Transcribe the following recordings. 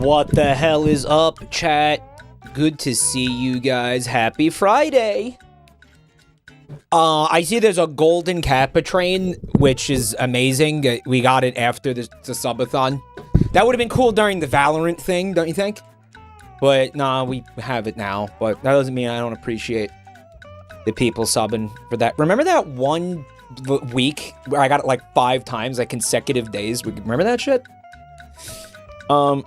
What the hell is up, chat? Good to see you guys. Happy Friday. I see there's a golden Kappa train, which is amazing. We got it after the subathon. That would have been cool during the Valorant thing, don't you think? But, nah, we have it now. But that doesn't mean I don't appreciate the people subbing for that. Remember that one week where I got it like 5 times, like consecutive days? Remember that shit? I'm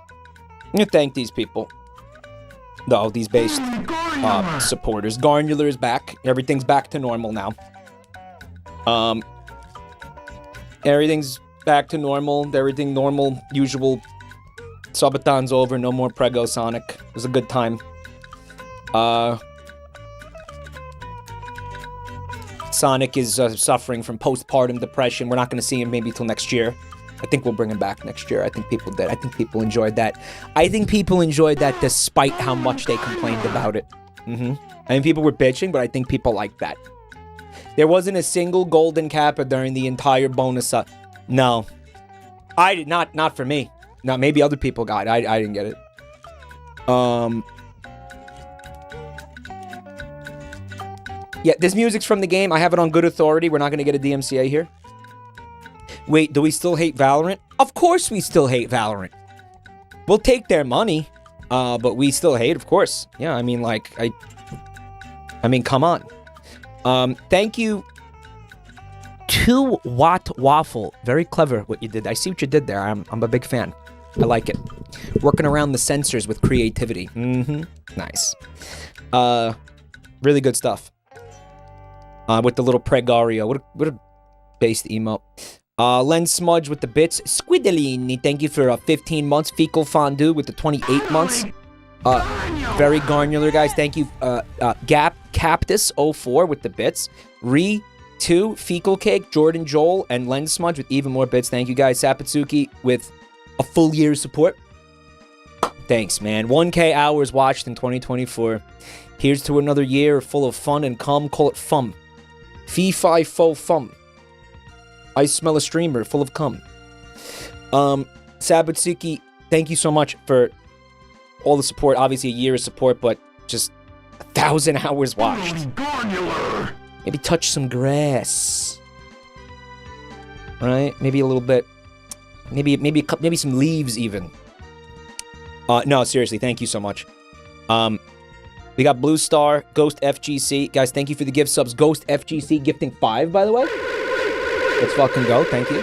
gonna thank these people. No, these base supporters. Garnular is back. Everything's back to normal now. Everything's back to normal. Everything normal, usual. Subathon's over. No more Prego Sonic. It was a good time. Sonic is suffering from postpartum depression. We're not going to see him maybe till next year. I think we'll bring him back next year. I think people did. I think people enjoyed that. I think people enjoyed that despite how much they complained about it. I mean, people were bitching, but I think people liked that. There wasn't a single golden Kappa during the entire bonus. No. I did not. Not for me. No, maybe other people got it. I didn't get it. Yeah, this music's from the game. I have it on good authority. We're not going to get a DMCA here. Wait, do we still hate Valorant? Of course we still hate Valorant. We'll take their money, but we still hate, of course. Yeah, I mean, like, I mean, come on. Thank you. 2-watt waffle. Very clever what you did. I see what you did there. I'm a big fan. I like it. Working around the sensors with creativity. Nice. Really good stuff. With the little Pregario. What a based emote. Len Smudge with the bits. Squidolini, thank you for 15 months. Fecal Fondue with the 28 months. Very Garnular, guys. Thank you. Captus04 with the bits. Re2, Fecal Cake, Jordan Joel, and Len Smudge with even more bits. Thank you, guys. Sapatsuki with a full year's support. Thanks, man. 1K hours watched in 2024. Here's to another year full of fun and calm. Call it fun. Fee-fi fo fum. I smell a streamer full of cum. Sabatsuki, thank you so much for all the support. Obviously, a year of support, but just 1,000 hours watched. Maybe touch some grass. Right? Maybe a little bit. Maybe some leaves even. No, seriously, thank you so much. We got Blue Star, Ghost FGC. Guys, thank you for the gift subs. Ghost FGC gifting 5, by the way. Let's fucking go. Thank you.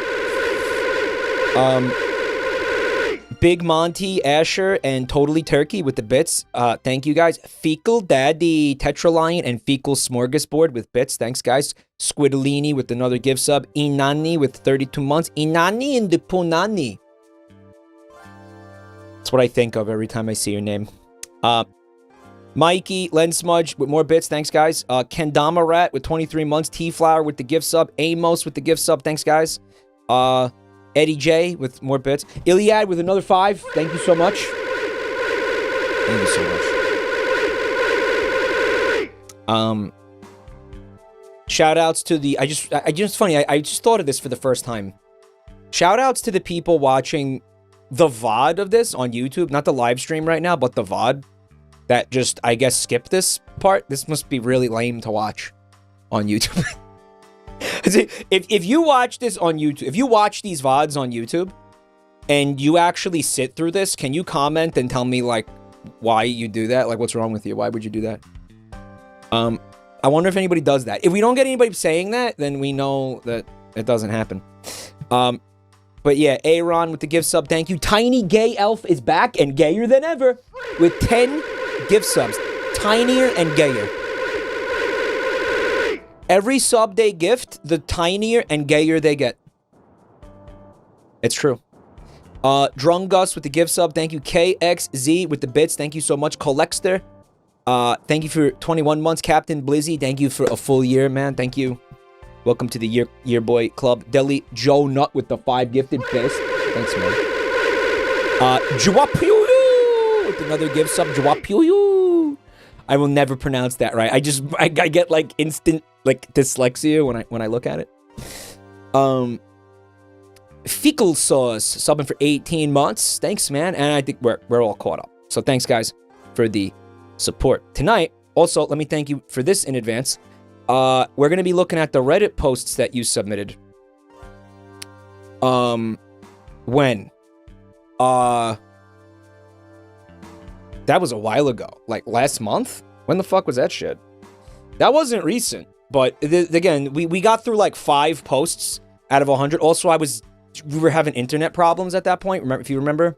Big Monty, Asher, and Totally Turkey with the bits. Thank you, guys. Fecal Daddy, Tetralion, and Fecal Smorgasbord with bits. Thanks, guys. Squidolini with another gift sub. Inani with 32 months. Inani and the Punani. That's what I think of every time I see your name. Mikey, Len Smudge with more bits. Thanks, guys. Kendama Rat with 23 months. T-Flower with the gift sub. Amos with the gift sub. Thanks, guys. Eddie J with more bits. Iliad with another 5. Thank you so much. Thank you so much. Shout outs to the... I just funny. I just thought of this for the first time. Shout outs to the people watching the VOD of this on YouTube. Not the live stream right now, but the VOD. That just, I guess, skip this part. This must be really lame to watch on YouTube. if you watch this on YouTube, if you watch these VODs on YouTube, and you actually sit through this, can you comment and tell me, like, why you do that? Like, what's wrong with you? Why would you do that? I wonder if anybody does that. If we don't get anybody saying that, then we know that it doesn't happen. But yeah, Aaron with the gift sub, thank you. Tiny Gay Elf is back and gayer than ever with 10 gift subs. Tinier and gayer. Every sub they gift, the tinier and gayer they get. It's true. Drungus with the gift sub. Thank you. KXZ with the bits. Thank you so much. Colexter. Thank you for 21 months. Captain Blizzy. Thank you for a full year, man. Thank you. Welcome to the Year Boy Club. Deli Joe Nut with the 5 gifted bits. Thanks, man. Jwapuyu with another gift sub. Jwapuyu. I will never pronounce that right. I get like instant like dyslexia when I look at it. Fecal Sauce subbing for 18 months. Thanks, man. And I think we're all caught up. So thanks, guys, for the support. Tonight, also, let me thank you for this in advance. We're going to be looking at the Reddit posts that you submitted. When? That was a while ago. Like, last month? When the fuck was that shit? That wasn't recent. But, again, we got through, like, 5 posts out of 100. Also, we were having internet problems at that point, if you remember.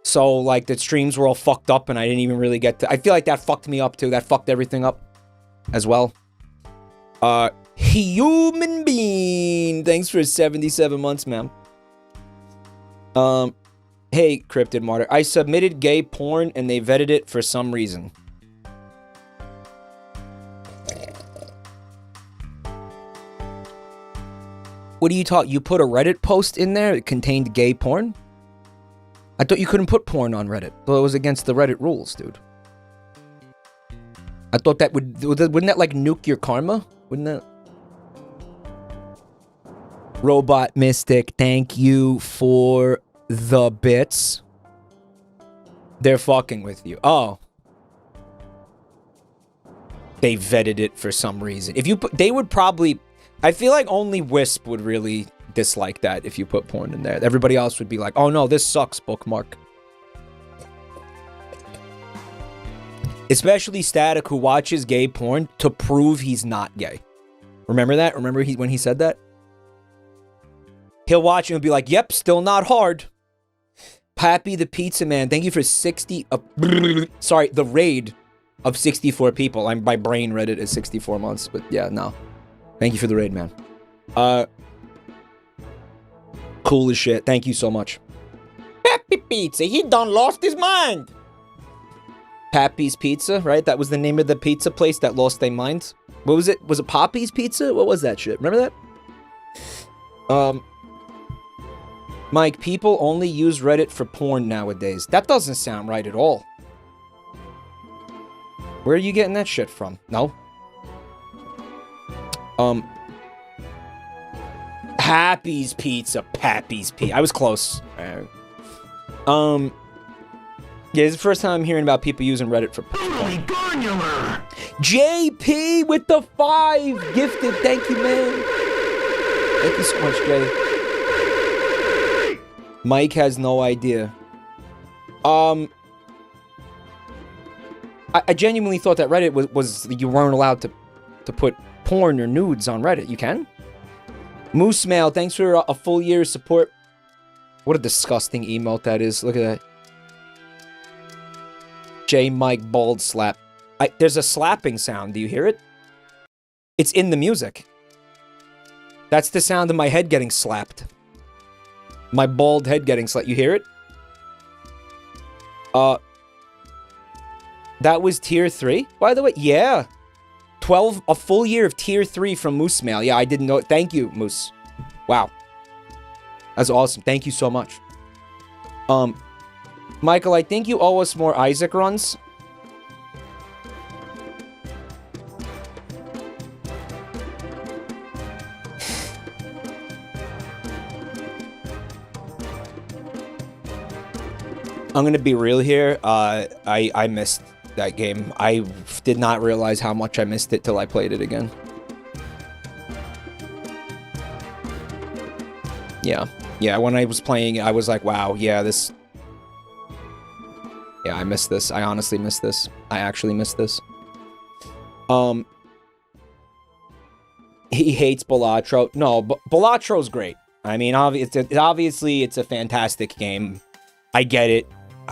So, like, the streams were all fucked up, and I didn't even really get to... I feel like that fucked me up, too. That fucked everything up as well. Human Bean. Thanks for 77 months, man. Hey, Cryptid Martyr. I submitted gay porn, and they vetted it for some reason. What are you talking? You put a Reddit post in there that contained gay porn? I thought you couldn't put porn on Reddit. Well, it was against the Reddit rules, dude. I thought that wouldn't that like nuke your karma? Wouldn't that? Robot Mystic, thank you for the bits. They're fucking with you. Oh. They vetted it for some reason. If you put, they would probably, I feel like only Wisp would really dislike that if you put porn in there. Everybody else would be like, oh no, this sucks, bookmark. Especially Static, who watches gay porn to prove he's not gay. Remember that? Remember when he said that? He'll watch it and be like, yep, still not hard. Pappy the Pizza Man, thank you for 60... sorry, the raid of 64 people. My brain read it as 64 months, but yeah, no. Thank you for the raid, man. Cool as shit. Thank you so much. Pappy Pizza, he done lost his mind. Pappy's Pizza, right? That was the name of the pizza place that lost their minds. What was it? Was it Poppy's Pizza? What was that shit? Remember that? Mike, people only use Reddit for porn nowadays. That doesn't sound right at all. Where are you getting that shit from? No? Happy's Pizza. Pappy's Pizza. I was close. Yeah, this is the first time I'm hearing about people using Reddit for porn. Holy garnular! JP with the 5 gifted. Thank you, man. Thank you so much, Jay. Mike has no idea. I genuinely thought that Reddit was you weren't allowed to put porn or nudes on Reddit. You can? Moose Mail, thanks for a full year's support. What a disgusting emote that is. Look at that. J Mike bald slap. There's a slapping sound. Do you hear it? It's in the music. That's the sound of my head getting slapped. My bald head getting slapped. You hear it? That was tier 3, by the way. Yeah. A full year of tier 3 from Moose Mail. Yeah, I didn't know it. Thank you, Moose. Wow. That's awesome. Thank you so much. Michael, I think you owe us more Isaac runs. I'm gonna be real here. I missed that game. I did not realize how much I missed it till I played it again. Yeah. Yeah, when I was playing it, I was like, wow, yeah, this... Yeah, I missed this. I honestly missed this. I actually missed this. He hates Balatro. No, Balatro's great. I mean, obviously, it's a fantastic game. I get it.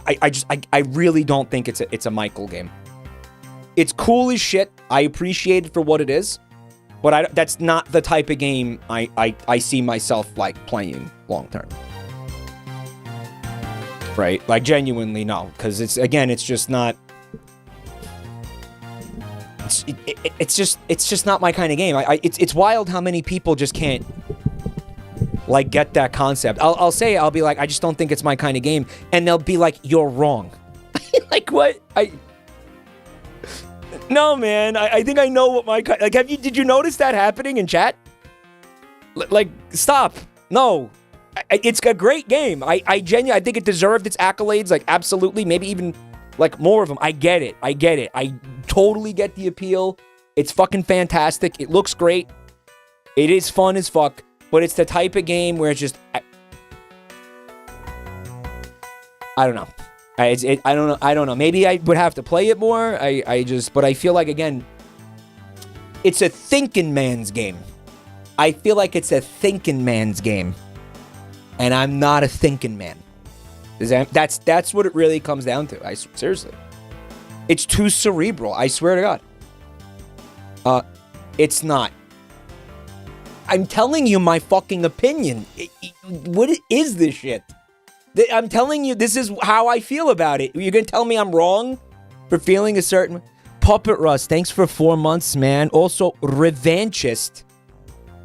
I really don't think it's a Michael game. It's cool as shit. I appreciate it for what it is, but that's not the type of game I see myself like playing long term. Right? Like genuinely no, because it's just not. It's just not my kind of game. It's wild how many people just can't like get that concept. I'll be like, I just don't think it's my kind of game, and they'll be like, you're wrong. Like what? No, man. I think I know what my kind. Like, did you notice that happening in chat? Like, stop. No. It's a great game. I genuinely, I think it deserved its accolades, like, absolutely, maybe even, like, more of them. I get it. I totally get the appeal. It's fucking fantastic. It looks great. It is fun as fuck, but it's the type of game where it's just, I don't know. I don't know. Maybe I would have to play it more. But I feel like, again, it's a thinking man's game. I feel like it's a thinking man's game. And I'm not a thinking man. That's what it really comes down to. Seriously. It's too cerebral. I swear to God. It's not. I'm telling you my fucking opinion. What is this shit? I'm telling you, this is how I feel about it. You're going to tell me I'm wrong for feeling a certain... Puppet Rust, thanks for 4 months, man. Also, Revanchist,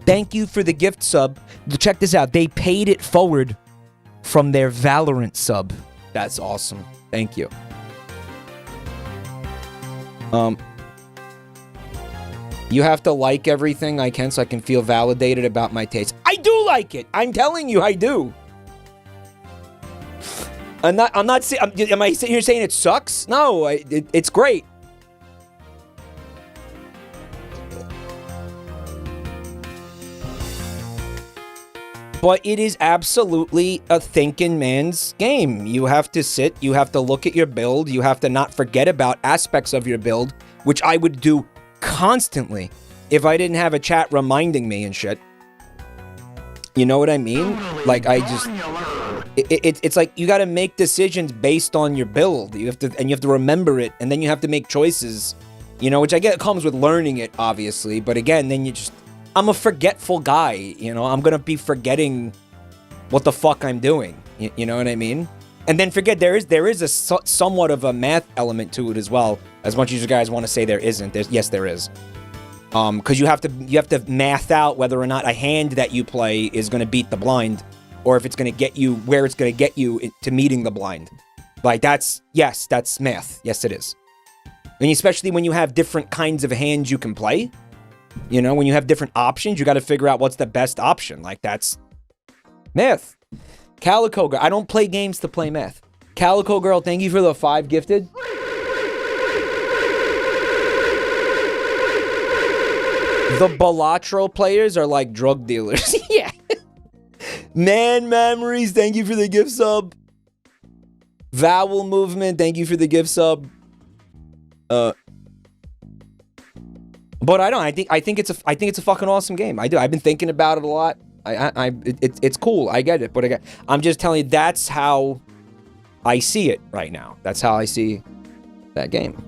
thank you for the gift sub. Check this out. They paid it forward from their Valorant sub. That's awesome. Thank you. You have to like everything I can so I can feel validated about my taste. I do like it. I'm telling you, I do. Am I sitting here saying it sucks? No, it's great. But it is absolutely a thinking man's game. You have to sit, you have to look at your build, you have to not forget about aspects of your build, which I would do constantly if I didn't have a chat reminding me and shit. You know what I mean? Like, I just... It's like you got to make decisions based on your build. You have to remember it, and then you have to make choices, you know, which I get comes with learning it, obviously. But again, then you just... I'm a forgetful guy, you know? I'm gonna be forgetting what the fuck I'm doing. You know what I mean? And then forget, there is a somewhat of a math element to it as well. As much as you guys want to say there isn't, yes, there is. Because you have to math out whether or not a hand that you play is gonna beat the blind, or if it's gonna get you where it's gonna get you to meeting the blind. Like, that's math. Yes, it is. And especially when you have different kinds of hands you can play. You know, when you have different options, you got to figure out what's the best option. Like, that's math. Calico Girl. I don't play games to play math. Calico Girl, thank you for the 5 gifted. The Balatro players are like drug dealers. Yeah. Man Memories, thank you for the gift sub. Vowel Movement, thank you for the gift sub. But I think it's a fucking awesome game. I do. I've been thinking about it a lot. It's cool. I get it. But again, I'm just telling you, that's how I see it right now. That's how I see that game.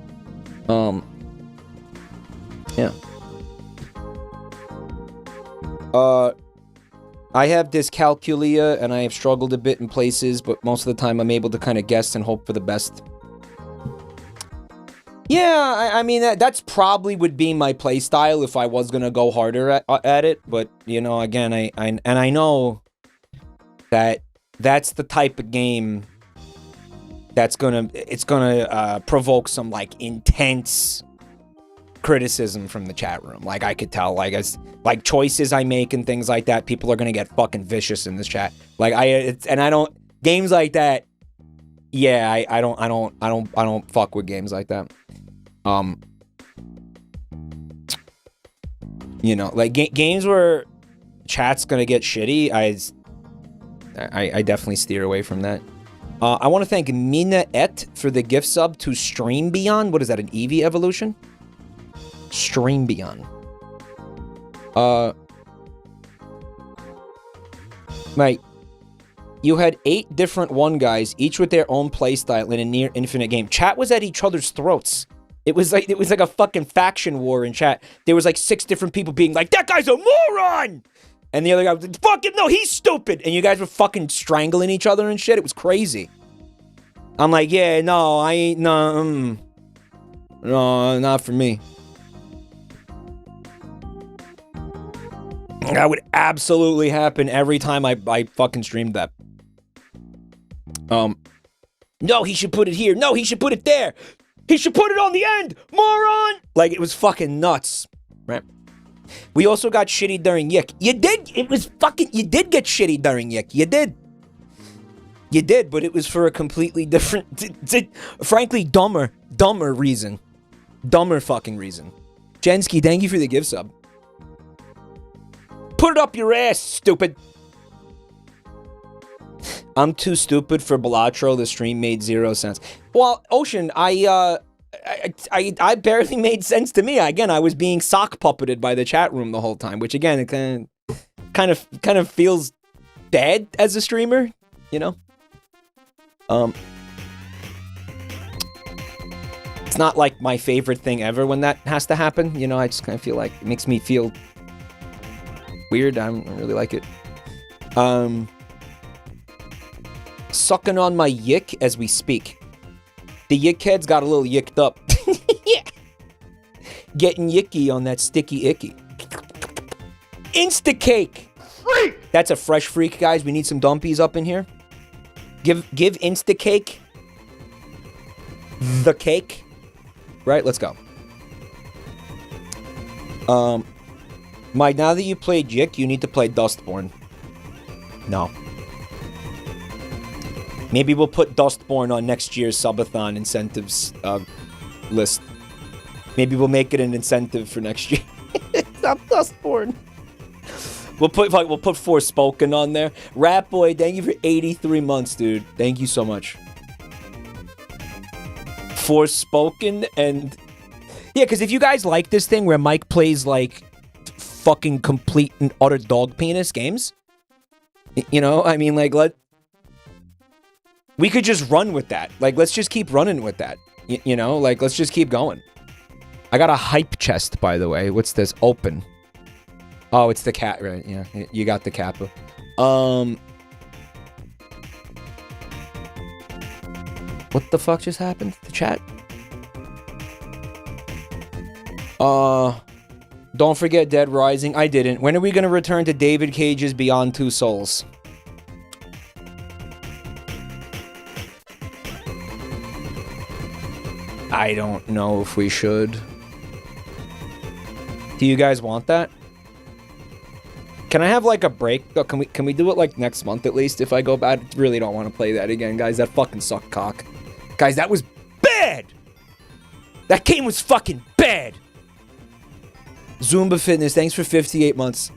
Yeah. I have dyscalculia, and I have struggled a bit in places, but most of the time I'm able to kind of guess and hope for the best. Yeah, I mean, that's probably would be my play style if I was gonna go harder at it. But, you know, again, I know that that's the type of game that's gonna provoke some, like, intense criticism from the chat room. Like, I could tell, like, as like choices I make and things like that, people are gonna get fucking vicious in this chat. Like, I don't games like that. Yeah, I don't fuck with games like that. You know, like games where chat's gonna get shitty, I definitely steer away from that. I want to thank Mina Et for the gift sub to Stream Beyond. What is that, an Eevee evolution? Stream Beyond. Right. You had 8 different one guys, each with their own playstyle in a near infinite game. Chat was at each other's throats. It was like a fucking faction war in chat. There was like 6 different people being like, that guy's a moron! And the other guy was like, fucking no, he's stupid! And you guys were fucking strangling each other and shit. It was crazy. I'm like, yeah, no, I ain't, no, no, not for me. That would absolutely happen every time I fucking streamed that. No, he should put it here. No, he should put it there. He should put it on the end, moron! Like, it was fucking nuts, right? We also got shitty during Yik. You did. It was fucking. You did get shitty during Yik. You did. You did, but it was for a completely different, frankly, dumber reason. Dumber fucking reason. Jensky, thank you for the gift sub. Put it up your ass, stupid. I'm too stupid for Balatro. The stream made 0 sense. Well, Ocean, I barely made sense to me. Again, I was being sock puppeted by the chat room the whole time, which again, it kind of feels bad as a streamer, you know? It's not like my favorite thing ever when that has to happen, you know? I just kind of feel like it makes me feel weird. I don't really like it. Sucking on my yik as we speak. The yik head's got a little yicked up. Yeah. Getting yicky on that sticky icky. Insta-cake! Freak! That's a fresh freak, guys. We need some dumpies up in here. Give Insta-cake the cake. Right, let's go. Mike, now that you played Yik, you need to play Dustborn. No. Maybe we'll put Dustborn on next year's Subathon incentives list. Maybe we'll make it an incentive for next year. Stop Dustborn. We'll put Forspoken on there. Rat Boy, thank you for 83 months, dude. Thank you so much. Forspoken and... Yeah, because if you guys like this thing where Mike plays, like, fucking complete and utter dog penis games, you know, I mean, like, we could just run with that. Like, let's just keep running with that. You know, like, let's just keep going. I got a hype chest, by the way. What's this? Open. Oh, it's the cat, right? Yeah, you got the kappa. What the fuck just happened? The chat? Don't forget Dead Rising. I didn't. When are we gonna return to David Cage's Beyond Two Souls? I don't know if we should. Do you guys want that? Can I have like a break? Oh, can we do it like next month at least? If I go bad, I really don't want to play that again, guys. That fucking sucked cock. Guys, that was bad! That game was fucking bad! Zumba Fitness, thanks for 58 months.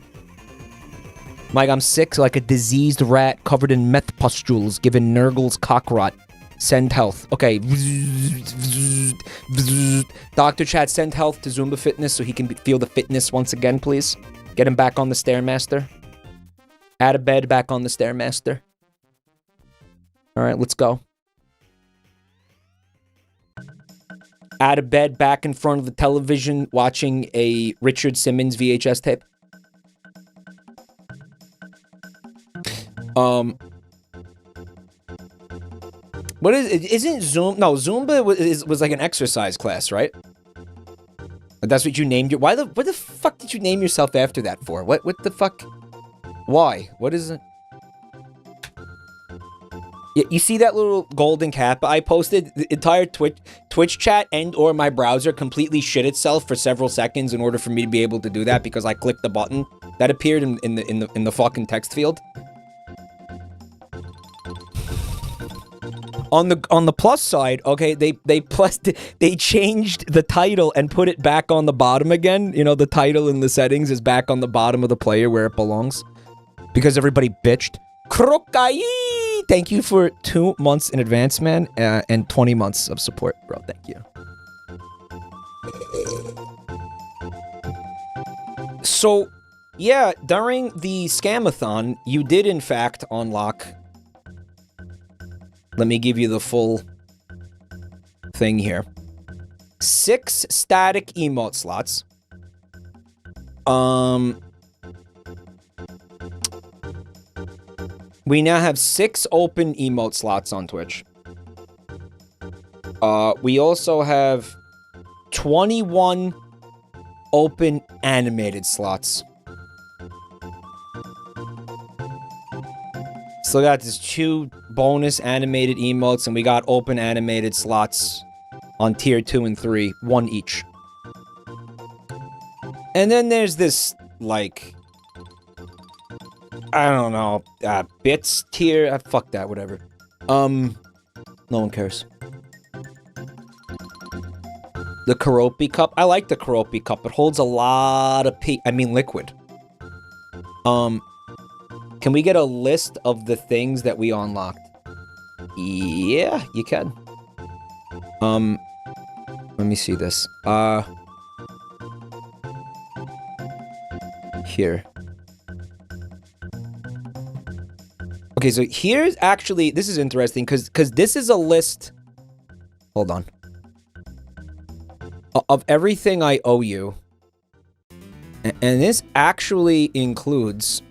Mike, I'm sick like a diseased rat covered in meth pustules given Nurgle's cock rot. Send health. Okay. Dr. Chat, send health to Zumba Fitness so he can feel the fitness once again, please. Get him back on the Stairmaster. Out of bed, back on the Stairmaster. Alright, let's go. Out of bed, back in front of the television, watching a Richard Simmons VHS tape. What isn't Zumba? No, Zumba was like an exercise class, right? That's what you named your... What the fuck did you name yourself after that for? What the fuck? Why? What is it? Yeah, you see that little golden cap I posted? The entire Twitch chat and or my browser completely shit itself for several seconds in order for me to be able to do that because I clicked the button that appeared in the fucking text field. On the plus side, okay, they changed the title and put it back on the bottom again. You know, the title in the settings is back on the bottom of the player where it belongs. Because everybody bitched. Krokai! Thank you for 2 months in advance, man, and 20 months of support, bro. Thank you. So, yeah, during the scamathon, you did in fact unlock... Let me give you the full thing here. 6 static emote slots. We now have 6 open emote slots on Twitch. We also have 21 open animated slots. So we got these 2 bonus animated emotes, and we got open animated slots on tier 2 and 3, 1 each. And then there's this, like, I don't know, bits tier. Fuck that, whatever. No one cares. The Karopi cup. I like the Karopi cup. It holds a lot of liquid. Can we get a list of the things that we unlocked? Yeah, you can. Let me see this. Here. Okay, so here's actually, this is interesting, because this is a list, hold on, of everything I owe you. And this actually includes,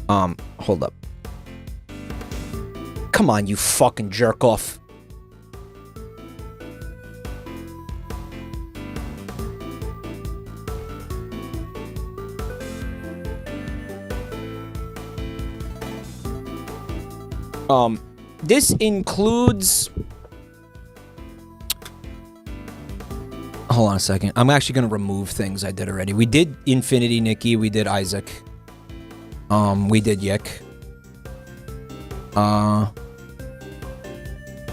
hold up. Come on, you fucking jerk off. This includes... Hold on a second. I'm actually going to remove things I did already. We did Infinity Nikki. We did Isaac. We did Yik.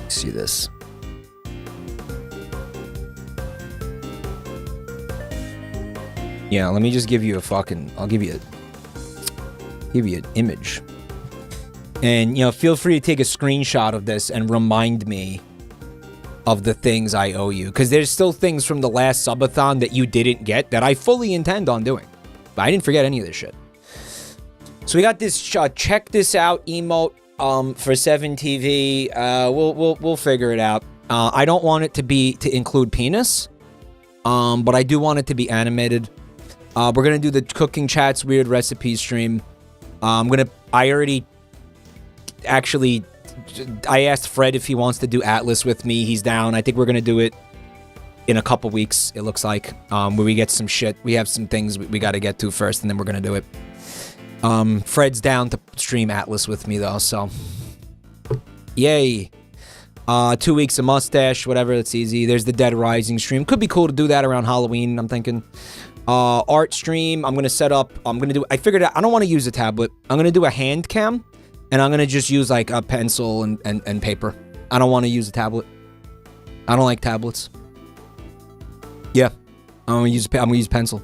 See this. Yeah, let me just give you a fucking... I'll give you an image. And, you know, feel free to take a screenshot of this and remind me of the things I owe you. Because there's still things from the last subathon that you didn't get that I fully intend on doing. But I didn't forget any of this shit. So we got this check this out emote for 7TV. We'll figure it out. I don't want it to include penis. But I do want it to be animated. We're going to do the cooking chats weird recipe stream. I asked Fred if he wants to do Atlas with me. He's down. I think we're going to do it in a couple weeks, it looks like, where we get some shit. We have some things we got to get to first, and then we're going to do it. Fred's down to stream Atlas with me, though, so. Yay. 2 weeks of mustache, whatever, that's easy. There's the Dead Rising stream. Could be cool to do that around Halloween, I'm thinking. Art stream, I'm going to set up, I figured out, I don't want to use a tablet. I'm going to do a hand cam. And I'm going to just use, like, a pencil and paper. I don't want to use a tablet. I don't like tablets. Yeah. I'm going to use pencil.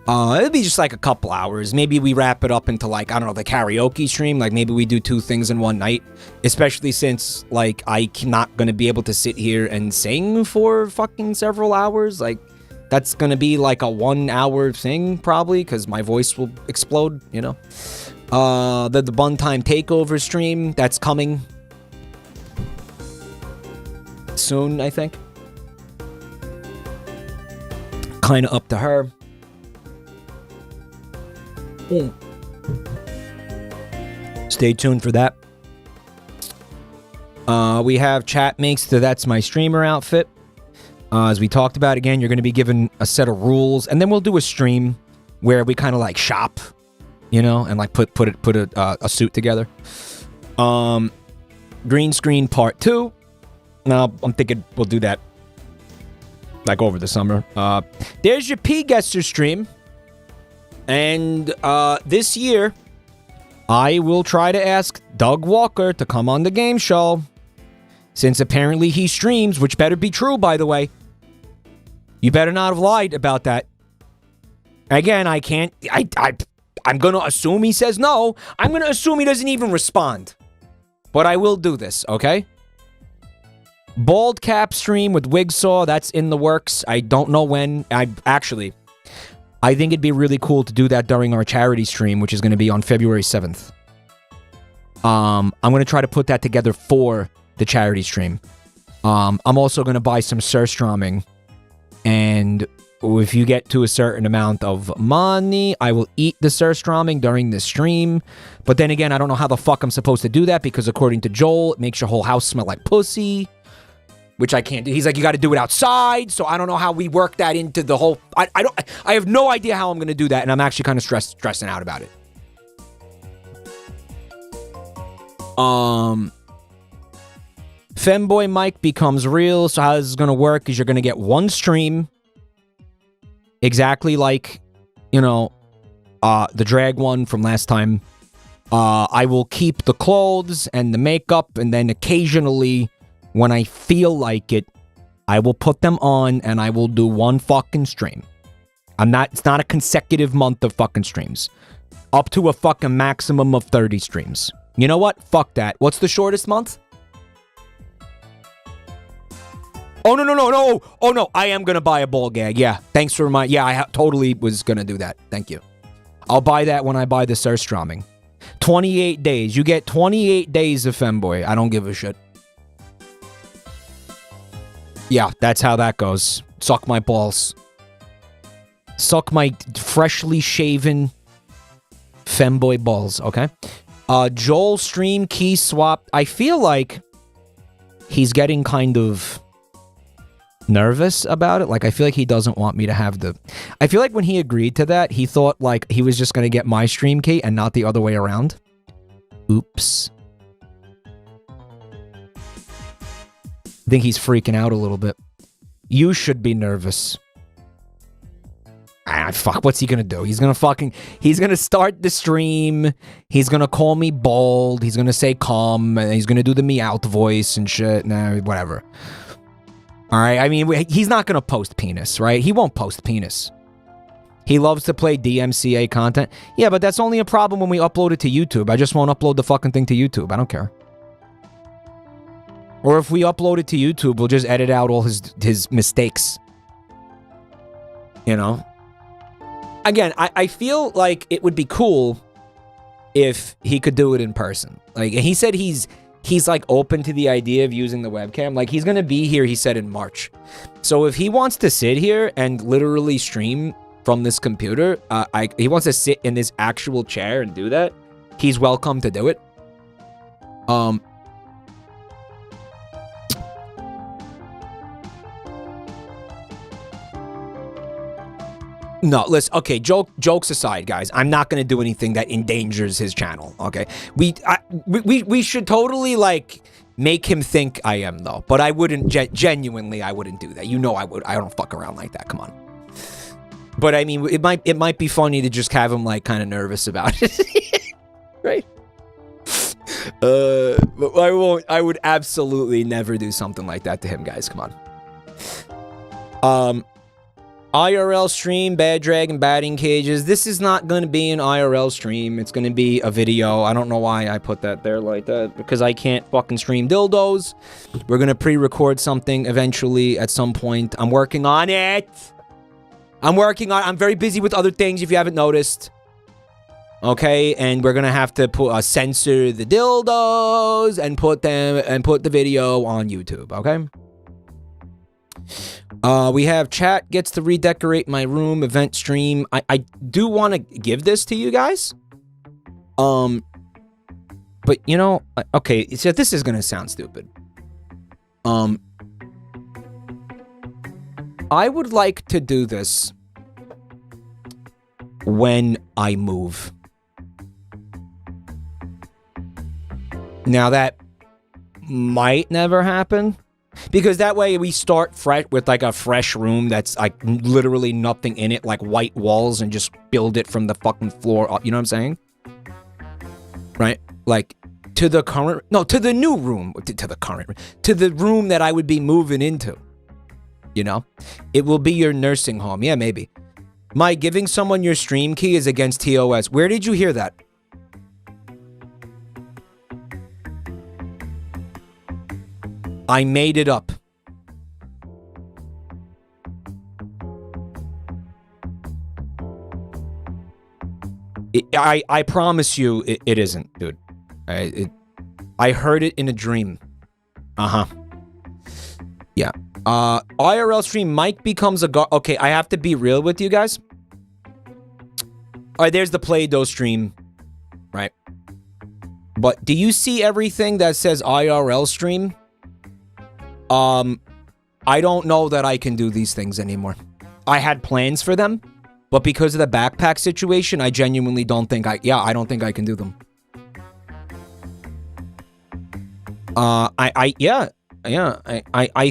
It'll be just, like, a couple hours. Maybe we wrap it up into, like, I don't know, the karaoke stream. Like, maybe we do 2 things in one night. Especially since, like, I'm not going to be able to sit here and sing for fucking several hours. Like, that's going to be, like, a 1 hour thing, probably. Because my voice will explode, you know. The Bun Time Takeover stream, that's coming soon, I think. Kind of up to her. Stay tuned for that. We have chat makes the That's My Streamer outfit. As we talked about, again, you're going to be given a set of rules, and then we'll do a stream where we kind of like shop. You know, and like put a suit together. Green screen part 2. Now I'm thinking we'll do that like over the summer. There's your P-Guesser stream, and this year I will try to ask Doug Walker to come on the game show, since apparently he streams, which better be true, by the way. You better not have lied about that. Again, I can't. I'm going to assume he says no. I'm going to assume he doesn't even respond. But I will do this, okay? Bald cap stream with Wigsaw, that's in the works. I don't know when. I think it'd be really cool to do that during our charity stream, which is going to be on February 7th. I'm going to try to put that together for the charity stream. I'm also going to buy some surströmming. And if you get to a certain amount of money, I will eat the surströmming during the stream. But then again, I don't know how the fuck I'm supposed to do that, because according to Joel, it makes your whole house smell like pussy, which I can't do. He's like, you got to do it outside. So I don't know how we work that into the whole... I have no idea how I'm going to do that, and I'm actually kind of stressing out about it. Femboy Mike becomes real. So how this is going to work is you're going to get one stream exactly like, you know, the drag one from last time. I will keep the clothes and the makeup, and then occasionally, when I feel like it, I will put them on and I will do one fucking stream. It's not a consecutive month of fucking streams. Up to a fucking maximum of 30 streams. You know what? Fuck that. What's the shortest month? Oh, no. Oh, no. I am going to buy a ball gag. Yeah. Thanks for reminding. Yeah, I totally was going to do that. Thank you. I'll buy that when I buy the Surströmming. 28 days. You get 28 days of Femboy. I don't give a shit. Yeah, that's how that goes. Suck my balls. Suck my freshly shaven femboy balls, okay? Joel stream key swap. I feel like he's getting kind of nervous about it. Like, I feel like he doesn't want me to have the... I feel like when he agreed to that, he thought, like, he was just going to get my stream key and not the other way around. Oops. I think he's freaking out a little bit. You should be nervous. Fuck, what's he gonna do? He's gonna start the stream. He's gonna call me bald. He's gonna say calm. And he's gonna do the meowth voice and shit. Nah, whatever. Alright, I mean, he's not gonna post penis, right? He won't post penis. He loves to play DMCA content. Yeah, but that's only a problem when we upload it to YouTube. I just won't upload the fucking thing to YouTube. I don't care. Or if we upload it to YouTube, we'll just edit out all his mistakes. You know? Again, I feel like it would be cool if he could do it in person. Like, he said he's like open to the idea of using the webcam. Like, he's gonna be here, he said, in March. So if he wants to sit here and literally stream from this computer, he wants to sit in this actual chair and do that, he's welcome to do it. No, listen, okay, jokes aside, guys, I'm not going to do anything that endangers his channel, okay? We should totally, like, make him think I am, though. But I wouldn't, genuinely, I wouldn't do that. You know I would. I don't fuck around like that, come on. But, I mean, it might be funny to just have him, like, kind of nervous about it. Right? But I would absolutely never do something like that to him, guys, come on. IRL stream, Bad Dragon batting cages. This is not going to be an IRL stream. It's going to be a video. I don't know why I put that there like that. Because I can't fucking stream dildos. We're going to pre-record something eventually at some point. I'm working on it. I'm very busy with other things if you haven't noticed. Okay, and we're going to have to censor the dildos and put the video on YouTube, okay? We have chat gets to redecorate my room, event stream. I do want to give this to you guys. But you know, okay, so this is gonna sound stupid. I would like to do this when I move. Now that might never happen. Because that way we start fresh with like a fresh room that's like literally nothing in it, like white walls, and just build it from the fucking floor up. You know what I'm saying? Right? Like to the new room, to the room that I would be moving into. You know? It will be your nursing home. Yeah, maybe. Mike, giving someone your stream key is against TOS. Where did you hear that? I made it up. I promise you it isn't, dude. I heard it in a dream. Uh-huh. Yeah. IRL stream, Mike becomes a guard. Okay, I have to be real with you guys. Alright, there's the Play-Doh stream. Right. But do you see everything that says IRL stream? I don't know that I can do these things anymore. I had plans for them, but because of the backpack situation, I genuinely don't think I don't think I can do them. I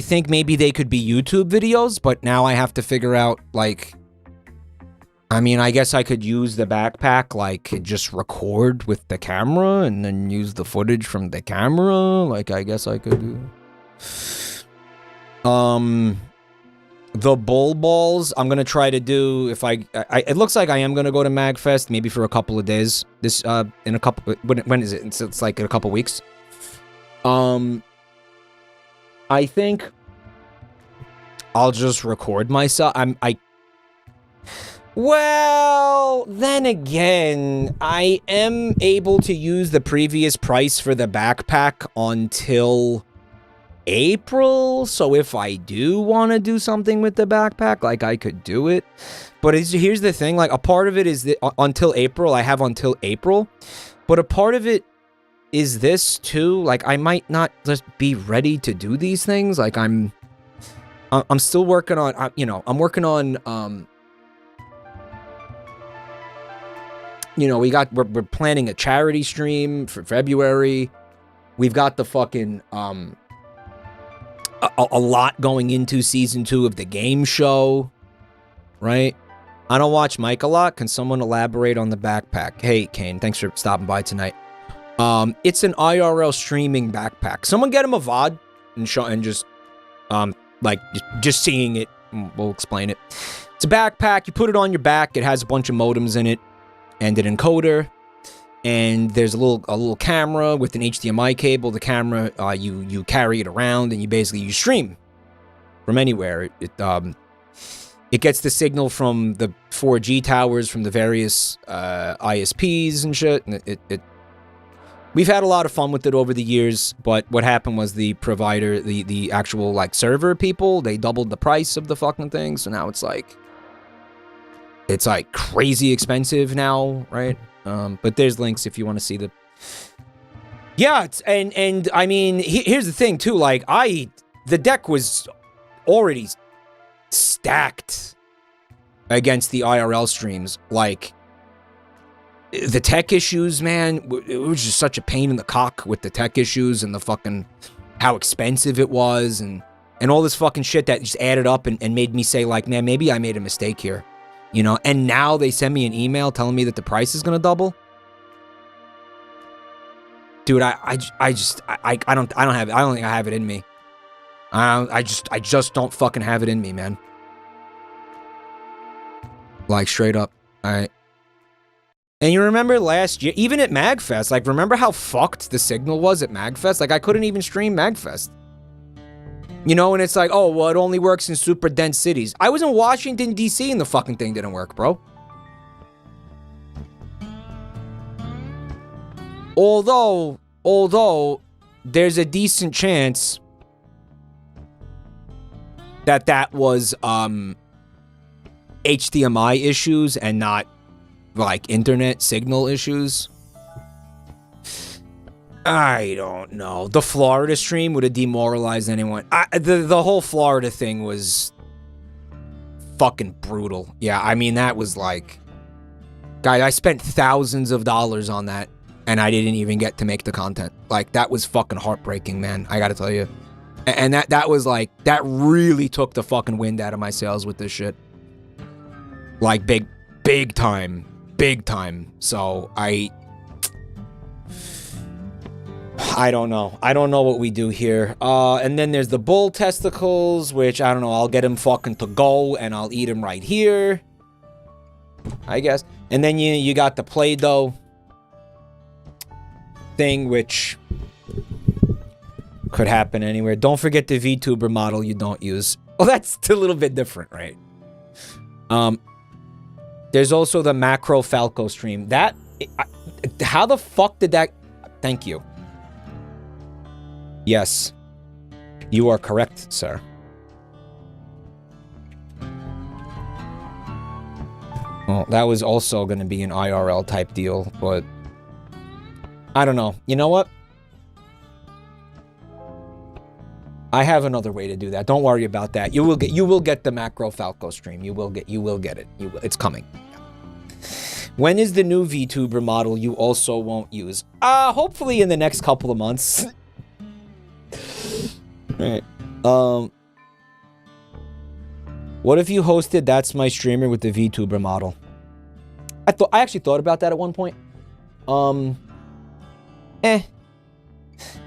think maybe they could be YouTube videos, but now I have to figure out, like, I mean, I guess I could use the backpack, like, just record with the camera and then use the footage from the camera. Like, I guess I could do... The bull balls, I'm gonna try to do, if it looks like I am gonna go to MagFest, maybe for a couple of days. This, in a couple... When is it? It's like in a couple weeks. I think I'll just record myself. Well, then again, I am able to use the previous price for the backpack until April, so if I do want to do something with the backpack, like, I could do it. But here's the thing, like, a part of it is that until April, I have until April, but a part of it is this too, like, I might not just be ready to do these things. Like, I'm still working on, you know, I'm working on, you know, we're planning a charity stream for February. We've got the fucking, a lot going into season 2 of the game show, right? I don't watch Mike a lot. Can someone elaborate on the backpack? Hey, Kane, thanks for stopping by tonight. It's an IRL streaming backpack. Someone get him a VOD and just, like, just seeing it. We'll explain it. It's a backpack. You put it on your back. It has a bunch of modems in it and an encoder. And there's a little camera with an HDMI cable. The camera, you carry it around and you stream from anywhere. It gets the signal from the 4G towers from the various ISPs and shit. And we've had a lot of fun with it over the years, but what happened was the provider, the actual, like, server people, they doubled the price of the fucking thing. So now it's like crazy expensive now, right? But there's links if you want to see the... Yeah, and I mean, here's the thing, too. Like, the deck was already stacked against the IRL streams. Like, the tech issues, man, it was just such a pain in the cock with the tech issues and the fucking... how expensive it was and all this fucking shit that just added up and made me say, like, man, maybe I made a mistake here. You know, and now they send me an email telling me that the price is gonna double. Dude, I don't think I have it in me. I just don't fucking have it in me, man. Like, straight up. Alright. And you remember last year, even at MagFest, like, remember how fucked the signal was at MagFest? Like, I couldn't even stream MagFest. You know, and it's like, oh, well, it only works in super dense cities. I was in Washington, D.C. and the fucking thing didn't work, bro. Although, there's a decent chance that was, HDMI issues and not, like, internet signal issues. I don't know. The Florida stream would have demoralized anyone. The whole Florida thing was fucking brutal. Yeah, I mean, that was like... Guys, I spent thousands of dollars on that, and I didn't even get to make the content. Like, that was fucking heartbreaking, man. I gotta tell you. And that was like... That really took the fucking wind out of my sails with this shit. Like, big time. Big time. So, I don't know. I don't know what we do here. And then there's the bull testicles, which, I don't know, I'll get him fucking to go, and I'll eat him right here. I guess. And then you got the Play-Doh thing, which could happen anywhere. Don't forget the VTuber model you don't use. Well, that's a little bit different, right? There's also the Macro Falco stream. How the fuck did that... Thank you. Yes. You are correct, sir. Well, that was also going to be an IRL type deal, but... I don't know. You know what? I have another way to do that. Don't worry about that. You will get the Macro Falco stream. You will get it. It's coming. When is the new VTuber model you also won't use? Hopefully in the next couple of months. Alright. What if you hosted That's My Streamer with the VTuber model? I actually thought about that at one point.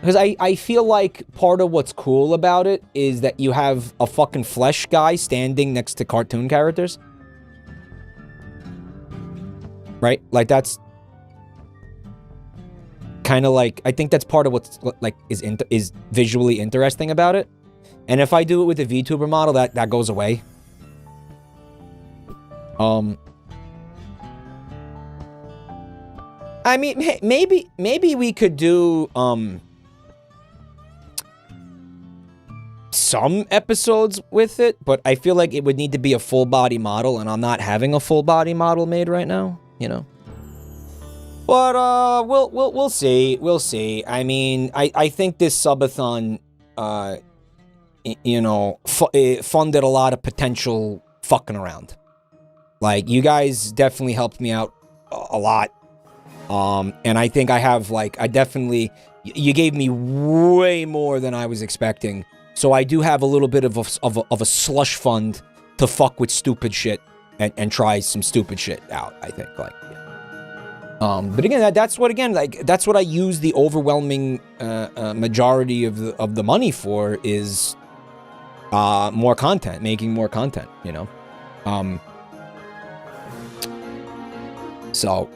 Because I feel like part of what's cool about it is that you have a fucking flesh guy standing next to cartoon characters. Right? Like, that's kind of like, I think that's part of what's, like, is visually interesting about it. And if I do it with a VTuber model, that goes away. I mean, maybe we could do, some episodes with it, but I feel like it would need to be a full body model, and I'm not having a full body model made right now, you know. But we'll see. We'll see. I mean, I think this subathon, you know, funded a lot of potential fucking around. Like, you guys definitely helped me out a lot. And I think I have, like, you gave me way more than I was expecting. So I do have a little bit of a slush fund to fuck with stupid shit and try some stupid shit out, I think, like, yeah. But again, that's what I use the overwhelming, majority of the money for is, more content, making more content, you know? So...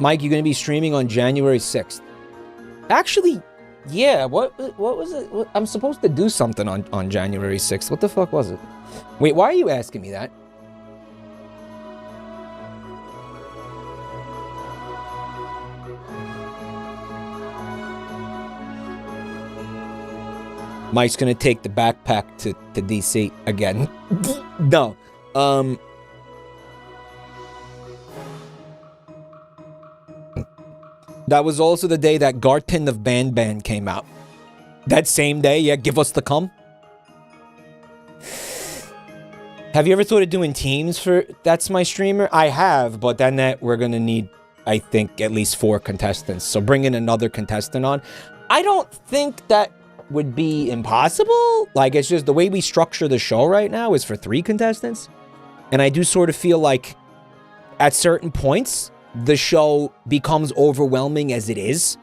Mike, you're going to be streaming on January 6th. Actually, yeah, what was it? I'm supposed to do something on January 6th. What the fuck was it? Wait, why are you asking me that? Mike's going to take the backpack to DC again. No. That was also the day that Garten of Ban came out. That same day, yeah, give us the cum. Have you ever thought of doing teams for That's My Streamer? I have, but then we're going to need, I think, at least 4 contestants. So bringing another contestant on. I don't think that would be impossible. Like, it's just the way we structure the show right now is for 3 contestants. And I do sort of feel like at certain points... the show becomes overwhelming as it is.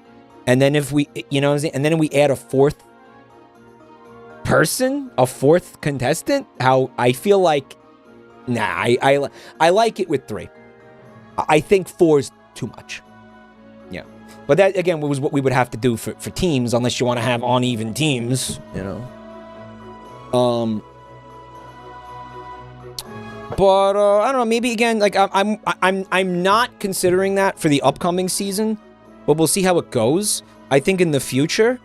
And then if we, you know what I'm saying? And then we add a 4th person, a 4th contestant, how I feel like, nah, I like it with 3. I think 4 is too much. Yeah. But that, again, was what we would have to do for teams, unless you want to have uneven teams, you know. But I don't know. Maybe again, like I'm not considering that for the upcoming season, but we'll see how it goes. I think in the future,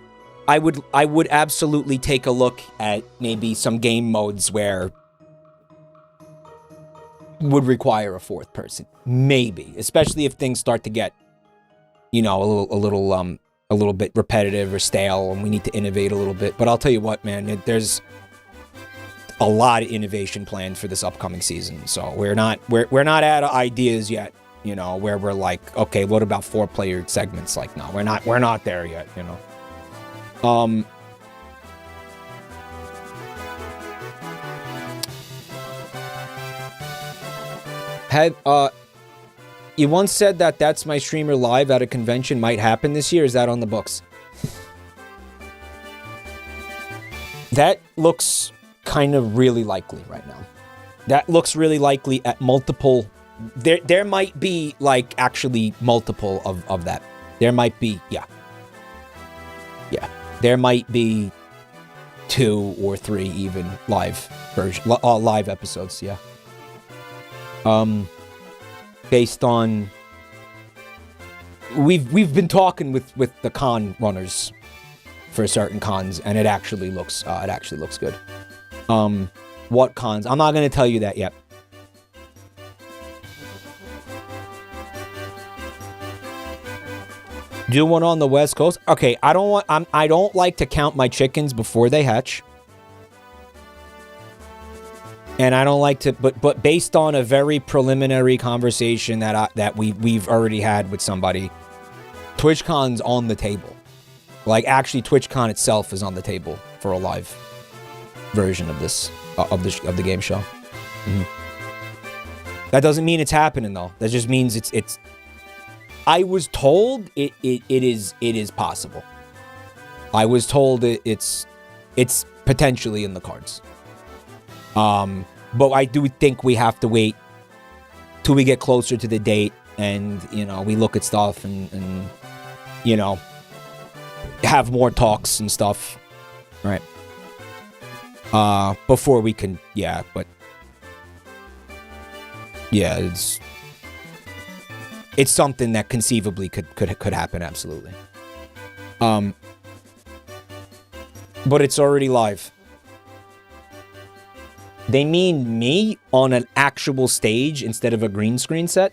I would absolutely take a look at maybe some game modes where would require a 4th person, maybe, especially if things start to get, you know, a little bit repetitive or stale, and we need to innovate a little bit. But I'll tell you what, man, there's a lot of innovation planned for this upcoming season, so we're not out of ideas yet, you know, where we're like, okay, what about 4-player segments? Like, no, we're not there yet, you know. You once said that That's My Streamer live at a convention might happen this year. Is that on the books? That looks kind of really likely right now. That looks really likely at multiple... There might be, like, actually multiple of that. There might be... Yeah. Yeah. There might be 2 or 3 even live live episodes, yeah. Based on... We've been talking with the con runners for certain cons, and it actually looks good. What cons? I'm not going to tell you that yet. Do one on the West Coast? Okay, I don't like to count my chickens before they hatch. And I don't like to, but based on a very preliminary conversation that we've already had with somebody, TwitchCon's on the table. Like, actually, TwitchCon itself is on the table for a live. version of this of the game show. That doesn't mean it's happening though. That just means it's. I was told it is possible. I was told it's potentially in the cards. But I do think we have to wait till we get closer to the date, and we look at stuff and have more talks and stuff, right? Before we can, but it's something that conceivably could happen, absolutely. But it's already live. They mean me on an actual stage instead of a green screen set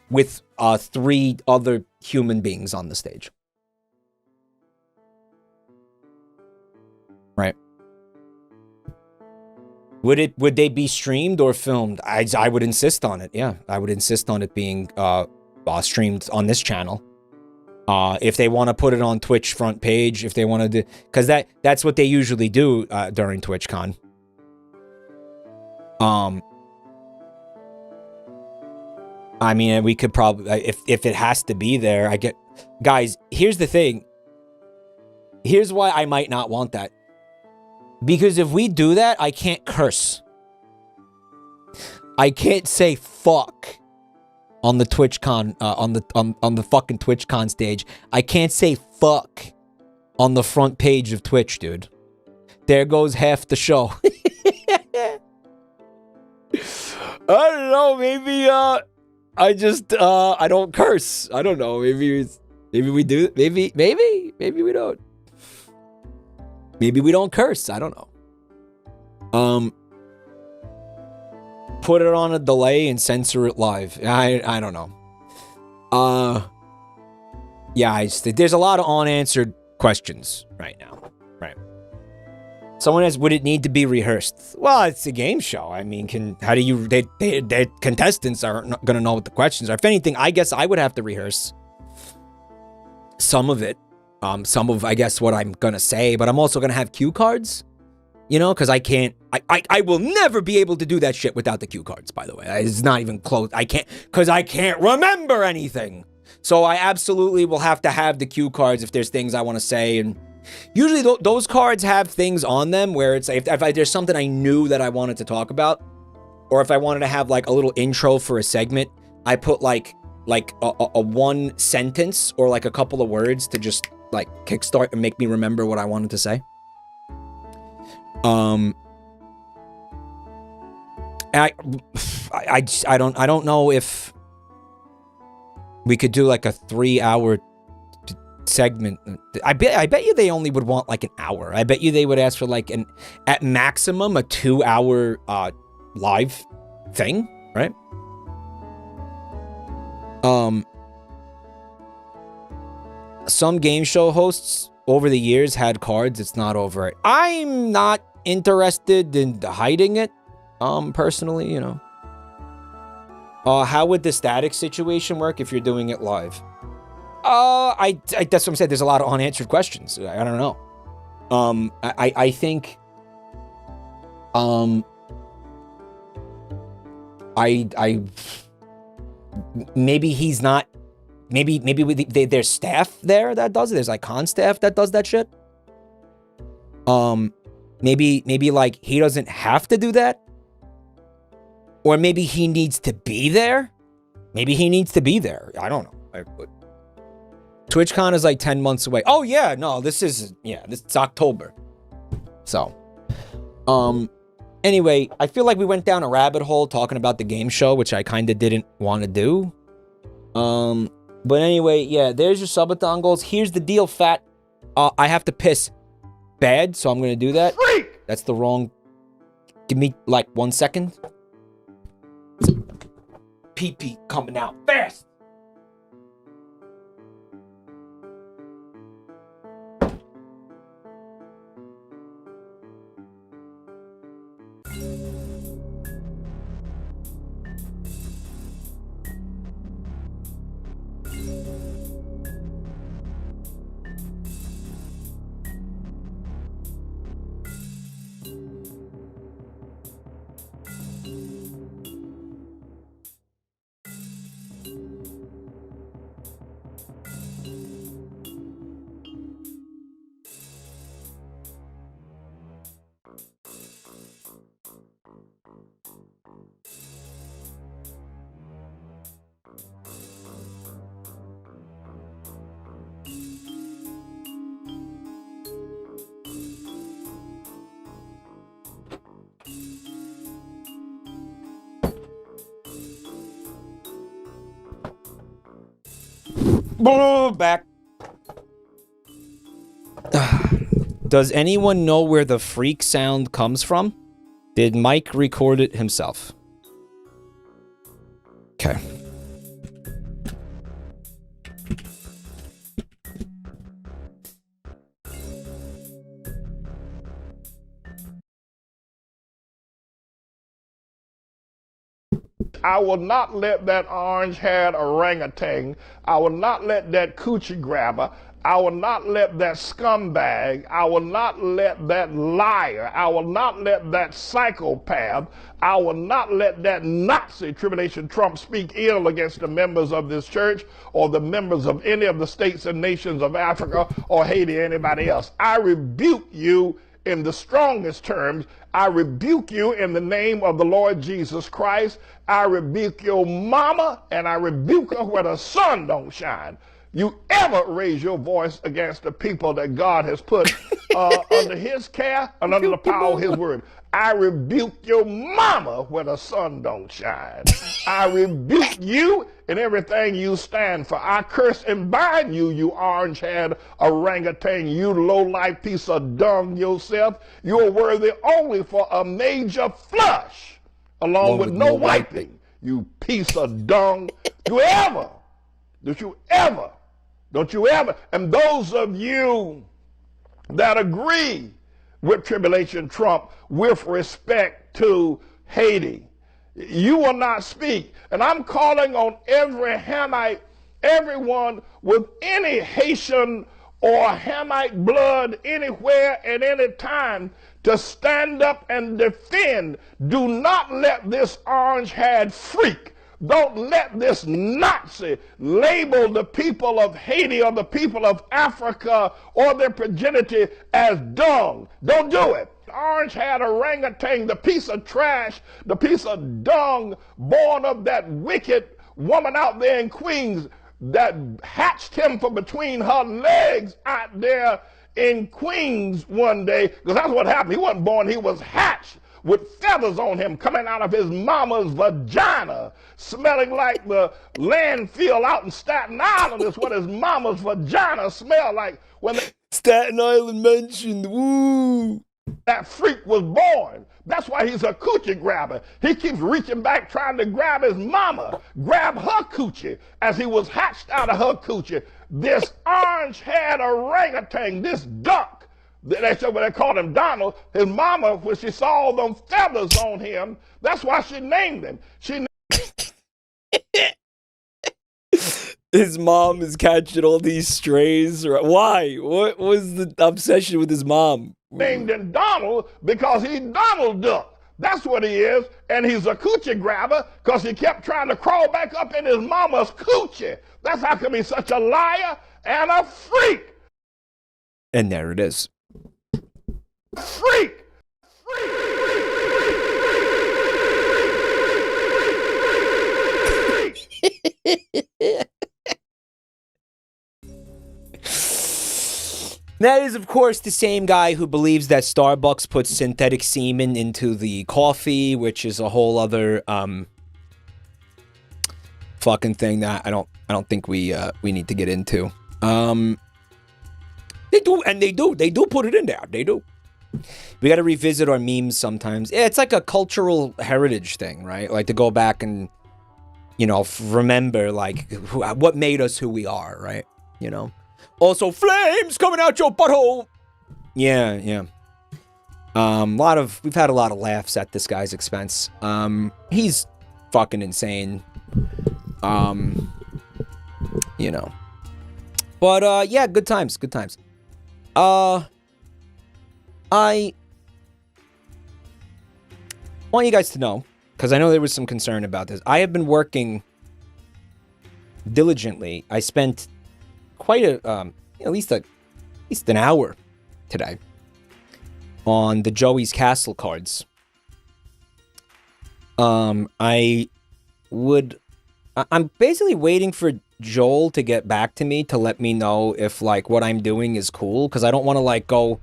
with 3 other human beings on the stage. Right. Would they be streamed or filmed? I would insist on it. Yeah, I would insist on it being streamed on this channel. If they want to put it on Twitch front page, if they want to do, because that's what they usually do during TwitchCon. I mean, we could probably, if it has to be there, guys, here's the thing. Here's why I might not want that. Because if we do that, I can't curse. I can't say fuck on the TwitchCon, on the fucking TwitchCon stage. I can't say fuck on the front page of Twitch, dude. There goes half the show. I don't know, maybe, I don't curse. I don't know, maybe we do, maybe we don't. Maybe we don't curse, I don't know. Put it on a delay and censor it live. I don't know. Yeah, there's a lot of unanswered questions right now. Right. Someone asks, would it need to be rehearsed? Well, it's a game show. I mean, their contestants are not going to know what the questions are. If anything, I guess I would have to rehearse some of it. Some of, I guess, what I'm going to say, but I'm also going to have cue cards, because I will never be able to do that shit without the cue cards, by the way. It's not even close. I can't remember anything. So I absolutely will have to have the cue cards if there's things I want to say. And usually those cards have things on them where it's, if there's something I knew that I wanted to talk about, or if I wanted to have like a little intro for a segment, I put like a one sentence or like a couple of words to just like kickstart and make me remember what I wanted to say. I don't know if we could do like a 3-hour segment. I bet you they only would want like an hour. I bet you they would ask for like at maximum a 2-hour live thing, right? Some game show hosts over the years had cards. It's not over. I'm not interested in hiding it, personally, How would the static situation work if you're doing it live? That's what I'm saying. There's a lot of unanswered questions. I don't know. I think, maybe he's not. Maybe there's staff there that does it. There's like con staff that does that shit. Maybe like he doesn't have to do that. Or maybe he needs to be there. Maybe he needs to be there. I don't know. TwitchCon is like 10 months away. Oh yeah, no, it's October. So, anyway, I feel like we went down a rabbit hole talking about the game show, which I kind of didn't want to do. But anyway, yeah, there's your Subathon goals. Here's the deal, Fat. I have to piss bad, so I'm going to do that. Freak! That's the wrong... Give me, like, 1 second. Pee-pee coming out fast. Back. Does anyone know where the freak sound comes from? Did Mike record it himself? Okay. I will not let that orange-haired orangutan, I will not let that coochie grabber, I will not let that scumbag, I will not let that liar, I will not let that psychopath, I will not let that Nazi Tribulation Trump speak ill against the members of this church or the members of any of the states and nations of Africa or Haiti or anybody else. I rebuke you in the strongest terms. I rebuke you in the name of the Lord Jesus Christ. I rebuke your mama, and I rebuke her where the sun don't shine. You ever raise your voice against the people that God has put under his care and under the power of his word. I rebuke your mama where the sun don't shine. I rebuke you and everything you stand for. I curse and bind you, you orange-haired orangutan, you low-life piece of dung yourself. You're worthy only for a major flush, along with no wiping, you piece of dung. Don't you ever, and those of you that agree with Tribulation Trump with respect to Haiti, you will not speak. And I'm calling on every Hamite, everyone with any Haitian or Hamite blood anywhere at any time to stand up and defend. Do not let this orange-haired freak, don't let this Nazi label the people of Haiti or the people of Africa or their progeny as dung. Don't do it. Orange-haired orangutan, the piece of trash, the piece of dung born of that wicked woman out there in Queens that hatched him from between her legs out there in Queens one day, because that's what happened. He wasn't born, he was hatched with feathers on him coming out of his mama's vagina, smelling like the landfill out in Staten Island is what his mama's vagina smelled like when Staten Island mentioned, woo! That freak was born. That's why he's a coochie grabber. He keeps reaching back trying to grab his mama, grab her coochie as he was hatched out of her coochie. This orange-haired orangutan, this duck, they called him Donald. His mama, when she saw them feathers on him, that's why she named him. His mom is catching all these strays. Why? What was the obsession with his mom? Named him Donald because he's Donald Duck. That's what he is. And he's a coochie grabber because he kept trying to crawl back up in his mama's coochie. That's how come he's such a liar and a freak. And there it is. Freak! That is, of course, the same guy who believes that Starbucks puts synthetic semen into the coffee, which is a whole other fucking thing that I don't think we need to get into. They do put it in there. They do. We got to revisit our memes sometimes. Yeah, it's like a cultural heritage thing, right? Like to go back and, you know, remember like what made us who we are, right? You know. Also, flames coming out your butthole. Yeah. We've had a lot of laughs at this guy's expense. He's fucking insane. You know. But yeah, good times. I want you guys to know, because I know there was some concern about this. I have been working diligently. I spent quite at least an hour today on the Joey's Castle cards. I'm basically waiting for Joel to get back to me to let me know if, like, what I'm doing is cool, because I don't want to, like, go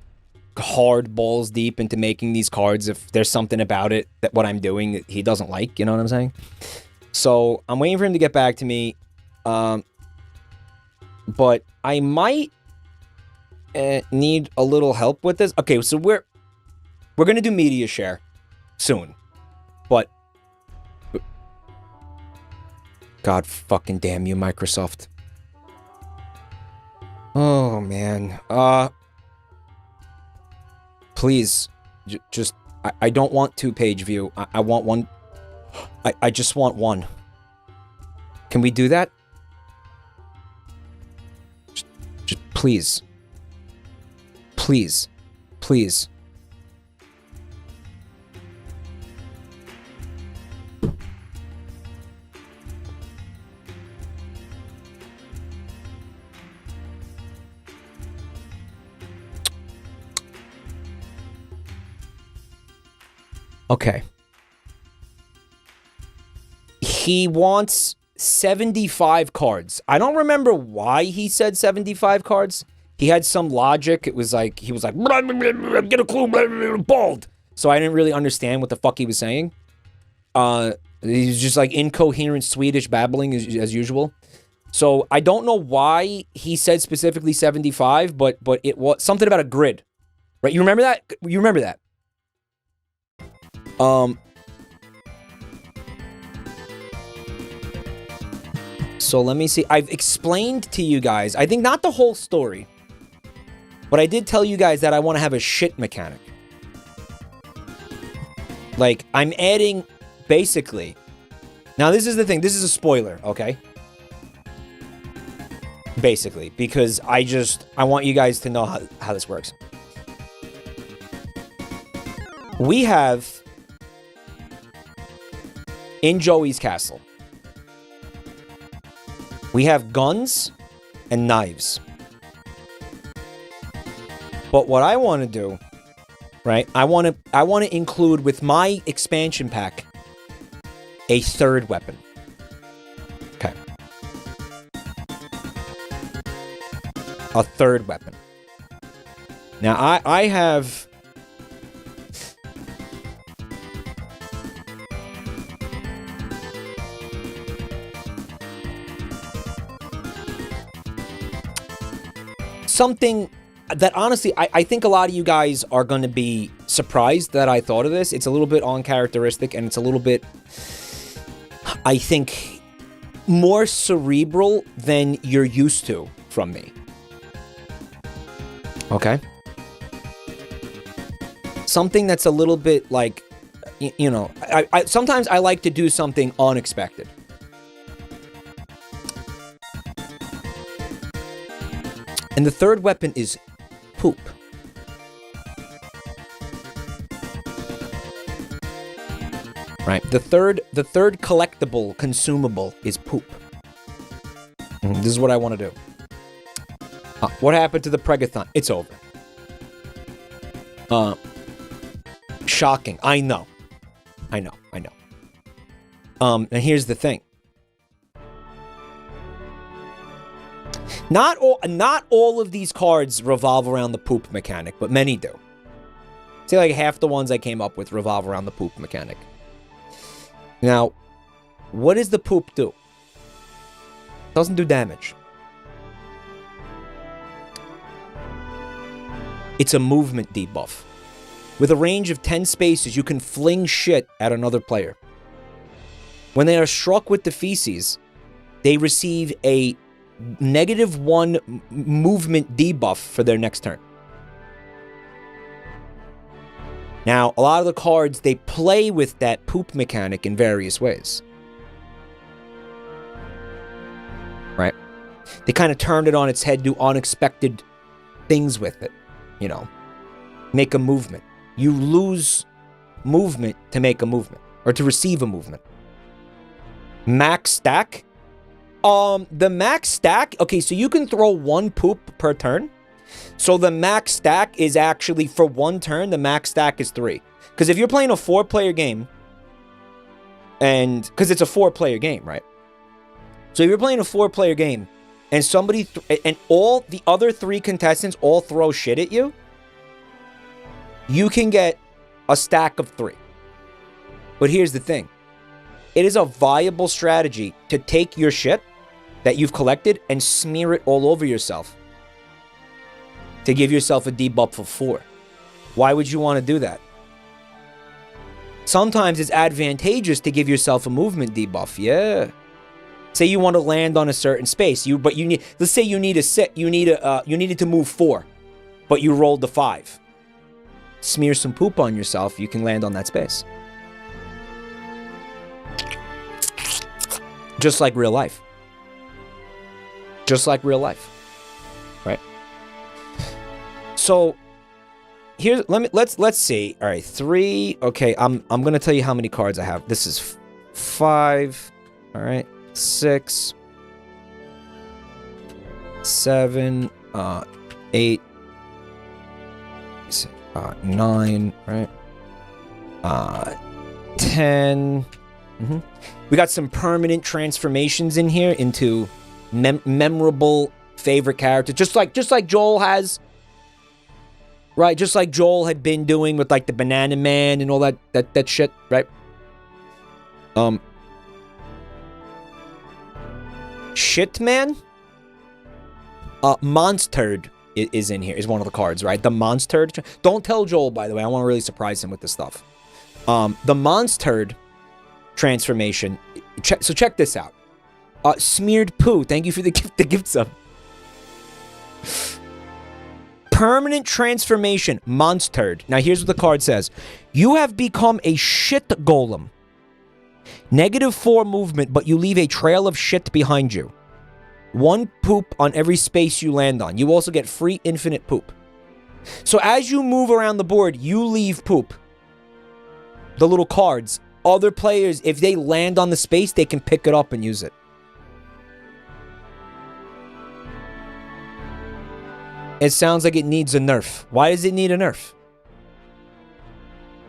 hard balls deep into making these cards if there's something about it that what I'm doing that he doesn't like, you know what I'm saying? So I'm waiting for him to get back to me, but I might need a little help with this. Okay, so we're gonna do media share soon, but God fucking damn you, Microsoft. Oh man, please, just I don't want 2-page view. I want one. I just want one. Can we do that? Just please. Please. Please. Okay. He wants 75 cards. I don't remember why he said 75 cards. He had some logic. It was like, he was like, get a clue, bald. So I didn't really understand what the fuck he was saying. He was just like incoherent Swedish babbling as usual. So I don't know why he said specifically 75, but it was something about a grid. Right? You remember that? You remember that? So let me see. I've explained to you guys, I think not the whole story, but I did tell you guys that I want to have a shit mechanic. Like, I'm adding, basically. Now, this is the thing. This is a spoiler, okay? Basically, because I want you guys to know how this works. We have, in Joey's Castle, we have guns and knives. But what I want to do, right? I want to include with my expansion pack a third weapon. Okay. A third weapon. Now I have something that honestly, I think a lot of you guys are going to be surprised that I thought of this. It's a little bit uncharacteristic, and it's a little bit, I think, more cerebral than you're used to from me. Okay? Something that's a little bit like, you know, sometimes I like to do something unexpected. And the third weapon is poop. Right? The third collectible, consumable is poop. This is what I want to do. What happened to the Pregathon? It's over. Shocking. I know. And here's the thing. Not all of these cards revolve around the poop mechanic, but many do. Say like half the ones I came up with revolve around the poop mechanic. Now, what does the poop do? It doesn't do damage. It's a movement debuff. With a range of 10 spaces, you can fling shit at another player. When they are struck with the feces, they receive a -1 movement debuff for their next turn. Now, a lot of the cards, they play with that poop mechanic in various ways. Right? They kind of turn it on its head, do unexpected things with it. You know, make a movement. You lose movement to make a movement, or to receive a movement. Max stack, The max stack, okay, so you can throw 1 poop per turn. So the max stack is actually, for 1 turn, the max stack is 3. Because if you're playing a 4-player game, and, because it's a 4-player game, right? So if you're playing a 4-player game, and somebody, and all the other 3 contestants all throw shit at you, you can get a stack of 3. But here's the thing. It is a viable strategy to take your shit that you've collected and smear it all over yourself to give yourself a debuff of 4. Why would you want to do that? Sometimes it's advantageous to give yourself a movement debuff. Yeah. Say you want to land on a certain space, but you need, let's say you need a set, you needed to move 4, but you rolled the 5. Smear some poop on yourself, you can land on that space. Just like real life. Just like real life. Right? So here's, let's see. All right, 3. Okay, I'm going to tell you how many cards I have. This is 5. All right. 6, 7, 8, 9, right? 10. We got some permanent transformations in here into memorable favorite characters, just like Joel has, right? Just like Joel had been doing with like the Banana Man and all that shit, right? Shit Man? Monstered is in here, is one of the cards, right? The Monstered. Don't tell Joel, by the way. I want to really surprise him with this stuff. The Monstered transformation. So check this out. Smeared Poo. Thank you for the gift sub. Permanent transformation. Monstered. Now here's what the card says. You have become a shit golem. -4 movement, but you leave a trail of shit behind you. 1 poop on every space you land on. You also get free infinite poop. So as you move around the board, you leave poop. The little cards. Other players, if they land on the space, they can pick it up and use it. It sounds like it needs a nerf. Why does it need a nerf?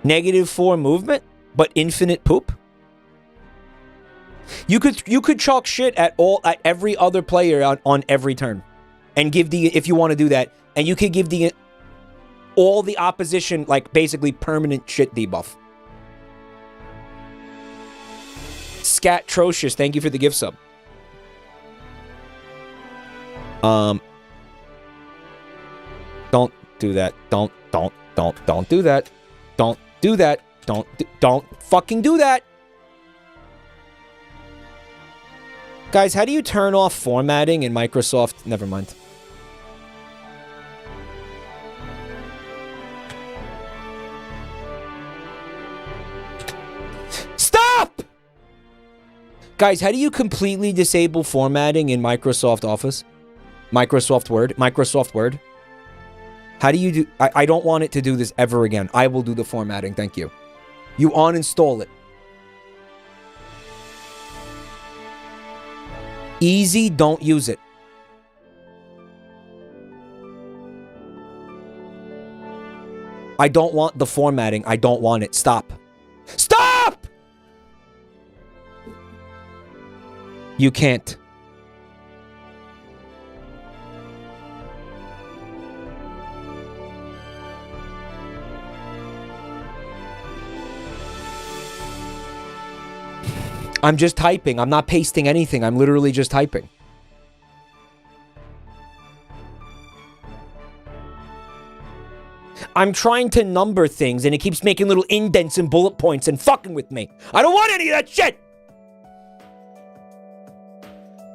-4 movement, but infinite poop? You could chalk shit at every other player on every turn, and give if you want to do that, and you could give all the opposition like basically permanent shit debuff. Scatrocious, thank you for the gift sub. Don't do that. Don't do that. Don't do that. Don't fucking do that. Guys, how do you turn off formatting in Microsoft? Never mind. Stop! Guys, how do you completely disable formatting in Microsoft Office? Microsoft Word? How do you do... I don't want it to do this ever again. I will do the formatting, thank you. You uninstall it. Easy, don't use it. I don't want the formatting. I don't want it. Stop. Stop! You can't. I'm just typing. I'm not pasting anything. I'm literally just typing. I'm trying to number things and it keeps making little indents and bullet points and fucking with me. I don't want any of that shit!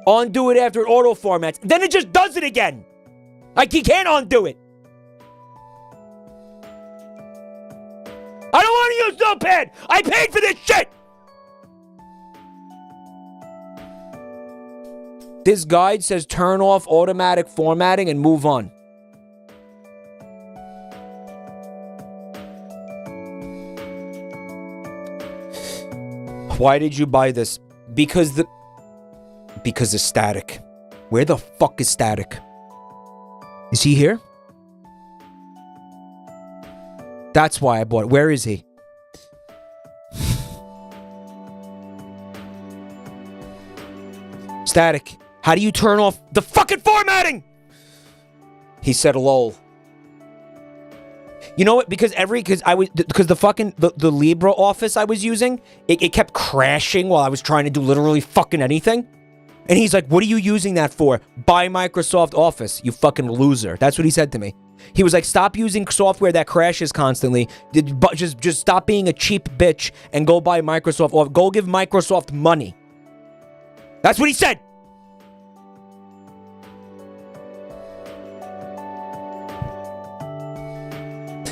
Undo it after it auto formats. Then it just does it again! Like, you can't undo it! I don't want to use Notepad! I paid for this shit! This guide says turn off automatic formatting and move on. Why did you buy this? Because because of Static. Where the fuck is Static? Is he here? That's why I bought it. Where is he? Static, how do you turn off the fucking formatting? He said lol. You know what? Because the fucking the LibreOffice I was using, it kept crashing while I was trying to do literally fucking anything. And he's like, "What are you using that for? Buy Microsoft Office, you fucking loser." That's what he said to me. He was like, "Stop using software that crashes constantly. Just stop being a cheap bitch and go buy Microsoft Office. Go give Microsoft money." That's what he said.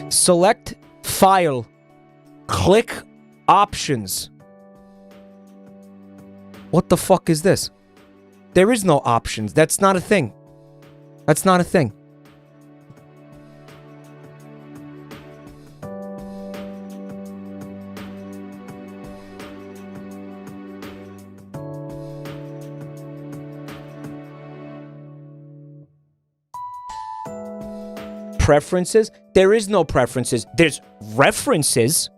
Select file. Click options. What the fuck is this? There is no options. That's not a thing. That's not a thing. Preferences? There is no preferences. There's references.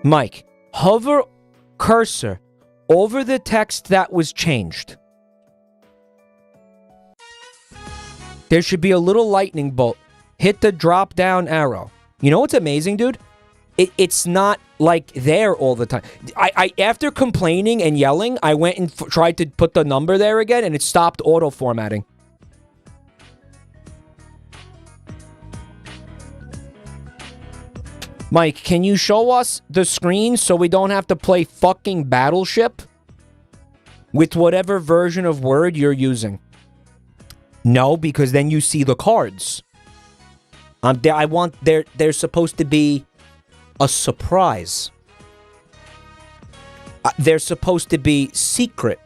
Mike, hover cursor over the text that was changed. There should be a little lightning bolt. Hit the drop down arrow. You know what's amazing, dude? It's not like there all the time. I after complaining and yelling, I went and tried to put the number there again, and it stopped auto formatting. Mike, can you show us the screen so we don't have to play fucking Battleship with whatever version of Word you're using? No, because then you see the cards. They're supposed to be a surprise. They're supposed to be secret.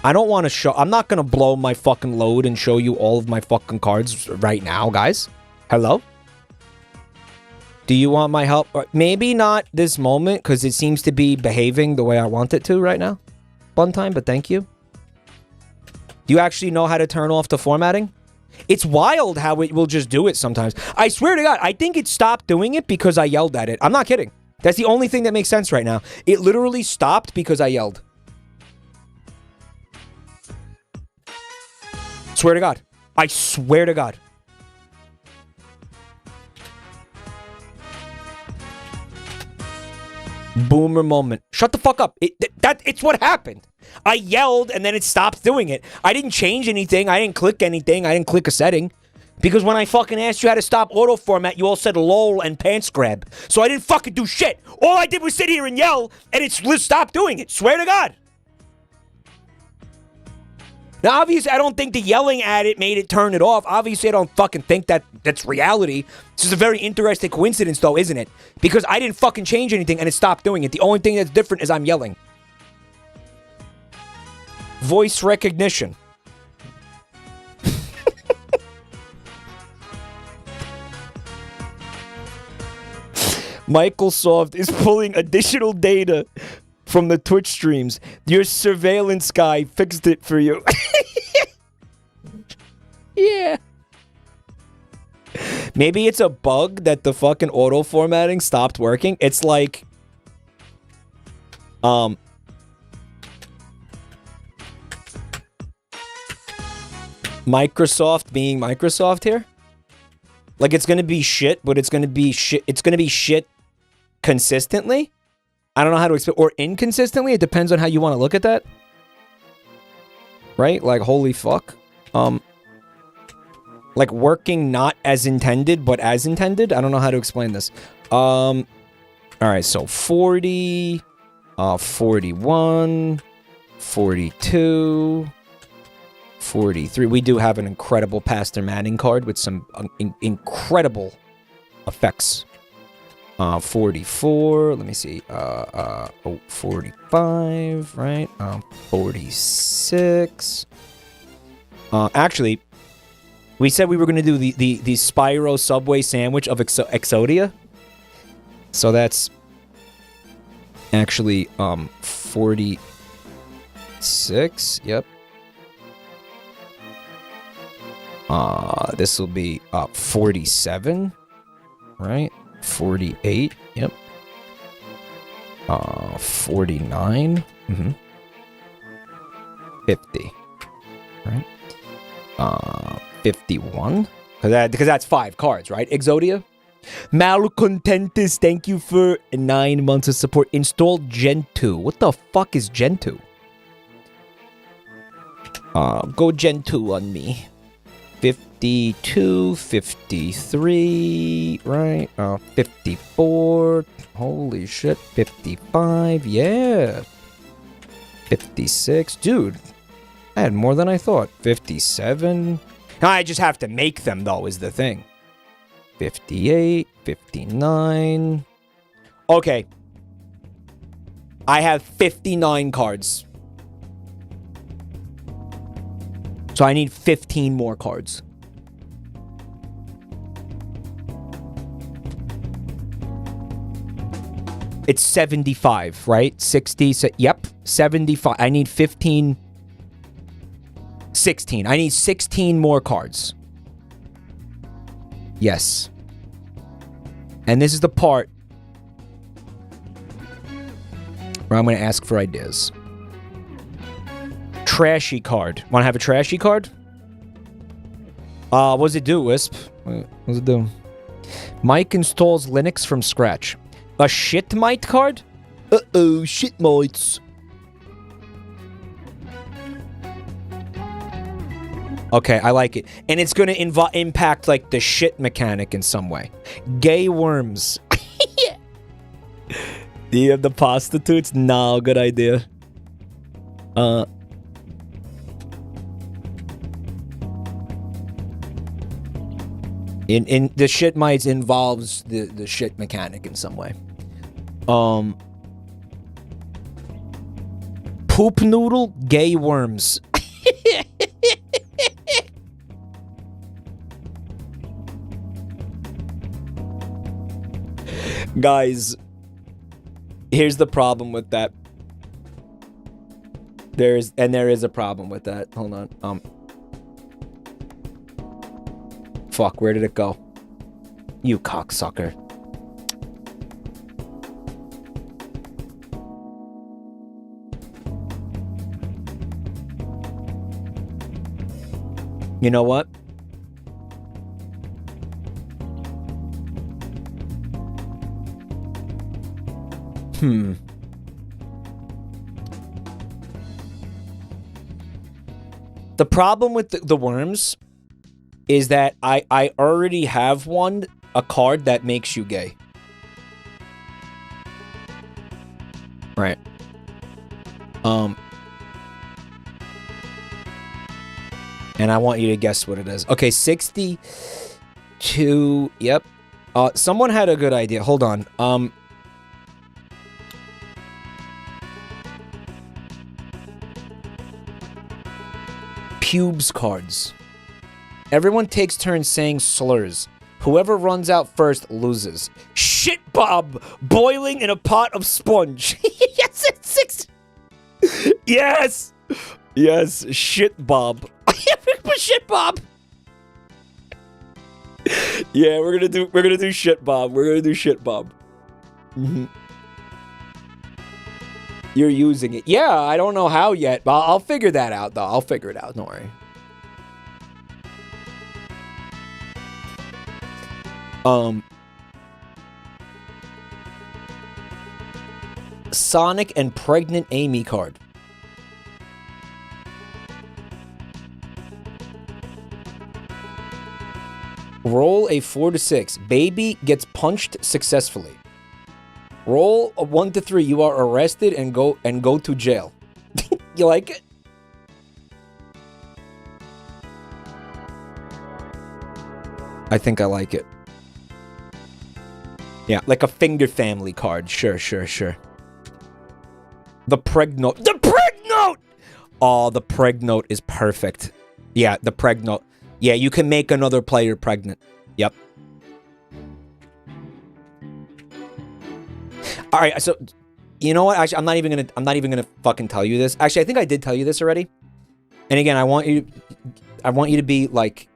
I don't want to show... I'm not going to blow my fucking load and show you all of my fucking cards right now, guys. Hello? Do you want my help? Or maybe not this moment, because it seems to be behaving the way I want it to right now. Fun time, but thank you. Do you actually know how to turn off the formatting? It's wild how it will just do it sometimes. I swear to God, I think it stopped doing it because I yelled at it. I'm not kidding. That's the only thing that makes sense right now. It literally stopped because I yelled. Swear to God. I swear to God. Boomer moment. Shut the fuck up. It's what happened. I yelled and then it stopped doing it. I didn't change anything. I didn't click anything. I didn't click a setting. Because when I fucking asked you how to stop auto format, you all said lol and pants grab. So I didn't fucking do shit. All I did was sit here and yell and it stopped doing it. Swear to God. Now, obviously, I don't think the yelling at it made it turn it off. Obviously, I don't fucking think that's reality. This is a very interesting coincidence, though, isn't it? Because I didn't fucking change anything, and it stopped doing it. The only thing that's different is I'm yelling. Voice recognition. Microsoft is pulling additional data from the Twitch streams. Your surveillance guy fixed it for you. Yeah. Maybe it's a bug that the fucking auto formatting stopped working. It's like Microsoft being Microsoft here. Like it's gonna be shit, but it's gonna be shit. It's gonna be shit consistently. I don't know how to explain, or inconsistently. It depends on how you want to look at that. Right? Like, holy fuck. Like working not as intended, but as intended. I don't know how to explain this. All right, so 40, 41, 42, 43. We do have an incredible Pastor Manning card with some incredible effects. 44, let me see, 45, right, 46, actually, we said we were going to do the Spyro Subway sandwich of Exodia, so that's Actually, 46. Yep. This will be 47, right? 48. Yep. 49. 50. Right? 51. Because that's 5 cards, right? Exodia. Malcontentus, thank you for 9 months of support. Install Gen 2. What the fuck is Gen 2? Go Gen 2 on me. 52, 53, right? 54. Holy shit. 55, yeah. 56. Dude, I had more than I thought. 57. I just have to make them, though, is the thing. 58, 59. Okay. I have 59 cards. So I need 15 more cards. It's 75, right? 60, yep, 75. I need 15, 16. I need 16 more cards. Yes. And this is the part where I'm going to ask for ideas. Trashy card. Want to have a trashy card? What does it do, Wisp? What does it do? Mike installs Linux from scratch. A shitmite card? Uh-oh, shitmites. Okay, I like it. And it's going to impact, like, the shit mechanic in some way. Gay worms. Do you have the prostitutes? No, good idea. In the shit mites involves the shit mechanic in some way. Poop noodle, gay worms. Guys, here's the problem with that. There is a problem with that. Hold on. Fuck, where did it go? You cocksucker. You know what? The problem with the worms is that I already have a card that makes you gay. Right. And I want you to guess what it is. Okay, 62. Yep. Someone had a good idea. Hold on. Pubes cards. Everyone takes turns saying slurs. Whoever runs out first loses. Shit, Bob! Boiling in a pot of sponge. Yes, it's 6. Yes! Yes, shit, Bob. Shit, Bob. Yeah, we're gonna do shit, Bob. We're gonna do shit, Bob. You're using it. Yeah, I don't know how yet, but I'll figure that out, though. I'll figure it out. Don't worry. Sonic and Pregnant Amy card. Roll a 4 to 6. Baby gets punched successfully. Roll a 1 to 3. You are arrested and go to jail. You like it? I think I like it. Yeah, like a finger family card. Sure. The preg note. The preg note! Oh, the preg note is perfect. Yeah, the preg note. Yeah, you can make another player pregnant. Yep. All right, so You know what? Actually, I'm not even gonna fucking tell you this. Actually, I think I did tell you this already. And again, I want you to be like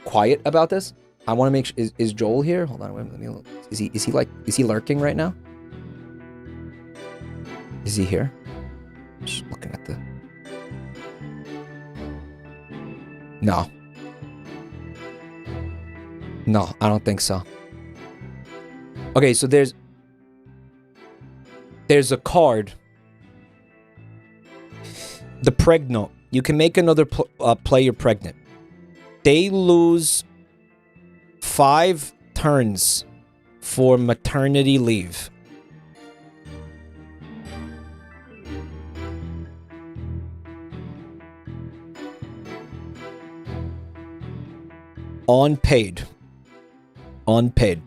quiet about this. I want to make sure. Is Joel here? Hold on. Wait, let me look. Is he lurking right now? Is he here? Just looking at the. No. No, I don't think so. Okay, so there's a card. The Pregno. You can make another player pregnant. They lose 5 turns for maternity leave. Unpaid. Unpaid.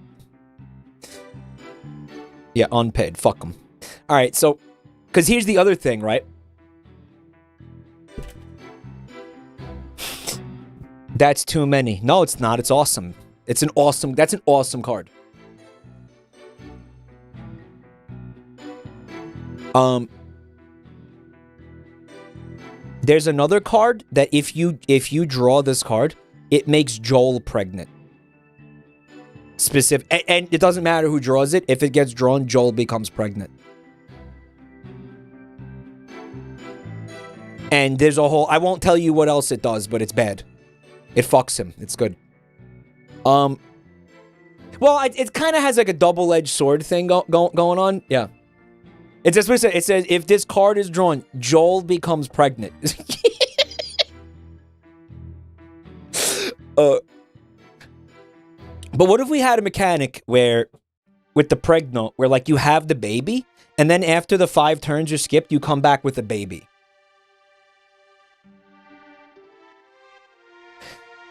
Yeah, unpaid. Fuck them. All right, so, because here's the other thing, right? That's too many. No, it's not. It's awesome. That's an awesome card. There's another card that if you draw this card, it makes Joel pregnant. Specific, and it doesn't matter who draws it. If it gets drawn, Joel becomes pregnant. And there's a whole. I won't tell you what else it does, but it's bad. It fucks him. It's good. Well, it kind of has like a double-edged sword thing going on. Yeah. It's just what it says. It says if this card is drawn, Joel becomes pregnant. But what if we had a mechanic where, with the Pregno, where like you have the baby, and then after the 5 turns are skipped, you come back with a baby.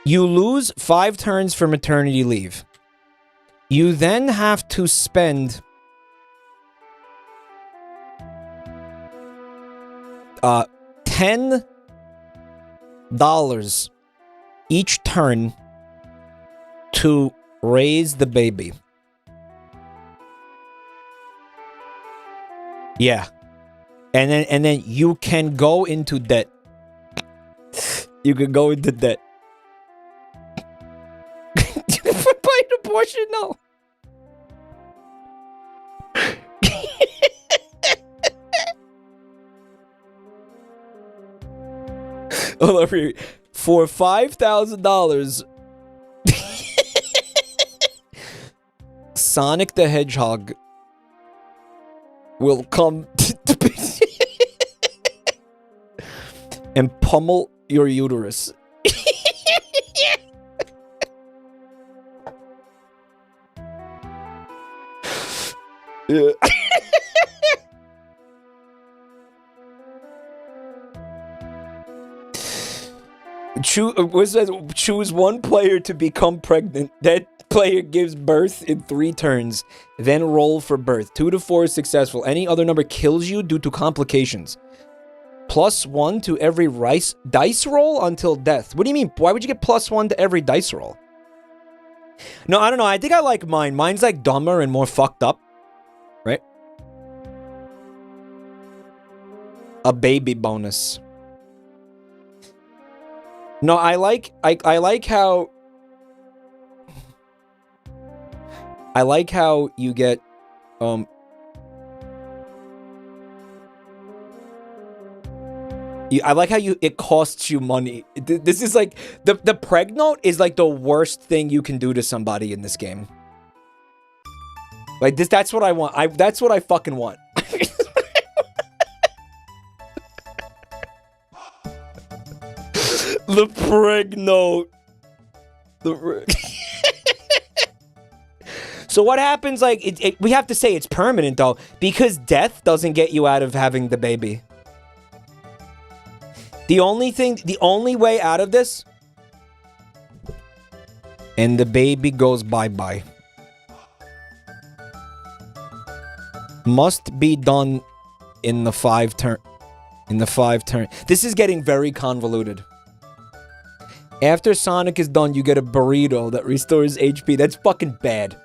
You lose 5 turns for maternity leave. You then have to spend $10 each turn to raise the baby. Yeah. And then you can go into debt. You can go into debt. By an abortion? No. Hold on, for $5,000, Sonic the Hedgehog will come and pummel your uterus. Yeah. Choose one player to become pregnant. That player gives birth in 3 turns. Then roll for birth. 2 to 4 is successful. Any other number kills you due to complications. +1 to every dice roll until death. What do you mean? Why would you get +1 to every dice roll? No, I don't know. I think I like mine. Mine's like dumber and more fucked up. Right? A baby bonus. No, I like how you get I like how it costs you money. This is like the Pregnote is like the worst thing you can do to somebody in this game. Like that's what I want. That's what I fucking want. The Pregnote. So what happens, like, we have to say it's permanent, though, because death doesn't get you out of having the baby. The only way out of this, and the baby goes bye-bye. Must be done in the 5 turn. This is getting very convoluted. After Sonic is done, you get a burrito that restores HP. That's fucking bad.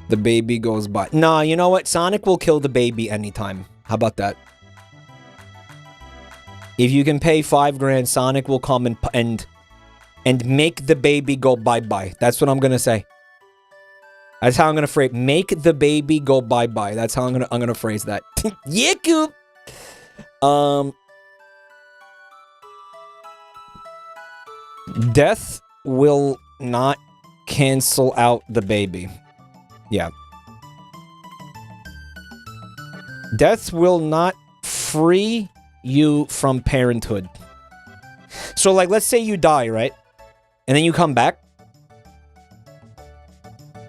The baby goes by. Nah, you know what? Sonic will kill the baby anytime. How about that? If you can pay $5 grand, Sonic will come and make the baby go bye-bye. That's what I'm gonna say. That's how I'm gonna phrase. Make the baby go bye-bye. That's how I'm gonna phrase that. Yeah, Coop. Death will not cancel out the baby. Yeah. Death will not free you from parenthood. So, like, let's say you die, right? And then you come back.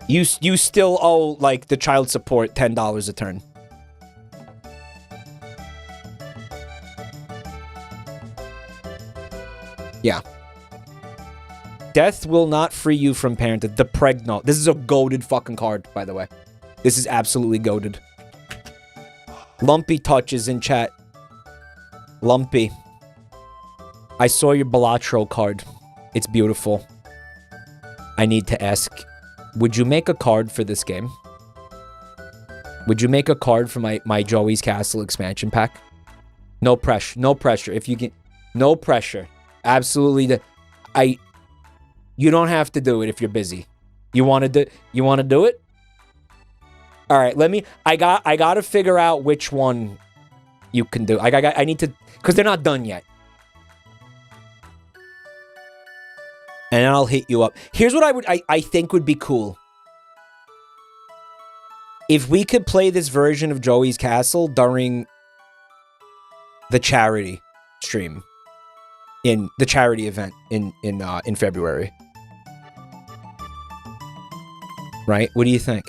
You still owe, like, the child support $10 a turn. Yeah. Death will not free you from parenthood. The Pregno. This is a goated fucking card, by the way. This is absolutely goated. Lumpy touches in chat. Lumpy. I saw your Balatro card. It's beautiful. I need to ask, would you make a card for this game? Would you make a card for my Joey's Castle expansion pack? No pressure. No pressure. If you can... No pressure. Absolutely. You don't have to do it if you're busy. You want to do it? All right, I got to figure out which one you can do. I need to, because they're not done yet. And then I'll hit you up. Here's what I think would be cool. If we could play this version of Joey's Castle during the charity stream, in the charity event in February. Right? What do you think?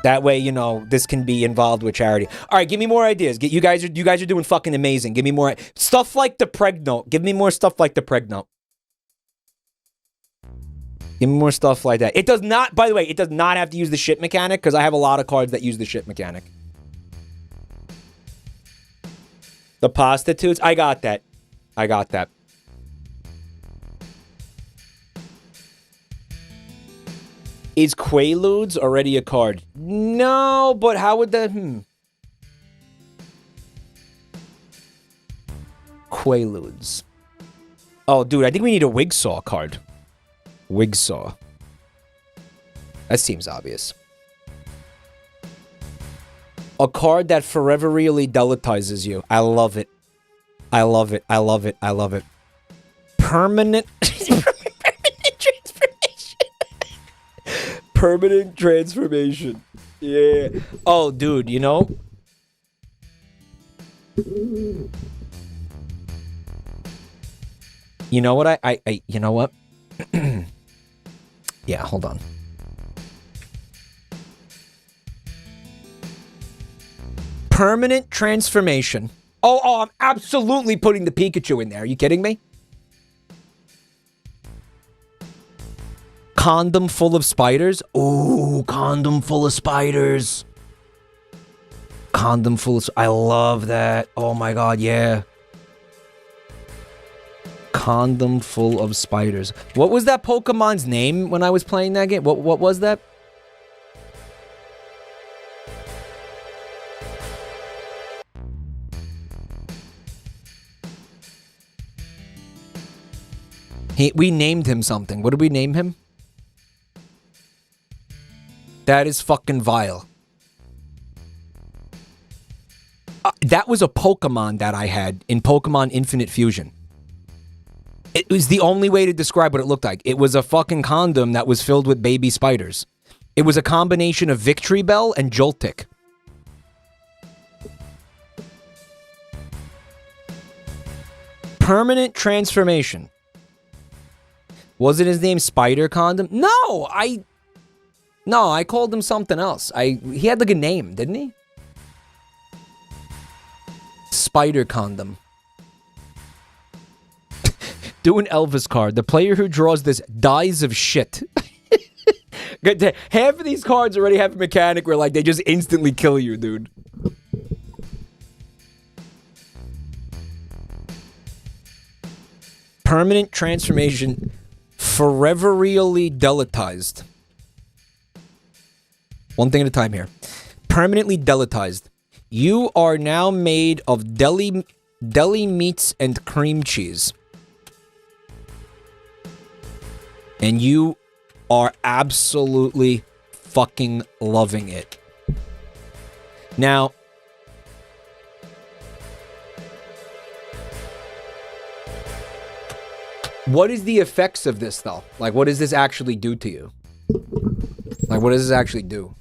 That way, you know, this can be involved with charity. All right, give me more ideas. You guys are doing fucking amazing. Give me more stuff like the Pregnote. Give me more stuff like the Pregnote. Give me more stuff like that. It does not, by the way, it does not have to use the shit mechanic because I have a lot of cards that use the shit mechanic. The prostitutes, I got that. I got that. Is Quaaludes already a card? No, but how would that... Quaaludes. Oh, dude, I think we need a Wigsaw card. Wigsaw. That seems obvious. A card that forever really deletizes you. I love it. I love it. I love it. I love it. Permanent... Permanent transformation. Yeah. Oh, dude, you know? You know what you know what? Yeah, hold on. Permanent transformation. Oh, I'm absolutely putting the Pikachu in there. Are you kidding me? Condom full of spiders. Ooh, condom full of spiders. Condom full of... I love that. Oh my god, yeah. Condom full of spiders. What was that Pokemon's name when I was playing that game? What was that? We named him something. What did we name him? That is fucking vile. That was a Pokemon that I had in Pokemon Infinite Fusion. It was the only way to describe what it looked like. It was a fucking condom that was filled with baby spiders. It was a combination of Victory Bell and Joltik. Permanent transformation. Wasn't his name Spider Condom? No, I called him something else. He had like a name, didn't he? Spider Condom. Do an Elvis card. The player who draws this dies of shit. Half of these cards already have a mechanic where like they just instantly kill you, dude. Permanent transformation. Foreverly deletized. One thing at a time here. Permanently deletized. You are now made of deli meats and cream cheese. And you are absolutely fucking loving it. Now, what is the effects of this, though? Like, what does this actually do to you? Like, what does this actually do?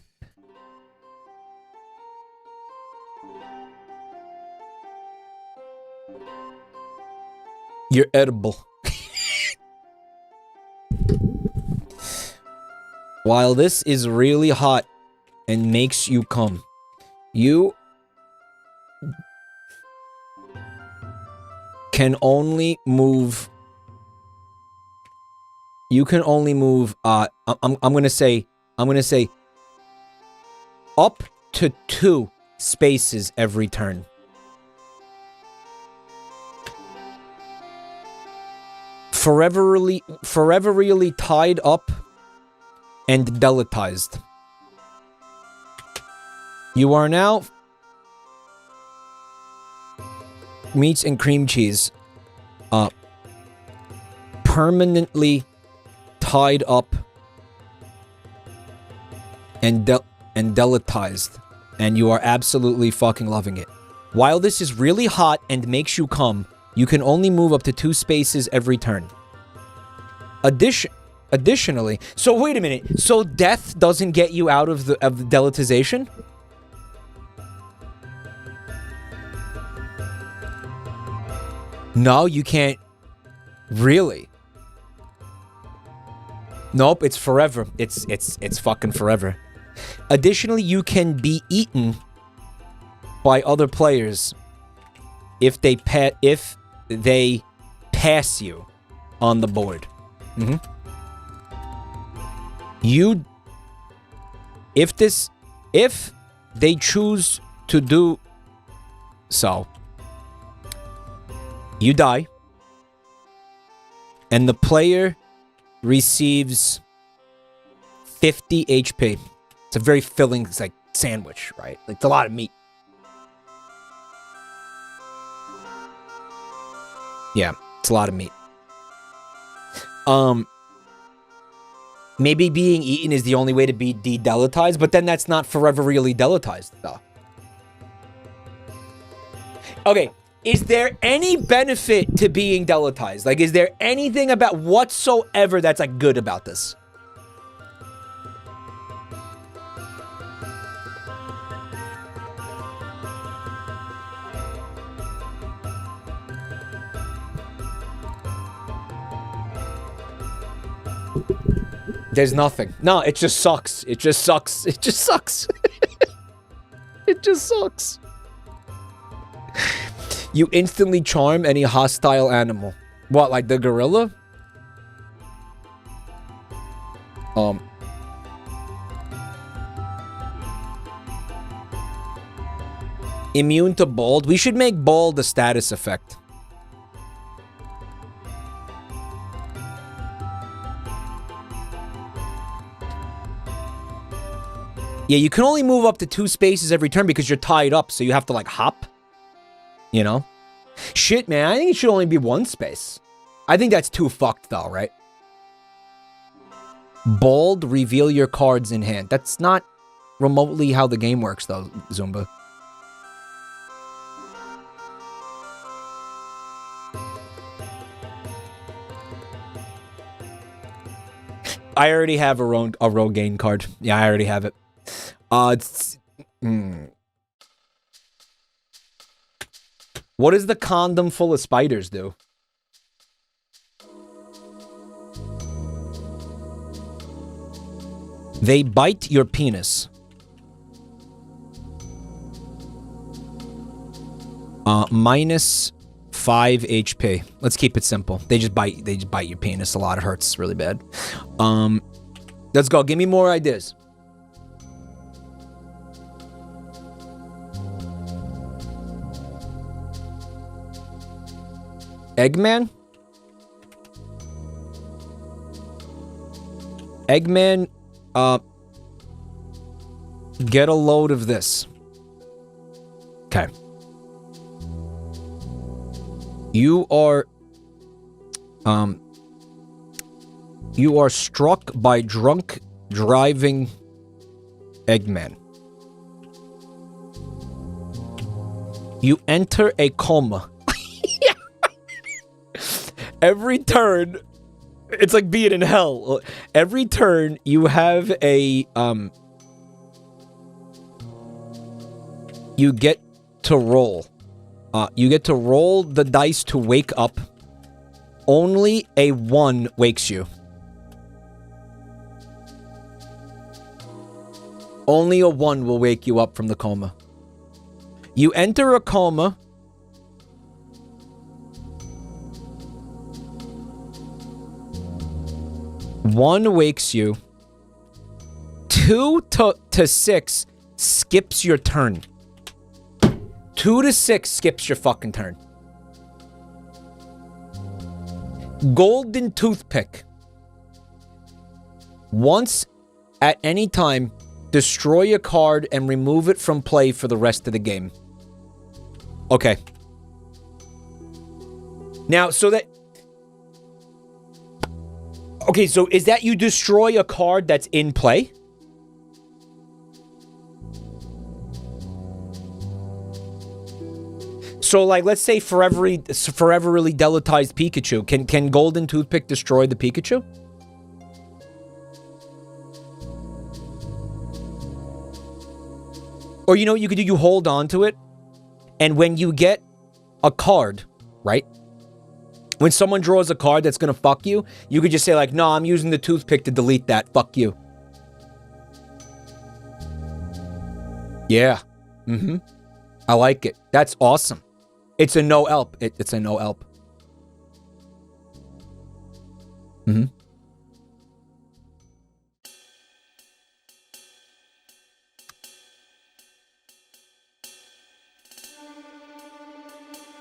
You're edible. While this is really hot and makes you come, you can only move... You can only move, I'm gonna say up to 2 spaces every turn. Foreverly tied up and deletized. You are now meats and cream cheese, permanently tied up and deletized, and you are absolutely fucking loving it. While this is really hot and makes you come, you can only move up to 2 spaces every turn. Additionally, so wait a minute. So death doesn't get you out of the deletization? No, you can't. Really? Nope, it's forever. It's fucking forever. Additionally, you can be eaten by other players if they pass you on the board. If they choose to do so, you die, and the player receives 50 HP. It's a very filling, it's like sandwich, right? Like, it's a lot of meat. Yeah, it's a lot of meat. Maybe being eaten is the only way to be de-deletized, but then that's not forever really deletized, though. Okay, is there any benefit to being deletized? Like, is there anything about whatsoever that's, like, good about this? There's nothing. No, it just sucks. It just sucks. It just sucks. It just sucks. You instantly charm any hostile animal. What, like the gorilla? Immune to bald. We should make bald a status effect. Yeah, you can only move up to 2 spaces every turn because you're tied up, so you have to, like, hop. You know? Shit, man, I think it should only be 1 space. I think that's too fucked, though, right? Bold, reveal your cards in hand. That's not remotely how the game works, though, Zumba. I already have a Rogaine card. Yeah, I already have it. What does the condom full of spiders do? They bite your penis. Minus 5 HP. Let's keep it simple. They just bite your penis a lot. It hurts really bad. Let's go. Give me more ideas. Eggman? Eggman, get a load of this. Okay. You are struck by drunk driving Eggman. You enter a coma. Every turn, it's like being in hell. Every turn, you have a, you get to roll. You get to roll the dice to wake up. Only a 1 wakes you. Only a 1 will wake you up from the coma. You enter a coma. One wakes you. 2 to 6 skips your turn. 2 to 6 skips your fucking turn. Golden toothpick. Once at any time, destroy a card and remove it from play for the rest of the game. Okay. Now, so that... Okay, so is that you destroy a card that's in play? So, like, let's say forever really deletized Pikachu. Can Golden Toothpick destroy the Pikachu? Or, you know what you could do? You hold on to it, and when you get a card, right? When someone draws a card that's gonna fuck you, you could just say, like, no, I'm using the toothpick to delete that. Fuck you. Yeah. Mm-hmm. I like it. That's awesome. It's a no-help. It's a no-help. Mm-hmm.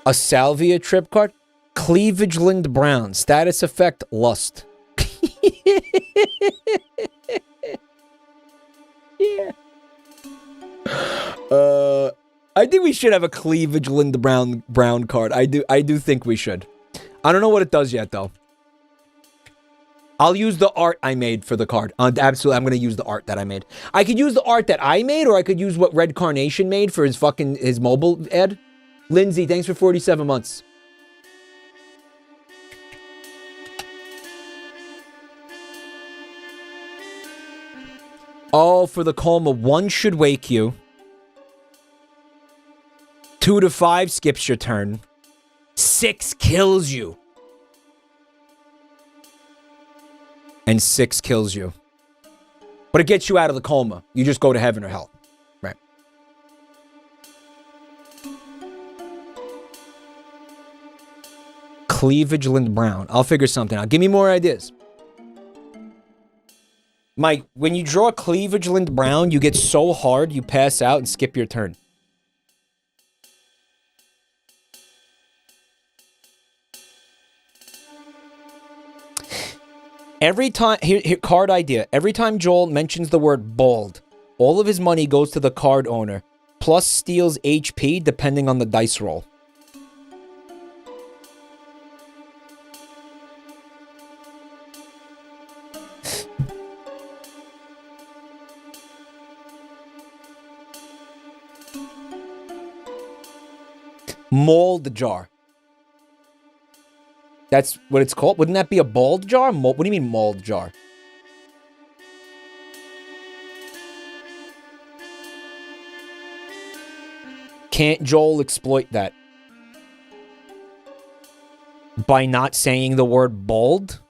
A Salvia trip card? Cleavage Lind Brown. Status effect, lust. Yeah. I think we should have a Cleavage Lind Brown card. I do think we should. I don't know what it does yet, though. I'll use the art I made for the card. Absolutely, I'm going to use the art that I made. I could use the art that I made, or I could use what Red Carnation made for his mobile ad. Lindsay, thanks for 47 months. Oh, for the coma, 1 should wake you. 2 to 5 skips your turn. 6 kills you. And 6 kills you. But it gets you out of the coma. You just go to heaven or hell. Right. Cleavage Lind Brown. I'll figure something out. Give me more ideas. Mike, when you draw Cleavage Lind Brown, you get so hard you pass out and skip your turn. Every time, here, card idea. Every time Joel mentions the word bald, all of his money goes to the card owner, plus steals HP depending on the dice roll. Mold jar. That's what it's called? Wouldn't that be a bald jar? What do you mean mold jar? Can't Joel exploit that? By not saying the word bald?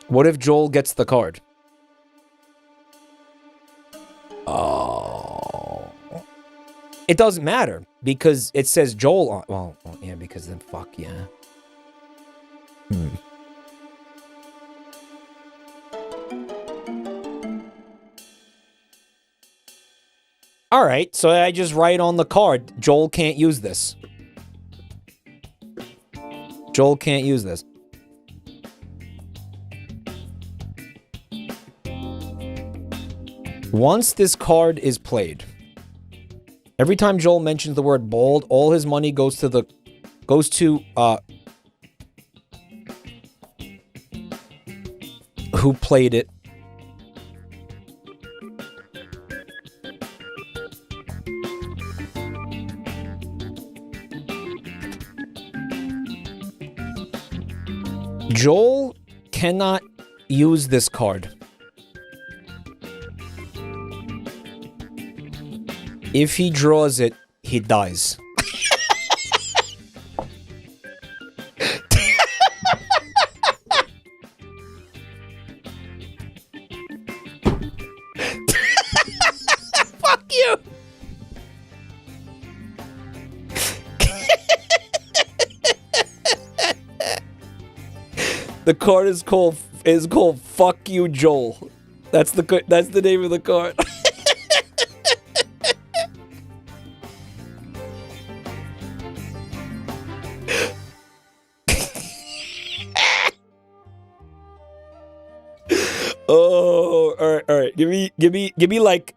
What if Joel gets the card? Oh. It doesn't matter, because it says Joel on... Well, yeah, because then fuck yeah. Alright, so I just write on the card, Joel can't use this. Joel can't use this. Once this card is played, every time Joel mentions the word bold, all his money goes to who played it. Joel cannot use this card. If he draws it, he dies. Fuck you! The card is called Fuck You, Joel. That's the name of the card. Oh, all right. Give me like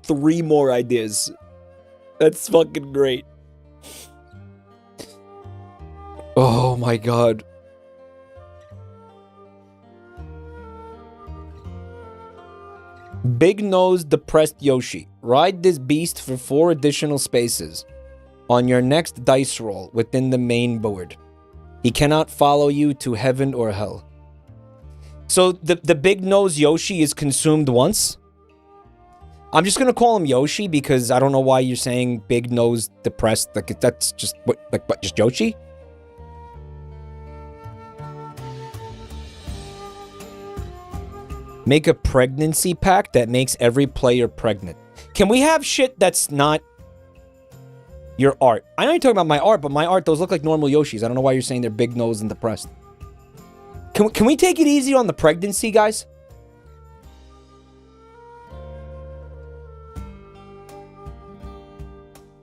3 more ideas. That's fucking great. Oh my god. Big Nose Depressed Yoshi. Ride this beast for 4 additional spaces on your next dice roll within the main board. He cannot follow you to heaven or hell. So the Big Nose Yoshi is consumed once? I'm just gonna call him Yoshi because I don't know why you're saying Big Nose Depressed. Like, that's just what, just Yoshi? Make a pregnancy pact that makes every player pregnant. Can we have shit that's not your art? I know you're talking about my art, but my art, those look like normal Yoshis. I don't know why you're saying they're big nose and depressed. Can we take it easy on the pregnancy, guys?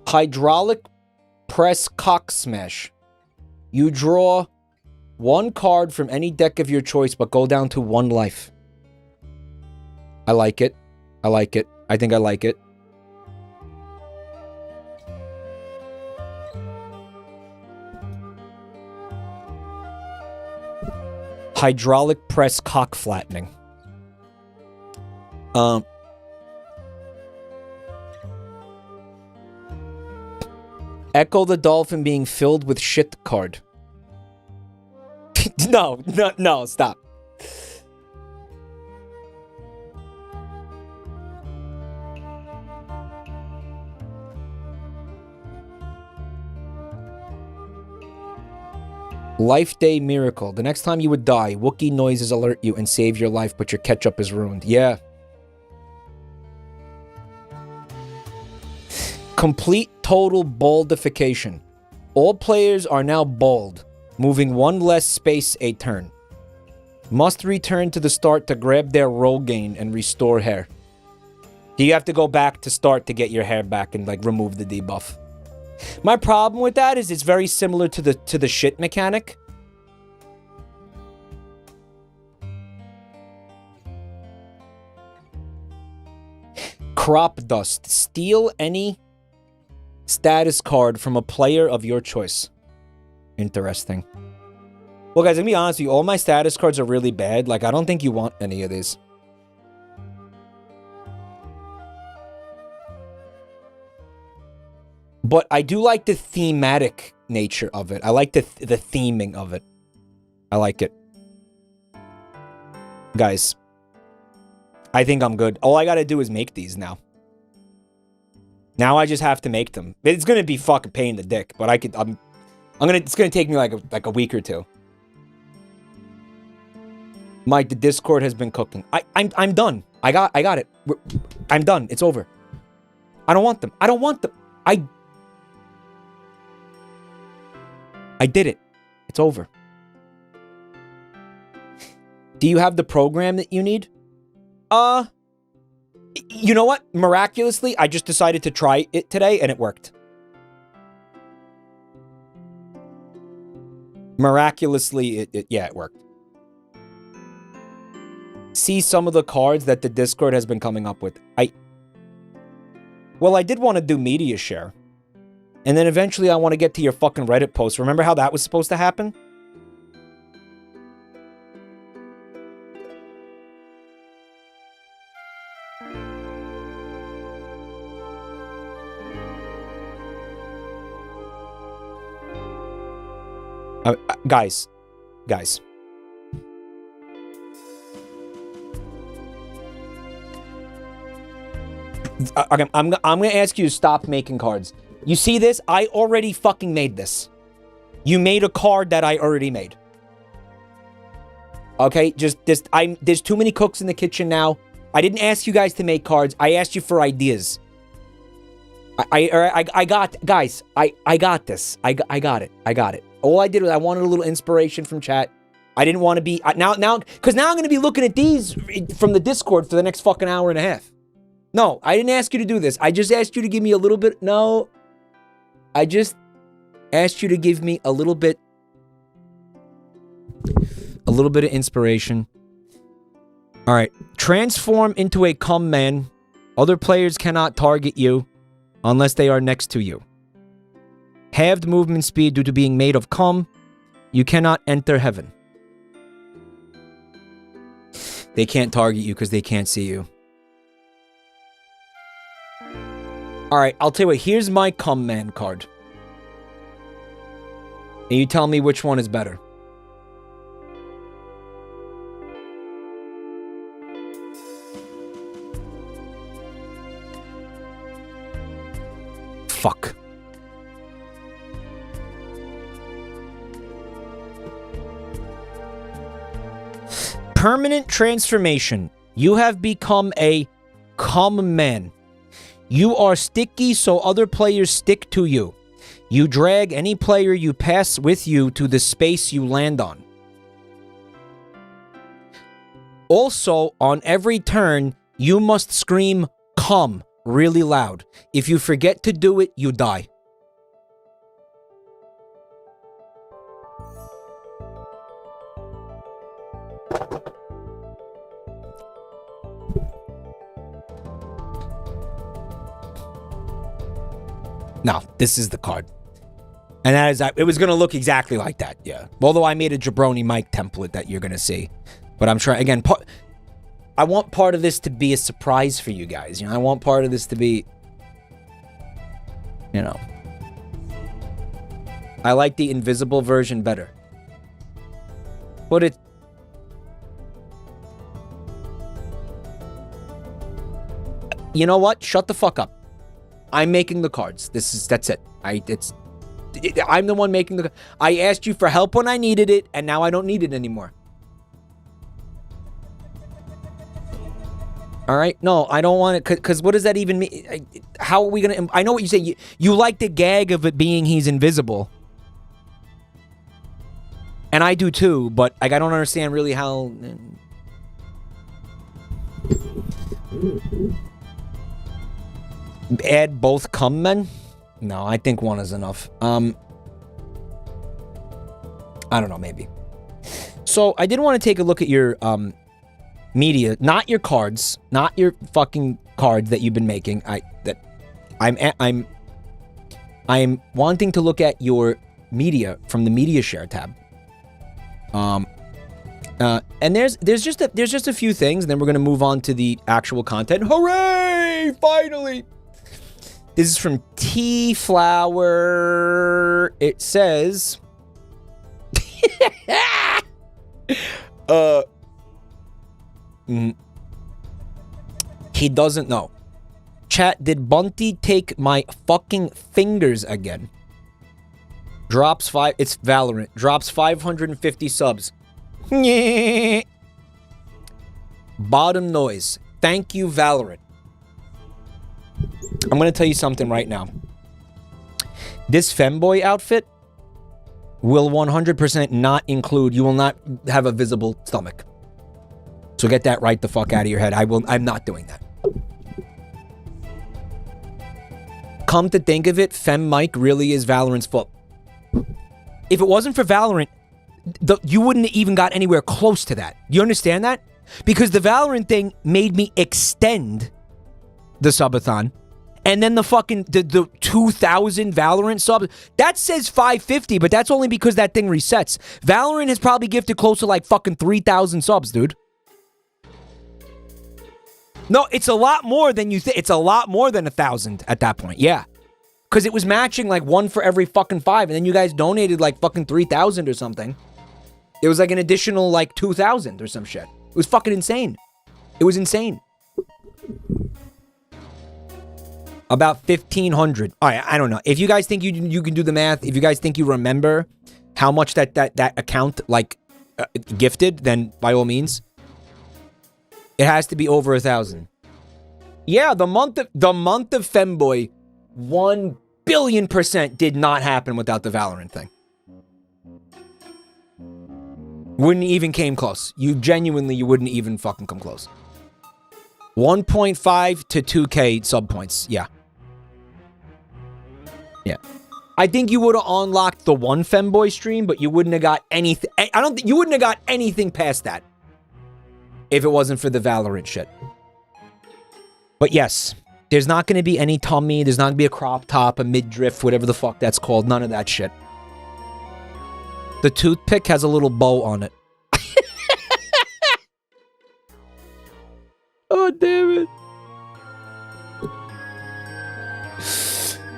Hydraulic press cock smash. You draw 1 card from any deck of your choice, but go down to 1 life. I like it. I like it. I think I like it. Hydraulic press cock flattening. Echo the Dolphin being filled with shit card. No, stop. Life Day Miracle. The next time you would die, Wookiee noises alert you and save your life, but your ketchup is ruined. Yeah. Complete total baldification. All players are now bald, moving 1 less space a turn. Must return to the start to grab their Rogaine and restore hair. You have to go back to start to get your hair back and like remove the debuff. My problem with that is it's very similar to the shit mechanic. Crop Dust. Steal any status card from a player of your choice. Interesting. Well, guys, let me be honest with you. All my status cards are really bad. Like, I don't think you want any of these. But I do like the thematic nature of it. I like the theming of it. I like it. Guys, I think I'm good. All I gotta do is make these now. Now I just have to make them. It's gonna be fucking pain in the dick, but I could. It's gonna take me like a week or 2. Mike, the Discord has been cooking. I'm done. I got it. I'm done. It's over. I don't want them. I don't want them. I did it. It's over. Do you have the program that you need? You know what? Miraculously, I just decided to try it today and it worked. Miraculously, it worked. see some of the cards that the Discord has been coming up with. Well, I did want to do media share. And then eventually I want to get to your fucking Reddit post. Remember how that was supposed to happen? Guys. Okay, I'm gonna ask you to stop making cards. You see this? I already fucking made this. You made a card that I already made. Okay, there's too many cooks in the kitchen now. I didn't ask you guys to make cards. I asked you for ideas. I got this. I got it. All I did was I wanted a little inspiration from chat. I didn't want to be because now I'm going to be looking at these from the Discord for the next fucking hour and a half. No, I didn't ask you to do this. I just asked you to give me a little bit. No, I just asked you to give me a little bit of inspiration. All right, transform into a cum man. Other players cannot target you unless they are next to you. Halved movement speed due to being made of cum. You cannot enter heaven. They can't target you because they can't see you. Alright, I'll tell you what. Here's my cum man card. And you tell me which one is better. Fuck. Permanent transformation. You have become a cum man. You are sticky, so other players stick to you. You drag any player you pass with you to the space you land on. Also, on every turn, you must scream "cum" really loud. If you forget to do it, you die. No, this is the card. And that is, it was going to look exactly like that, yeah. Although I made a JabroniMike template that you're going to see. But I'm trying, again, I want part of this to be a surprise for you guys. You know, I want part of this to be, you know. I like the invisible version better. But it... You know what? Shut the fuck up. I'm making the cards. That's it. I'm the one making the... I asked you for help when I needed it, and now I don't need it anymore. All right? No, I don't want it, because what does that even mean? How are we going to... I know what you say. You like the gag of it being he's invisible. And I do too, but I don't understand really how... Add both cum men? No, I think one is enough. I don't know, maybe. So, I did want to take a look at your media, not your cards, not your fucking cards that you've been making. I'm wanting to look at your media from the media share tab. And there's just a few things, and then we're gonna move on to the actual content. Hooray! Finally! This is from Tea Flower. It says, he doesn't know. Chat, did Bunty take my fucking fingers again? Drops 5. It's Valorant. Drops 550 subs. Bottom noise. Thank you, Valorant. I'm going to tell you something right now. This femboy outfit will 100% not include... You will not have a visible stomach. So get that right the fuck out of your head. I'm not doing that. Come to think of it, Fem Mike really is Valorant's fault. If it wasn't for Valorant, you wouldn't have even got anywhere close to that. You understand that? Because the Valorant thing made me extend the subathon. And then the fucking, the 2,000 Valorant subs, that says 550, but that's only because that thing resets. Valorant has probably gifted close to like fucking 3,000 subs, dude. No, it's a lot more than you think. It's a lot more than 1,000 at that point, yeah. Because it was matching like one for every fucking 5, and then you guys donated like fucking 3,000 or something. It was like an additional like 2,000 or some shit. It was fucking insane. It was insane. About 1,500. All right, I don't know. If you guys think you can do the math, if you guys think you remember how much that account like gifted, then by all means, it has to be over 1,000. Yeah, the month of Femboy, 1,000,000,000% did not happen without the Valorant thing. Wouldn't even came close. You wouldn't even fucking come close. 1.5 to 2K sub points. Yeah. Yeah. I think you would have unlocked the one Femboy stream, but you wouldn't have got anything. I don't think you wouldn't have got anything past that if it wasn't for the Valorant shit. But yes, there's not going to be any tummy. There's not going to be a crop top, a midriff, whatever the fuck that's called. None of that shit. The toothpick has a little bow on it. Oh, damn it.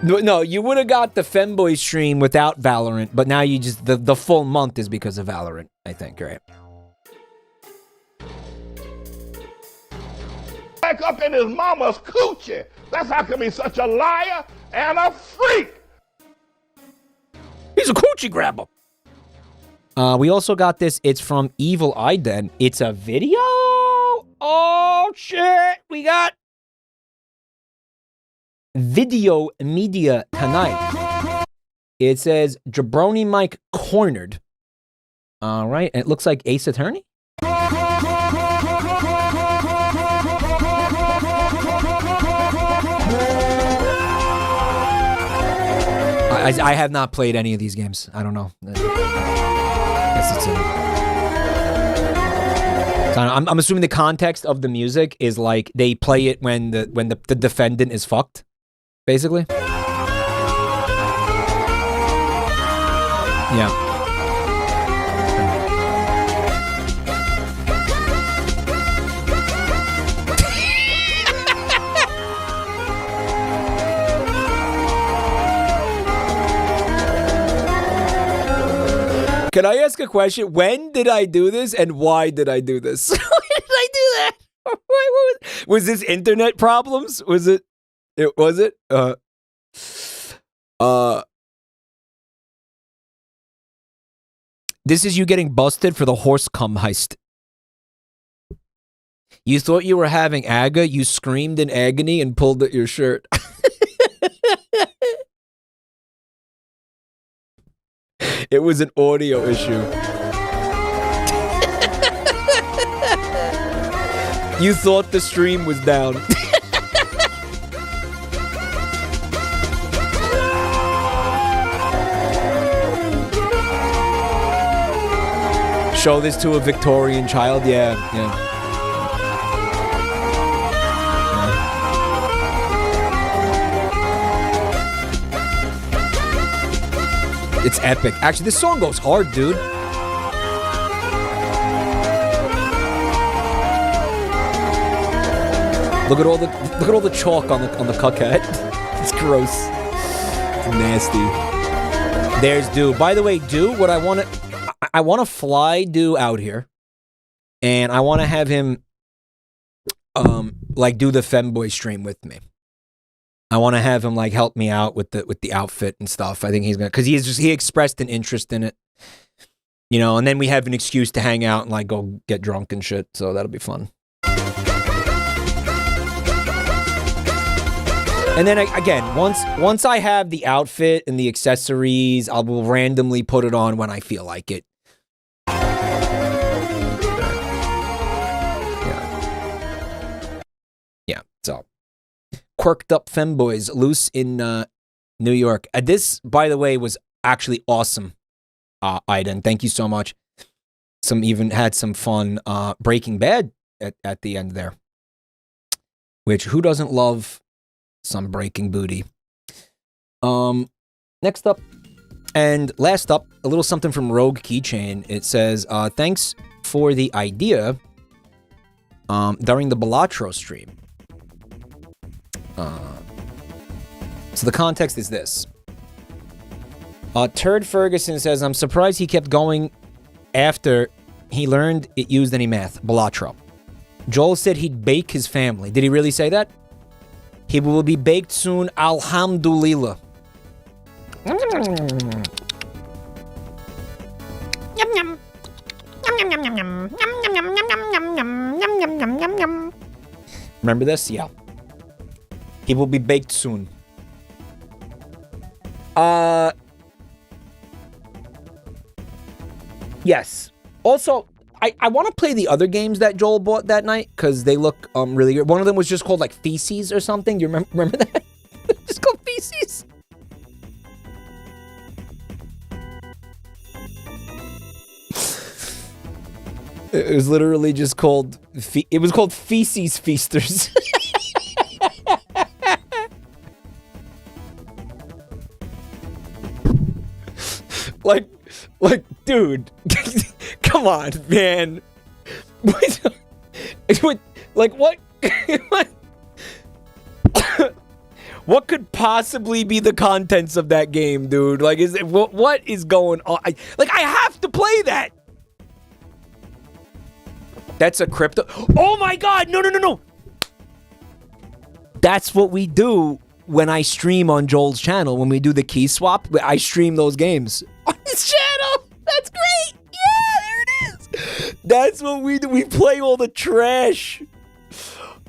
No, you would have got the Femboy stream without Valorant, but now you just, the full month is because of Valorant, I think, right? Back up in his mama's coochie. That's how come he's such a liar and a freak. He's a coochie grabber. We also got this. It's from Evil Eye Den. It's a video. Oh, shit. We got video media tonight. It says JabroniMike cornered. All right. And it looks like Ace Attorney. I have not played any of these games. I don't know. Guess it's so I'm assuming the context of the music is like they play it when the defendant is fucked, basically. Yeah. Can I ask a question? When did I do this and why did I do this? Why did I do that? Was this internet problems? Was it? This is you getting busted for the horse cum heist. You thought you were having aga, you screamed in agony and pulled at your shirt. It was an audio issue. You thought the stream was down. Show this to a Victorian child? Yeah. It's epic. Actually, this song goes hard, dude. Look at all the chalk on the cuckhead. It's gross. It's nasty. There's Do. By the way, Do, what I want to fly Do out here, and I want to have him like do the Femboy stream with me. I want to have him like help me out with the outfit and stuff. I think he's gonna, because he expressed an interest in it, you know. And then we have an excuse to hang out and like go get drunk and shit. So that'll be fun. And then again, once I have the outfit and the accessories, I will randomly put it on when I feel like it. Yeah. So. Quirked up femboys loose in New York. This, by the way, was actually awesome, Aiden. Thank you so much. Even had some fun Breaking Bad at the end there. Which, who doesn't love some breaking booty? Next up, and last up, a little something from Rogue Keychain. It says, thanks for the idea during the Balatro stream. So the context is this. Turd Ferguson says, I'm surprised he kept going after he learned it used any math. Balatro. Joel said he'd bake his family. Did he really say that? He will be baked soon. Alhamdulillah. Remember this? Yeah. He will be baked soon. Yes. Also, I want to play the other games that Joel bought that night because they look really good. One of them was just called like Feces or something. Do you remember that? It's called Feces. It was literally just called. It was called Feces Feasters. like, dude. Come on, man. Like, what? What could possibly be the contents of that game, dude? Like, what is going on? I have to play that. That's a crypto. Oh my God! No. That's what we do when I stream on Joel's channel. When we do the key swap, I stream those games on his channel. That's great. Yeah, there it is. That's what we do. We play all the trash.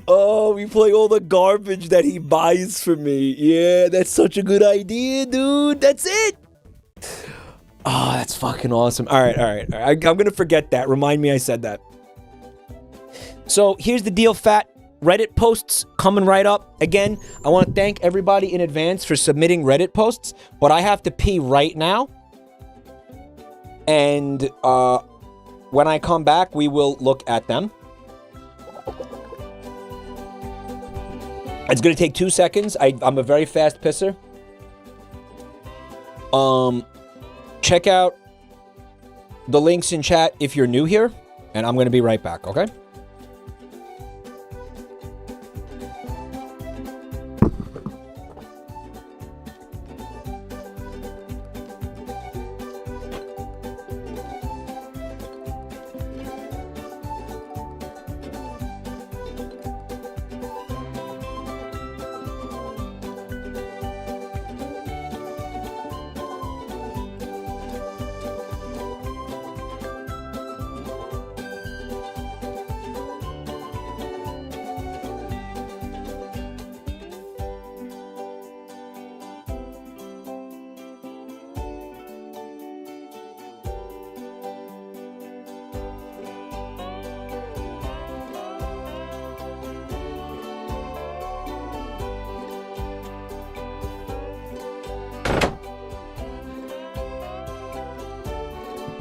Oh, we play all the garbage that he buys for me. Yeah, that's such a good idea, dude. That's it. Oh, that's fucking awesome. All right. I'm going to forget that. Remind me I said that. So here's the deal, Fat. Reddit posts coming right up. Again, I want to thank everybody in advance for submitting Reddit posts, but I have to pee right now. And when I come back, we will look at them. It's going to take 2 seconds. I'm a very fast pisser. Check out the links in chat if you're new here, and I'm going to be right back, okay?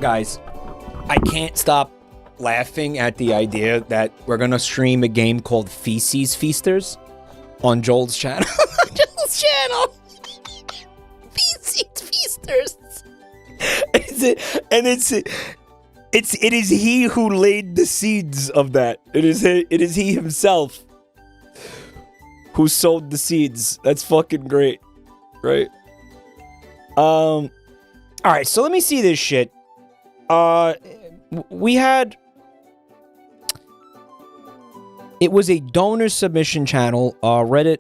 Guys, I can't stop laughing at the idea that we're going to stream a game called Feces Feasters on Joel's channel. Joel's channel! Feces Feasters! It is he who laid the seeds of that. It is he himself who sowed the seeds. That's fucking great. Right? Alright, so let me see this shit. We had... It was a donor submission channel, Reddit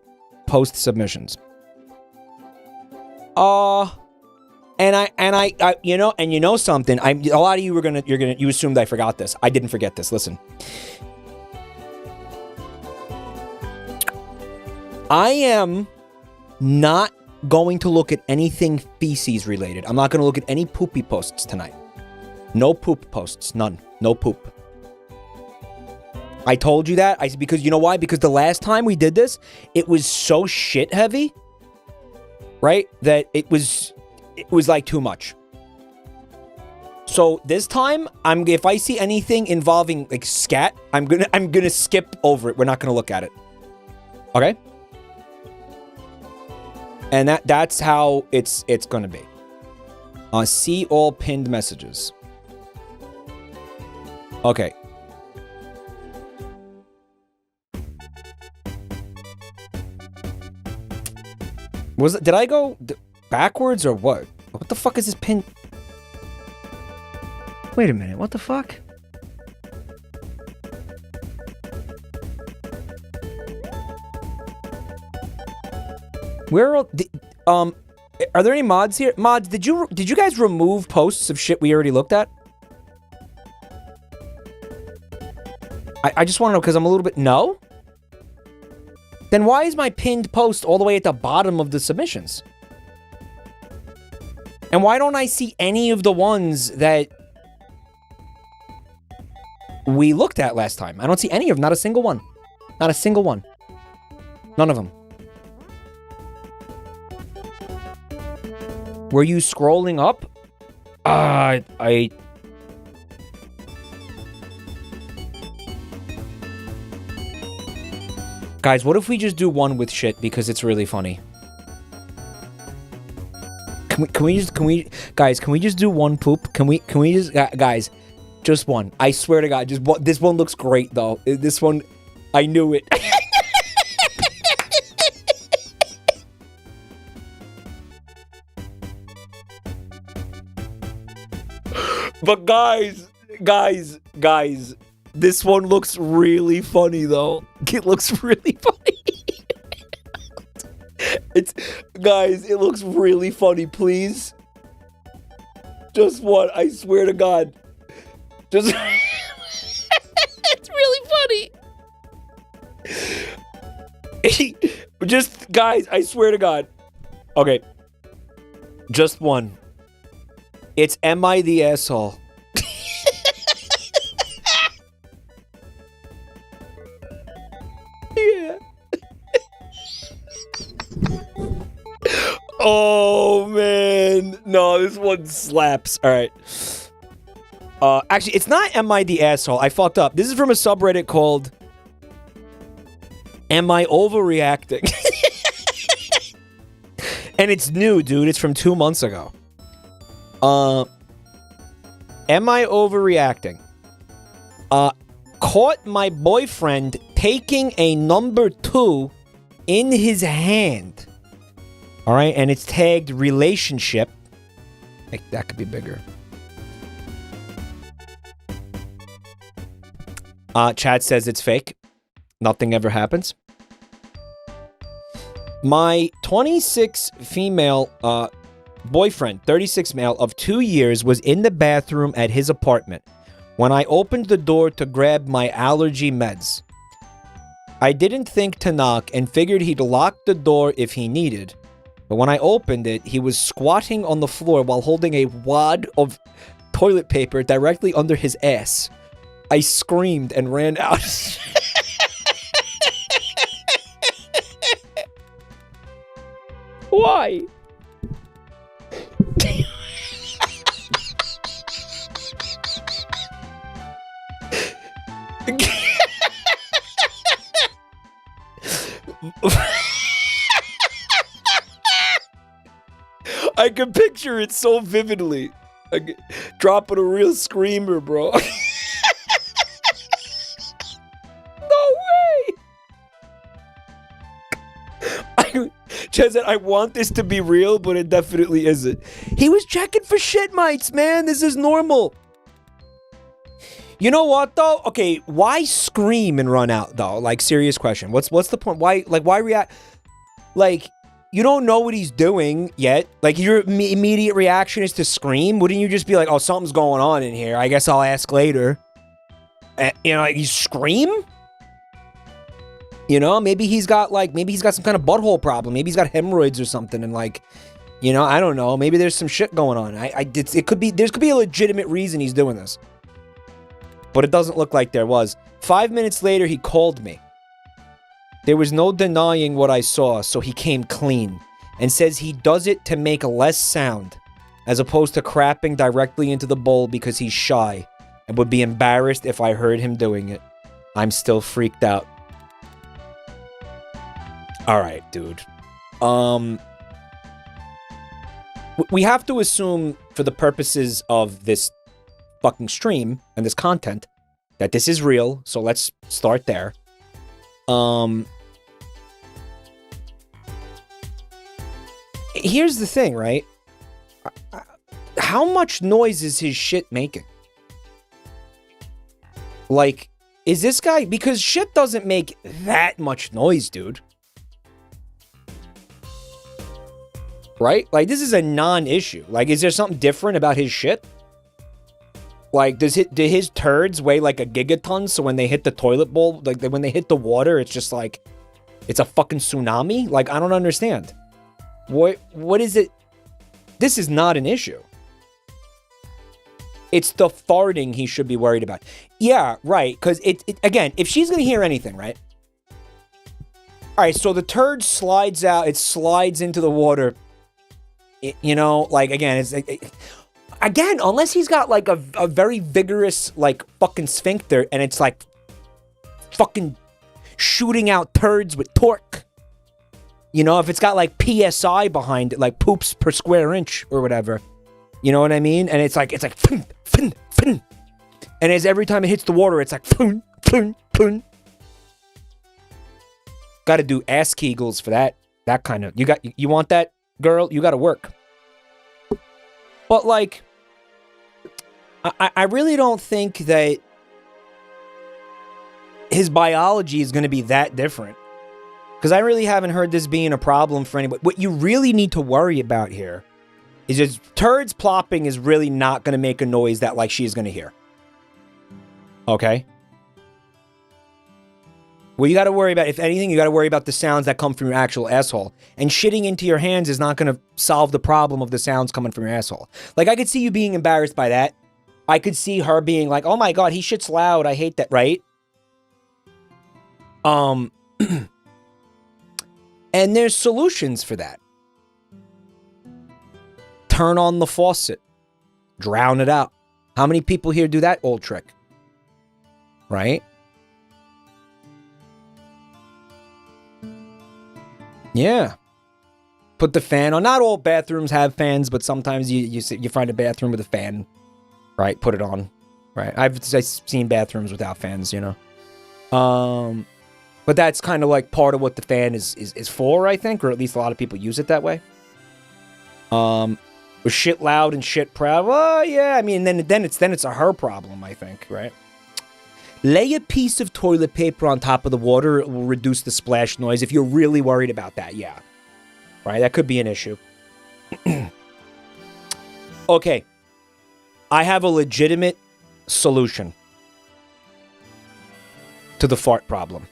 post submissions. And I you know something, a lot of you you assumed I forgot this. I didn't forget this. Listen. I am not going to look at anything feces related. I'm not going to look at any poopy posts tonight. No poop posts. None. No poop. I told you that. Because you know why? Because the last time we did this, it was so shit heavy, right? That it was like too much. So So this time, if I see anything involving like scat, I'm gonna skip over it. We're not gonna look at it. Okay? And that's how it's gonna be. See all pinned messages. Okay. Did I go backwards or what? What the fuck is this pin? Wait a minute, what the fuck? Where are there any mods here? Mods, did you guys remove posts of shit we already looked at? I just want to know because I'm a little bit... No? Then why is my pinned post all the way at the bottom of the submissions? And why don't I see any of the ones that we looked at last time? I don't see any of them. Not a single one. Not a single one. None of them. Were you scrolling up? Guys, what if we just do one with shit because it's really funny? Can we just do one poop? Can we just, guys, just one. I swear to God, just one. This one looks great though. This one, I knew it. But guys, this one looks really funny though. It looks really funny. Guys, it looks really funny, please. Just one, I swear to God. Just it's really funny. Just guys, I swear to God. Okay. Just one. It's Am I the Asshole? Yeah. Oh, man. No, this one slaps. All right. Actually, it's not Am I the Asshole? I fucked up. This is from a subreddit called Am I Overreacting? And it's new, dude. It's from 2 months ago. Am I overreacting? Caught my boyfriend taking a number 2 in his hand. All right, and it's tagged relationship. That could be bigger. Chat says it's fake. Nothing ever happens. My 26 female boyfriend, 36 male, of 2 years was in the bathroom at his apartment when I opened the door to grab my allergy meds. I didn't think to knock and figured he'd lock the door if he needed. But when I opened it, he was squatting on the floor while holding a wad of toilet paper directly under his ass. I screamed and ran out. Why? I can picture it so vividly. Dropping a real screamer, bro. No way! Chaz, I want this to be real, but it definitely isn't. He was checking for shit mites, man. This is normal. You know what, though? Okay, why scream and run out, though? Like, serious question. What's the point? Why react? Like, you don't know what he's doing yet. Like, your immediate reaction is to scream. Wouldn't you just be like, oh, something's going on in here. I guess I'll ask later. You know, like, you scream? You know, maybe he's got some kind of butthole problem. Maybe he's got hemorrhoids or something. And like, you know, I don't know. Maybe there's some shit going on. There could be a legitimate reason he's doing this. But it doesn't look like there was. 5 minutes later, he called me. There was no denying what I saw, so he came clean and says he does it to make less sound as opposed to crapping directly into the bowl because he's shy and would be embarrassed if I heard him doing it. I'm still freaked out. Alright, dude. We have to assume, for the purposes of this fucking stream and this content, that this is real, so let's start there. Here's the thing, right? How much noise is his shit making? Like, is this guy... Because shit doesn't make that much noise, dude. Right? Like, this is a non-issue. Like, is there something different about his shit? Like, do his turds weigh like a gigaton, so when they hit the toilet bowl, like, when they hit the water, it's just like... It's a fucking tsunami? Like, I don't understand. What is it? This is not an issue. It's the farting he should be worried about. Yeah, right, because again, if she's going to hear anything, right? All right, so the turd slides out, it slides into the water. You know, like, again, it's... again, unless he's got, like, a very vigorous, like, fucking sphincter, and it's, like, fucking shooting out turds with torque. You know, if it's got, like, PSI behind it, like, poops per square inch or whatever. You know what I mean? And it's like, fin, fin, fin. And as every time it hits the water, it's like, fin, fin, fin. Got to do ass kegels for that kind of... You want that, girl? You got to work. But, like, I really don't think that his biology is going to be that different. Because I really haven't heard this being a problem for anybody. What you really need to worry about here is just turds plopping is really not going to make a noise that, like, she's going to hear. Okay? What you got to worry about, if anything, you got to worry about the sounds that come from your actual asshole. And shitting into your hands is not going to solve the problem of the sounds coming from your asshole. Like, I could see you being embarrassed by that. I could see her being like, oh my god, he shits loud, I hate that, right? And there's solutions for that. Turn on the faucet. Drown it out. How many people here do that old trick? Right? Yeah. Put the fan on. Not all bathrooms have fans, but sometimes you find a bathroom with a fan. Right? Put it on. Right? I've seen bathrooms without fans, you know. But that's kind of like part of what the fan is for, I think, or at least a lot of people use it that way. With shit loud and shit proud. Well, yeah, I mean, then it's a her problem, I think, right? Lay a piece of toilet paper on top of the water. It will reduce the splash noise if you're really worried about that, yeah. Right, that could be an issue. Okay. I have a legitimate solution to the fart problem.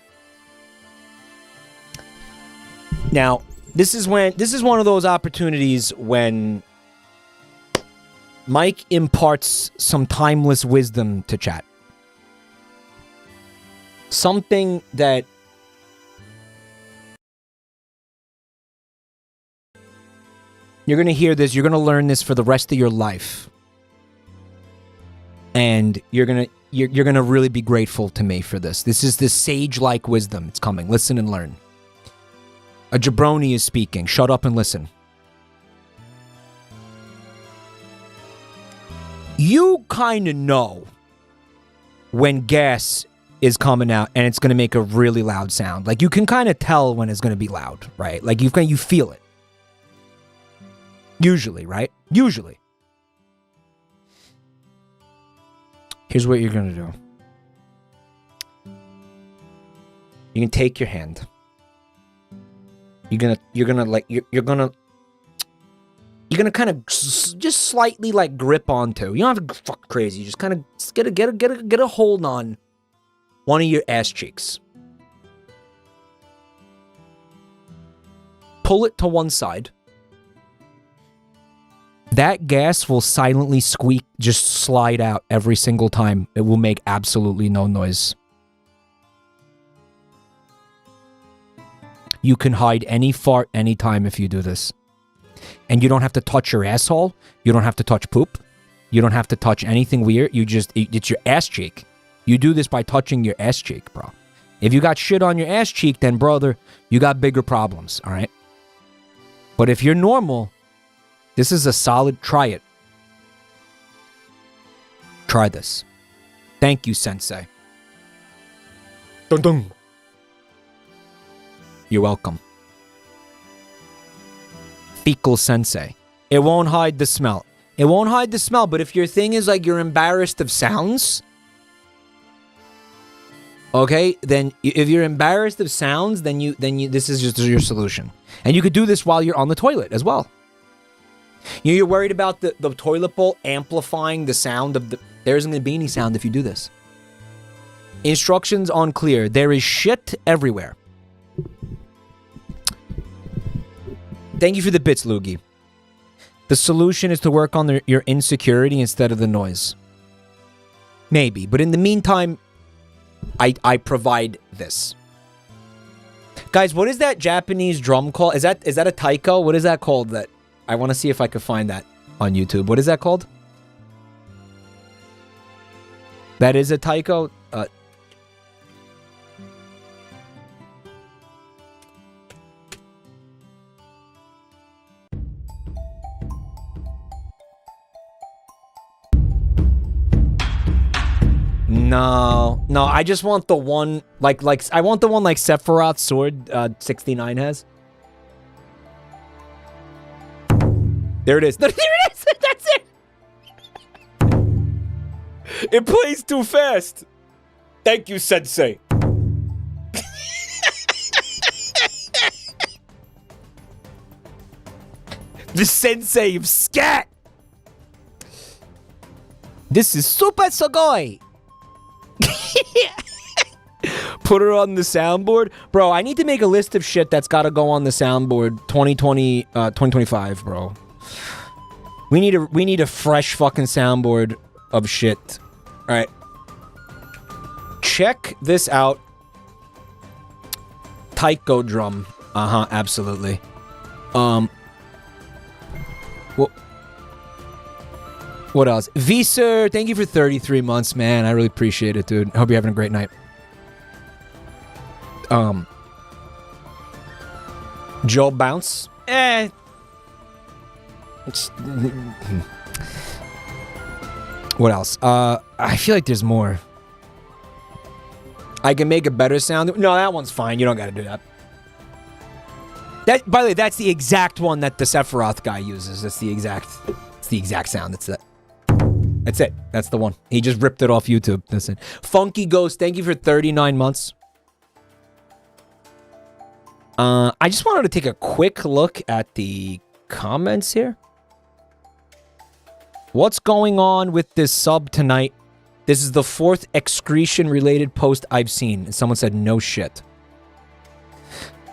Now, this is one of those opportunities when Mike imparts some timeless wisdom to chat. Something that you're going to hear this, you're going to learn this for the rest of your life. And you're going to really be grateful to me for this. This is the sage-like wisdom. It's coming. Listen and learn. A jabroni is speaking. Shut up and listen. You kind of know when gas is coming out and it's going to make a really loud sound. Like, you can kind of tell when it's going to be loud, right? Like, you feel it. Usually, right? Usually. Here's what you're going to do. You can take your hand. You're gonna kind of just slightly like grip onto. You don't have to fuck crazy. You just kind of get a hold on one of your ass cheeks. Pull it to one side. That gas will silently squeak, just slide out every single time. It will make absolutely no noise. You can hide any fart anytime if you do this. And you don't have to touch your asshole. You don't have to touch poop. You don't have to touch anything weird. It's your ass cheek. You do this by touching your ass cheek, bro. If you got shit on your ass cheek, then, brother, you got bigger problems, all right? But if you're normal, this is a solid, try it. Try this. Thank you, Sensei. Dun dun. You're welcome. Fecal Sensei. It won't hide the smell. It won't hide the smell, but if your thing is like you're embarrassed of sounds, okay, then if you're embarrassed of sounds, then you this is just your solution. And you could do this while you're on the toilet as well. You're worried about the toilet bowl amplifying the sound of the... There isn't going to be any sound if you do this. Instructions unclear. There is shit everywhere. Thank you for the bits, Loogie. The solution is to work on your insecurity instead of the noise. Maybe, but in the meantime, I provide this. Guys, what is that Japanese drum called? Is that a taiko? What is that called? That I want to see if I could find that on YouTube. What is that called? That is a taiko? No, I just want the one, like I want the one like Sephiroth's sword 69 has. There it is. There it is! That's it! It plays too fast. Thank you, Sensei. The Sensei of Scat! This is super sugoi! Put her on the soundboard. Bro, I need to make a list of shit that's got to go on the soundboard 2025, bro. We need a fresh fucking soundboard of shit. All right. Check this out. Taiko drum. Uh-huh, absolutely. What else? Visor, thank you for 33 months, man. I really appreciate it, dude. I hope you're having a great night. Joe Bounce. What else? I feel like there's more. I can make a better sound. No, that one's fine. You don't gotta do that. By the way, that's the exact one that the Sephiroth guy uses. It's the exact sound. That's it. That's it. That's the one. He just ripped it off YouTube. That's it. Funky Ghost, thank you for 39 months. I just wanted to take a quick look at the comments here. What's going on with this sub tonight? This is the 4th excretion-related post I've seen. And someone said, no shit.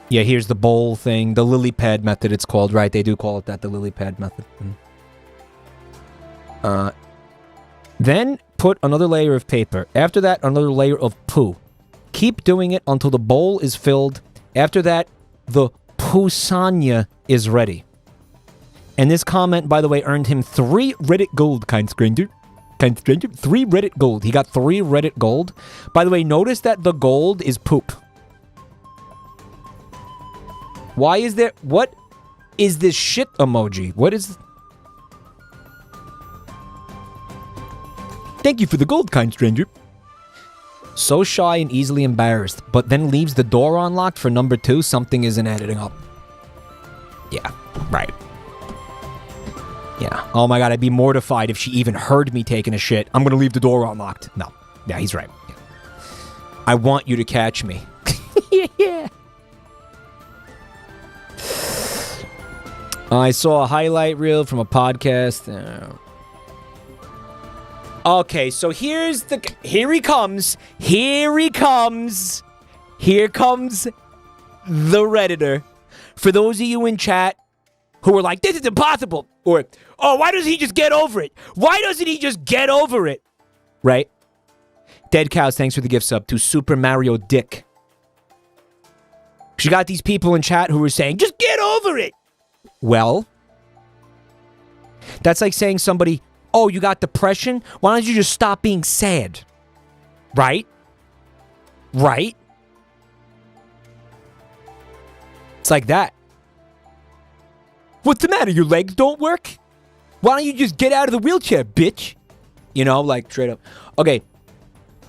Yeah, here's the bowl thing. The lily pad method, it's called, right? They do call it that, the lily pad method. Then put another layer of paper. After that, another layer of poo. Keep doing it until the bowl is filled. After that, the pousanya is ready. And this comment, by the way, earned him 3 Reddit gold, kind stranger. 3 Reddit gold. He got 3 Reddit gold. By the way, notice that the gold is poop. Why is there... What is this shit emoji? What is... Thank you for the gold, kind stranger. So shy and easily embarrassed, but then leaves the door unlocked for number 2. Something isn't adding up. Yeah, right. Yeah. Oh my god, I'd be mortified if she even heard me taking a shit. I'm gonna leave the door unlocked. No. Yeah, he's right. Yeah. I want you to catch me. Yeah. I saw a highlight reel from a podcast. Okay, so here he comes. Here he comes. Here comes the Redditor. For those of you in chat who were like, this is impossible. Or, oh, why doesn't he just get over it? Why doesn't he just get over it? Right? Dead Cows, thanks for the gift sub to Super Mario Dick. You got these people in chat who were saying, just get over it. Well, That's like saying somebody, oh, you got depression? Why don't you just stop being sad? Right? Right? It's like that. What's the matter? Your legs don't work? Why don't you just get out of the wheelchair, bitch? You know, like straight up. Okay.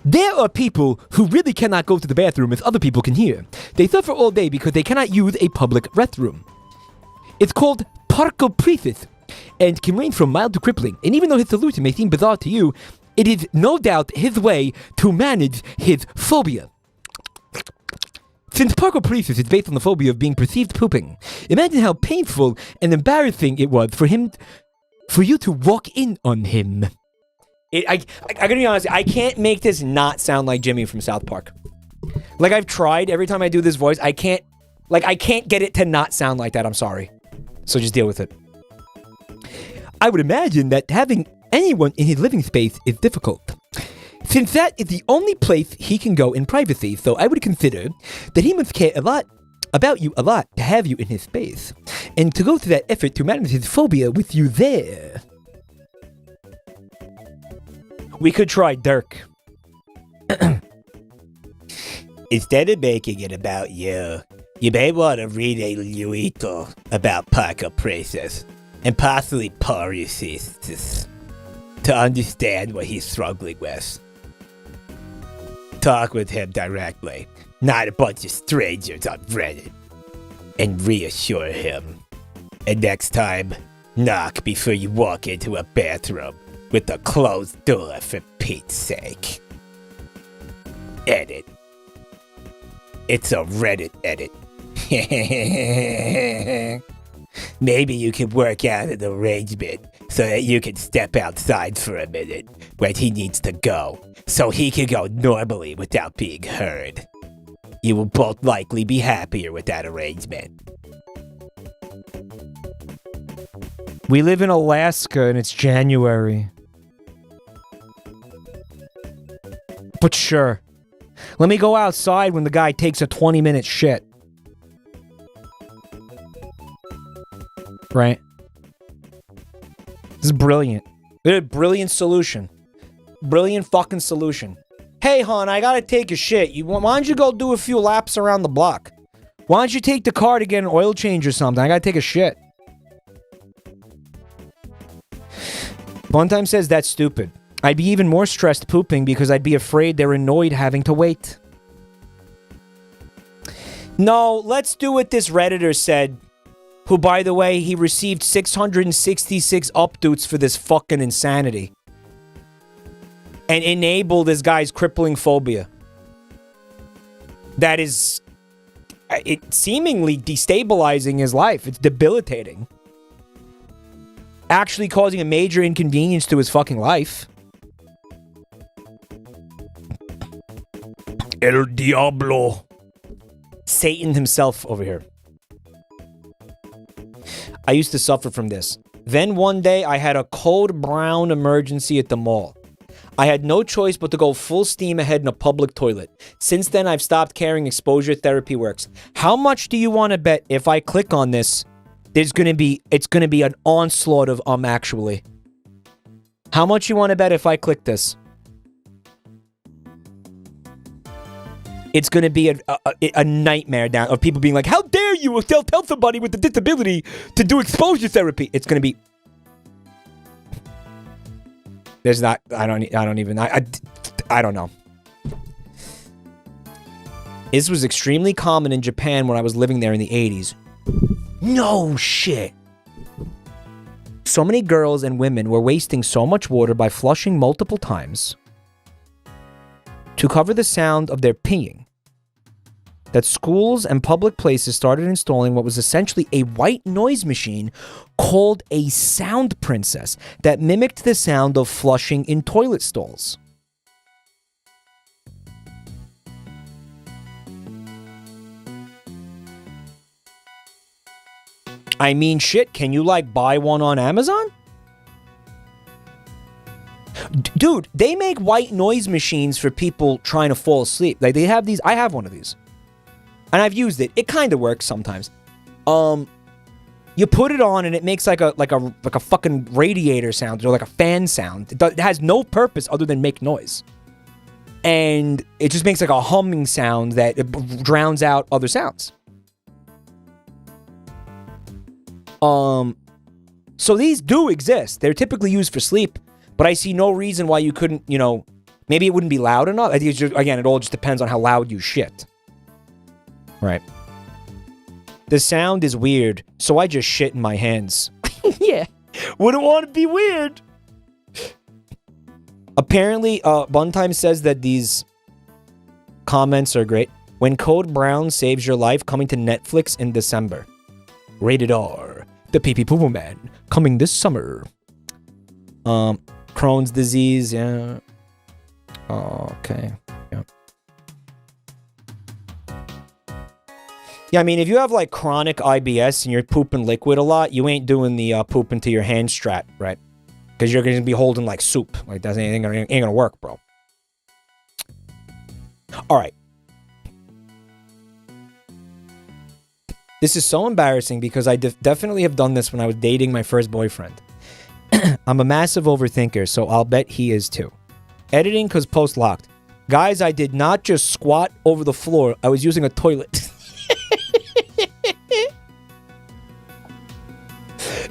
There are people who really cannot go to the bathroom if other people can hear. They suffer all day because they cannot use a public restroom. It's called parkopresis and can range from mild to crippling. And even though his solution may seem bizarre to you, it is no doubt his way to manage his phobia. Since parkopresis is based on the phobia of being perceived pooping, imagine how painful and embarrassing it was for you to walk in on him. I gotta be honest, I can't make this not sound like Jimmy from South Park. Like, I've tried, every time I do this voice, I can't get it to not sound like that, I'm sorry. So just deal with it. I would imagine that having anyone in his living space is difficult, since that is the only place he can go in privacy, so I would consider that he must care a lot about you a lot to have you in his space, and to go to that effort to manage his phobia with you there. We could try Dirk. Instead of making it about you, you may want to read a little about parkopresis and possibly paresis to understand what he's struggling with. Talk with him directly, not a bunch of strangers on Reddit, and reassure him. And next time, knock before you walk into a bathroom with a closed door, for Pete's sake. Edit. It's a Reddit edit. Maybe you can work out an arrangement so that you can step outside for a minute when he needs to go, so he can go normally without being heard. You will both likely be happier with that arrangement. We live in Alaska and it's January. But sure. Let me go outside when the guy takes a 20-minute shit. Right? This is brilliant. Brilliant solution. Brilliant fucking solution. Hey, hon, I gotta take a shit. Why don't you go do a few laps around the block? Why don't you take the car to get an oil change or something? I gotta take a shit. Funtime says that's stupid. I'd be even more stressed pooping because I'd be afraid they're annoyed having to wait. No, let's do what this Redditor said. Who, by the way, he received 666 updates for this fucking insanity. And enabled this guy's crippling phobia. That is... it seemingly destabilizing his life. It's debilitating. Actually causing a major inconvenience to his fucking life. El Diablo. Satan himself over here. I used to suffer from this. Then one day I had a cold brown emergency at the mall. I had no choice but to go full steam ahead in a public toilet. Since then I've stopped caring exposure therapy works. How much do you want to bet if I click on this, it's gonna be an onslaught of actually? How much you want to bet if I click this? It's going to be a nightmare down of people being like, how dare you tell somebody with a disability to do exposure therapy? It's going to be... There's not... I don't know. This was extremely common in Japan when I was living there in the 80s. No shit. So many girls and women were wasting so much water by flushing multiple times to cover the sound of their peeing that schools and public places started installing what was essentially a white noise machine called a sound princess that mimicked the sound of flushing in toilet stalls. I mean, shit, can you, like, buy one on Amazon? Dude, they make white noise machines for people trying to fall asleep. Like, they have these. I have one of these. And I've used it. It kind of works sometimes. You put it on and it makes like a fucking radiator sound or like a fan sound. It has no purpose other than make noise. And it just makes like a humming sound that it drowns out other sounds. So these do exist. They're typically used for sleep, but I see no reason why you couldn't, you know, maybe it wouldn't be loud enough. I think it's just, again, it all just depends on how loud you shit. Right. The sound is weird, so I just shit in my hands. Yeah. Wouldn't want to be weird. Apparently, Buntime says that these comments are great. When Code Brown Saves Your Life, coming to Netflix in December. Rated R. The Pee Pee Poo Poo Man, coming this summer. Crohn's disease, yeah. Oh, okay. Yeah. Yeah, I mean, if you have like chronic IBS and you're pooping liquid a lot, you ain't doing the poop into your hand strat, right? Because you're going to be holding like soup. Like, that ain't going to work, bro. All right. This is so embarrassing because I definitely have done this when I was dating my first boyfriend. I'm a massive overthinker, so I'll bet he is too. Editing because post locked. Guys, I did not just squat over the floor. I was using a toilet.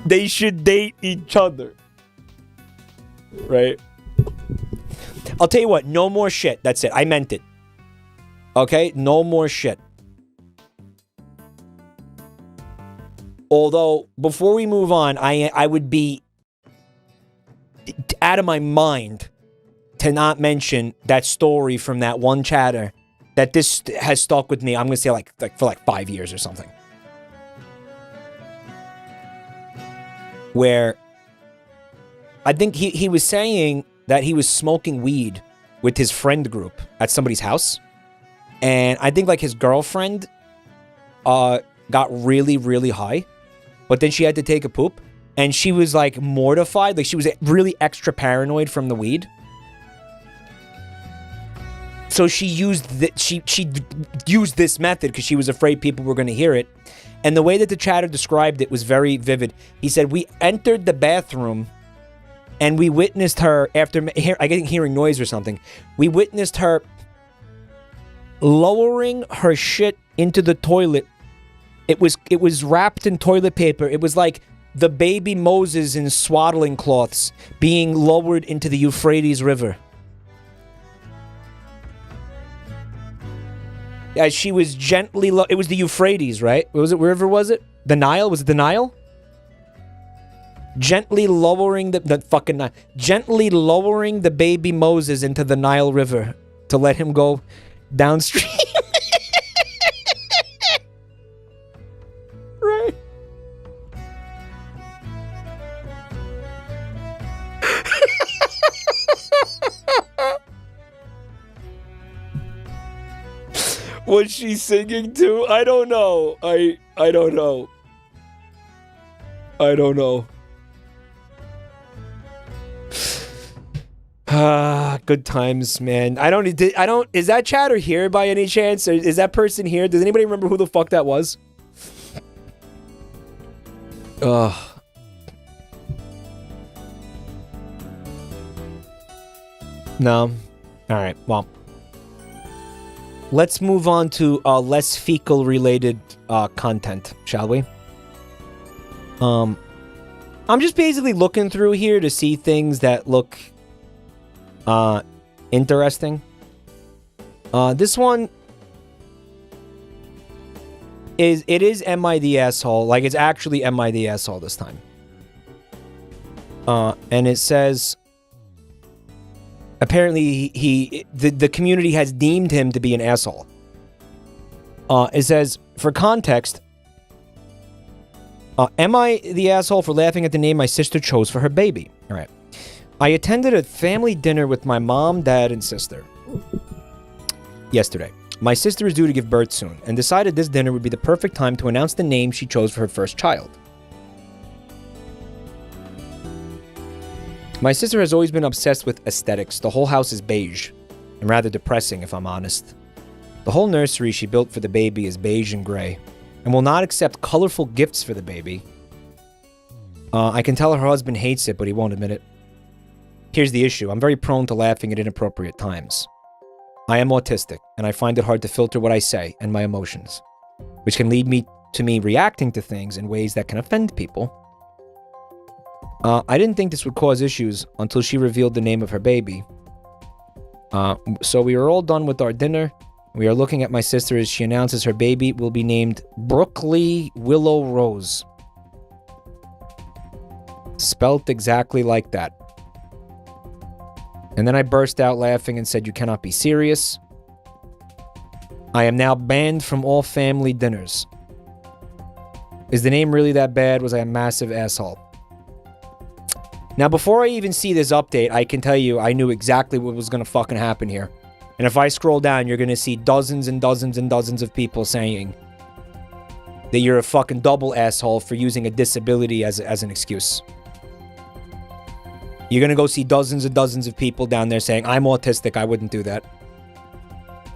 They should date each other. Right? I'll tell you what, no more shit. That's it. I meant it. Okay? No more shit. Although, before we move on, I would be out of my mind to not mention that story from that one chatter that this has stuck with me. I'm going to say like for like 5 years or something. Where I think he was saying that he was smoking weed with his friend group at somebody's house. And I think like his girlfriend got really, really high. But then she had to take a poop. And she was like mortified. Like she was really extra paranoid from the weed. So she used she used this method because she was afraid people were going to hear it. And the way that the chatter described it was very vivid. He said, we entered the bathroom and we witnessed her after hearing noise or something. We witnessed her lowering her shit into the toilet. It was wrapped in toilet paper. It was like the baby Moses in swaddling cloths being lowered into the Euphrates River. As she was gently... it was the Euphrates, right? Was it? Wherever was it? The Nile? Was it the Nile? Gently lowering the fucking Nile. Gently lowering the baby Moses into the Nile River to let him go downstream. Right. Was she singing too? I don't know. I don't know. I don't know. Ah, good times, man. I don't, is that chatter here by any chance? Or is that person here? Does anybody remember who the fuck that was? Ugh. No. Alright, well. Let's move on to less fecal-related content, shall we? I'm just basically looking through here to see things that look interesting. This one is Am I the Asshole? Like, it's actually Am I the Asshole this time. And it says... Apparently, the community has deemed him to be an asshole. It says, for context, am I the asshole for laughing at the name my sister chose for her baby? All right. I attended a family dinner with my mom, dad, and sister yesterday. My sister is due to give birth soon and decided this dinner would be the perfect time to announce the name she chose for her first child. My sister has always been obsessed with aesthetics. The whole house is beige and rather depressing, if I'm honest. The whole nursery she built for the baby is beige and gray and will not accept colorful gifts for the baby I can tell her husband hates it, but he won't admit it. Here's the issue. I'm very prone to laughing at inappropriate times. I am autistic, and I find it hard to filter what I say and my emotions, which can lead to me reacting to things in ways that can offend people. I didn't think this would cause issues until she revealed the name of her baby. So we are all done with our dinner. We are looking at my sister as she announces her baby will be named Brooklyn Willow Rose. Spelt exactly like that. And then I burst out laughing and said, "You cannot be serious. I am now banned from all family dinners. Is the name really that bad? Was I a massive asshole?" Now, before I even see this update, I can tell you I knew exactly what was going to fucking happen here. And if I scroll down, you're going to see dozens and dozens and dozens of people saying that you're a fucking double asshole for using a disability as an excuse. You're going to go see dozens and dozens of people down there saying, "I'm autistic, I wouldn't do that."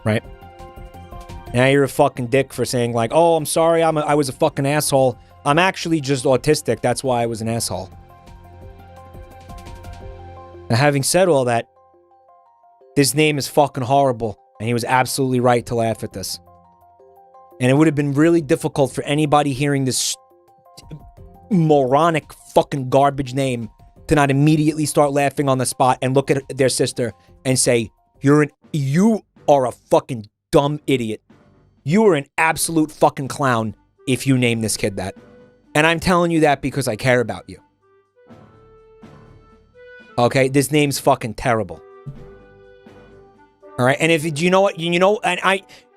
Right? Now you're a fucking dick for saying like, "Oh, I'm sorry, I was a fucking asshole. I'm actually just autistic, that's why I was an asshole." Now, having said all that, this name is fucking horrible, and he was absolutely right to laugh at this. And it would have been really difficult for anybody hearing this moronic fucking garbage name to not immediately start laughing on the spot and look at their sister and say, you are a fucking dumb idiot. You are an absolute fucking clown if you name this kid that. And I'm telling you that because I care about you. Okay, this name's fucking terrible. All right, and if you know what, and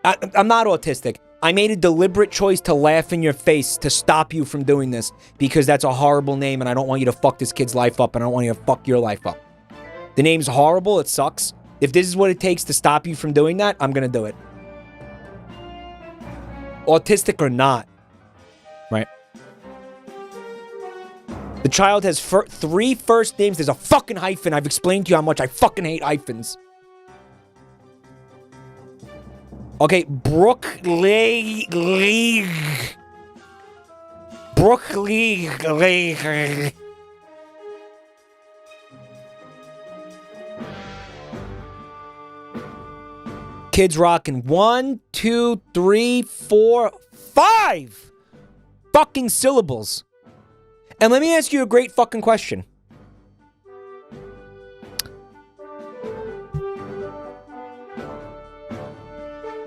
I'm not autistic. I made a deliberate choice to laugh in your face to stop you from doing this because that's a horrible name and I don't want you to fuck this kid's life up and I don't want you to fuck your life up. The name's horrible, it sucks. If this is what it takes to stop you from doing that, I'm gonna do it. Autistic or not. Right? The child has 3 first names. There's a fucking hyphen. I've explained to you how much I fucking hate hyphens. Okay, Brooklyn. Kids rocking 1, 2, 3, 4, 5 fucking syllables. And let me ask you a great fucking question.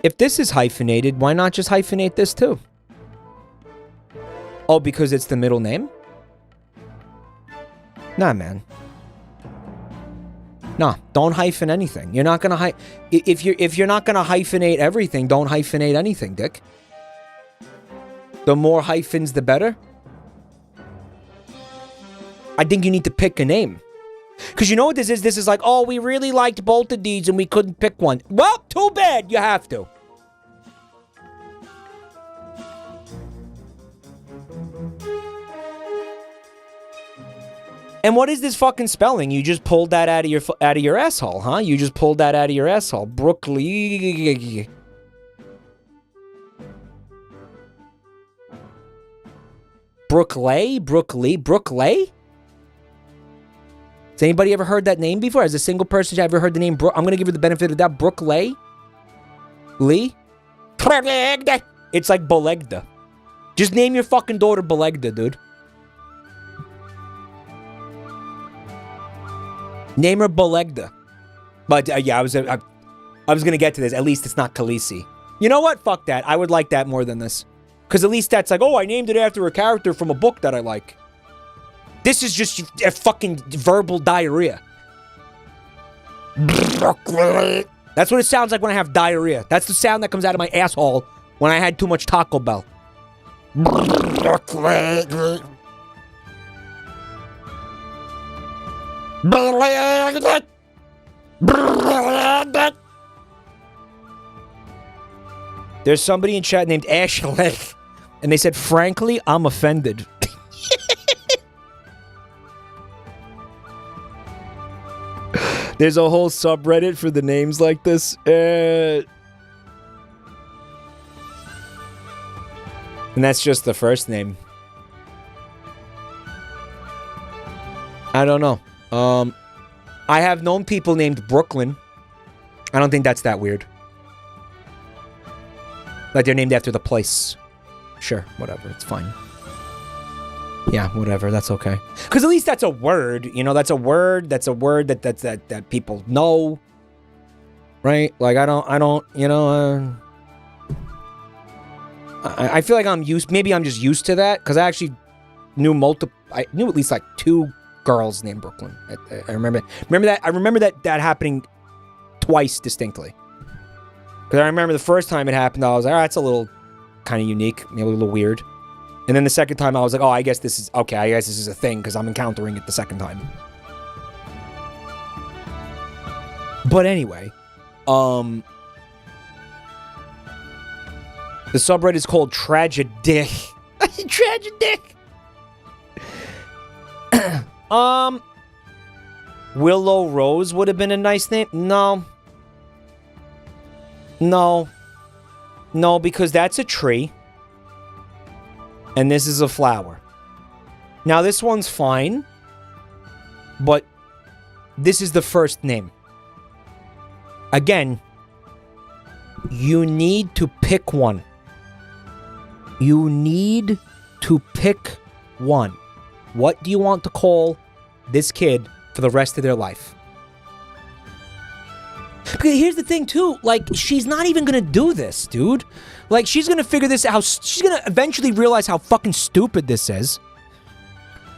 If this is hyphenated, why not just hyphenate this too? Oh, because it's the middle name? Nah, man. Nah, don't hyphen anything. You're not gonna if you're not gonna hyphenate everything, don't hyphenate anything, dick. The more hyphens, the better. I think you need to pick a name. Because you know what this is? This is like, oh, we really liked both of these and we couldn't pick one. Well, too bad. You have to. And what is this fucking spelling? You just pulled that out of your asshole, huh? You just pulled that out of your asshole. Brooklyn. Brooklyn? Has anybody ever heard that name before? Has a single person ever heard the name I'm going to give you the benefit of that. Brooklyn? Lee? It's like Belegda. Just name your fucking daughter Belegda, dude. Name her Belegda. But yeah, I was going to get to this. At least it's not Khaleesi. You know what? Fuck that. I would like that more than this. Because at least that's like, oh, I named it after a character from a book that I like. This is just a fucking verbal diarrhea. That's what it sounds like when I have diarrhea. That's the sound that comes out of my asshole when I had too much Taco Bell. There's somebody in chat named Ashley, and they said, frankly, I'm offended. There's a whole subreddit for the names like this. And that's just the first name. I don't know. I have known people named Brooklyn. I don't think that's that weird. Like they're named after the place. Sure, whatever, it's fine. Yeah, whatever, that's okay. Because at least that's a word, you know, that's a word that people know. Right? Like, I don't, you know, I feel like maybe I'm just used to that, because I actually knew I knew at least like 2 girls named Brooklyn. I remember that happening twice distinctly. Because I remember the first time it happened, I was like, oh, that's a little kind of unique, maybe a little weird. And then the second time I was like, oh, I guess this is a thing, because I'm encountering it the second time. But anyway, the subreddit is called Tragedic. Tragedic. Willow Rose would have been a nice name. No, because that's a tree. And this is a flower. Now, this one's fine. But this is the first name. Again, you need to pick one. You need to pick one. What do you want to call this kid for the rest of their life? Because here's the thing, too. Like, she's not even gonna do this, dude. Like, she's gonna figure this out. She's gonna eventually realize how fucking stupid this is.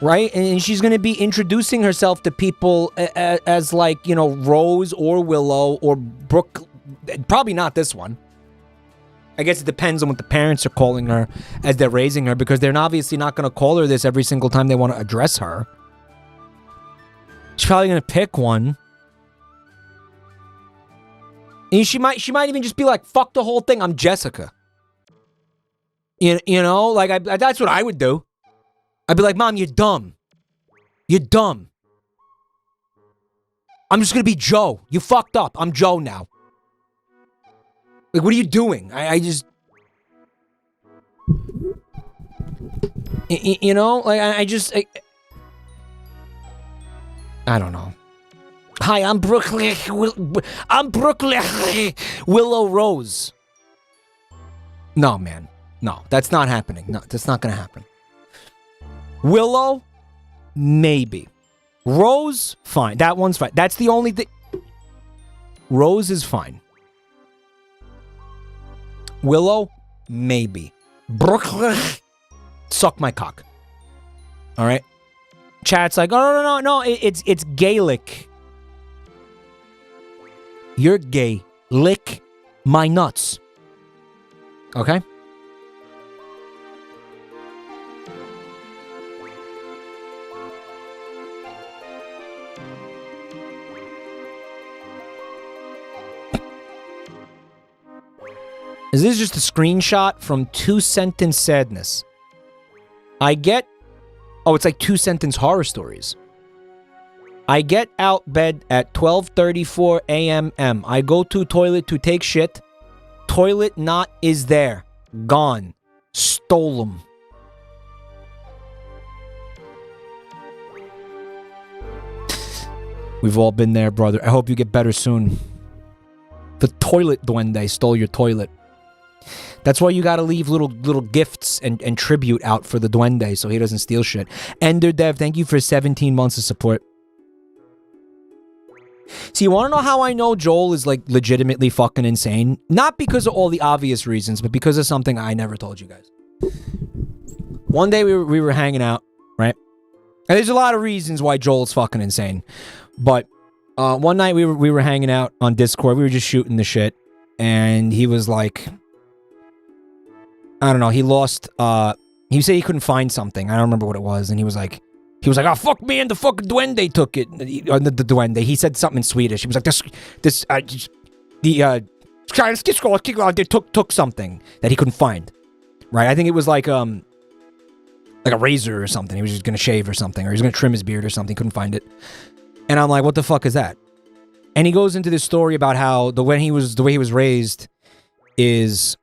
Right? And she's gonna be introducing herself to people as like, you know, Rose or Willow or Brooke. Probably not this one. I guess it depends on what the parents are calling her as they're raising her, because they're obviously not gonna call her this every single time they want to address her. She's probably gonna pick one. And she might even just be like, fuck the whole thing, I'm Jessica. You know, like, that's what I would do. I'd be like, Mom, you're dumb. You're dumb. I'm just gonna be Joe. You fucked up. I'm Joe now. Like, what are you doing? I just... You know, like, I don't know. Hi, I'm Brooklyn. I'm Brooklyn Willow Rose. No, man. No, that's not happening. No, that's not gonna happen. Willow, maybe. Rose, fine. That one's fine. That's the only thing. Rose is fine. Willow, maybe. Brooklyn, suck my cock. All right. Chat's like, oh no, it's Gaelic. You're gay. Lick my nuts. Okay? Is this just a screenshot from 2-sentence sadness? I get... Oh, it's like 2-sentence horror stories. I get out bed at 12:34 a.m. I go to toilet to take shit. Toilet not is there. Gone. Stole 'em. We've all been there, brother. I hope you get better soon. The toilet duende stole your toilet. That's why you gotta leave little gifts and tribute out for the duende so he doesn't steal shit. Ender Dev, thank you for 17 months of support. See, you wanna know how I know Joel is like legitimately fucking insane? Not because of all the obvious reasons, but because of something I never told you guys. One day we were hanging out, right? And there's a lot of reasons why Joel's fucking insane. But one night we were hanging out on Discord, we were just shooting the shit, and he was like, I don't know, he lost, he said he couldn't find something. I don't remember what it was, and he was like, oh, fuck me, and the fucking duende took it. The duende, he said something in Swedish. He was like, they took something that he couldn't find. Right? I think it was like a razor or something. He was just gonna shave or something, or he was gonna trim his beard or something, couldn't find it. And I'm like, what the fuck is that? And he goes into this story about how the way he was raised is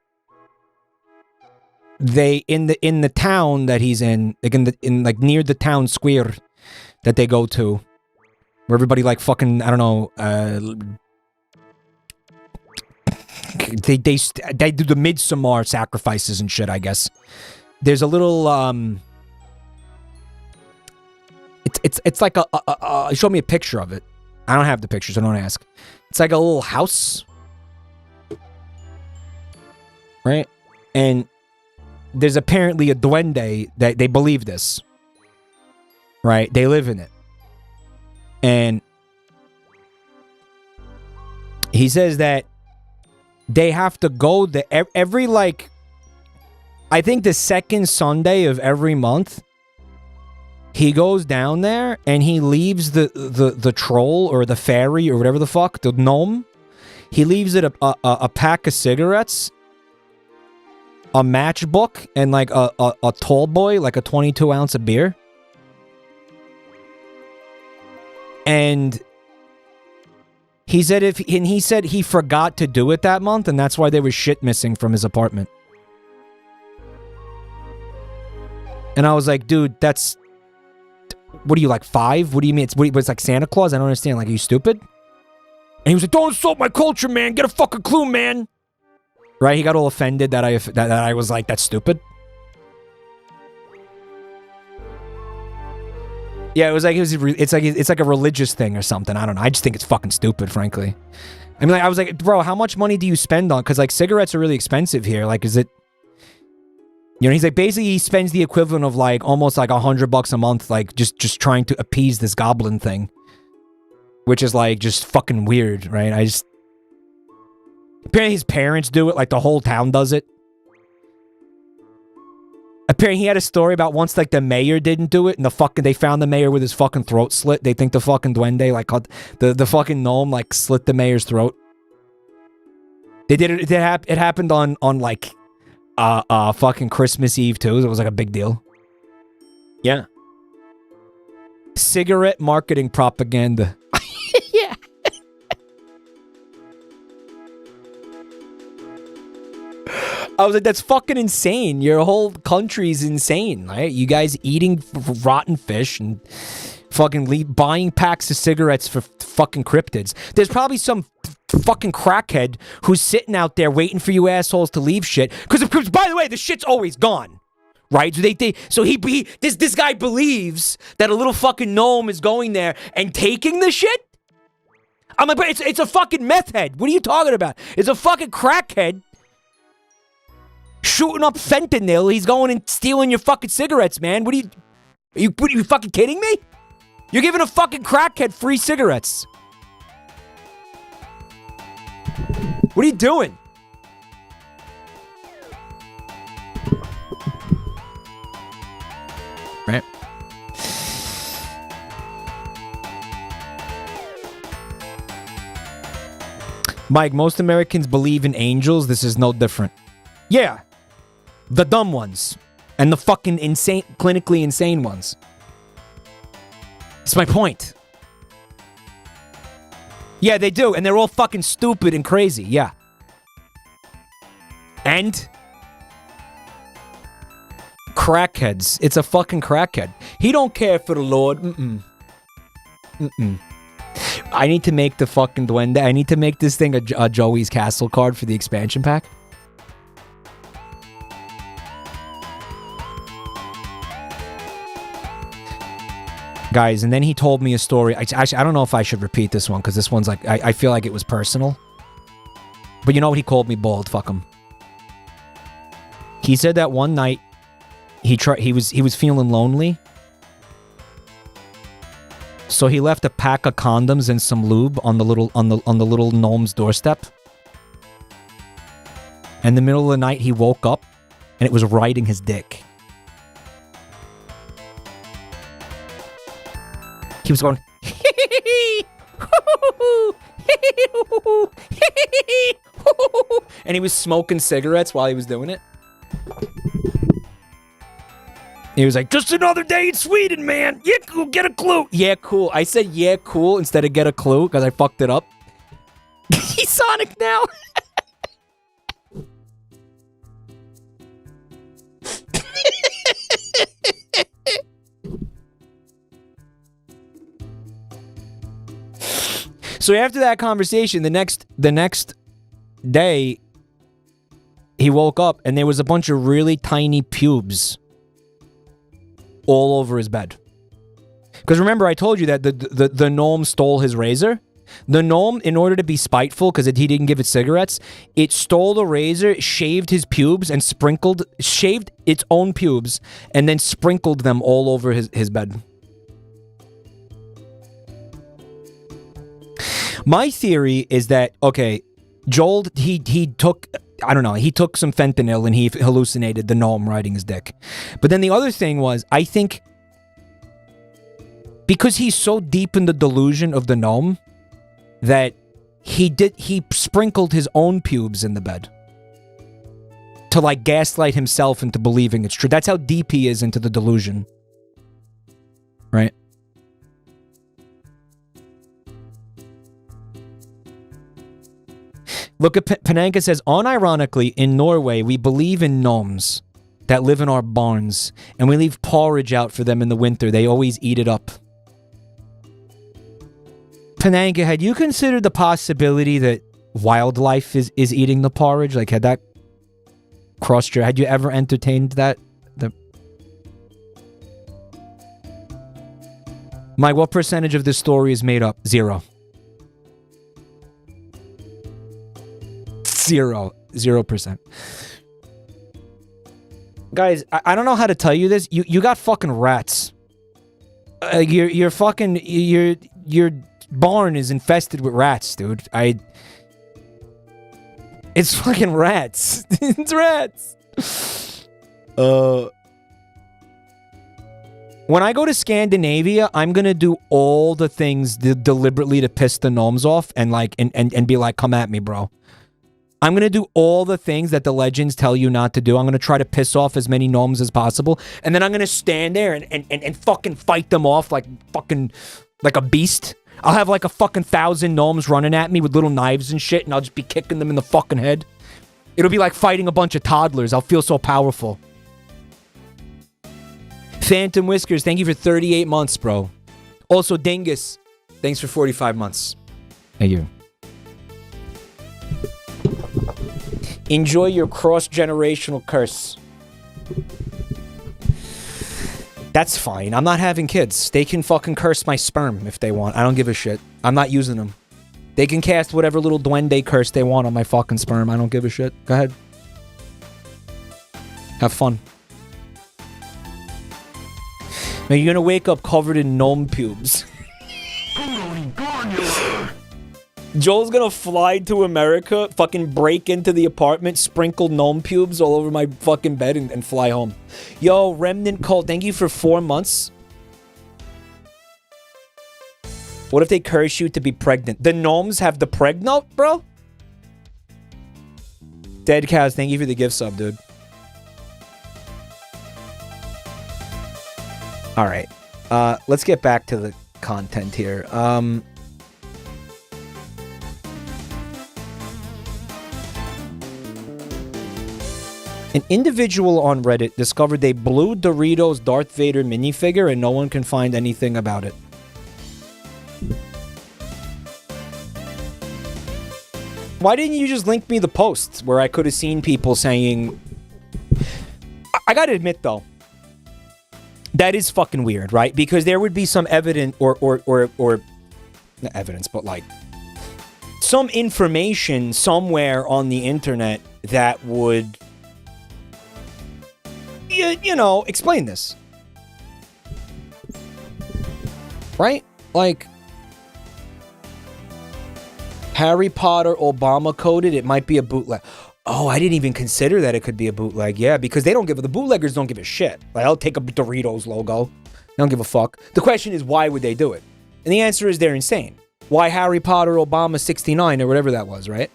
they in the town that he's in, like near the town square, that they go to, where everybody like fucking, I don't know, they do the Midsommar sacrifices and shit, I guess. There's a little it's like a show me a picture of it. I don't have the pictures, so don't ask. It's like a little house, right? And there's apparently a duende that they believe this, right? They live in it. And he says that they have to go there every, like, I think the second Sunday of every month, he goes down there and he leaves the troll or the fairy or whatever the fuck, the gnome. He leaves it a pack of cigarettes, a matchbook, and like a tall boy, like a 22 ounce of beer. And he said he forgot to do it that month, and that's why there was shit missing from his apartment. And I was like, dude, that's... What are you, like 5? What do you mean? It's like Santa Claus? I don't understand. Like, are you stupid? And he was like, don't insult my culture, man. Get a fucking clue, man. Right? He got all offended that I was like, that's stupid. Yeah, it's like a religious thing or something. I don't know. I just think it's fucking stupid, frankly. I mean, like, I was like, bro, how much money do you spend on? Because, like, cigarettes are really expensive here. Like, is it... You know, he's like, basically, he spends the equivalent of, like, almost, like, $100 a month, like, just trying to appease this goblin thing. Which is, like, just fucking weird, right? Apparently his parents do it, like, the whole town does it. Apparently he had a story about once, like, the mayor didn't do it, and they found the mayor with his fucking throat slit. They think the fucking duende, like, the fucking gnome, like, slit the mayor's throat. They did it, it happened on, like... fucking Christmas Eve too. It was like a big deal. Yeah. Cigarette marketing propaganda. Yeah. I was like, that's fucking insane. Your whole country's insane, right? You guys eating rotten fish and fucking buying packs of cigarettes for fucking cryptids. There's probably some fucking crackhead who's sitting out there waiting for you assholes to leave shit. Because by the way, the shit's always gone, right? So this guy believes that a little fucking gnome is going there and taking the shit. I'm like, but it's a fucking meth head. What are you talking about? It's a fucking crackhead shooting up fentanyl. He's going and stealing your fucking cigarettes, man. What are you fucking kidding me? You're giving a fucking crackhead free cigarettes. What are you doing? Right? Mike, most Americans believe in angels. This is no different. Yeah. The dumb ones. And the fucking insane, clinically insane ones. That's my point. Yeah, they do, and they're all fucking stupid and crazy, yeah. And? Crackheads. It's a fucking crackhead. He don't care for the Lord. I need to make the fucking duende. I need to make this thing a Joey's Castle card for the expansion pack. Guys, and then he told me a story. Actually, I don't know if I should repeat this one, because this one's like, I feel like it was personal. But you know what? He called me bald. Fuck him. He said that one night, he was feeling lonely. So he left a pack of condoms and some lube on the little gnome's doorstep. In the middle of the night, he woke up, and it was riding his dick. He was going, and he was smoking cigarettes while he was doing it. He was like, just another day in Sweden, man. Yeah, cool, get a clue. Yeah, cool. I said, yeah, cool, instead of get a clue, because I fucked it up. He's Sonic now. So after that conversation, the next day, he woke up and there was a bunch of really tiny pubes all over his bed. Because remember, I told you that the gnome stole his razor. The gnome, in order to be spiteful, because he didn't give it cigarettes, it stole the razor, shaved his pubes, and shaved its own pubes, and then sprinkled them all over his bed. My theory is that, okay, Joel, he took, I don't know, he took some fentanyl and he hallucinated the gnome riding his dick. But then the other thing was, I think, because he's so deep in the delusion of the gnome, that he sprinkled his own pubes in the bed to like gaslight himself into believing it's true. That's how deep he is into the delusion. Right? Look at Pananka says, unironically, in Norway, we believe in gnomes that live in our barns, and we leave porridge out for them in the winter. They always eat it up. Pananka, had you considered the possibility that wildlife is eating the porridge? Like, had that crossed your... Had you ever entertained that? Mike, what percentage of this story is made up? 0%. 0%. Guys, I don't know how to tell you this. You got fucking rats. Your barn is infested with rats, dude. It's fucking rats. It's rats. When I go to Scandinavia, I'm gonna do all the things deliberately to piss the gnomes off and like and be like, come at me, bro. I'm gonna do all the things that the legends tell you not to do. I'm gonna try to piss off as many gnomes as possible, and then I'm gonna stand there and fucking fight them off like fucking like a beast. I'll have like a fucking 1,000 gnomes running at me with little knives and shit, and I'll just be kicking them in the fucking head. It'll be like fighting a bunch of toddlers. I'll feel so powerful. Phantom Whiskers, thank you for 38 months, bro. Also, Dingus, thanks for 45 months. Thank you. Enjoy your cross-generational curse. That's fine. I'm not having kids. They can fucking curse my sperm if they want. I don't give a shit. I'm not using them. They can cast whatever little duende curse they want on my fucking sperm. I don't give a shit. Go ahead. Have fun. Now you're gonna wake up covered in gnome pubes. Joel's gonna fly to America, fucking break into the apartment, sprinkle gnome pubes all over my fucking bed, and fly home. Yo, Remnant Cult, thank you for 4 months. What if they curse you to be pregnant? The gnomes have the pregnant, bro? Dead Cows, thank you for the gift sub, dude. Alright. Let's get back to the content here. An individual on Reddit discovered a blue Doritos Darth Vader minifigure and no one can find anything about it. Why didn't you just link me the posts where I could have seen people saying... I gotta admit, though, that is fucking weird, right? Because there would be some evidence or not evidence, but like some information somewhere on the internet that would... You know, explain this. Right? Like, Harry Potter Obama coded, it might be a bootleg. Oh, I didn't even consider that it could be a bootleg. Yeah, because the bootleggers don't give a shit. Like, I'll take a Doritos logo. They don't give a fuck. The question is, why would they do it? And the answer is they're insane. Why Harry Potter Obama 69 or whatever that was, right?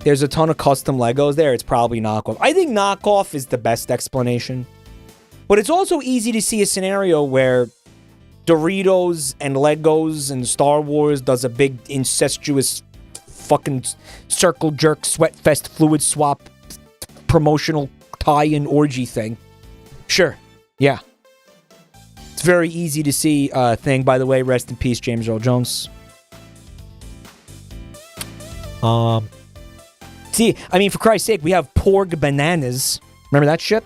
There's a ton of custom Legos there. It's probably knockoff. I think knockoff is the best explanation. But it's also easy to see a scenario where Doritos and Legos and Star Wars does a big incestuous fucking circle jerk sweat fest fluid swap promotional tie-in orgy thing. Sure. Yeah. It's very easy to see thing, by the way. Rest in peace, James Earl Jones. See, I mean, for Christ's sake, we have pork bananas. Remember that shit?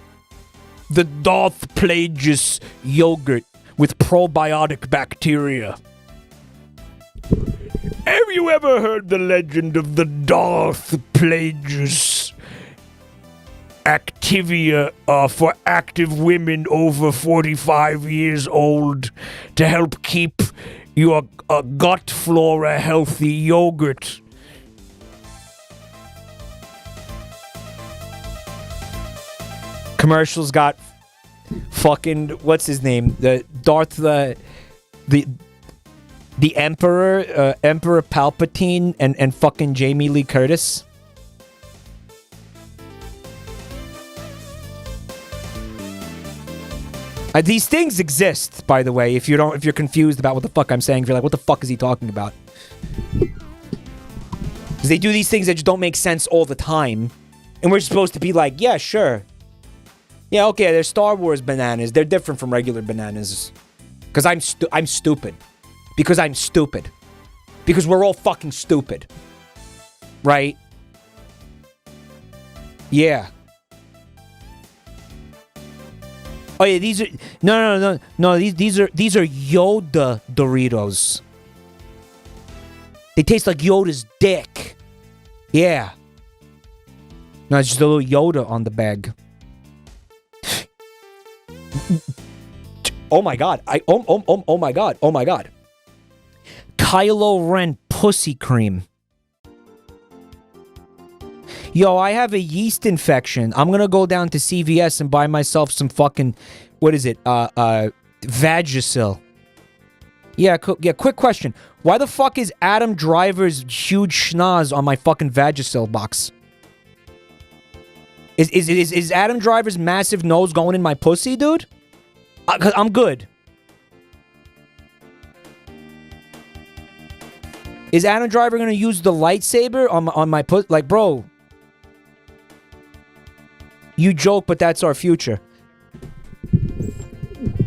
The Darth Plagueis yogurt with probiotic bacteria. Have you ever heard the legend of the Darth Plagueis Activia for active women over 45 years old to help keep your gut flora healthy yogurt? Commercials got fucking what's his name? The Darth the Emperor Emperor Palpatine and fucking Jamie Lee Curtis. These things exist, by the way. If you're confused about what the fuck I'm saying, if you're like, what the fuck is he talking about? Because they do these things that just don't make sense all the time, and we're supposed to be like, yeah, sure. Yeah, okay, they're Star Wars bananas. They're different from regular bananas. Because I'm stupid. Because I'm stupid. Because we're all fucking stupid. Right? Yeah. Oh yeah, these are no. These are Yoda Doritos. They taste like Yoda's dick. Yeah. No, it's just a little Yoda on the bag. Oh my god. Oh my god. Oh my god. Kylo Ren pussy cream. Yo, I have a yeast infection. I'm gonna go down to CVS and buy myself some fucking, what is it? Vagisil. Yeah, quick question. Why the fuck is Adam Driver's huge schnoz on my fucking Vagisil box? Is Adam Driver's massive nose going in my pussy, dude? 'Cause I'm good. Is Adam Driver gonna use the lightsaber on my pussy? Like, bro. You joke, but that's our future.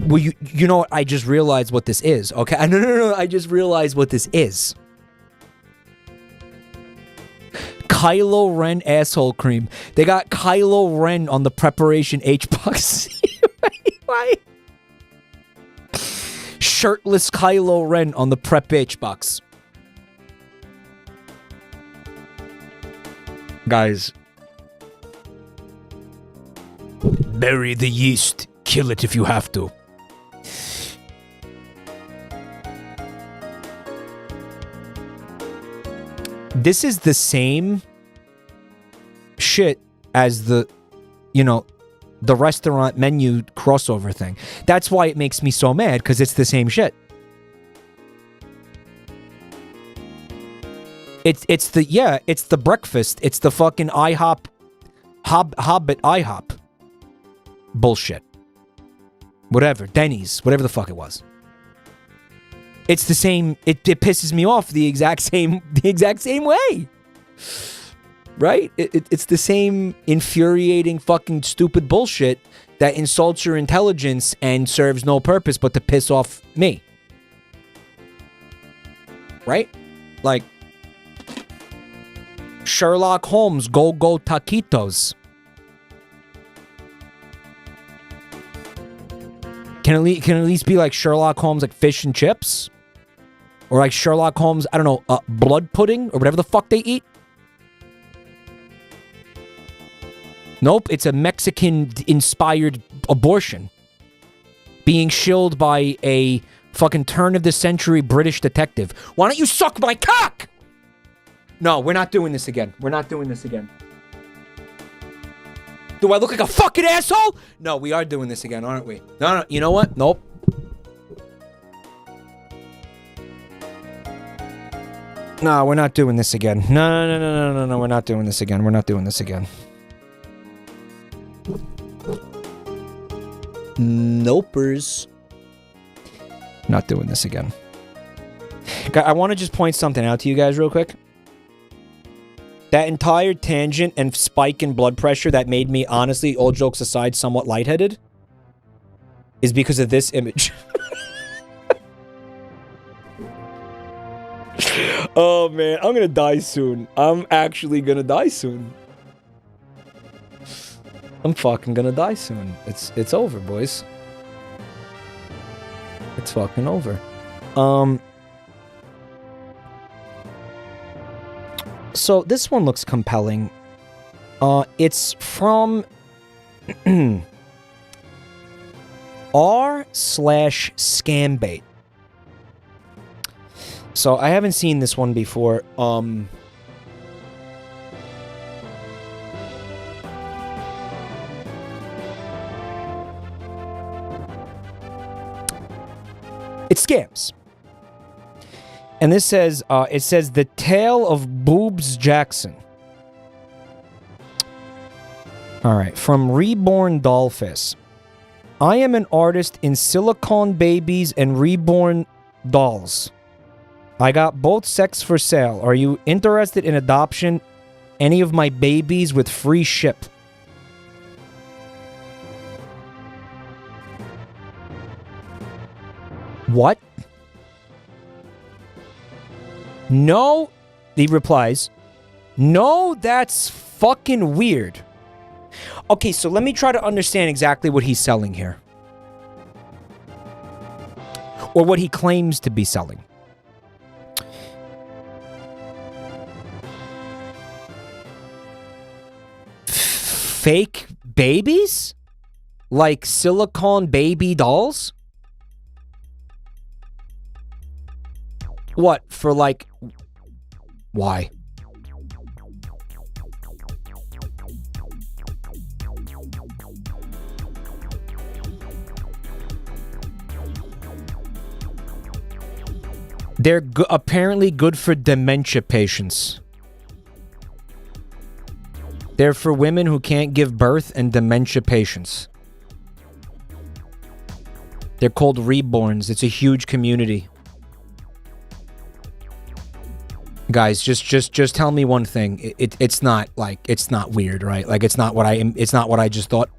Well, you know what? I just realized what this is, okay? No. I just realized what this is. Kylo Ren asshole cream. They got Kylo Ren on the Preparation H-Box. Why? Shirtless Kylo Ren on the Prep H-Box. Guys. Bury the yeast. Kill it if you have to. This is the same shit as the, the restaurant menu crossover thing. That's why it makes me so mad, because it's the same shit. It's the breakfast. It's the fucking IHOP, Hobbit IHOP. Bullshit. Whatever. Denny's. Whatever the fuck it was. It's the same. It pisses me off the exact same way. Right? It's the same infuriating fucking stupid bullshit that insults your intelligence and serves no purpose but to piss off me. Right? Like Sherlock Holmes, go taquitos. Can at least be like Sherlock Holmes, like fish and chips? Or like Sherlock Holmes, I don't know, blood pudding? Or whatever the fuck they eat? Nope, it's a Mexican-inspired abortion. Being shilled by a fucking turn-of-the-century British detective. Why don't you suck my cock? No, we're not doing this again. We're not doing this again. Do I look like a fucking asshole? No, we are doing this again, aren't we? No, you know what? Nope. No, we're not doing this again. No, we're not doing this again. We're not doing this again. Nopers. Not doing this again. I want to just point something out to you guys real quick. That entire tangent and spike in blood pressure that made me, honestly, all jokes aside, somewhat lightheaded is because of this image. Oh, man. I'm gonna die soon. I'm actually gonna die soon. I'm fucking gonna die soon. It's over, boys. It's fucking over. So this one looks compelling. It's from r/scambait. So I haven't seen this one before. It's scams. And this says, it says, The Tale of Boobs Jackson. Alright, from Reborn Dollface. I am an artist in silicone babies and reborn dolls. I got both sexes for sale. Are you interested in adoption? Any of my babies with free ship. What? No, he replies. No, that's fucking weird. Okay, so let me try to understand exactly what he's selling here. Or what he claims to be selling. Fake babies? Like silicone baby dolls? What, for like... Why? They're apparently good for dementia patients. They're for women who can't give birth and dementia patients. They're called reborns. It's a huge community. Guys, just tell me one thing. It's not like, it's not weird, right? Like it's not what I just thought.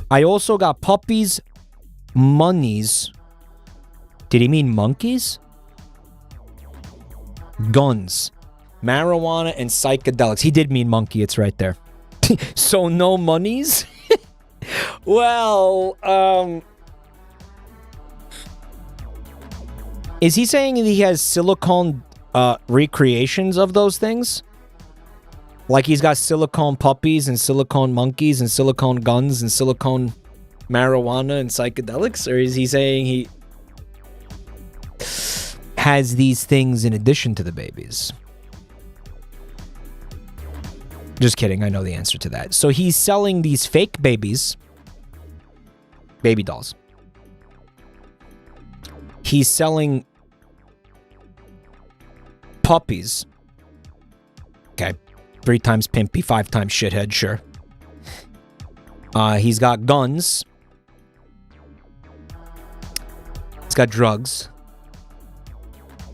I also got puppies, monies. Did he mean monkeys? Guns, marijuana, and psychedelics. He did mean monkey. It's right there. So no monies? Well, is he saying that he has silicone recreations of those things? Like he's got silicone puppies and silicone monkeys and silicone guns and silicone marijuana and psychedelics? Or is he saying he has these things in addition to the babies? Just kidding, I know the answer to that. So he's selling these fake babies. Baby dolls. He's selling puppies. Okay. 3 times pimpy, 5 times shithead, sure. He's got guns. He's got drugs.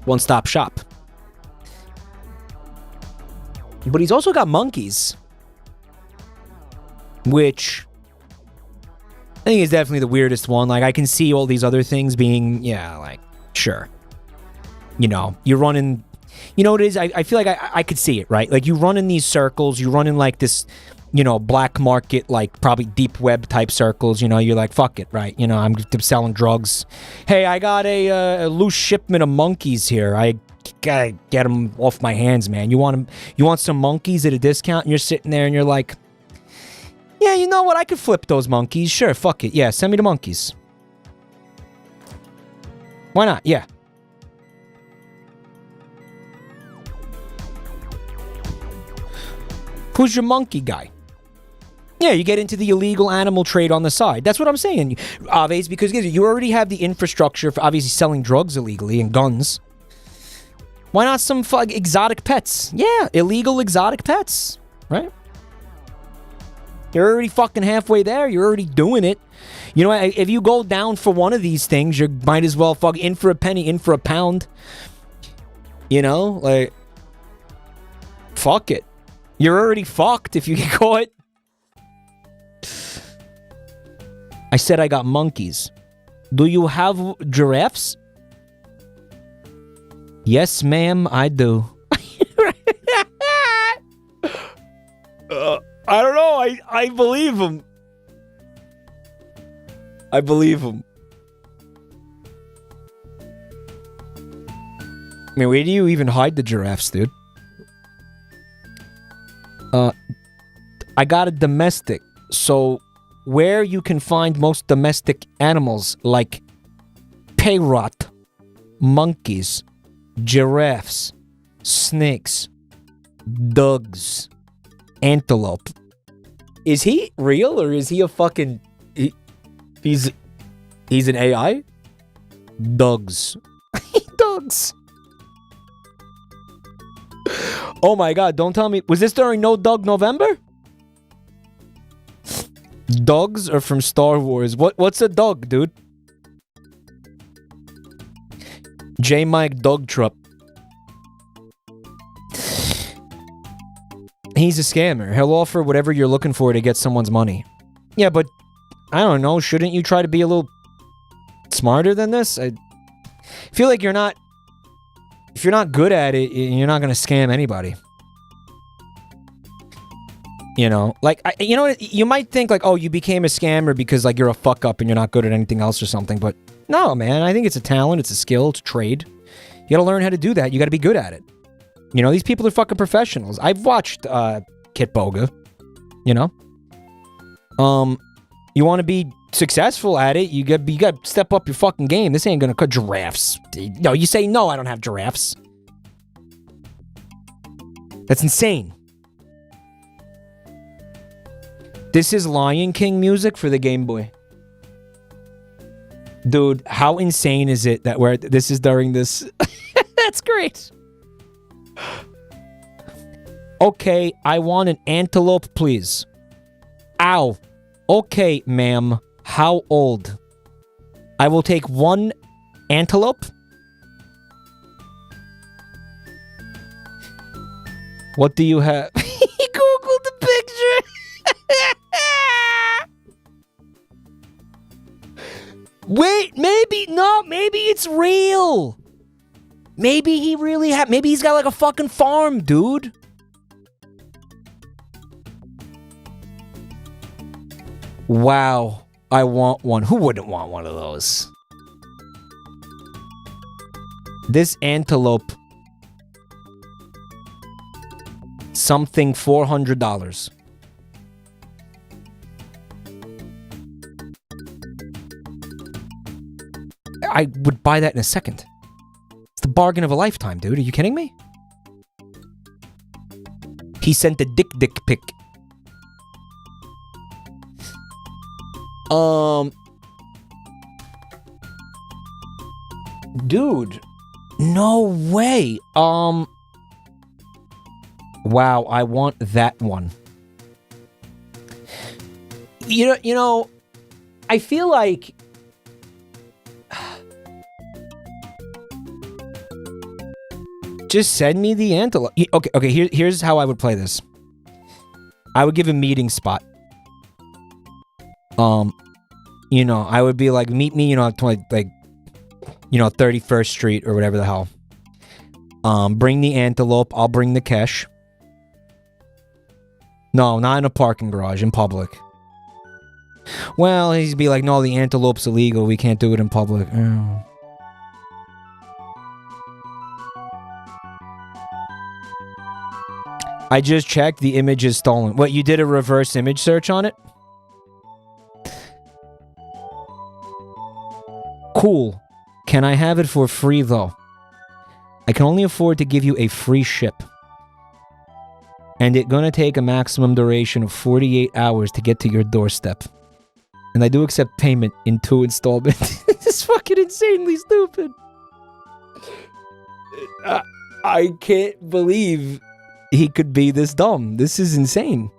One-stop shop. But he's also got monkeys. Which I think is definitely the weirdest one. Like, I can see all these other things being, yeah, like, sure. You know, you're running... You know what it is? I feel like I could see it, right? Like, you run in these circles, you run in, like, this, you know, black market, like, probably deep web type circles, you know, you're like, fuck it, right? You know, I'm selling drugs. Hey, I got a loose shipment of monkeys here. I gotta get them off my hands, man. You want some monkeys at a discount? And you're sitting there and you're like, yeah, you know what? I could flip those monkeys. Sure, fuck it. Yeah, send me the monkeys. Why not? Yeah. Who's your monkey guy? Yeah, you get into the illegal animal trade on the side. That's what I'm saying, Aves, because you already have the infrastructure for obviously selling drugs illegally and guns. Why not some exotic pets? Yeah, illegal exotic pets, right? You're already fucking halfway there. You're already doing it. You know, if you go down for one of these things, you might as well fuck in for a penny, in for a pound. You know, like... fuck it. You're already fucked if you get caught. I said I got monkeys. Do you have giraffes? Yes, ma'am, I do. I don't know. I believe him. I believe him. I mean, where do you even hide the giraffes, dude? I got a domestic. So, where you can find most domestic animals like parrot, monkeys, giraffes, snakes, dogs, antelope. Is he real or is he a fucking... He's an AI? Dogs. Dogs. Oh my god, don't tell me... Was this during No Dog November? Dogs are from Star Wars. What's a dog, dude? JabroniMike Dog Trup. He's a scammer. He'll offer whatever you're looking for to get someone's money. Yeah, but... I don't know. Shouldn't you try to be a little... smarter than this? I feel like you're not... If you're not good at it, you're not going to scam anybody. You know? Like, you know, you might think like, oh, you became a scammer because like you're a fuck up and you're not good at anything else or something. But no, man. I think it's a talent. It's a skill. It's a trade. You got to learn how to do that. You got to be good at it. You know, these people are fucking professionals. I've watched Kit Boga. You know? You want to be successful at it, you got to step up your fucking game. This ain't gonna cut giraffes. No, you say no, I don't have giraffes. That's insane. This is Lion King music for the Game Boy. Dude, how insane is it that this is during this? That's great. Okay, I want an antelope, please. Ow. Okay, ma'am. How old? I will take one antelope. What do you have? He googled the picture. Wait, maybe it's real. Maybe he really maybe he's got like a fucking farm, dude. Wow, I want one. Who wouldn't want one of those? This antelope. Something $400. I would buy that in a second. It's the bargain of a lifetime, dude. Are you kidding me? He sent a dick pic. Dude, no way. Wow, I want that one. You know, I feel like just send me the antelope. Okay, here's how I would play this. I would give a meeting spot. You know, I would be like, meet me, you know, like, 31st Street or whatever the hell. Bring the antelope. I'll bring the cash. No, not in a parking garage, in public. Well, he'd be like, no, the antelope's illegal. We can't do it in public. Oh. I just checked. The image is stolen. What, you did a reverse image search on it? Cool. Can I have it for free, though? I can only afford to give you a free ship. And it's gonna take a maximum duration of 48 hours to get to your doorstep. And I do accept payment in 2 installments. This is fucking insanely stupid. I can't believe he could be this dumb. This is insane.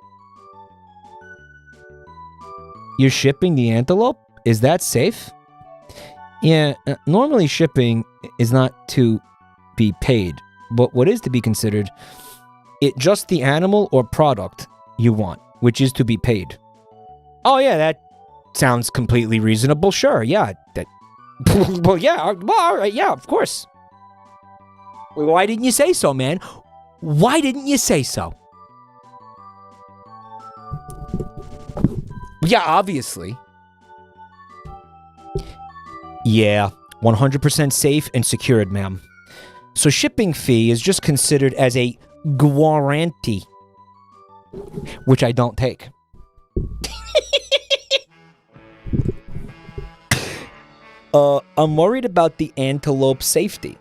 You're shipping the antelope? Is that safe? Yeah, normally shipping is not to be paid, but what is to be considered it just the animal or product you want, which is to be paid. Oh yeah, that sounds completely reasonable. Sure, yeah. Well, yeah, well, all right, yeah, of course. Why didn't you say so, man? Why didn't you say so? Yeah, obviously. Yeah, 100% safe and secured, ma'am. So shipping fee is just considered as a guarantee, which I don't take. I'm worried about the antelope's safety.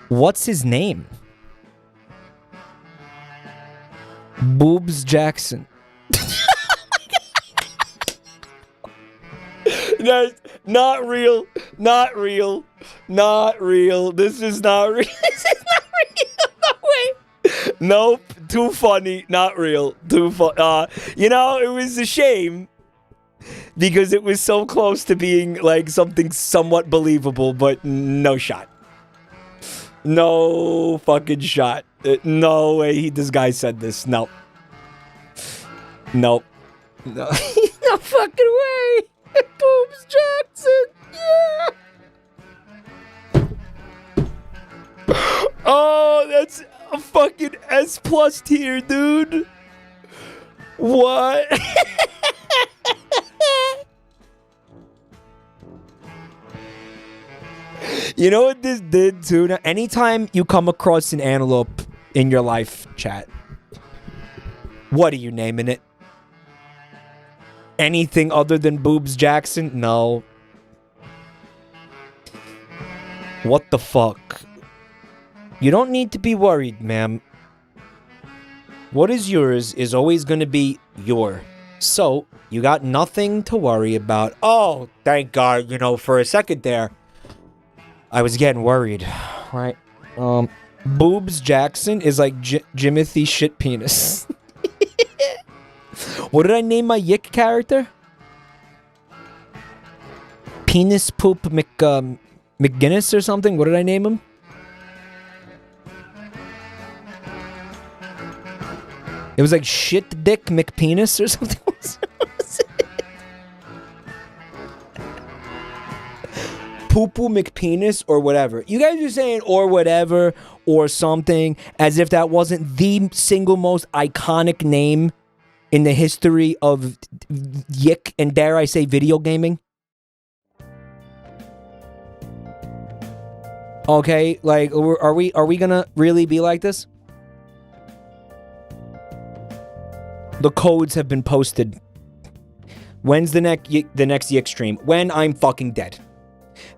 What's his name? Boobs Jackson. That's not real. Not real. Not real. This is not real. This is not real. No way. Nope. Too funny. Not real. Too fun. You know, it was a shame because it was so close to being like something somewhat believable, but no shot. No fucking shot. No way this guy said this. Nope. Nope. No. No fucking way. Boobs Jackson. Yeah. Oh, that's a fucking S+ tier, dude. What? You know what this did too? Now, anytime you come across an antelope in your life, chat, what are you naming it? Anything other than Boobs Jackson? No. What the fuck? You don't need to be worried, ma'am. What is yours is always going to be your. So, you got nothing to worry about. Oh, thank God. You know, for a second there, I was getting worried. Right? Boobs Jackson is like Jimothy Shit Penis. What did I name my Yick character? Penis Poop McGinnis or something? What did I name him? It was like Shit Dick McPenis or something. Poo-poo McPenis or whatever. You guys are saying or whatever or something as if that wasn't the single most iconic name in the history of Yick and, dare I say, video gaming. Okay, like, are we gonna really be like this? The codes have been posted. When's the next Yick stream? When I'm fucking dead.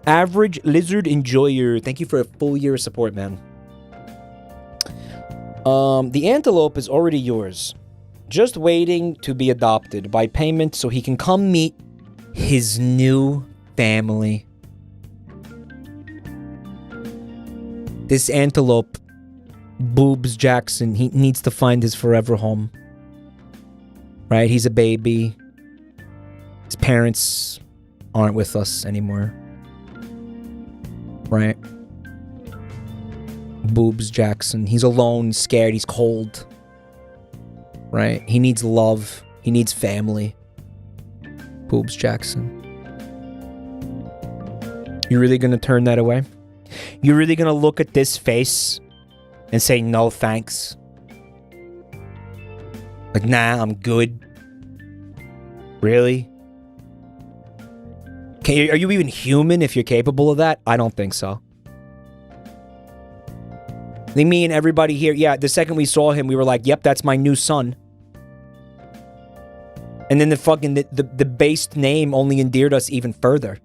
Average Lizard Enjoyer, thank you for a full year of support, man. The antelope is already yours. Just waiting to be adopted by payment so he can come meet his new family. This antelope, Boobs Jackson, he needs to find his forever home. Right? He's a baby. His parents aren't with us anymore. Right? Boobs Jackson. He's alone, scared, he's cold. Right? He needs love. He needs family. Boobs Jackson. You really gonna turn that away? You really gonna look at this face and say no thanks? Like, nah, I'm good. Really? Are you even human if you're capable of that? I don't think so. I think me and everybody here, yeah, the second we saw him, we were like, yep, that's my new son. And then the based name only endeared us even further.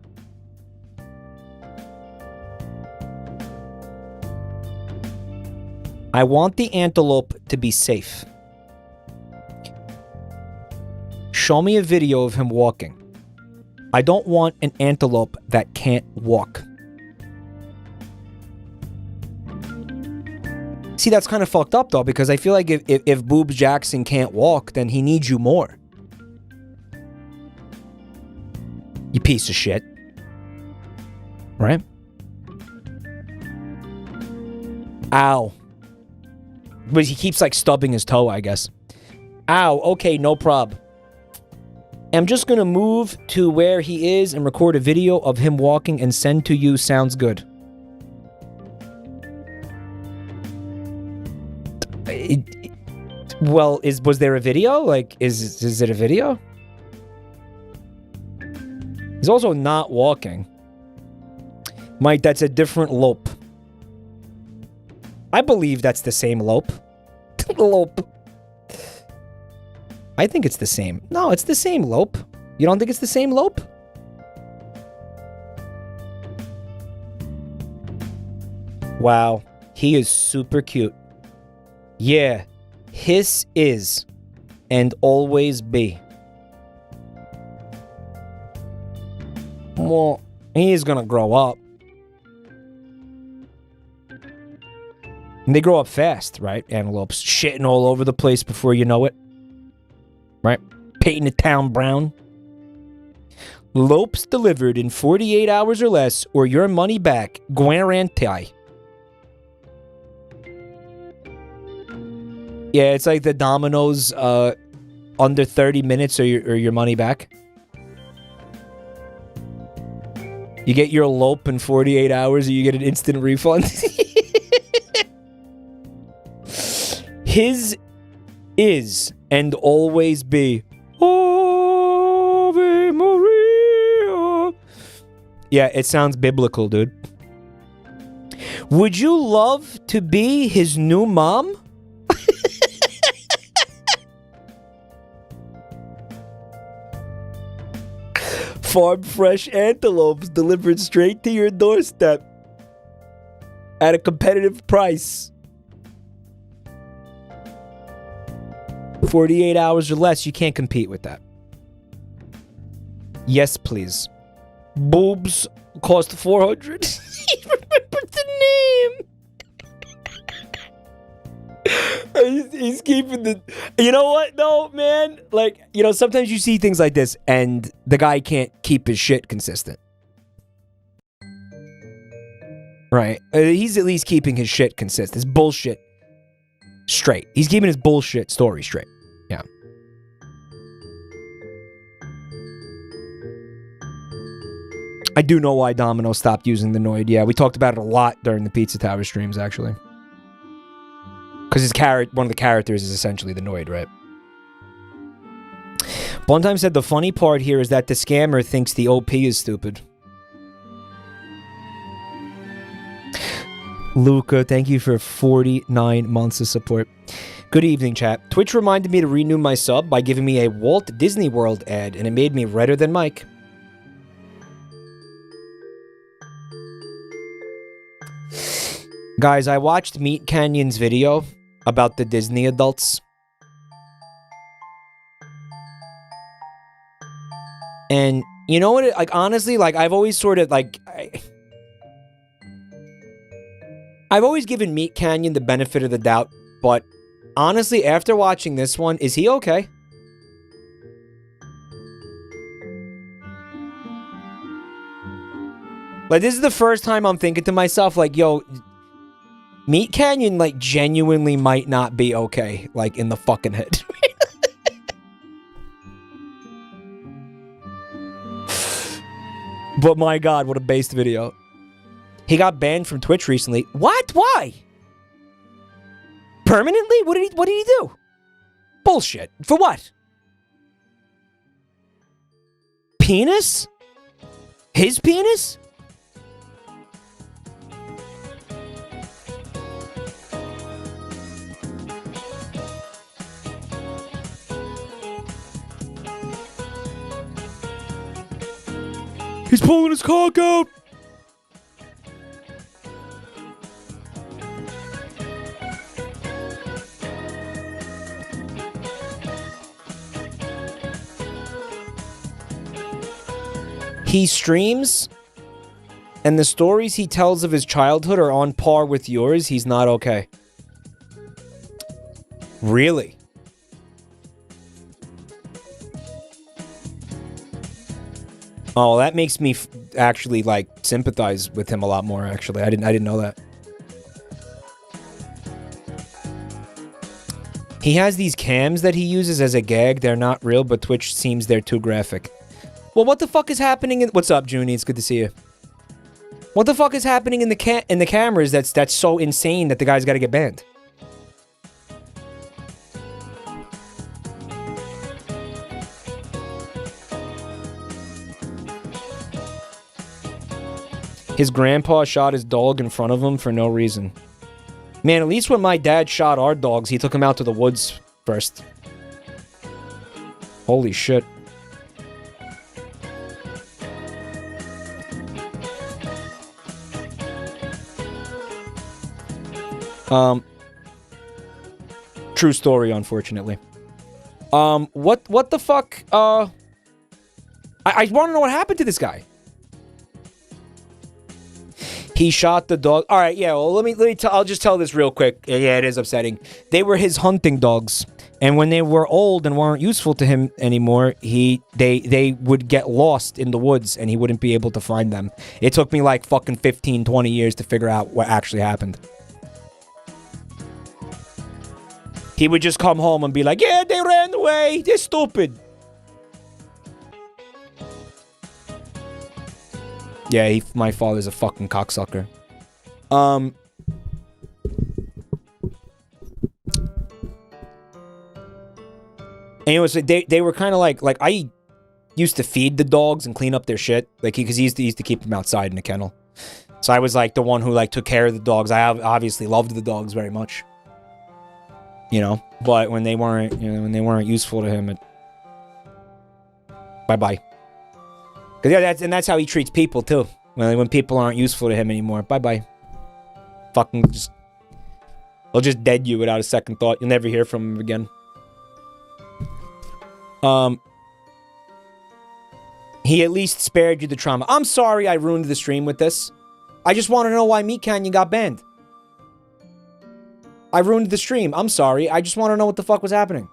I want the antelope to be safe. Show me a video of him walking. I don't want an antelope that can't walk. See, that's kind of fucked up, though, because I feel like if Boobs Jackson can't walk, then he needs you more. You piece of shit. Right? Ow. But he keeps, like, stubbing his toe, I guess. Ow, okay, no prob. I'm just gonna move to where he is and record a video of him walking and send to you. Sounds good. Well, was there a video? Like, is it a video? He's also not walking. Mike, that's a different lope. I believe that's the same lope. Lope. I think it's the same. No, it's the same lope. You don't think it's the same lope? Wow. He is super cute. Yeah. His is and always be. Well, he is gonna grow up. And they grow up fast, right? Antelopes shitting all over the place before you know it. Right? Painting the town brown. Lopes delivered in 48 hours or less, or your money back. Guarantee. Yeah, it's like the Domino's under 30 minutes or your money back. You get your lope in 48 hours or you get an instant refund. His is and always be Ave Maria. Yeah, it sounds biblical, dude. Would you love to be his new mom? Farm fresh antelopes delivered straight to your doorstep at a competitive price. 48 hours or less, you can't compete with that. Yes, please. Boobs cost 400. He remembered the name. He's keeping the... You know what, though, man? Like, you know, sometimes you see things like this, and the guy can't keep his shit consistent. Right. He's at least keeping his shit consistent. His bullshit straight. He's keeping his bullshit story straight. Yeah. I do know why Domino stopped using the Noid. Yeah, we talked about it a lot during the Pizza Tower streams, actually. Because one of the characters is essentially the Noid, right? One time said the funny part here is that the scammer thinks the OP is stupid. Luca, thank you for 49 months of support. Good evening, chat. Twitch reminded me to renew my sub by giving me a Walt Disney World ad, and it made me redder than Mike. Guys, I watched Meat Canyon's video about the Disney adults. And you know what? Like, honestly, like, I've always sort of, like... I've always given Meat Canyon the benefit of the doubt, but honestly, after watching this one, is he okay? Like, this is the first time I'm thinking to myself, like, yo, Meat Canyon, like, genuinely might not be okay, like, in the fucking head. But my God, what a based video. He got banned from Twitch recently. What? Why? Permanently? What did he do? Bullshit. For what? Penis? His penis? He's pulling his cock out. He streams, and the stories he tells of his childhood are on par with yours. He's not okay. Really? Oh, that makes me actually, like, sympathize with him a lot more, actually. I didn't know that. He has these cams that he uses as a gag. They're not real, but Twitch seems they're too graphic. Well, what the fuck is happening in... What's up, Junie? It's good to see you. What the fuck is happening in the cameras that's so insane that the guy's got to get banned? His grandpa shot his dog in front of him for no reason. Man, at least when my dad shot our dogs, he took them out to the woods first. Holy shit. True story, unfortunately. What the fuck? I want to know what happened to this guy. He shot the dog. All right, yeah. Well, I'll just tell this real quick. Yeah, it is upsetting. They were his hunting dogs, and when they were old and weren't useful to him anymore, they would get lost in the woods, and he wouldn't be able to find them. It took me like fucking 15, 20 years to figure out what actually happened. He would just come home and be like, "Yeah, they ran away. They're stupid." Yeah, my father's a fucking cocksucker. Anyways, they were kind of like I used to feed the dogs and clean up their shit, like because he used to keep them outside in the kennel. So I was like the one who like took care of the dogs. I obviously loved the dogs very much, you know. But when they weren't, useful to him, bye bye. Cause yeah, that's how he treats people too. When people aren't useful to him anymore, bye bye. Fucking he'll just dead you without a second thought. You'll never hear from him again. He at least spared you the trauma. I'm sorry I ruined the stream with this. I just want to know why Meat Canyon got banned. I ruined the stream. I'm sorry. I just want to know what the fuck was happening.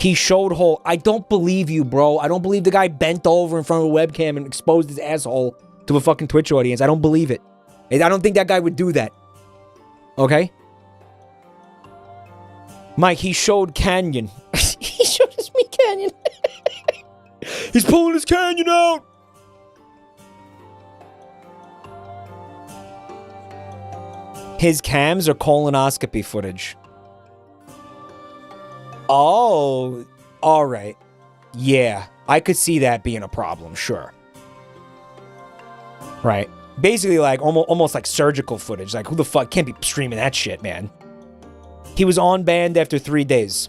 He showed hole. I don't believe you, bro. I don't believe the guy bent over in front of a webcam and exposed his asshole to a fucking Twitch audience. I don't believe it. I don't think that guy would do that. Okay? Mike, he showed Canyon. He showed his Meat Canyon. He's pulling his canyon out. His cams are colonoscopy footage. Oh, all right. Yeah, I could see that being a problem, sure. Right. Basically, like, almost like surgical footage. Like, who the fuck can't be streaming that shit, man? He was on banned after 3 days.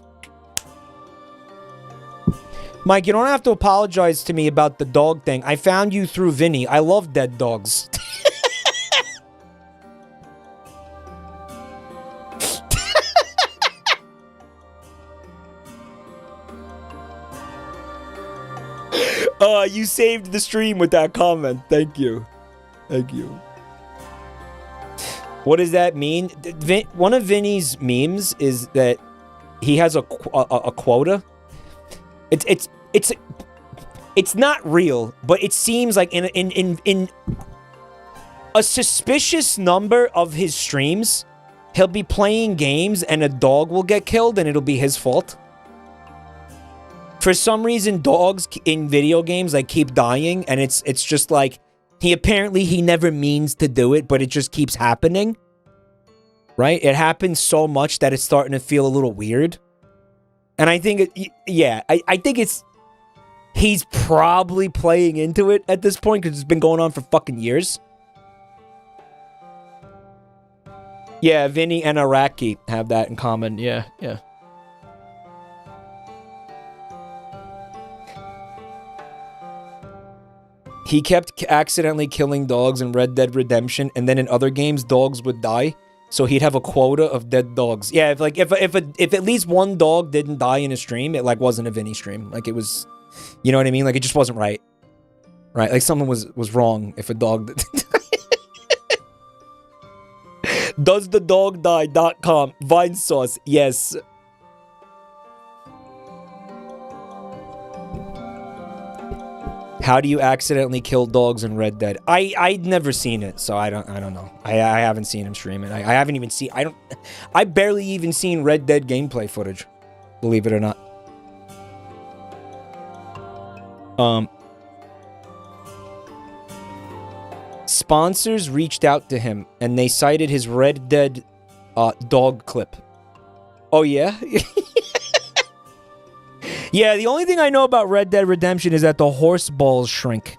Mike, you don't have to apologize to me about the dog thing. I found you through Vinny. I love dead dogs. You saved the stream with that comment. Thank you. Thank you. What does that mean? One of Vinny's memes is that he has a quota. It's not real, but it seems like in a suspicious number of his streams, he'll be playing games and a dog will get killed and it'll be his fault. For some reason, dogs in video games like keep dying, and it's just like he never means to do it, but it just keeps happening. Right? It happens so much that it's starting to feel a little weird. And I think I think he's probably playing into it at this point because it's been going on for fucking years. Yeah, Vinny and Iraqi have that in common. Yeah. He kept accidentally killing dogs in Red Dead Redemption, and then in other games, dogs would die, so he'd have a quota of dead dogs. Yeah, if at least one dog didn't die in a stream, it like wasn't a Vinny stream. Like it was, you know what I mean? Like it just wasn't right. Right? Like something was wrong if a dog DoesTheDogDie.com Vine Sauce. Yes. How do you accidentally kill dogs in Red Dead? I'd never seen it, so I don't know. I haven't seen him stream it. I haven't even seen. I barely even seen Red Dead gameplay footage. Believe it or not. Sponsors reached out to him and they cited his Red Dead dog clip. Oh yeah? Yeah, the only thing I know about Red Dead Redemption is that the horse balls shrink.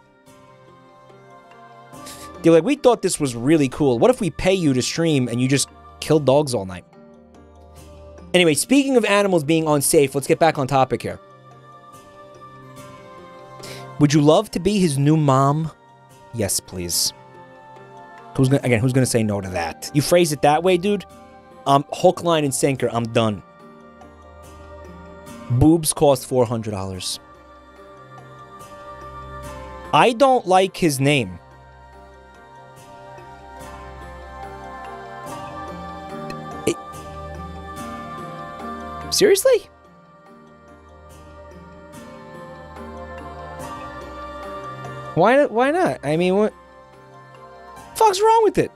They're like, we thought this was really cool. What if we pay you to stream and you just kill dogs all night? Anyway, speaking of animals being unsafe, let's get back on topic here. Would you love to be his new mom? Yes, please. Who's gonna say no to that? You phrase it that way, dude? Hook, line, and sinker. I'm done. Boobs cost $400. I don't like his name. Seriously? Why not? I mean, what the fuck's wrong with it?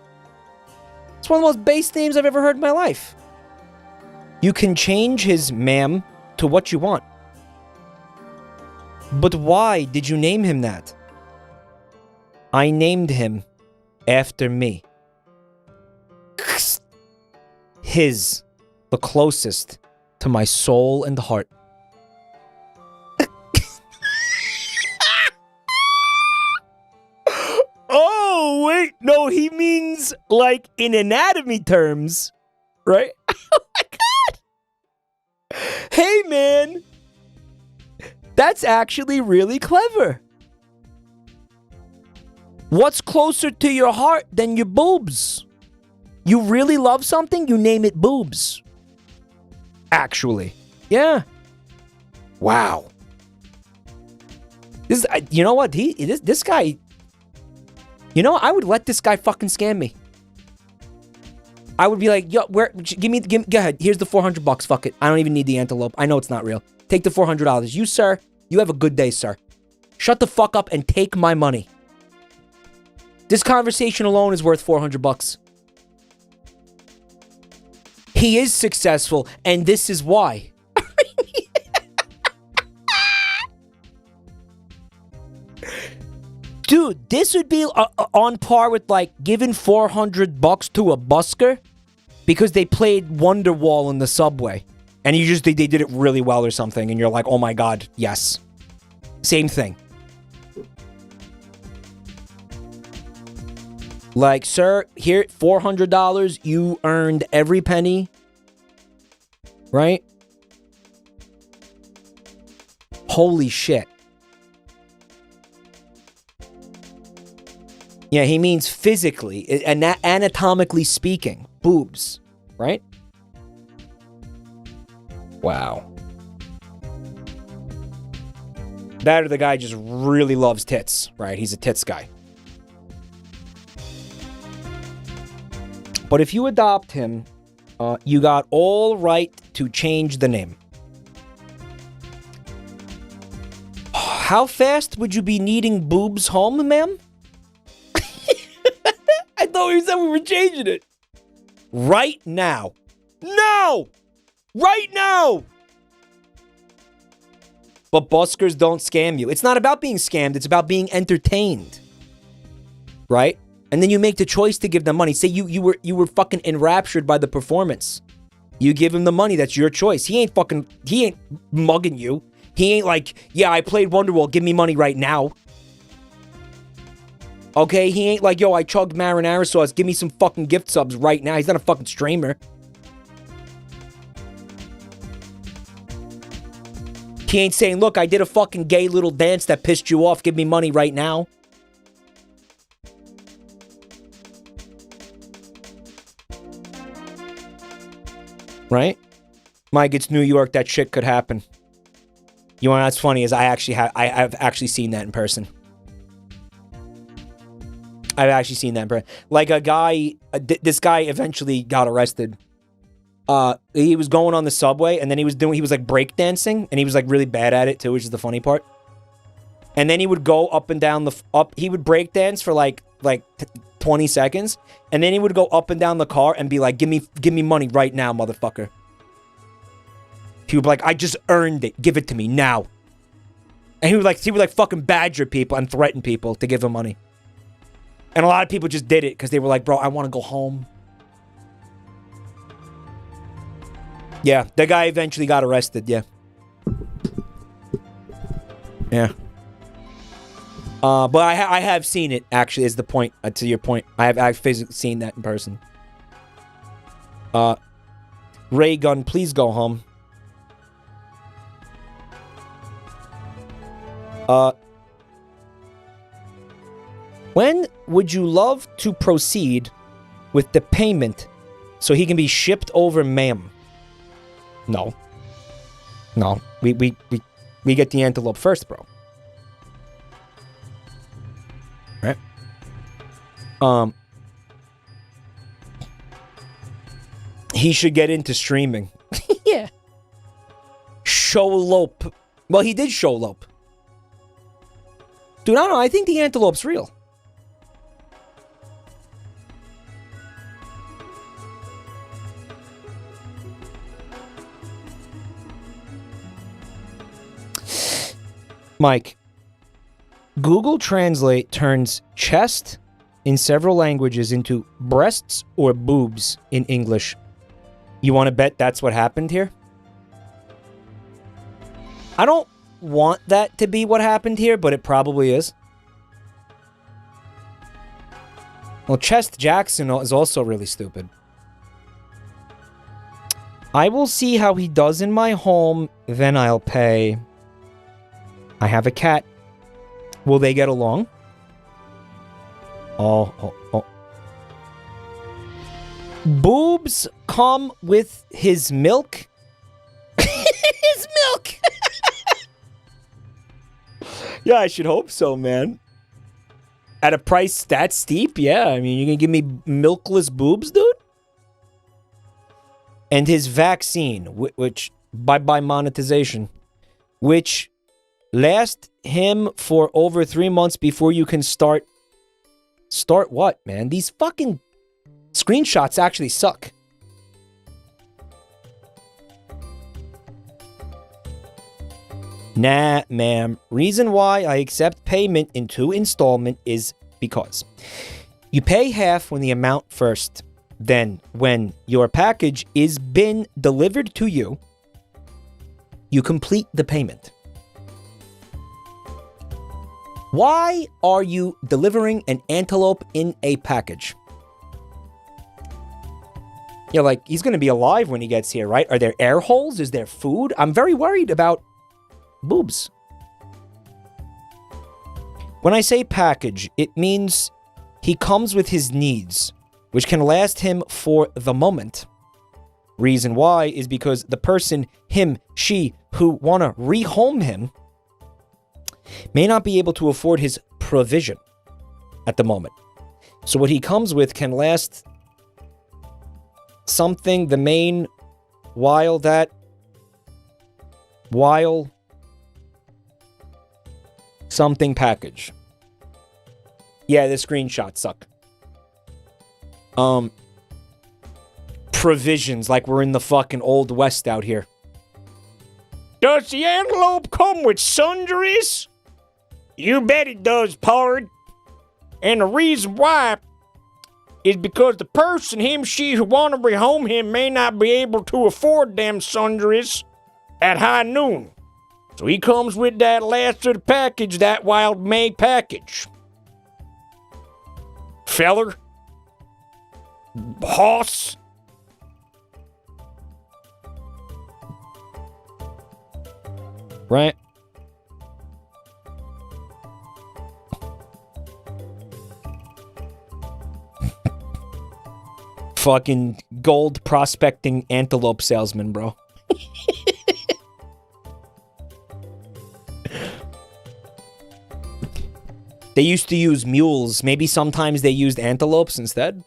It's one of the most base names I've ever heard in my life. You can change his ma'am to what you want. But why did you name him that? I named him after me. His, the closest to my soul and heart. Oh, wait. No, he means like in anatomy terms, right? Oh my God. Hey, man. That's actually really clever. What's closer to your heart than your boobs? You really love something, you name it boobs. Actually. Yeah. Wow. This, you know what? This guy... You know, I would let this guy fucking scam me. I would be like, yo, go ahead. Here's the $400. Fuck it. I don't even need the antelope. I know it's not real. Take the $400. You, sir, you have a good day, sir. Shut the fuck up and take my money. This conversation alone is worth $400. He is successful, and this is why. Dude, this would be on par with, like, giving $400 to a busker because they played Wonderwall in the subway. And they did it really well or something, and you're like, oh my God, yes. Same thing. Like, sir, here, $400, you earned every penny. Right? Holy shit. Yeah, he means physically, anatomically speaking. Boobs, right? Wow. That or the guy just really loves tits, right? He's a tits guy. But if you adopt him, you got all right to change the name. How fast would you be needing boobs home, ma'am? I thought we said we were changing it. Right now. No! Right now! But buskers don't scam you. It's not about being scammed. It's about being entertained. Right? And then you make the choice to give them money. Say you were fucking enraptured by the performance. You give him the money. That's your choice. He ain't mugging you. He ain't like, yeah, I played Wonderwall. Give me money right now. Okay? He ain't like, yo, I chugged marinara sauce. Give me some fucking gift subs right now. He's not a fucking streamer. He ain't saying, look, I did a fucking gay little dance that pissed you off. Give me money right now. Right? Mike, it's New York. That shit could happen. You know what's funny is I've actually seen that in person. I've actually seen that in person. Like a guy, this guy eventually got arrested. He was going on the subway and then he was like breakdancing and he was like really bad at it too, which is the funny part. And then he would go up and down he would break dance for like 20 seconds. And then he would go up and down the car and be like, give me money right now, motherfucker. He would be like, I just earned it. Give it to me now. And he would fucking badger people and threaten people to give him money. And a lot of people just did it because they were like, bro, I want to go home. Yeah, the guy eventually got arrested, yeah. Yeah. But I have seen it, actually, is the point, to your point. I've physically seen that in person. Ray Gun, please go home. When would you love to proceed with the payment so he can be shipped over, ma'am? No. No. We get the antelope first, bro. Right? He should get into streaming. Yeah. Showlope. Well, he did showlope. Dude, I don't know. I think the antelope's real. Mike, Google Translate turns chest in several languages into breasts or boobs in English. You want to bet that's what happened here? I don't want that to be what happened here, but it probably is. Well, Chest Jackson is also really stupid. I will see how he does in my home, then I'll pay. I have a cat. Will they get along? Oh. Boobs come with his milk? His milk! Yeah, I should hope so, man. At a price that steep? Yeah, I mean, you gonna give me milkless boobs, dude? And his vaccine, which, bye-bye monetization, which last him for over 3 months before you can start... Start what, man? These fucking screenshots actually suck. Nah, ma'am. Reason why I accept payment in 2 installments is because you pay half when the amount first. Then, when your package is been delivered to you, you complete the payment. Why are you delivering an antelope in a package? Yeah, like, he's going to be alive when he gets here, right? Are there air holes? Is there food? I'm very worried about boobs. When I say package, it means he comes with his needs, which can last him for the moment. Reason why is because the person, him, she, who want to rehome him may not be able to afford his provision at the moment. So what he comes with can last something, the main, while something package. Yeah, the screenshots suck. Provisions, like we're in the fucking Old West out here. Does the antelope come with sundries? You bet it does, pard. And the reason why is because the person, him, she, who want to rehome him may not be able to afford them sundries at high noon. So he comes with that last of the package, that Wild May package. Feller. Hoss. Right? Fucking gold prospecting antelope salesman, bro. They used to use mules. Maybe sometimes they used antelopes instead.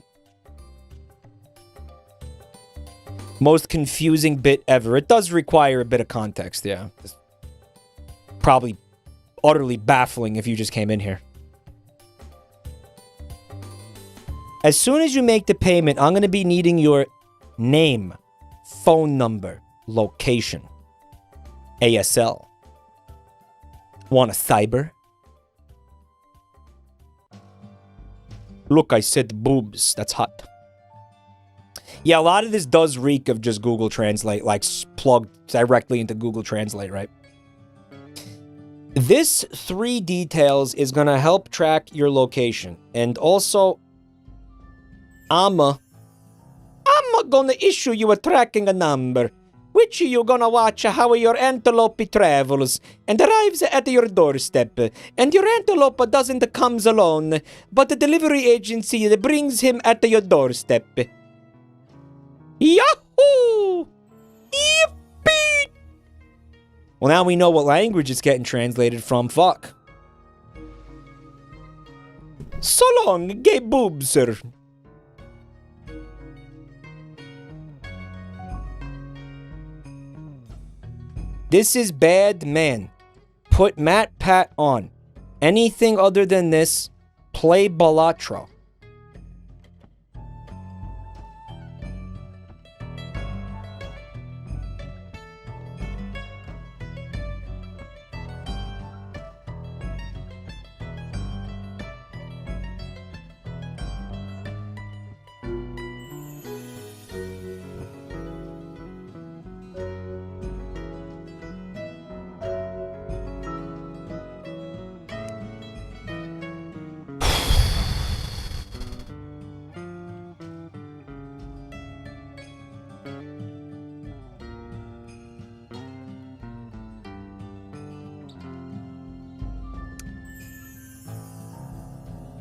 Most confusing bit ever. It does require a bit of context, yeah. Probably utterly baffling if you just came in here. As soon as you make the payment, I'm going to be needing your name, phone number, location, ASL. Want a cyber? Look, I said boobs. That's hot. Yeah, a lot of this does reek of just Google Translate, like plugged directly into Google Translate, right? This 3 details is going to help track your location. And also, I'm going to issue you a tracking number, which you gonna watch how your antelope travels and arrives at your doorstep. And your antelope doesn't comes alone, but the delivery agency brings him at your doorstep. Yahoo! Yippee! Well, now we know what language it's getting translated from. Fuck. So long, gay boobs, sir. This is bad, man. Put Matt Pat on. Anything other than this, play Balatro.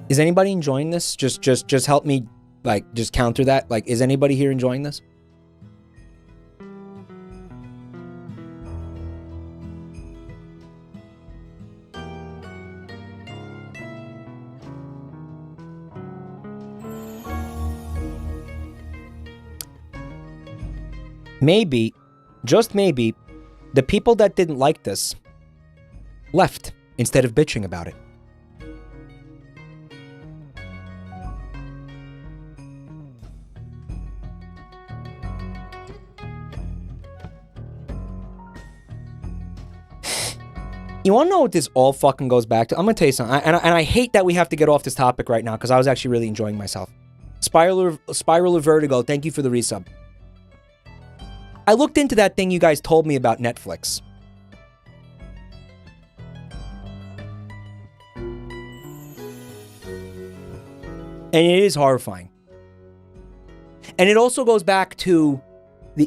Is anybody enjoying this? Just help me, like, just counter that. Like, is anybody here enjoying this? Maybe, just maybe, the people that didn't like this left instead of bitching about it. You want to know what this all fucking goes back to? I'm going to tell you something. And I hate that we have to get off this topic right now because I was actually really enjoying myself. Spiral of Vertigo, thank you for the resub. I looked into that thing you guys told me about Netflix. And it is horrifying. And it also goes back to the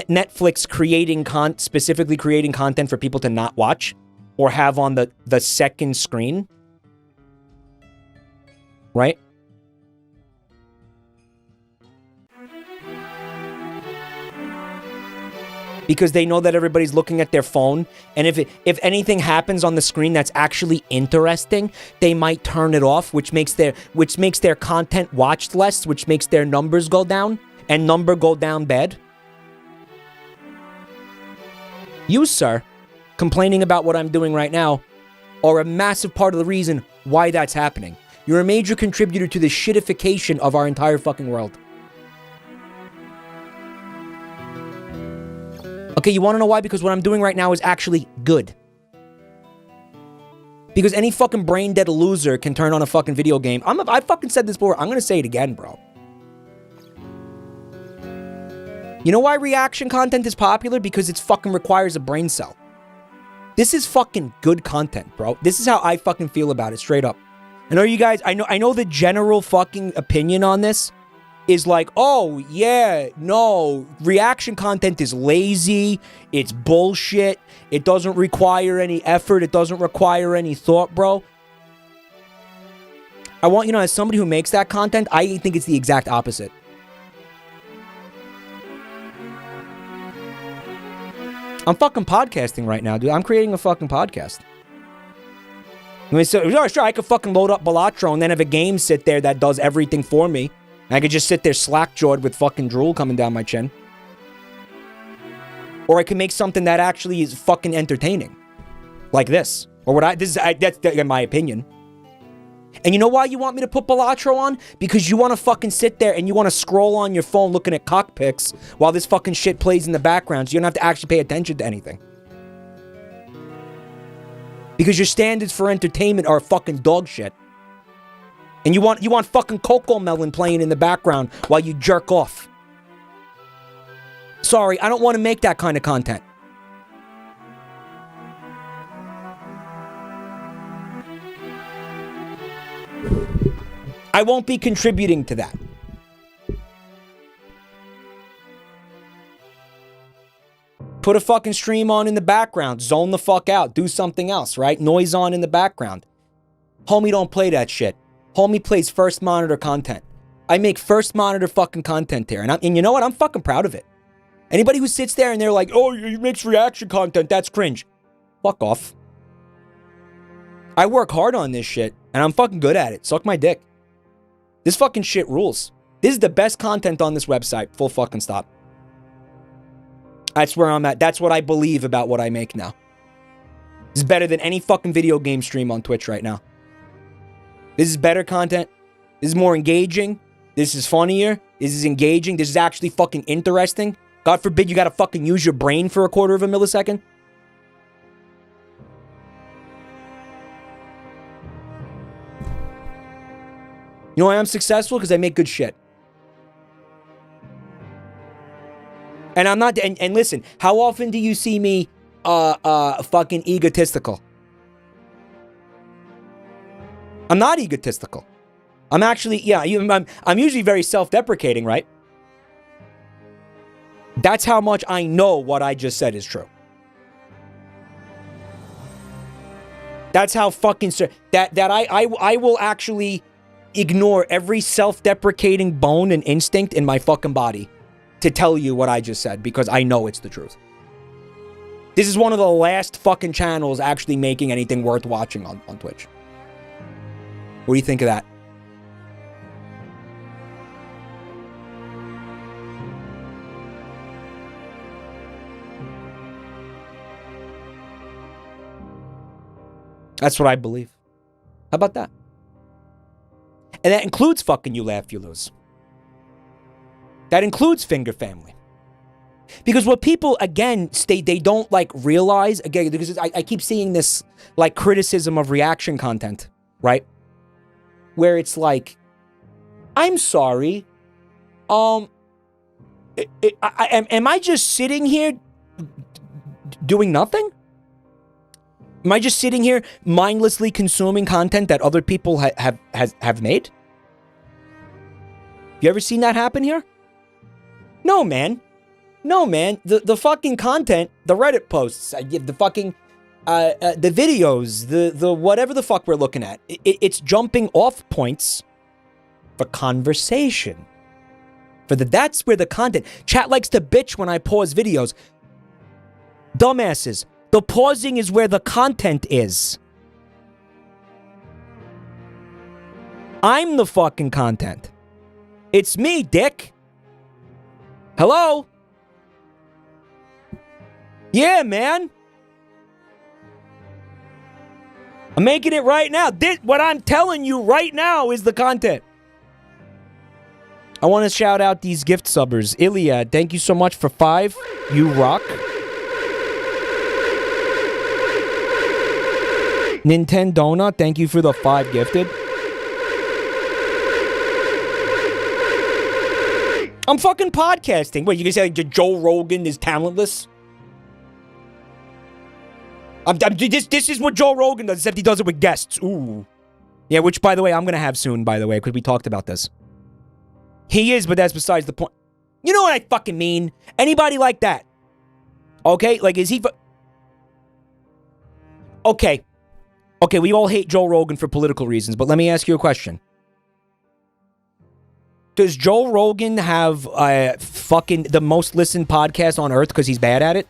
Netflix specifically creating content for people to not watch. Or have on the second screen. Right? Because they know that everybody's looking at their phone. And if anything happens on the screen that's actually interesting, they might turn it off, which makes their content watched less, which makes their numbers go down. And number go down bad. You, sir, complaining about what I'm doing right now, are a massive part of the reason why that's happening. You're a major contributor to the shitification of our entire fucking world. Okay, you want to know why? Because what I'm doing right now is actually good. Because any fucking brain-dead loser can turn on a fucking video game. I fucking said this before. I'm going to say it again, bro. You know why reaction content is popular? Because it fucking requires a brain cell. This is fucking good content, bro. This is how I fucking feel about it, straight up. I know you guys, I know the general fucking opinion on this is like, oh, yeah, no, reaction content is lazy, it's bullshit, it doesn't require any effort, it doesn't require any thought, bro. I want you to know, as somebody who makes that content, I think it's the exact opposite. I'm fucking podcasting right now, dude. I'm creating a fucking podcast. I mean, so, sure, I could fucking load up Balatro and then have a game sit there that does everything for me. I could just sit there slack-jawed with fucking drool coming down my chin. Or I could make something that actually is fucking entertaining. Like this. Or what that's my opinion. And you know why you want me to put Balatro on? Because you want to fucking sit there and you want to scroll on your phone looking at cockpits while this fucking shit plays in the background so you don't have to actually pay attention to anything. Because your standards for entertainment are fucking dog shit. And you want fucking Coco Melon playing in the background while you jerk off. Sorry, I don't want to make that kind of content. I won't be contributing to that. Put a fucking stream on in the background. Zone the fuck out. Do something else, right? Noise on in the background. Homie don't play that shit. Homie plays first monitor content. I make first monitor fucking content here. And you know what? I'm fucking proud of it. Anybody who sits there and they're like, oh, you makes reaction content, that's cringe. Fuck off. I work hard on this shit, and I'm fucking good at it. Suck my dick. This fucking shit rules. This is the best content on this website. Full fucking stop. That's where I'm at. That's what I believe about what I make now. This is better than any fucking video game stream on Twitch right now. This is better content. This is more engaging. This is funnier. This is engaging. This is actually fucking interesting. God forbid you gotta fucking use your brain for a quarter of a millisecond. You know why I'm successful? Because I make good shit. And I'm not, and listen, how often do you see me, fucking egotistical? I'm not egotistical. I'm actually, yeah, I'm usually very self-deprecating, right? That's how much I know what I just said is true. That's how fucking, that I will actually ignore every self-deprecating bone and instinct in my fucking body to tell you what I just said because I know it's the truth. This is one of the last fucking channels actually making anything worth watching on Twitch. What do you think of that? That's what I believe. How about that? And that includes fucking You Laugh, You Lose. That includes Finger Family. Because what people, again, they don't, like, realize, again, because I keep seeing this, like, criticism of reaction content, right? Where it's like, I'm sorry, am I just sitting here doing nothing? Am I just sitting here mindlessly consuming content that other people have made? You ever seen that happen here? No, man. No, man. The fucking content, the Reddit posts, the fucking, the videos, the whatever the fuck we're looking at, it's jumping off points for conversation. That's where the content, chat likes to bitch when I pause videos. Dumbasses. The pausing is where the content is. I'm the fucking content. It's me, dick. Hello? Yeah, man. I'm making it right now. What I'm telling you right now is the content. I want to shout out these gift subbers. Iliad, thank you so much for 5. You rock. Nintendona, thank you for the 5 gifted. I'm fucking podcasting. What, you gonna say like Joe Rogan is talentless? This is what Joe Rogan does, except he does it with guests. Ooh. Yeah, which, by the way, I'm gonna have soon, by the way, because we talked about this. He is, but that's besides the point. You know what I fucking mean? Anybody like that? Okay? Like, is he... Okay. Okay, we all hate Joe Rogan for political reasons, but let me ask you a question. Does Joe Rogan have fucking the most listened podcast on earth because he's bad at it?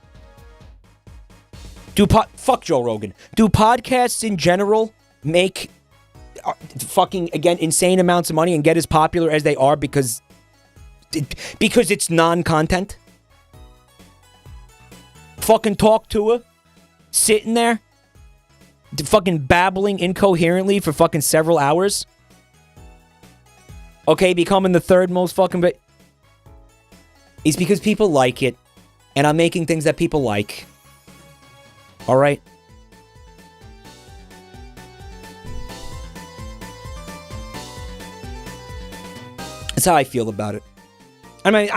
Fuck Joe Rogan. Do podcasts in general make fucking, again, insane amounts of money and get as popular as they are because it's non-content? Fucking talk to her, sitting there, fucking babbling incoherently for fucking several hours. Okay, becoming the third most fucking... It's because people like it, and I'm making things that people like. All right? That's how I feel about it. I mean,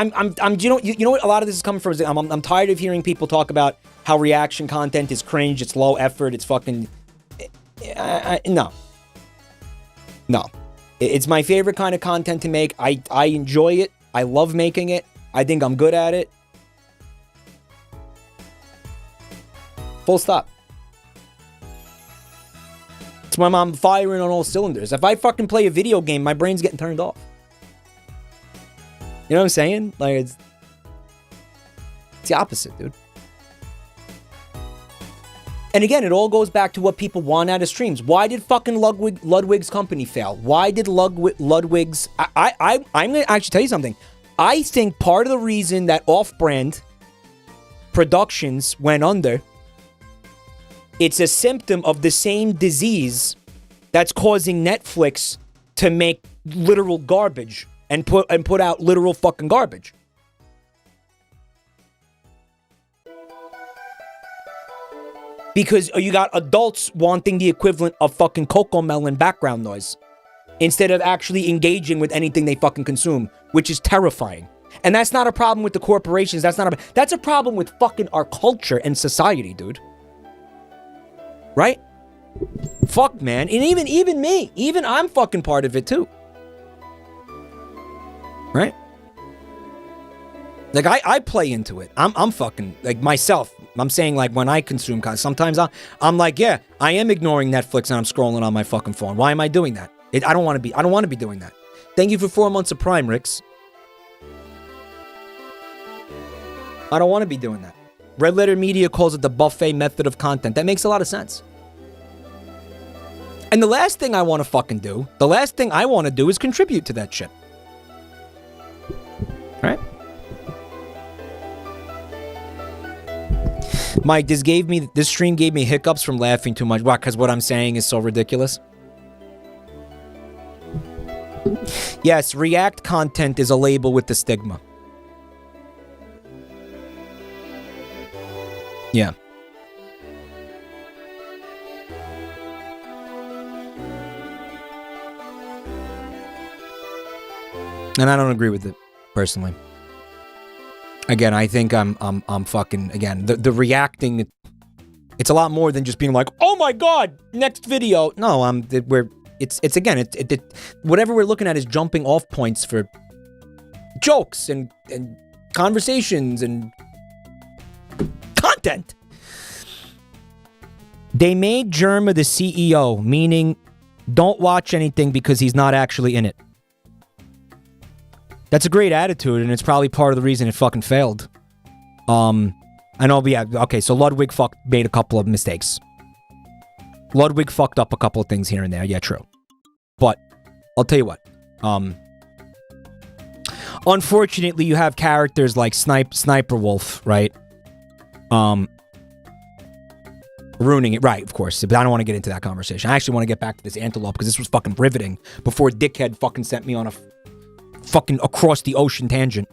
you know what? A lot of this is coming from. I'm tired of hearing people talk about how reaction content is cringe. It's low effort. It's fucking. No. It's my favorite kind of content to make. I enjoy it. I love making it. I think I'm good at it. Full stop. It's why I'm firing on all cylinders. If I fucking play a video game, my brain's getting turned off. You know what I'm saying? Like, it's the opposite, dude. And again, it all goes back to what people want out of streams. Why did fucking Ludwig's company fail? Why did Ludwig's... I'm going to actually tell you something. I think part of the reason that Off-Brand Productions went under, it's a symptom of the same disease that's causing Netflix to make literal garbage and put out literal fucking garbage. Because you got adults wanting the equivalent of fucking Cocomelon background noise instead of actually engaging with anything they fucking consume, which is terrifying. And that's not a problem with the corporations. That's a problem with fucking our culture and society, dude. Right? Fuck, man. And even me. Even I'm fucking part of it, too. Right? Like, I play into it. I'm fucking, like, myself. I'm saying, like, when I consume content, sometimes I'm like, yeah, I am ignoring Netflix and I'm scrolling on my fucking phone. Why am I doing that? I don't want to be doing that. Thank you for 4 months of Prime, Ricks. I don't want to be doing that. Red Letter Media calls it the buffet method of content. That makes a lot of sense. And the last thing I want to fucking do, is contribute to that shit. Right? Mike, this stream gave me hiccups from laughing too much. Why? Because what I'm saying is so ridiculous. Yes, React content is a label with the stigma. Yeah. And I don't agree with it, personally. Again, I think I'm fucking, again, the reacting, it's a lot more than just being like, oh my god, next video. No, whatever we're looking at is jumping off points for jokes and conversations and content. They made Germa the CEO, meaning don't watch anything because he's not actually in it. That's a great attitude, and it's probably part of the reason it fucking failed. I know, but yeah, okay, so Ludwig made a couple of mistakes. Ludwig fucked up a couple of things here and there, yeah, true. But, I'll tell you what, unfortunately, you have characters like Sniper Wolf, right? Ruining it, right, of course, but I don't want to get into that conversation. I actually want to get back to this Antelope, because this was fucking riveting before Dickhead fucking sent me on a fucking across the ocean tangent.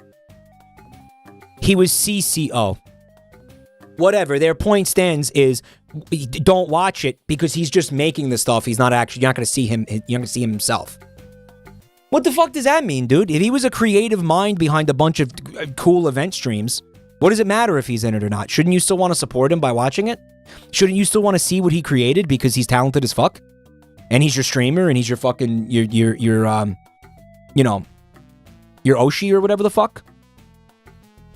He was CCO. Whatever, their point stands is don't watch it because he's just making the stuff. You're not going to see him. You're not going to see him himself. What the fuck does that mean, dude? If he was a creative mind behind a bunch of cool event streams, what does it matter if he's in it or not? Shouldn't you still want to support him by watching it? Shouldn't you still want to see what he created because he's talented as fuck? And he's your streamer and he's your fucking your Oshi or whatever the fuck?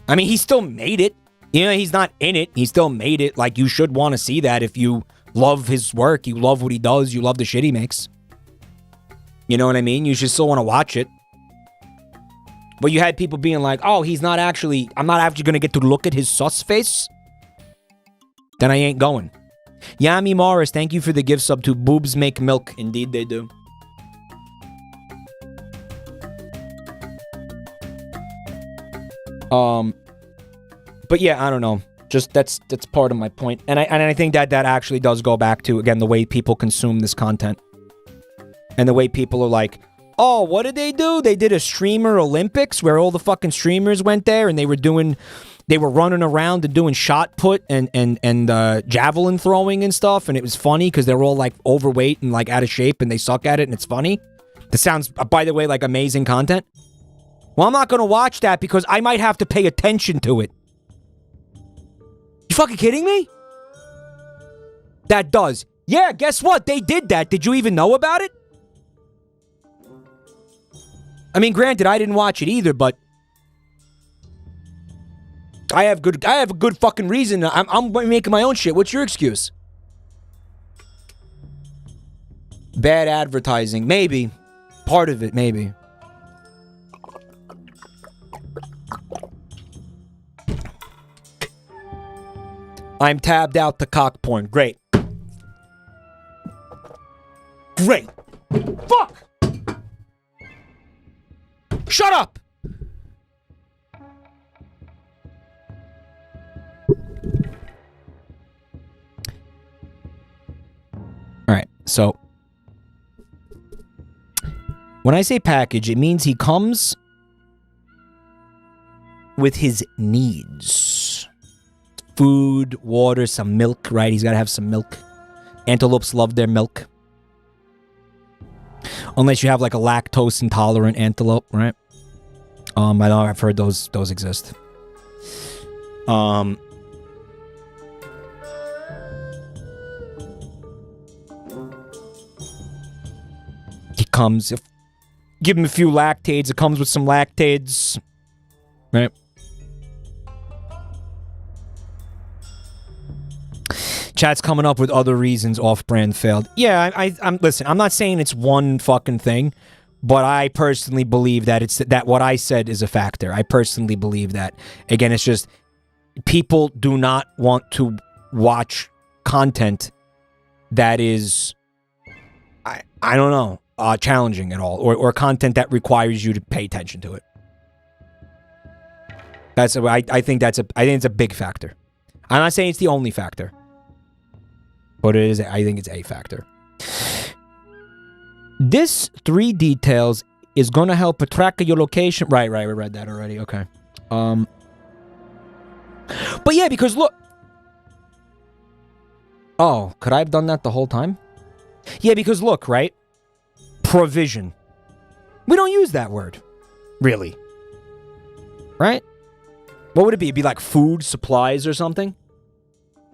I mean, he still made it. You know, he's not in it. He still made it. Like, you should want to see that if you love his work, you love what he does, you love the shit he makes. You know what I mean? You should still want to watch it. But you had people being like, oh, I'm not actually going to get to look at his sus face. Then I ain't going. Yami Morris, thank you for the gift sub to Boobs Make Milk. Indeed they do. But yeah, I don't know. Just that's part of my point. And I think that actually does go back to, again, the way people consume this content. And the way people are like, oh, what did they do? They did a streamer Olympics where all the fucking streamers went there and they were running around and doing shot put and javelin throwing and stuff, and it was funny because they're all like overweight and like out of shape and they suck at it and it's funny. This sounds, by the way, like amazing content. Well, I'm not going to watch that because I might have to pay attention to it. You fucking kidding me? That does. Yeah, guess what? They did that. Did you even know about it? I mean, granted, I didn't watch it either, but I have a good fucking reason. I'm making my own shit. What's your excuse? Bad advertising. Maybe. Part of it, maybe. I'm tabbed out to cock porn. Great. Great. Fuck! Shut up! Alright, so when I say package, it means he comes with his needs. Food, water, some milk, right? He's gotta have some milk. Antelopes love their milk. Unless you have like a lactose intolerant antelope, right? I know I've heard those exist. He comes, give him a few lactades. It comes with some lactades, right? Chat's coming up with other reasons off-brand failed. Yeah, I'm listen, I'm not saying it's one fucking thing, but I personally believe that that what I said is a factor. I personally believe that. Again, it's just people do not want to watch content that is, I don't know, challenging at all, or content that requires you to pay attention to it. That's I think it's a big factor. I'm not saying it's the only factor, but it is. I think it's a factor. This 3 details is going to help track your location. Right, we read that already. Okay. But yeah, because look. Oh, could I have done that the whole time? Yeah, because look, right? Provision. We don't use that word. Really. Right? What would it be? It'd be like food, supplies, or something?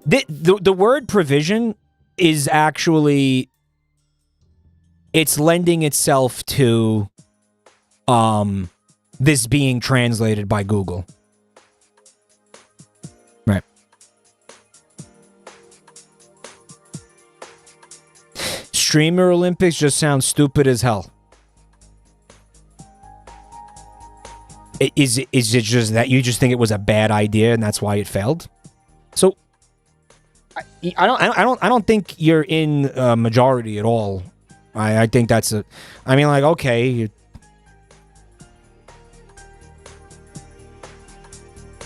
The word provision is actually, it's lending itself to this being translated by Google. Right. Streamer Olympics just sounds stupid as hell. Is it just that you just think it was a bad idea and that's why it failed? So I don't think you're in a majority at all. I think that's a, I mean, like, okay,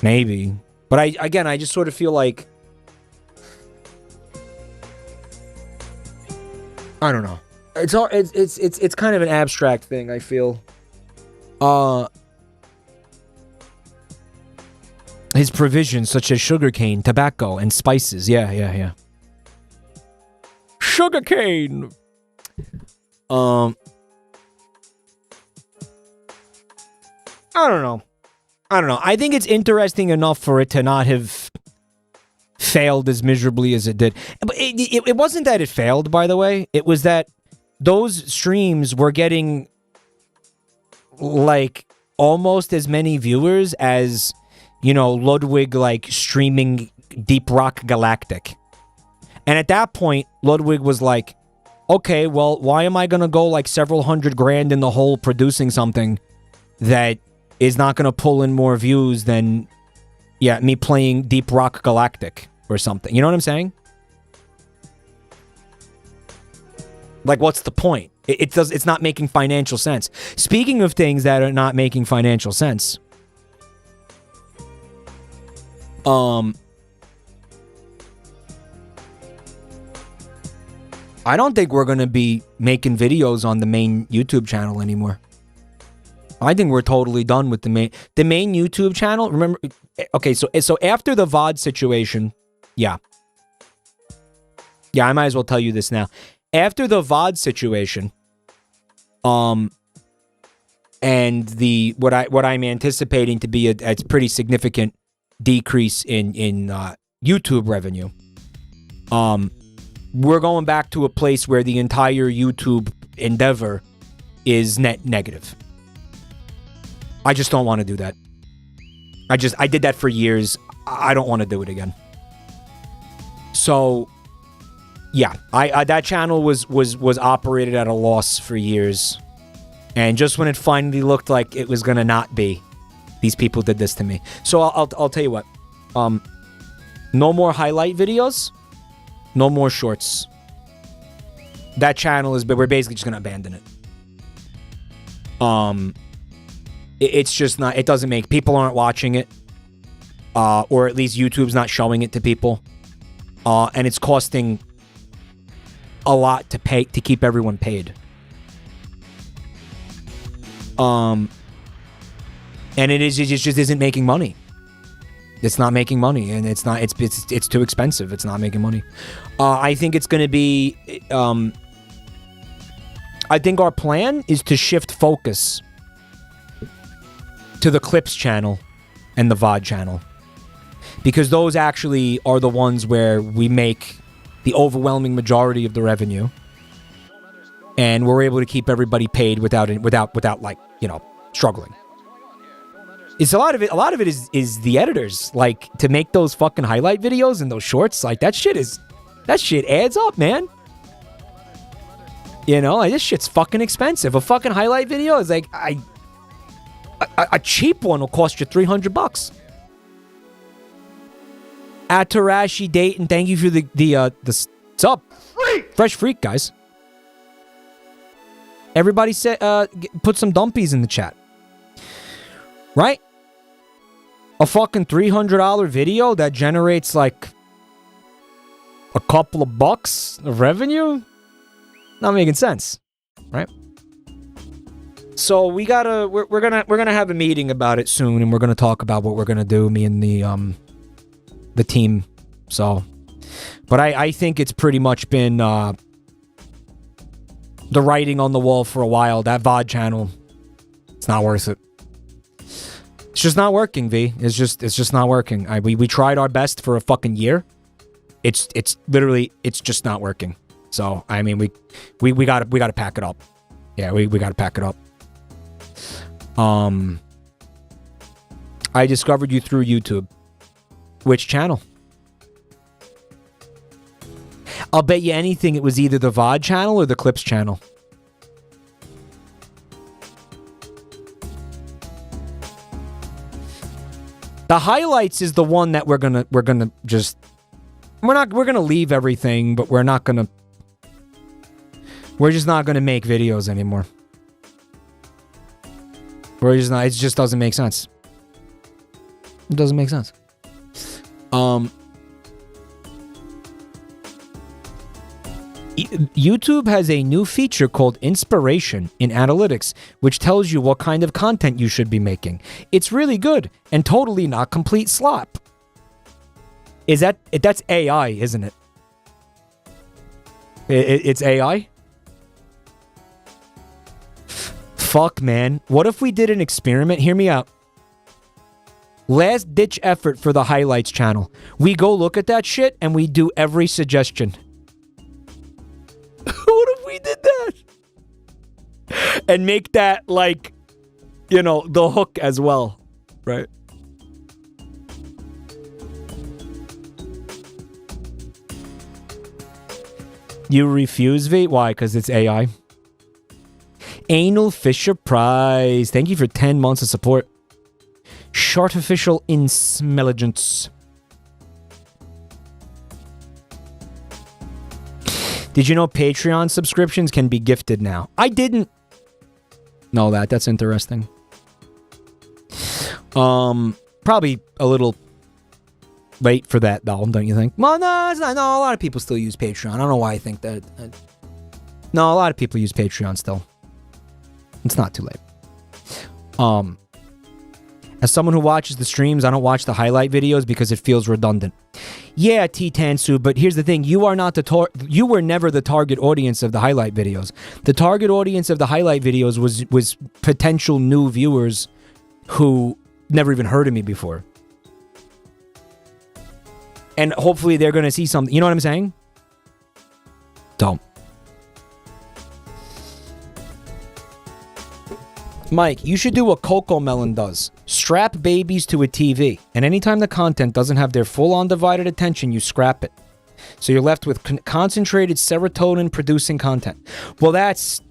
maybe, but I just sort of feel like, I don't know. It's kind of an abstract thing, I feel. His provisions such as sugarcane, tobacco, and spices. Yeah. Sugarcane. I don't know. I think it's interesting enough for it to not have failed as miserably as it did. But it wasn't that it failed, by the way. It was that those streams were getting like almost as many viewers as, you know, Ludwig like streaming Deep Rock Galactic. And at that point, Ludwig was like, okay, well, why am I going to go like several $100,000 in the hole producing something that is not going to pull in more views than, yeah, me playing Deep Rock Galactic or something. You know what I'm saying? Like, what's the point? It's not making financial sense. Speaking of things that are not making financial sense, I don't think we're going to be making videos on the main YouTube channel anymore. I think we're totally done with the main YouTube channel. Remember, okay, so after the VOD situation, yeah, I might as well tell you this now. After the VOD situation, and the what I'm anticipating to be a pretty significant decrease in YouTube revenue, we're going back to a place where the entire YouTube endeavor is net negative. I just don't want to do that. I did that for years. I don't want to do it again. So, yeah, I that channel was operated at a loss for years, and just when it finally looked like it was gonna not be, these people did this to me. So I'll tell you what. No more highlight videos. No more shorts. That channel is, but we're basically just gonna abandon it. It's just not, it doesn't make, people aren't watching it, or at least YouTube's not showing it to people, and it's costing a lot to keep everyone paid. And it just isn't making money. It's not making money, and it's too expensive. It's not making money. I think it's going to be, I think our plan is to shift focus to the Clips channel and the VOD channel, because those actually are the ones where we make the overwhelming majority of the revenue, and we're able to keep everybody paid without like, you know, struggling. It's a lot of it is the editors, like, to make those fucking highlight videos and those shorts, like, that shit adds up, man. You know, like, this shit's fucking expensive. A fucking highlight video is like, a cheap one will cost you $300. At Tarashi Dayton, thank you for the sub. Fresh Freak, guys. Everybody put some dumpies in the chat. Right? A fucking $300 video that generates like a couple of bucks of revenue? Not making sense, right? So we're gonna have a meeting about it soon, and we're gonna talk about what we're gonna do, me and the team. So, but I think it's pretty much been the writing on the wall for a while. That VOD channel, it's not worth it. It's just not working, V. It's just not working. We tried our best for a fucking year. It's literally, it's just not working. So, I mean, we gotta pack it up. Yeah, we gotta pack it up. I discovered you through YouTube. Which channel? I'll bet you anything it was either the VOD channel or the Clips channel. The highlights is the one that we're gonna leave everything, but we're just not gonna make videos anymore. We're just not, it just doesn't make sense. It doesn't make sense. YouTube has a new feature called Inspiration in Analytics, which tells you what kind of content you should be making. It's really good and totally not complete slop. That's AI, isn't it? It's AI? Fuck, man. What if we did an experiment? Hear me out. Last ditch effort for the highlights channel. We go look at that shit and we do every suggestion. What if we did that? And make that, like, you know, the hook as well, right? You refuse, V? Why? Because it's AI. Anal Fisher Prize. Thank you for 10 months of support. Shortificial Insmelligence. Did you know Patreon subscriptions can be gifted now? I didn't know that. That's interesting. Probably a little late for that, though, don't you think? Well, no, it's not. No, a lot of people still use Patreon. I don't know why I think that. No, a lot of people use Patreon still. It's not too late. As someone who watches the streams, I don't watch the highlight videos because it feels redundant. Yeah, T-Tansu, but here's the thing. You are not you were never the target audience of the highlight videos. The target audience of the highlight videos was potential new viewers who never even heard of me before. And hopefully they're going to see something. You know what I'm saying? Don't. Mike, you should do what Coco Melon does. Strap babies to a TV, and anytime the content doesn't have their full undivided attention, you scrap it. So you're left with concentrated serotonin-producing content. Well, that's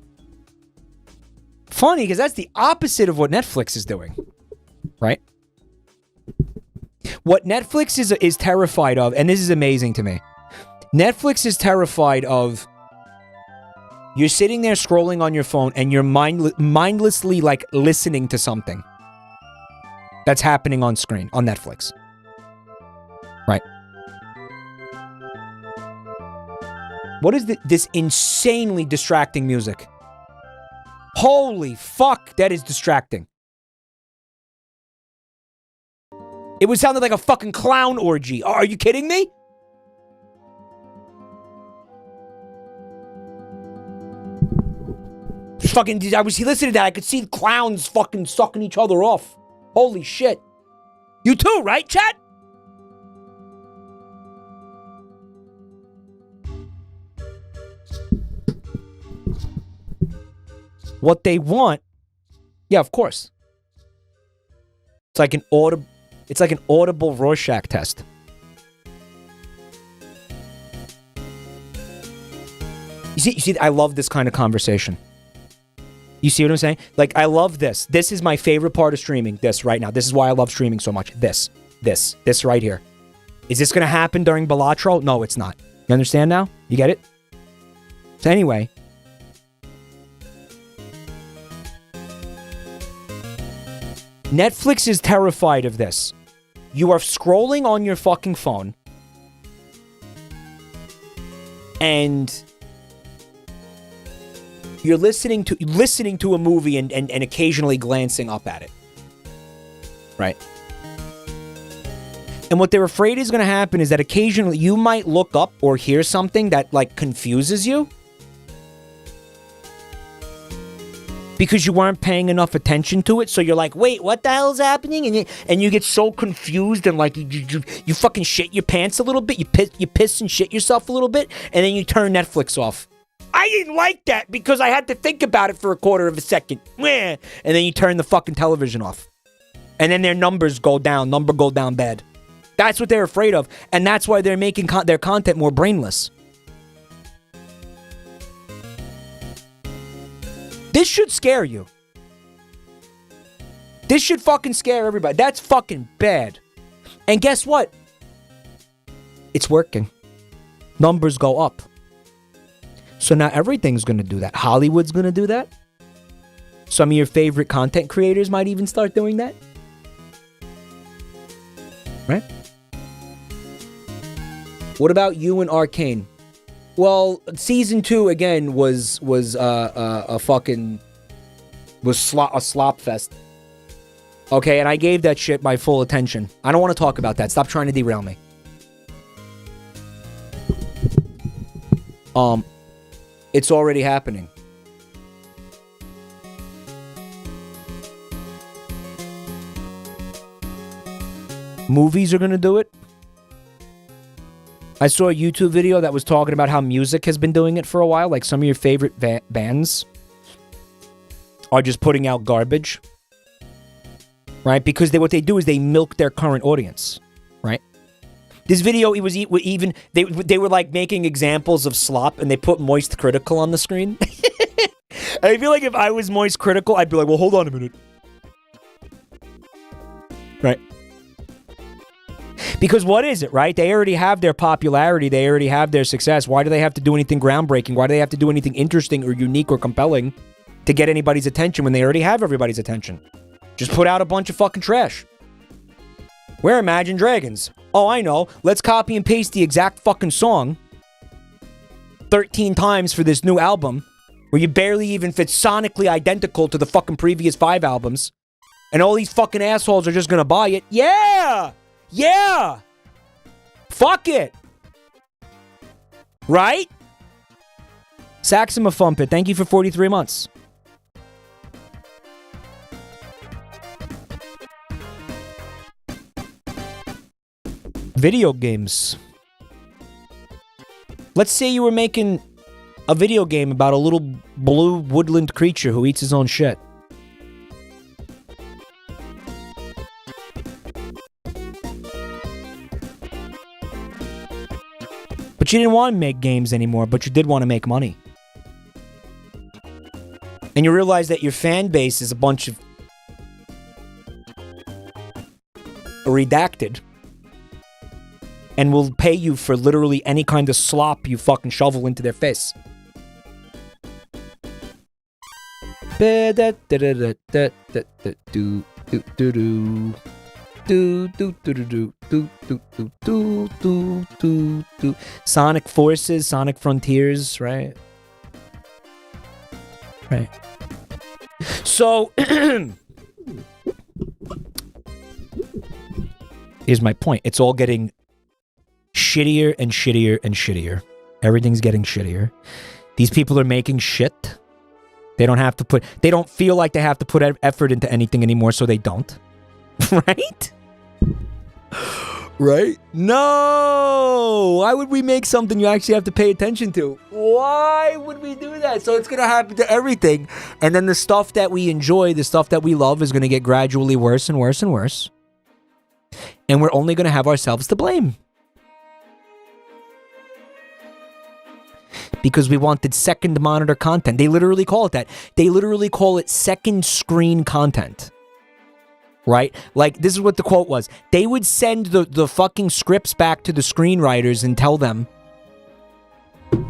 funny, because that's the opposite of what Netflix is doing, right? What Netflix is terrified of, and this is amazing to me, Netflix is terrified of you're sitting there scrolling on your phone and you're mindlessly like listening to something that's happening on screen on Netflix. Right? What is this insanely distracting music? Holy fuck, that is distracting. It would sound like a fucking clown orgy. Are you kidding me? Fucking, I was listening to that. I could see the clowns fucking sucking each other off. Holy shit. You too, right, chat? What they want, yeah, of course. It's like an audible Rorschach test. You see, I love this kind of conversation. You see what I'm saying? Like, I love this. This is my favorite part of streaming, this right now. This is why I love streaming so much. This right here. Is this going to happen during Balatro? No, it's not. You understand now? You get it? So anyway. Netflix is terrified of this. You are scrolling on your fucking phone. And you're listening to a movie and occasionally glancing up at it. Right? And what they're afraid is going to happen is that occasionally you might look up or hear something that like confuses you. Because you weren't paying enough attention to it, so you're like, wait, what the hell's happening? And you get so confused and like you fucking shit your pants a little bit, you piss and shit yourself a little bit, and then you turn Netflix off. I didn't like that because I had to think about it for a quarter of a second. And then you turn the fucking television off. And then their numbers go down bad. That's what they're afraid of, and that's why they're making their content more brainless. This should scare you. This should fucking scare everybody. That's fucking bad. And guess what? It's working. Numbers go up. So now everything's going to do that. Hollywood's going to do that. Some of your favorite content creators might even start doing that. Right? What about you and Arcane? Well, season 2 again was a slop fest. Okay, and I gave that shit my full attention. I don't want to talk about that. Stop trying to derail me. It's already happening. Movies are gonna do it. I saw a YouTube video that was talking about how music has been doing it for a while. Like some of your favorite bands are just putting out garbage. Right? Because what they do is they milk their current audience. Right? This video, it was even... They were like making examples of slop and they put Moist Critical on the screen. I feel like if I was Moist Critical, I'd be like, well, hold on a minute. Right? Because what is it, right? They already have their popularity. They already have their success. Why do they have to do anything groundbreaking? Why do they have to do anything interesting or unique or compelling to get anybody's attention when they already have everybody's attention? Just put out a bunch of fucking trash. We're Imagine Dragons. Oh, I know. Let's copy and paste the exact fucking song 13 times for this new album, where you barely even fit sonically identical to the fucking previous 5 albums. And all these fucking assholes are just gonna buy it. Yeah! Yeah! Fuck it! Right? Saxophone thank you for 43 months. Video games. Let's say you were making a video game about a little blue woodland creature who eats his own shit. But you didn't want to make games anymore, but you did want to make money. And you realize that your fan base is a bunch of redacted and will pay you for literally any kind of slop you fucking shovel into their face. Sonic Forces, Sonic Frontiers, right? Right. So, here's my point. It's all getting shittier and shittier and shittier. Everything's getting shittier. These people are making shit. They don't feel like they have to put effort into anything anymore, so they don't. Right? Right? No! Why would we make something you actually have to pay attention to? Why would we do that? So it's going to happen to everything. And then the stuff that we enjoy, the stuff that we love is going to get gradually worse and worse and worse. And we're only going to have ourselves to blame. Because we wanted second monitor content. They literally call it that. They literally call it second screen content. Right? Like, this is what the quote was. They would send the fucking scripts back to the screenwriters and tell them,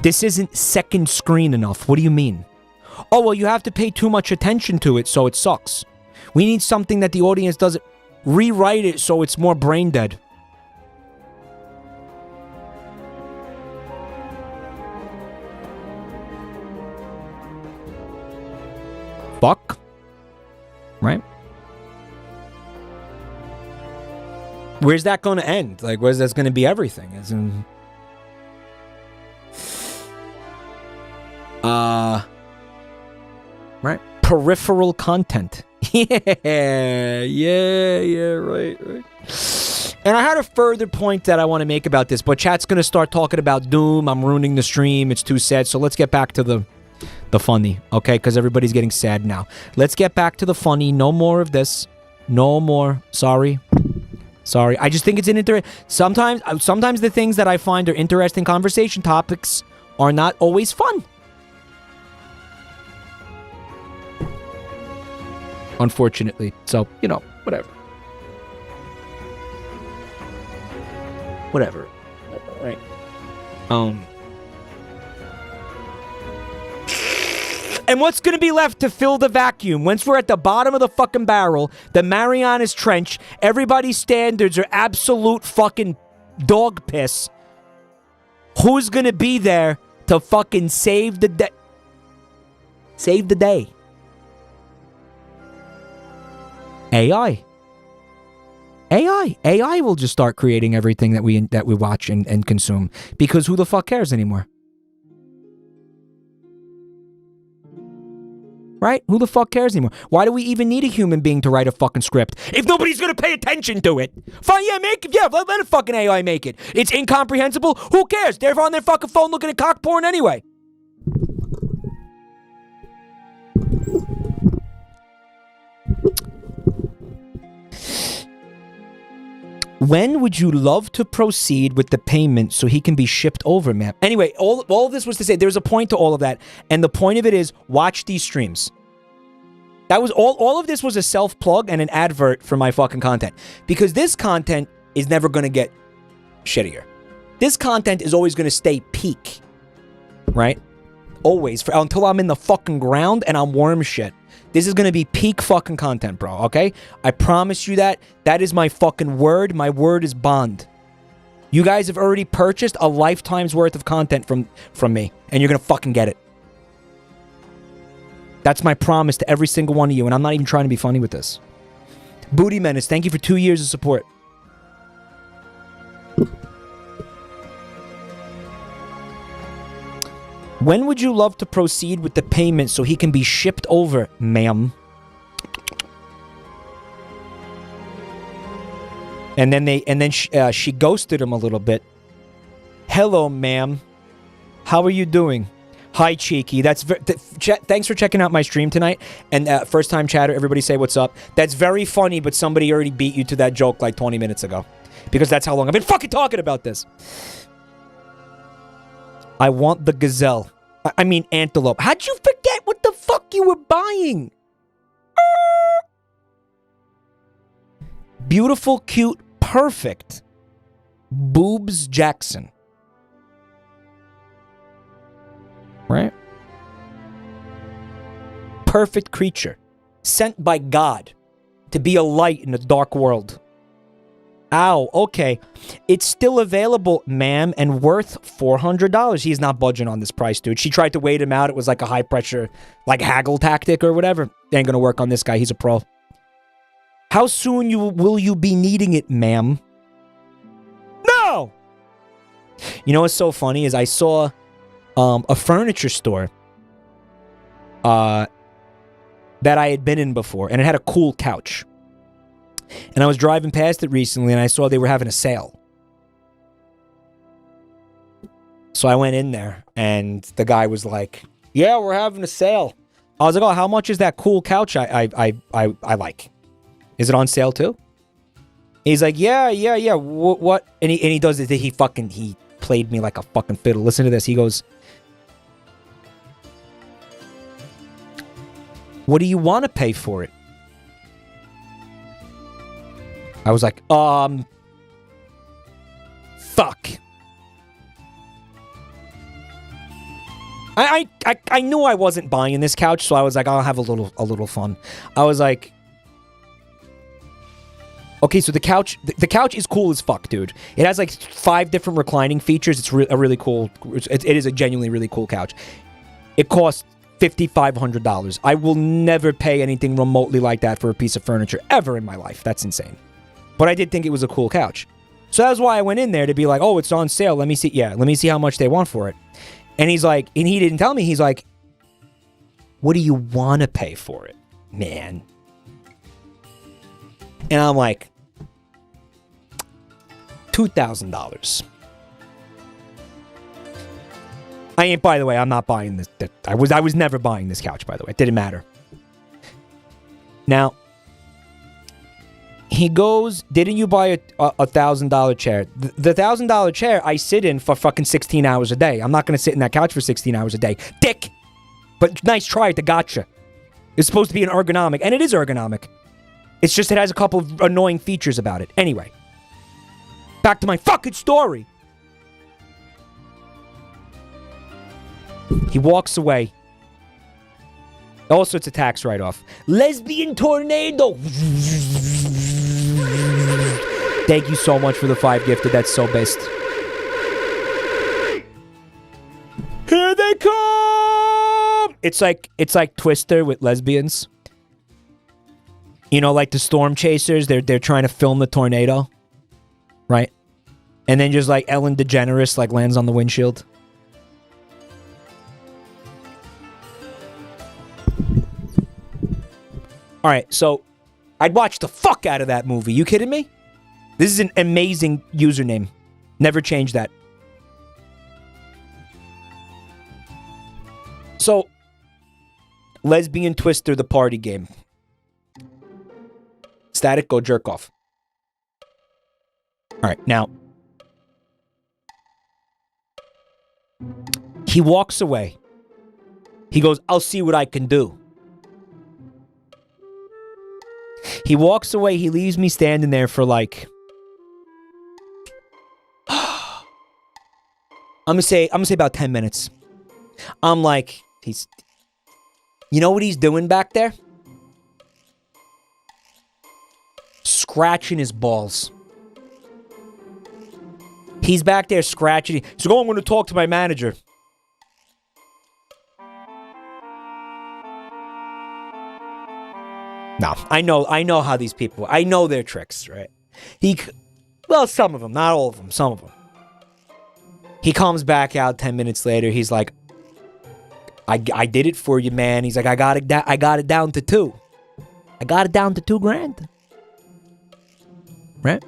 this isn't second screen enough. What do you mean? Oh, well, you have to pay too much attention to it, so it sucks. We need something that the audience doesn't... Rewrite it so it's more brain dead. Fuck. Right? Where's that going to end? Like, where's that going to be everything? As in... Right? Peripheral content. Yeah, right. And I had a further point that I want to make about this, but chat's going to start talking about Doom. I'm ruining the stream. It's too sad. So let's get back to the funny, okay? Because everybody's getting sad now. Let's get back to the funny. No more of this. No more. Sorry. I just think it's an sometimes the things that I find are interesting conversation topics are not always fun. Unfortunately. So, you know, whatever. Whatever. Right. And what's going to be left to fill the vacuum? Once we're at the bottom of the fucking barrel, the Marianas Trench, everybody's standards are absolute fucking dog piss. Who's going to be there to fucking save the day? Save the day. AI will just start creating everything that we watch and consume, because who the fuck cares anymore? Right? Who the fuck cares anymore? Why do we even need a human being to write a fucking script if nobody's gonna pay attention to it? Fine, let a fucking AI make it. It's incomprehensible. Who cares? They're on their fucking phone looking at cock porn anyway. When would you love to proceed with the payment so he can be shipped over, man? Anyway, all of this was to say there's a point to all of that. And the point of it is, watch these streams. That was all of this was a self-plug and an advert for my fucking content. Because this content is never going to get shittier. This content is always going to stay peak. Right? Always. Until I'm in the fucking ground and I'm worm shit. This is gonna be peak fucking content, bro, okay? I promise you that. That is my fucking word. My word is bond. You guys have already purchased a lifetime's worth of content from me, and you're gonna fucking get it. That's my promise to every single one of you, and I'm not even trying to be funny with this. Booty Menace, thank you for 2 years of support. When would you love to proceed with the payment so he can be shipped over, ma'am? And then she ghosted him a little bit. Hello, ma'am. How are you doing? Hi, Cheeky. Thanks for checking out my stream tonight. And first time chatter, everybody say what's up. That's very funny, but somebody already beat you to that joke like 20 minutes ago. Because that's how long I've been fucking talking about this. I want the gazelle. I mean antelope. How'd you forget what the fuck you were buying? Beautiful, cute, perfect. Boobs Jackson. Right? Perfect creature. Sent by God to be a light in a dark world. Ow, okay. It's still available, ma'am, and worth $400. He's not budging on this price, dude. She tried to wait him out. It was like a high-pressure, like, haggle tactic or whatever. They ain't gonna work on this guy. He's a pro. How soon will you be needing it, ma'am? No! You know what's so funny is I saw a furniture store that I had been in before, and it had a cool couch. And I was driving past it recently, and I saw they were having a sale. So I went in there, and the guy was like, yeah, we're having a sale. I was like, oh, how much is that cool couch I like? Is it on sale too? He's like, yeah. What? And he does it. He played me like a fucking fiddle. Listen to this. He goes, what do you want to pay for it? I was like, fuck. I knew I wasn't buying this couch, so I was like, I'll have a little fun. I was like, okay, so the couch is cool as fuck, dude. It has like 5 different reclining features. It's a really cool. It is a genuinely really cool couch. It costs $5,500. I will never pay anything remotely like that for a piece of furniture ever in my life. That's insane. But I did think it was a cool couch. So that's why I went in there to be like, oh, it's on sale. Let me see. Yeah, let me see how much they want for it. And he's like, and he didn't tell me. He's like, what do you want to pay for it, man? And I'm like, $2,000. I ain't, by the way, I'm not buying this. I was never buying this couch, by the way. It didn't matter. Now, he goes, didn't you buy a $1,000 chair? The $1,000 chair I sit in for fucking 16 hours a day. I'm not going to sit in that couch for 16 hours a day. Dick! But nice try at the gotcha. It's supposed to be an ergonomic, and it is ergonomic. It's just it has a couple of annoying features about it. Anyway. Back to my fucking story. He walks away. Also, it's a tax write-off. Lesbian tornado. Thank you so much for the 5 gifted. That's so best. Here they come. It's like Twister with lesbians. You know, like the storm chasers. They're trying to film the tornado, right? And then just like Ellen DeGeneres like lands on the windshield. All right, so I'd watch the fuck out of that movie. You kidding me? This is an amazing username. Never change that. So, Lesbian Twister, the party game. Static, go jerk off. All right, now. He walks away. He goes, I'll see what I can do. He walks away. He leaves me standing there for like... I'm gonna say about 10 minutes. I'm like, you know what he's doing back there? Scratching his balls. He's back there scratching. He's like, oh, I'm going to talk to my manager. No, I know how these people, I know their tricks, right? Well, some of them, not all of them, some of them. He comes back out 10 minutes later. He's like, I did it for you, man. He's like, I got it down to 2. I got it down to $2,000. Right?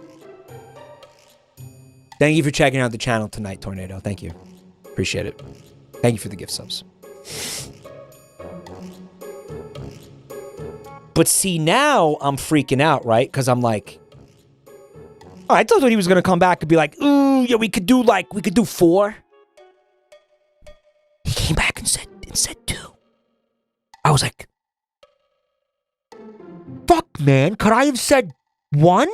Thank you for checking out the channel tonight, Tornado. Thank you. Appreciate it. Thank you for the gift subs. But see, now I'm freaking out, right? Because I'm like, oh, I thought he was going to come back and be like, ooh, yeah, we could do 4. He came back and said 2. I was like, fuck, man. Could I have said 1?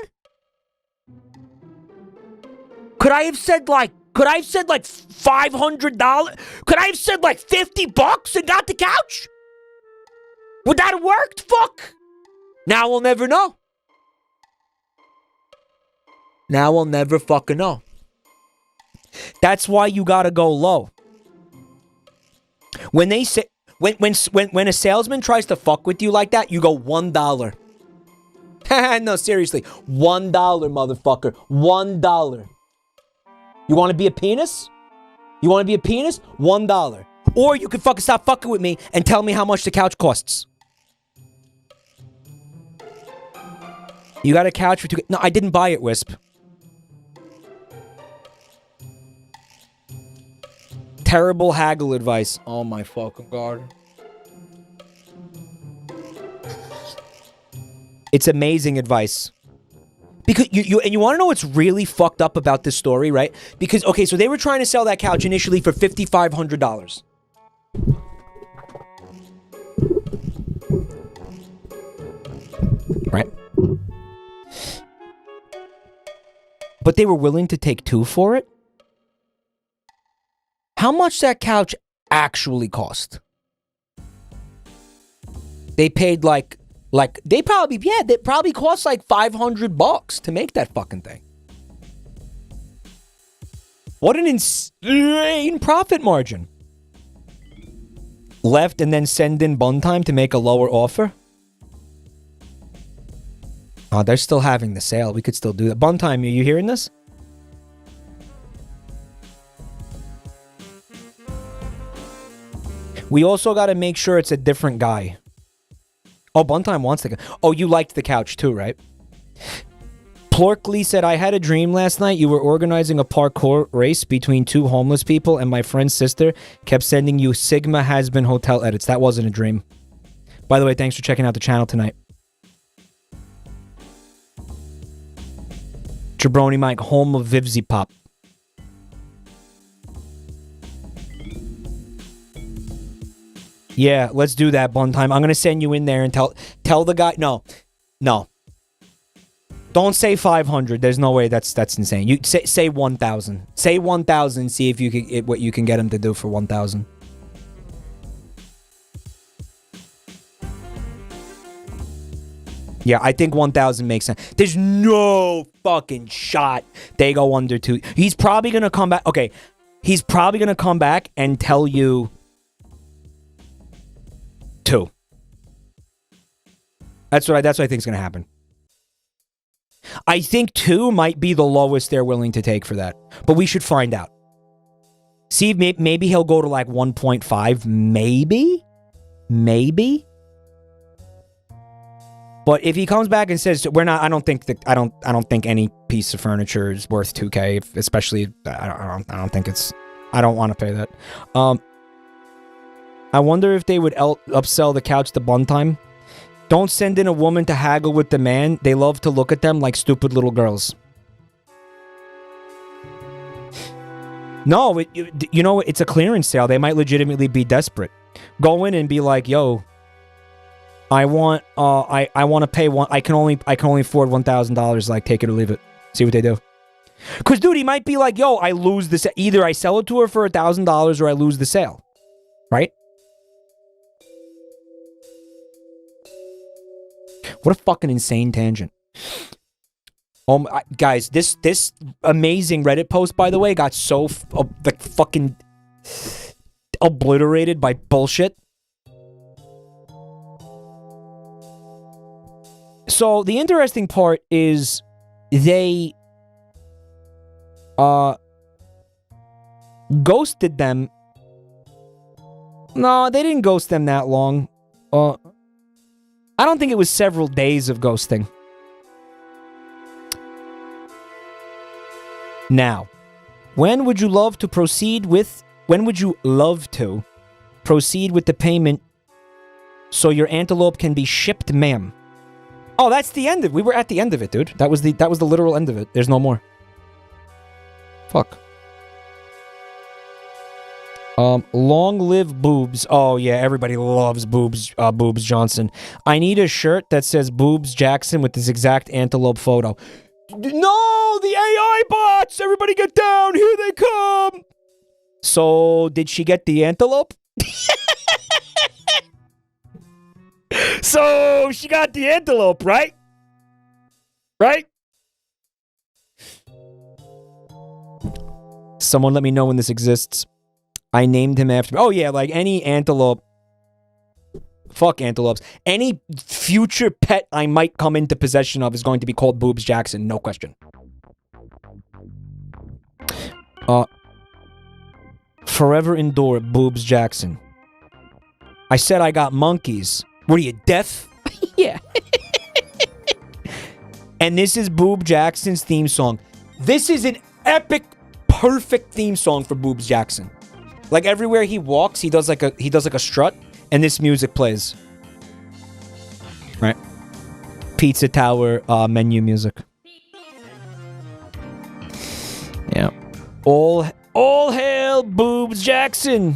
Could I have said like $500? Could I have said like $50 and got the couch? Would that have worked? Fuck. Now we'll never know. Now we'll never fucking know. That's why you gotta go low. When they say when a salesman tries to fuck with you like that, you go $1. No, seriously, $1, motherfucker. $1. You want to be a penis? You want to be a penis? $1. Or you can fucking stop fucking with me and tell me how much the couch costs. You got a couch for $2. No, I didn't buy it, Wisp. Terrible haggle advice. Oh my fucking god. It's amazing advice. Because you want to know what's really fucked up about this story, right? Because, okay, so they were trying to sell that couch initially for $5,500. Right? But they were willing to take 2 for it? How much that couch actually cost? They paid they probably cost like $500 to make that fucking thing. What an insane profit margin. Left and then send in bun time to make a lower offer. Oh, they're still having the sale. We could still do that. Bun time, are you hearing this? We also got to make sure it's a different guy. Oh, Buntime wants the... Oh, you liked the couch too, right? Plorkly said, I had a dream last night. You were organizing a parkour race between 2 homeless people, and my friend's sister kept sending you Sigma Has-Been Hotel edits. That wasn't a dream. By the way, thanks for checking out the channel tonight. JabroniMike, home of Vivzy Pop. Yeah, let's do that, Bun Time. I'm going to send you in there and tell the guy... No. Don't say 500. There's no way that's insane. You say 1,000. Say 1,000 and see if you can what you can get him to do for 1,000. Yeah, I think 1,000 makes sense. There's no fucking shot they go under 2. He's probably going to come back... Okay, he's probably going to come back and tell you... 2. That's what I think is going to happen. I think 2 might be the lowest they're willing to take for that. But we should find out. See, maybe he'll go to like 1.5. Maybe. But if he comes back and says we're not, I don't think any piece of furniture is worth 2K. Especially, I don't think it's. I don't want to pay that. I wonder if they would upsell the couch to Bun Time. Don't send in a woman to haggle with the man. They love to look at them like stupid little girls. No, you know, it's a clearance sale. They might legitimately be desperate. Go in and be like, yo, I want to pay one. I can only afford $1,000. Like, take it or leave it. See what they do. Because, dude, he might be like, yo, I lose this. Either I sell it to her for $1,000 or I lose the sale. Right? What a fucking insane tangent. Guys, this amazing Reddit post, by the way, got so like fucking obliterated by bullshit. So the interesting part is they ghosted them. No, they didn't ghost them that long. I don't think it was several days of ghosting. Now, when would you love to proceed with the payment so your antelope can be shipped, ma'am? Oh, that's the end of it. We were at the end of it, dude. That was the literal end of it. There's no more. Fuck. Long live boobs. Oh yeah, everybody loves boobs. Boobs Johnson. I need a shirt that says Boobs Jackson with this exact antelope photo. No, the AI bots! Everybody get down! Here they come! So, did she get the antelope? So, she got the antelope, right? Right? Someone let me know when this exists. I named him after... Oh, yeah, like any antelope... Fuck antelopes. Any future pet I might come into possession of is going to be called Boobs Jackson. No question. Forever endure Boobs Jackson. I said I got monkeys. What are you, deaf? Yeah. And this is Boob Jackson's theme song. This is an epic, perfect theme song for Boobs Jackson. Like everywhere he walks, he does like a strut, and this music plays. Right? Pizza Tower menu music. Yeah. All hail Boobs Jackson.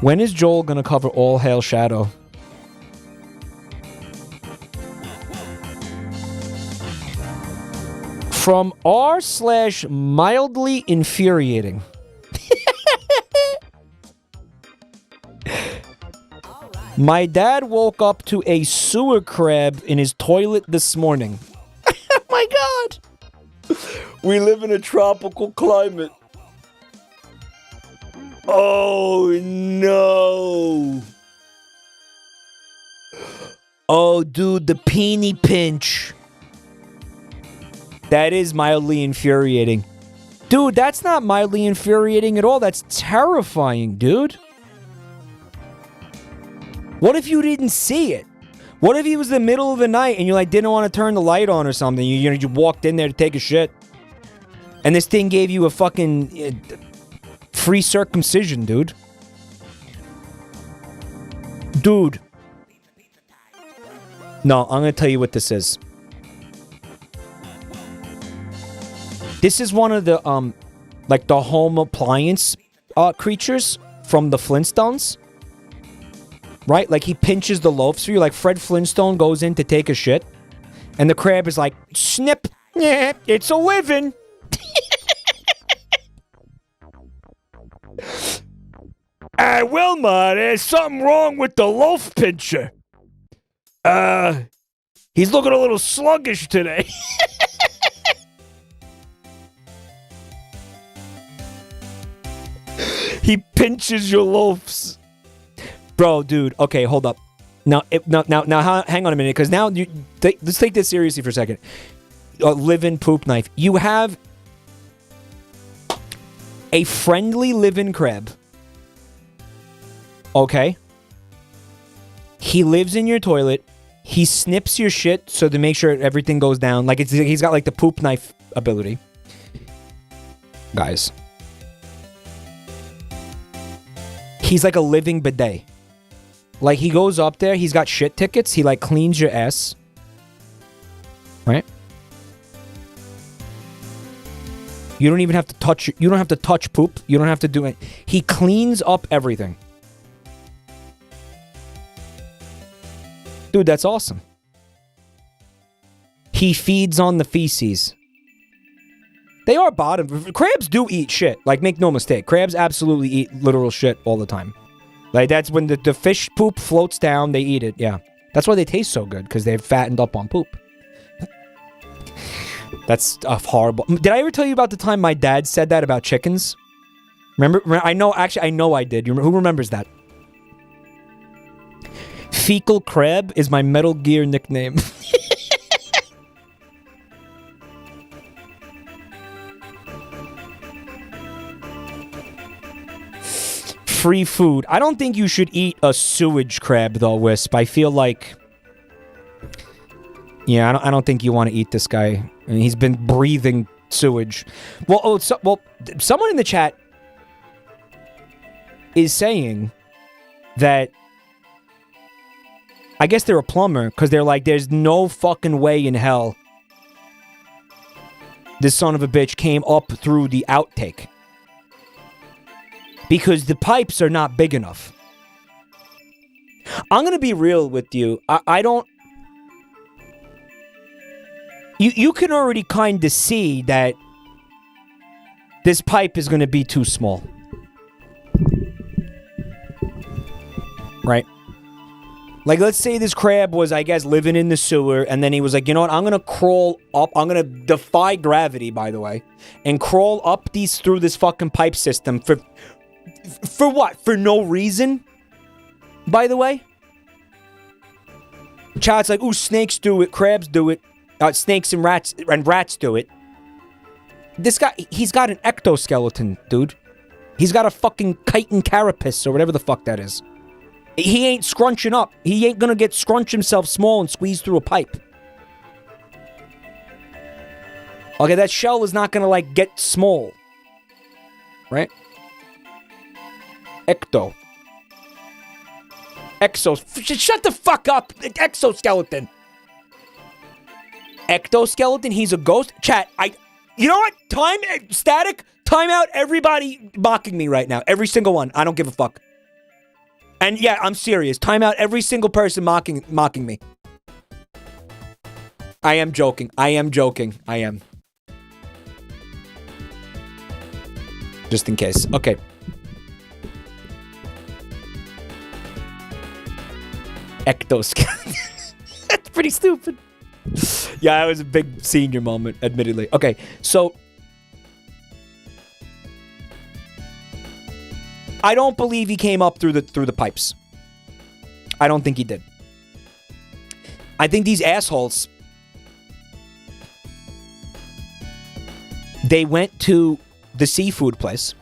When is Joel gonna cover All Hail Shadow? From r/mildly infuriating. My dad woke up to a sewer crab in his toilet this morning. Oh my god! We live in a tropical climate. Oh no! Oh dude, the peenie pinch. That is mildly infuriating. Dude, that's not mildly infuriating at all. That's terrifying, dude. What if you didn't see it? What if it was the middle of the night and you like didn't want to turn the light on or something? You walked in there to take a shit. And this thing gave you a fucking free circumcision, dude. Dude. No, I'm going to tell you what this is. This is one of the, like the home appliance creatures from the Flintstones. Right? Like he pinches the loaves for you. Like Fred Flintstone goes in to take a shit. And the crab is like, snip. Yeah, it's a living. Wilma, there's something wrong with the loaf pincher. He's looking a little sluggish today. He pinches your loaves. Bro, dude, okay, hold up. Now, hang on a minute, because now, let's take this seriously for a second. Live-in poop knife. You have a friendly live-in crab. Okay? He lives in your toilet. He snips your shit so to make sure everything goes down. Like, he's got, like, the poop knife ability. Guys. He's like a living bidet. Like, he goes up there, he's got shit tickets, he, like, cleans your ass. Right? You don't even have to touch, you don't have to touch poop, you don't have to do it. He cleans up everything. Dude, that's awesome. He feeds on the feces. They are bottom. Crabs do eat shit. Like, make no mistake. Crabs absolutely eat literal shit all the time. Like, that's when the fish poop floats down, they eat it, yeah. That's why they taste so good, because they've fattened up on poop. That's a horrible... Did I ever tell you about the time my dad said that about chickens? Remember? I know, actually, I know I did. Who remembers that? Fecal Crab is my Metal Gear nickname. Free food. I don't think you should eat a sewage crab, though, Wisp. I feel like... Yeah, I don't think you want to eat this guy. I mean, he's been breathing sewage. Well, someone in the chat is saying that... I guess they're a plumber, because they're like, there's no fucking way in hell this son of a bitch came up through the outtake. Because the pipes are not big enough. I'm going to be real with you. I don't... You can already kind of see that this pipe is going to be too small. Right? Like, let's say this crab was, I guess, living in the sewer, and then he was like, you know what, I'm going to crawl up, I'm going to defy gravity, by the way, and crawl up through this fucking pipe system for what? For no reason? By the way? Chat's like, ooh, snakes do it, crabs do it, snakes and rats do it. This guy, he's got an ectoskeleton, dude. He's got a fucking chitin carapace, or whatever the fuck that is. He ain't scrunching up. He ain't gonna scrunch himself small and squeeze through a pipe. Okay, that shell is not gonna, like, get small. Right? Ecto. Shut the fuck up! Exoskeleton! Ectoskeleton? He's a ghost? Chat, you know what? Static, time out everybody mocking me right now. Every single one. I don't give a fuck. And yeah, I'm serious. Time out every single person mocking me. I am joking. I am. Just in case. Okay. Ectoskeleton. That's pretty stupid. Yeah, that was a big senior moment, admittedly. Okay, so... I don't believe he came up through the pipes. I don't think he did. I think these assholes... They went to the seafood place.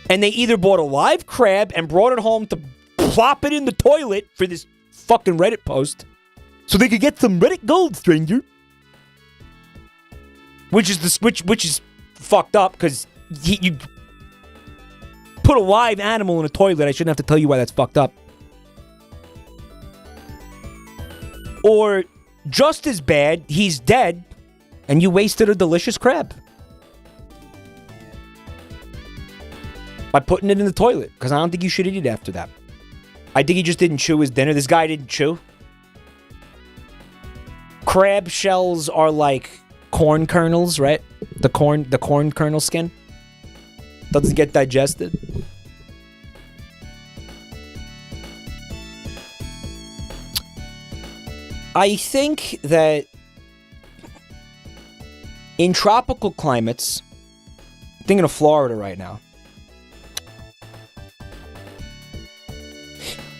And they either bought a live crab and brought it home to plop it in the toilet for this fucking Reddit post. So they could get some Reddit gold, stranger. Which is fucked up, because you put a live animal in a toilet. I shouldn't have to tell you why that's fucked up. Or, just as bad, he's dead, and you wasted a delicious crab. By putting it in the toilet, because I don't think you should eat it after that. I think he just didn't chew his dinner. This guy didn't chew. Crab shells are like corn kernels, right? The corn kernel skin. Doesn't get digested. I think that in tropical climates, thinking of Florida right now,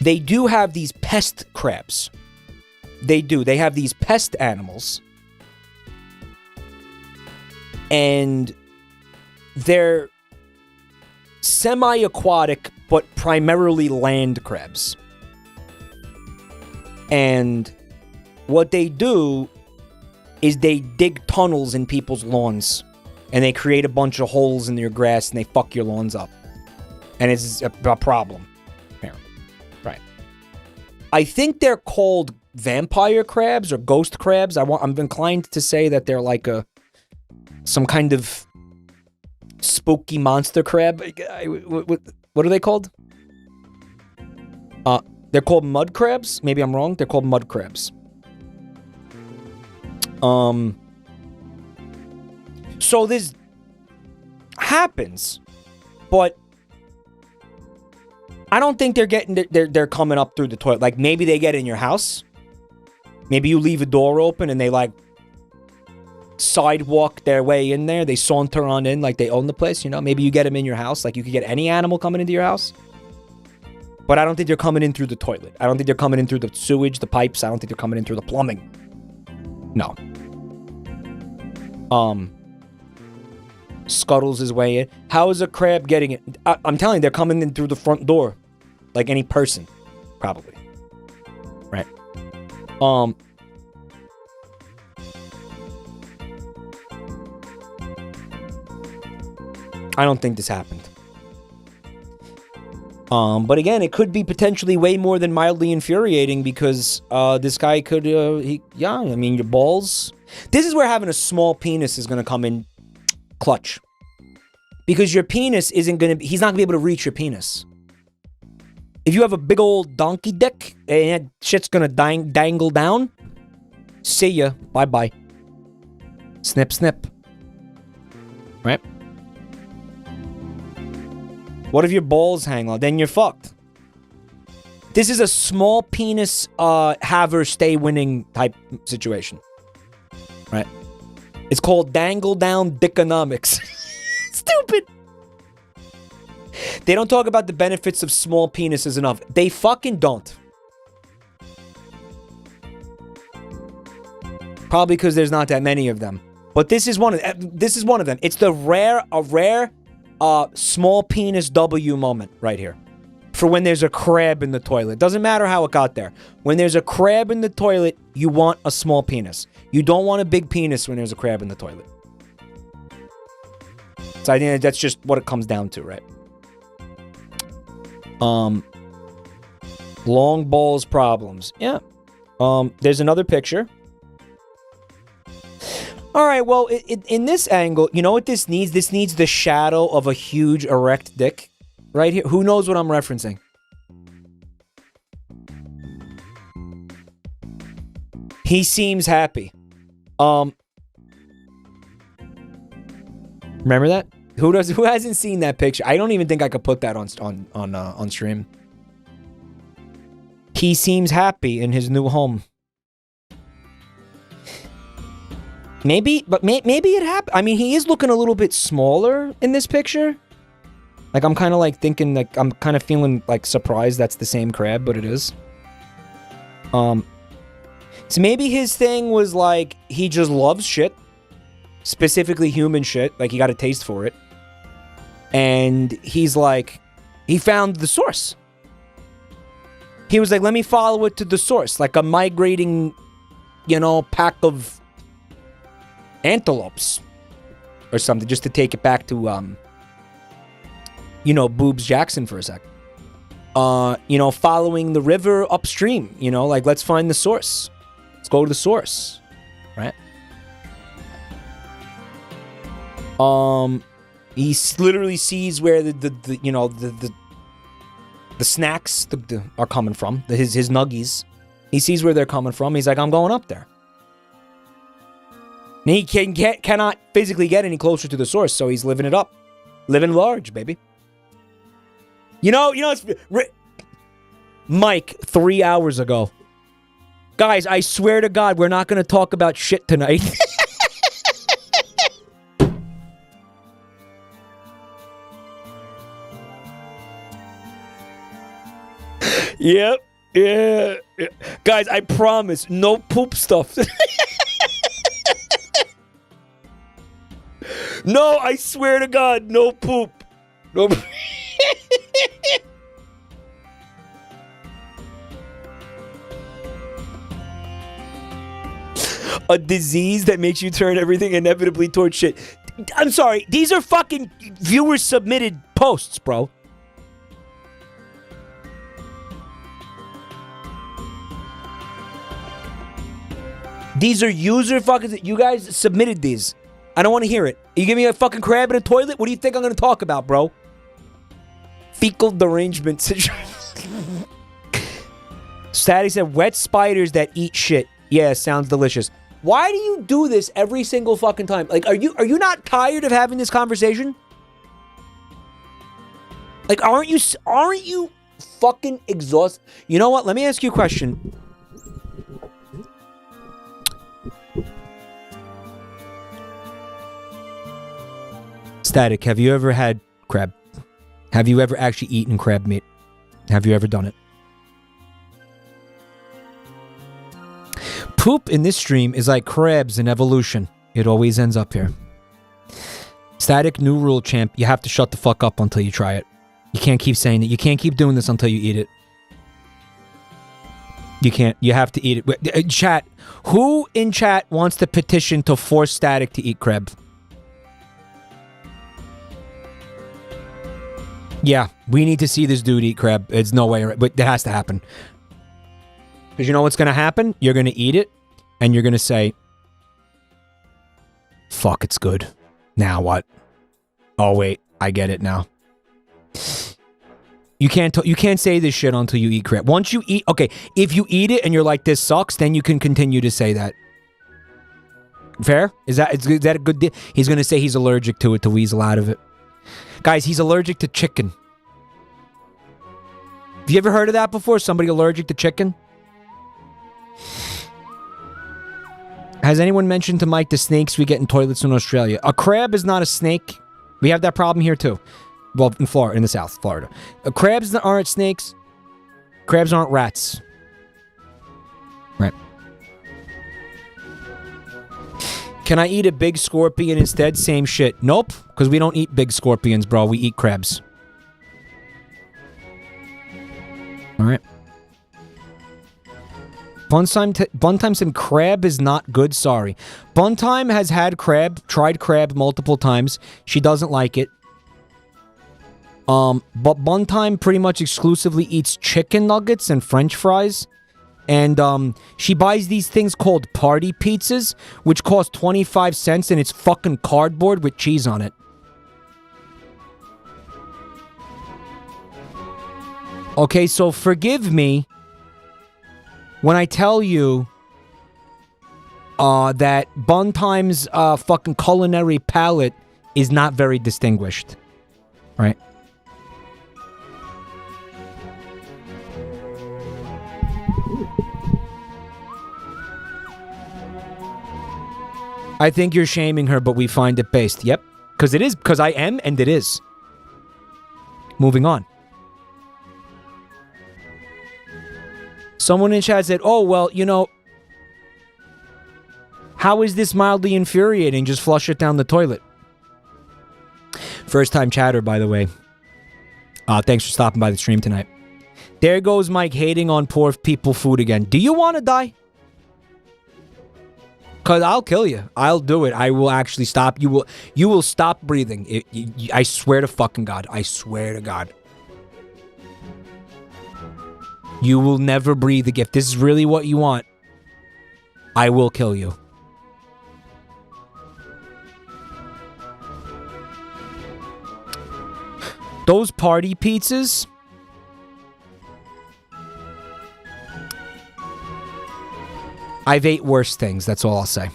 they do have these pest crabs. They do. They have these pest animals. And they're semi-aquatic, but primarily land crabs. And what they do is they dig tunnels in people's lawns. And they create a bunch of holes in your grass and they fuck your lawns up. And it's a problem. Right. I think they're called vampire crabs or ghost crabs. I'm inclined to say that they're like some kind of spooky monster crab. What are they called? They're called mud crabs. Maybe I'm wrong. They're called mud crabs. So this happens, but I don't think they're coming up through the toilet. Like, maybe they get in your house. Maybe you leave a door open and they, like, sidewalk their way in there. They saunter on in like they own the place, you know? Maybe you get them in your house. Like, you could get any animal coming into your house. But I don't think they're coming in through the toilet. I don't think they're coming in through the sewage, the pipes. I don't think they're coming in through the plumbing. No. Scuttles his way in. How is a crab getting it? I'm telling you, they're coming in through the front door. Like any person. Probably. Right. I don't think this happened. But again, it could be potentially way more than mildly infuriating because this guy could, yeah, I mean, your balls. This is where having a small penis is going to come in clutch. Because your penis isn't going to, he's not going to be able to reach your penis. If you have a big old donkey dick and that shit's going to dangle down, see ya. Bye-bye. Snip, snip. Right? What if your balls hang on? Then you're fucked. This is a small penis, have her stay winning type situation. Right? It's called dangle down dickonomics. Stupid. They don't talk about the benefits of small penises enough. They fucking don't. Probably because there's not that many of them. But this is one of them. It's a rare small penis W moment right here. For when there's a crab in the toilet. Doesn't matter how it got there. When there's a crab in the toilet, you want a small penis. You don't want a big penis when there's a crab in the toilet. So I think that's just what it comes down to, right? Long balls problems. Yeah. There's another picture. All right, well, in this angle, you know what this needs? This needs the shadow of a huge erect dick right here. Who knows what I'm referencing? He seems happy. Remember that? Who hasn't seen that picture? I don't even think I could put that on stream. He seems happy in his new home. Maybe it happened. I mean, he is looking a little bit smaller in this picture. Like, I'm kind of like thinking, like, I'm kind of feeling like surprised that's the same crab, but it is. So maybe his thing was like, he just loves shit. Specifically human shit. Like, he got a taste for it. And he's like, he found the source. He was like, let me follow it to the source. Like a migrating, you know, pack of antelopes or something, just to take it back to you know, Boobs Jackson for a sec. You know, following the river upstream, you know, like, let's find the source. Let's go to the source. Right? He literally sees where the you know, the snacks are coming from, his nuggies. He sees where they're coming from. He's like, I'm going up there. And he cannot physically get any closer to the source, so he's living it up. Living large, baby. You know, it's... Mike, 3 hours ago. Guys, I swear to God, we're not going to talk about shit tonight. Yep. Yeah. Guys, I promise, no poop stuff. No, I swear to God, no poop. No. A disease that makes you turn everything inevitably towards shit. I'm sorry, these are fucking viewer submitted posts, bro. These are user fucking... You guys submitted these. I don't want to hear it. You give me a fucking crab in a toilet? What do you think I'm going to talk about, bro? Fecal derangement situation. Statty said, wet spiders that eat shit. Yeah, sounds delicious. Why do you do this every single fucking time? Like, are you not tired of having this conversation? Like, aren't you fucking exhausted? You know what? Let me ask you a question. Static, have you ever had crab? Have you ever actually eaten crab meat? Have you ever done it? Poop in this stream is like crabs in evolution. It always ends up here. Static, new rule, champ. You have to shut the fuck up until you try it. You can't keep saying it. You can't keep doing this until you eat it. You can't. You have to eat it. Chat. Who in chat wants to petition to force Static to eat crab? Yeah, we need to see this dude eat crab. It's no way, but it has to happen. Because you know what's going to happen? You're going to eat it, and you're going to say, fuck, it's good. Now what? Oh, wait, I get it now. You can't say this shit until you eat crab. Once you eat, okay, if you eat it and you're like, this sucks, then you can continue to say that. Fair? Is that a good deal? He's going to say he's allergic to it to weasel out of it. Guys, he's allergic to chicken. Have you ever heard of that before? Somebody allergic to chicken? Has anyone mentioned to Mike the snakes we get in toilets in Australia? A crab is not a snake. We have that problem here too. Well, in Florida, in the South, Florida. Crabs aren't snakes. Crabs aren't rats. Right. Can I eat a big scorpion instead? Same shit. Nope, because we don't eat big scorpions, bro. We eat crabs. All right. Buntime said crab is not good, sorry. Buntime has had crab, tried crab multiple times. She doesn't like it. But Buntime pretty much exclusively eats chicken nuggets and french fries. And she buys these things called party pizzas, which cost 25 cents, and it's fucking cardboard with cheese on it. Okay, so forgive me when I tell you that Buntime's fucking culinary palate is not very distinguished. Right? I think you're shaming her, but we find it based. Yep. Because it is. Because I am, and it is. Moving on. Someone in chat said, oh, well, you know, how is this mildly infuriating? Just flush it down the toilet. First time chatter, by the way. Thanks for stopping by the stream tonight. There goes Mike hating on poor people food again. Do you want to die? Because I'll kill you. I'll do it. I will actually stop. You will stop breathing. I swear to fucking God. I swear to God. You will never breathe again. If this is really what you want, I will kill you. Those party pizzas... I've ate worse things, that's all I'll say.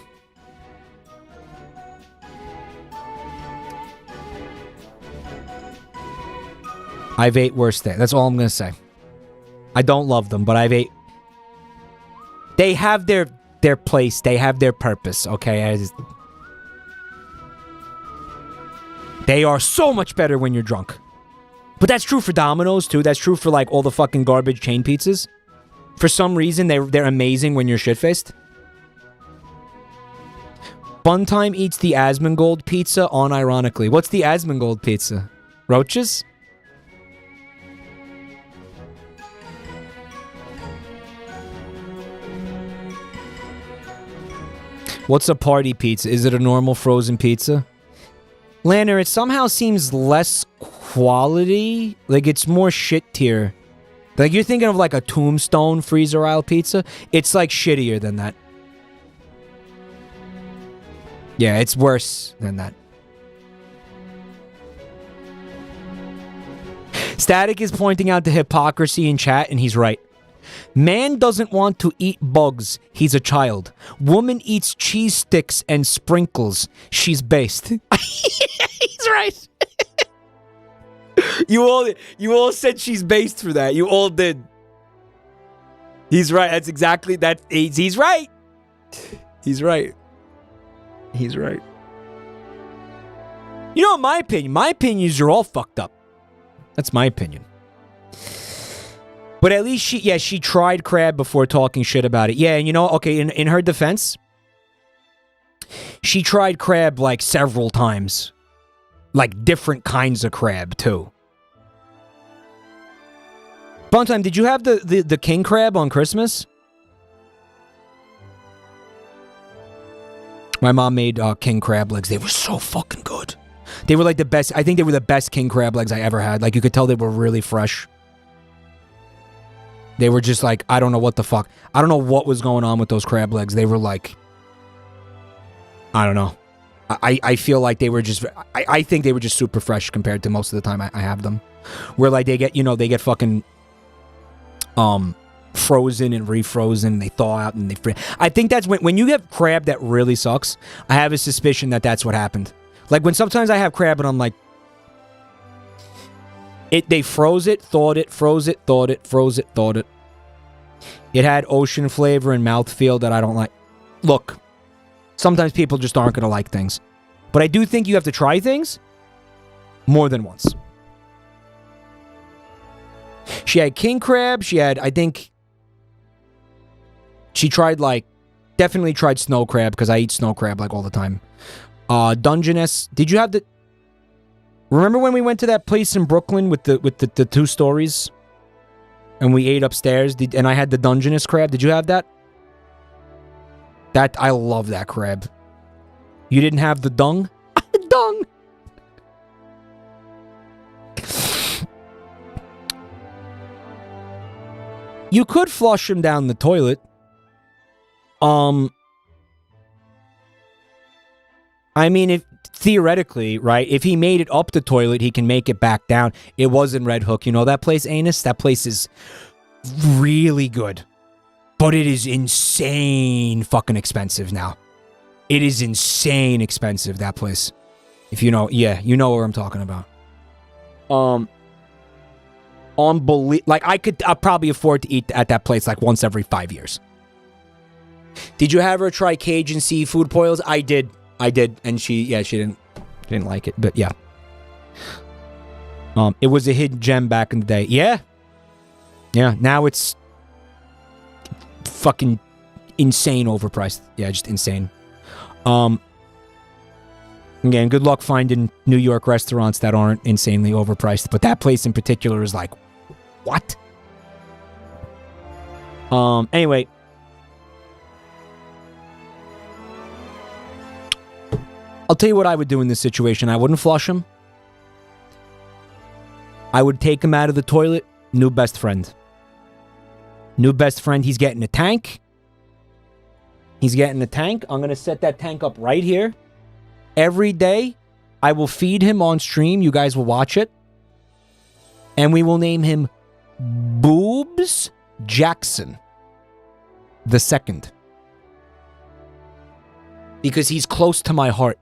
I've ate worse things, that's all I'm gonna say. I don't love them, but I've ate... They have their place, they have their purpose, okay? They are so much better when you're drunk. But that's true for Domino's, too. That's true for, like, all the fucking garbage chain pizzas. For some reason, they're amazing when you're shit-faced. Buntime eats the Asmongold pizza unironically. What's the Asmongold pizza? Roaches? What's a party pizza? Is it a normal frozen pizza? Lanner, it somehow seems less quality. Like, it's more shit tier. Like, you're thinking of, like, a Tombstone freezer aisle pizza. It's, like, shittier than that. Yeah, it's worse than that. Static is pointing out the hypocrisy in chat, and he's right. Man doesn't want to eat bugs. He's a child. Woman eats cheese sticks and sprinkles. She's based. He's right. You all said she's based for that. You all did. He's right. That's exactly that. He's right. He's right. He's right. You know, my opinion is you're all fucked up. That's my opinion. But at least she tried crab before talking shit about it. Yeah, and you know, okay, in her defense, she tried crab like several times. Like different kinds of crab, too. Buntime, did you have the king crab on Christmas? My mom made king crab legs. They were so fucking good. They were like the best. I think they were the best king crab legs I ever had. Like, you could tell they were really fresh. They were just like, I don't know what the fuck. I don't know what was going on with those crab legs. They were like, I don't know. I feel like they were just, I think they were just super fresh compared to most of the time I have them. Where like they get fucking frozen and refrozen, and they thaw out and they I think that's when you have crab that really sucks. I have a suspicion that that's what happened. Like when sometimes I have crab and I'm like, they froze it, thawed it, froze it, thawed it, froze it, thawed it. It had ocean flavor and mouthfeel that I don't like. Look, sometimes people just aren't going to like things. But I do think you have to try things more than once. She had king crab. She had, I think, she tried like, definitely tried snow crab because I eat snow crab like all the time. Dungeness. Did you have the... Remember when we went to that place in Brooklyn with the 2 stories? And we ate upstairs? And I had the Dungeness crab. Did you have that? I love that crab. You didn't have the dung? Dung! You could flush him down the toilet. I mean, if theoretically, right, if he made it up the toilet, he can make it back down. It was in Red Hook. You know that place, Anus? That place is really good. But it is insane fucking expensive now. It is insane expensive, that place. If you know, yeah, you know what I'm talking about. Like, I'll probably afford to eat at that place like once every 5 years. Did you have her try Cajun seafood boils? I did. And she didn't like it, but yeah. It was a hidden gem back in the day. Yeah. Yeah, now it's fucking insane overpriced. Yeah, just insane. Again, good luck finding New York restaurants that aren't insanely overpriced, but that place in particular is like, what? Anyway. I'll tell you what I would do in this situation. I wouldn't flush him. I would take him out of the toilet. New best friend. New best friend. He's getting a tank. He's getting a tank. I'm going to set that tank up right here. Every day, I will feed him on stream. You guys will watch it. And we will name him Boobs Jackson II. Because he's close to my heart.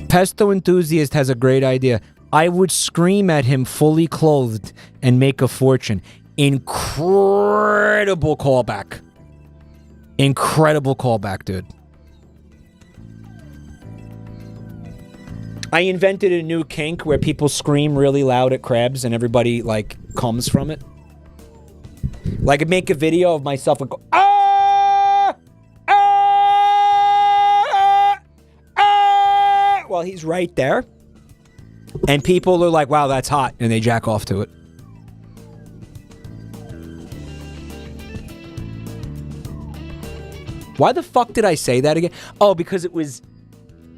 Pesto Enthusiast has a great idea. I would scream at him fully clothed and make a fortune. Incredible callback. Incredible callback, dude. I invented a new kink where people scream really loud at crabs and everybody, like, comes from it. Like, I'd make a video of myself and go, ah! While he's right there. And people are like, wow, that's hot. And they jack off to it. Why the fuck did I say that again? Oh, because it was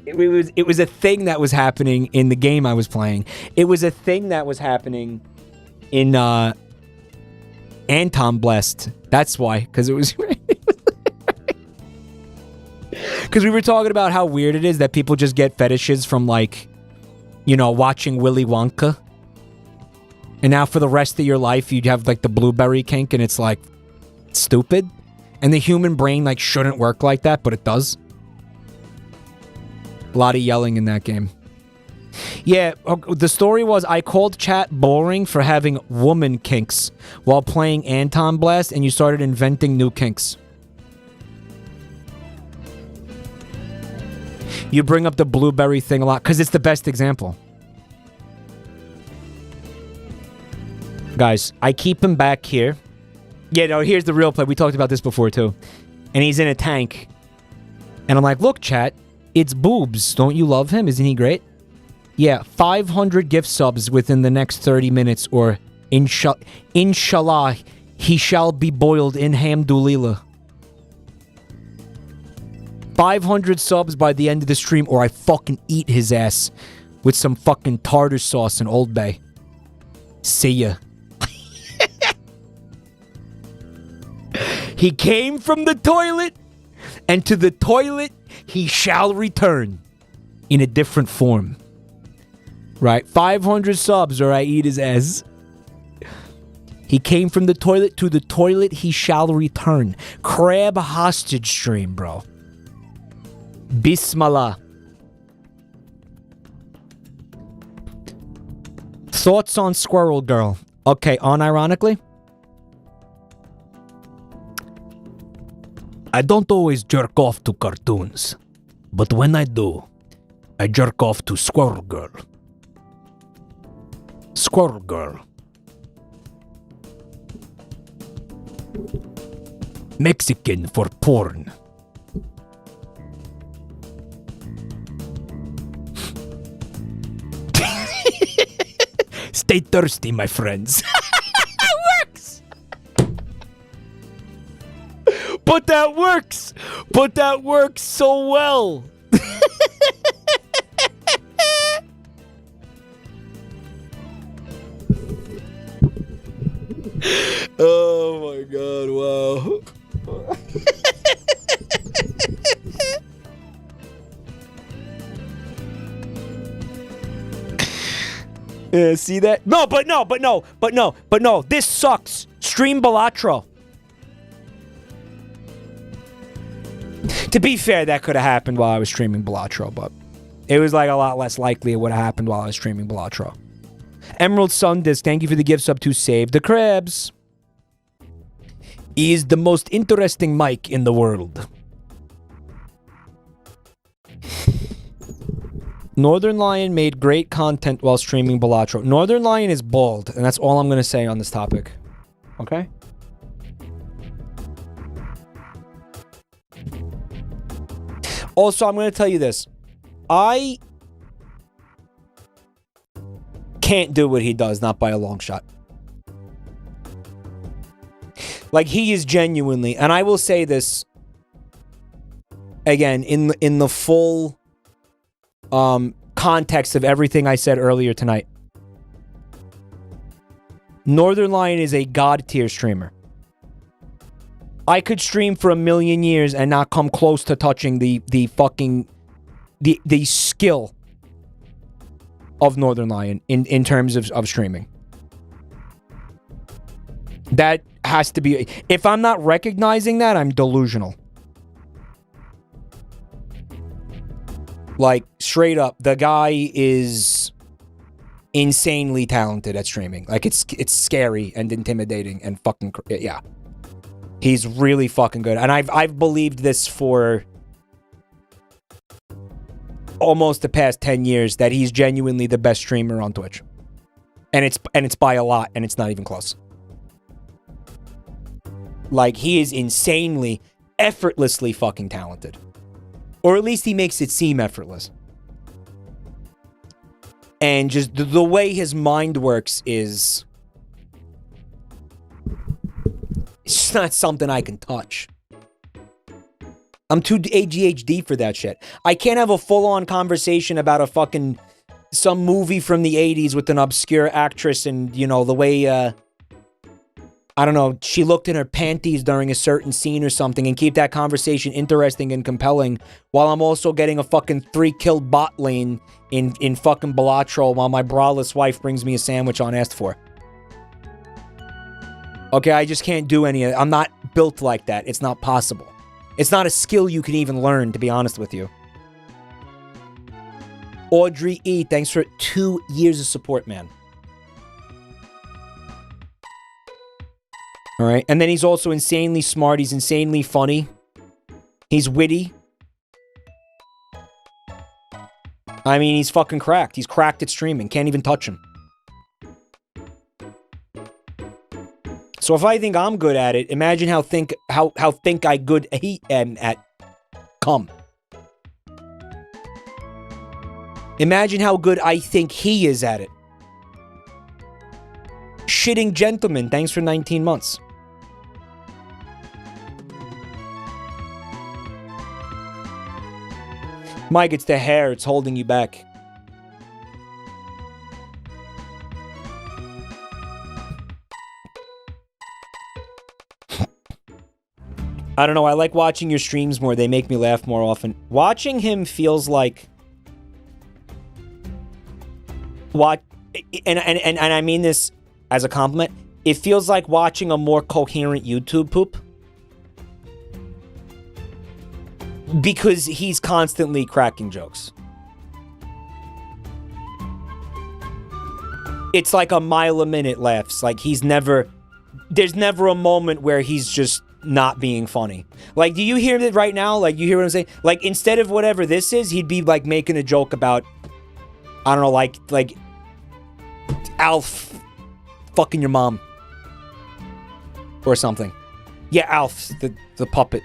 a thing that was happening in the game I was playing. It was a thing that was happening in Anton Blessed. That's why. Because it was... Because we were talking about how weird it is that people just get fetishes from, like, you know, watching Willy Wonka. And now for the rest of your life, you'd have like the blueberry kink and it's like stupid. And the human brain like shouldn't work like that, but it does. A lot of yelling in that game. Yeah, the story was I called chat boring for having woman kinks while playing Anton Blast, and you started inventing new kinks. You bring up the blueberry thing a lot because it's the best example. Guys, I keep him back here. Yeah, no, here's the real play. We talked about this before, too. And he's in a tank. And I'm like, look, chat, it's Boobs. Don't you love him? Isn't he great? Yeah, 500 gift subs within the next 30 minutes, or inshallah, he shall be boiled in hamdulillah. 500 subs by the end of the stream, or I fucking eat his ass with some fucking tartar sauce in Old Bay. See ya. He came from the toilet, and to the toilet he shall return in a different form. Right? 500 subs, or I eat his ass. He came from the toilet, to the toilet he shall return. Crab hostage stream, bro. Bismillah. Thoughts on Squirrel Girl? Okay, unironically, I don't always jerk off to cartoons, but when I do, I jerk off to Squirrel Girl. Squirrel Girl. Mexican for porn. Stay thirsty, my friends. It works! But that works! But that works so well! Oh my god, wow. Yeah, see that? No, but no. This sucks. Stream Balatro. To be fair, that could have happened while I was streaming Balatro, but it was like a lot less likely it would have happened while I was streaming Balatro. Emerald Sun Disc, thank you for the gift sub to Save the Crabs. He is the most interesting mic in the world. Northern Lion made great content while streaming Balatro. Northern Lion is bald, and that's all I'm going to say on this topic. Okay? Also, I'm going to tell you this. I can't do what he does, not by a long shot. Like, he is genuinely, and I will say this again in the full context of everything I said earlier tonight. Northern Lion is a god tier streamer. I could stream for 1,000,000 years and not come close to touching the fucking the skill of Northern Lion in terms of streaming. That has to be... If I'm not recognizing that, I'm delusional. Like, straight up, the guy is insanely talented at streaming. Like, it's scary and intimidating and fucking... Yeah. He's really fucking good. And I've believed this for almost the past 10 years, that he's genuinely the best streamer on Twitch. And it's by a lot, and it's not even close. Like, he is insanely, effortlessly fucking talented. Or at least he makes it seem effortless. And just the way his mind works is... It's just not something I can touch. I'm too ADHD for that shit. I can't have a full-on conversation about a fucking... some movie from the 80s with an obscure actress and, you know, the way, I don't know, she looked in her panties during a certain scene or something and keep that conversation interesting and compelling while I'm also getting a fucking 3-kill bot lane in fucking Balatro while my braless wife brings me a sandwich unasked for. Okay, I just can't do any of it. I'm not built like that. It's not possible. It's not a skill you can even learn, to be honest with you. Audrey E., thanks for 2 years of support, man. All right, and then he's also insanely smart. He's insanely funny. He's witty. I mean, he's fucking cracked. He's cracked at streaming. Can't even touch him. So if I think I'm good at it, imagine how think I good he am at come. Imagine how good I think he is at it. Shitting gentleman, thanks for 19 months. Mike, it's the hair. It's holding you back. I don't know. I like watching your streams more. They make me laugh more often. Watching him feels like... And I mean this as a compliment. It feels like watching a more coherent YouTube poop. Because he's constantly cracking jokes. It's like a mile a minute laughs. Like he's never... There's never a moment where he's just not being funny. Like, do you hear it right now? Like, you hear what I'm saying? Like, instead of whatever this is, he'd be like making a joke about... I don't know, like Alf fucking your mom. Or something. Yeah, Alf, the puppet.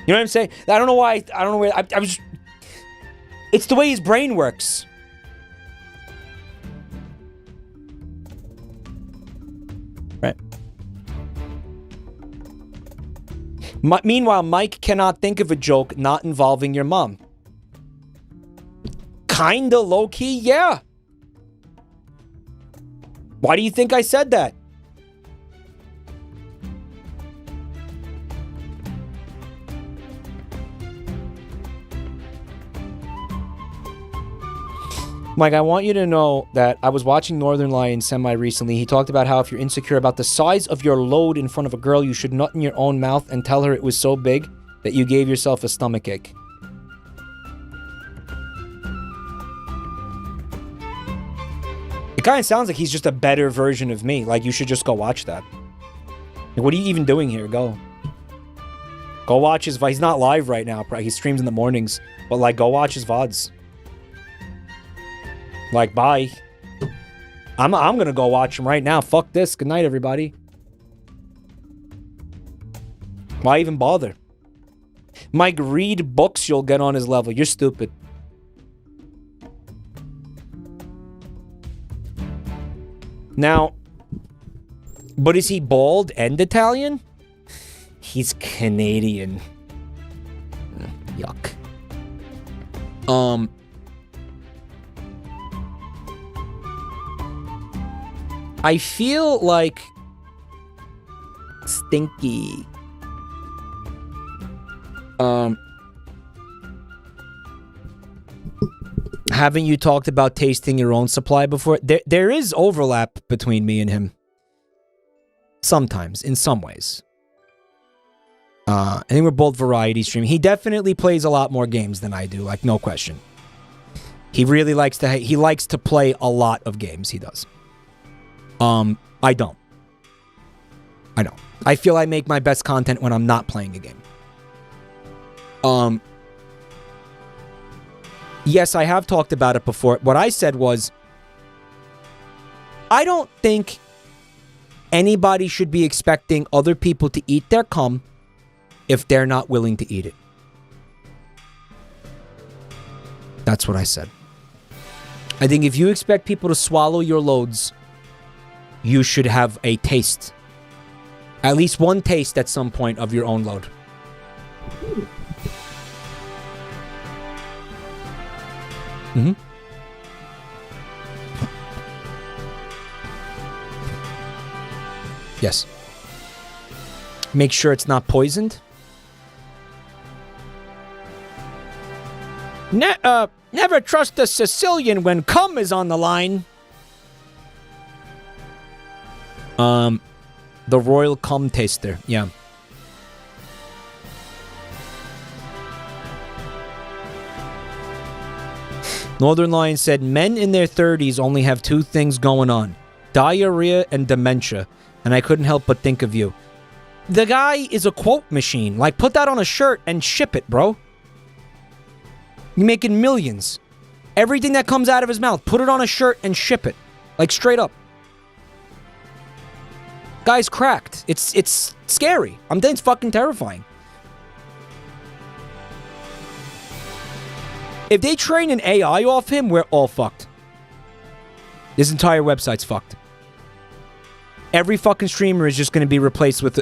You know what I'm saying? I don't know why. I don't know where. I was. It's the way his brain works. Right. Meanwhile, Mike cannot think of a joke not involving your mom. Kinda low-key, yeah. Why do you think I said that? Mike, I want you to know that I was watching Northern Lion semi recently. He talked about how if you're insecure about the size of your load in front of a girl, you should nut in your own mouth and tell her it was so big that you gave yourself a stomachache. It kind of sounds like he's just a better version of me. Like, you should just go watch that. Like, what are you even doing here? Go. Go watch his VODs. He's not live right now. He streams in the mornings. But, like, go watch his VODs. Like, bye. I'm gonna go watch him right now. Fuck this. Good night, everybody. Why even bother? Mike, read books, you'll get on his level. You're stupid. Now, but is he bald and Italian? He's Canadian. Yuck. I feel like stinky. Haven't you talked about tasting your own supply before? There is overlap between me and him. Sometimes, in some ways. I think we're both variety streaming. He definitely plays a lot more games than I do, like, no question. He really likes to play a lot of games, he does. I don't. I feel I make my best content when I'm not playing a game. Yes, I have talked about it before. What I said was, I don't think anybody should be expecting other people to eat their cum if they're not willing to eat it. That's what I said. I think if you expect people to swallow your loads, you should have a taste. At least one taste at some point of your own load. Mm-hmm. Yes. Make sure it's not poisoned. Never trust a Sicilian when cum is on the line. The Royal Cum Taster, yeah. Northern Lion said, men in their 30s only have two things going on. Diarrhea and dementia. And I couldn't help but think of you. The guy is a quote machine. Like, put that on a shirt and ship it, bro. You're making millions. Everything that comes out of his mouth, put it on a shirt and ship it. Like, straight up. Guy's cracked. It's scary. I'm saying it's fucking terrifying. If they train an AI off him, we're all fucked. This entire website's fucked. Every fucking streamer is just going to be replaced with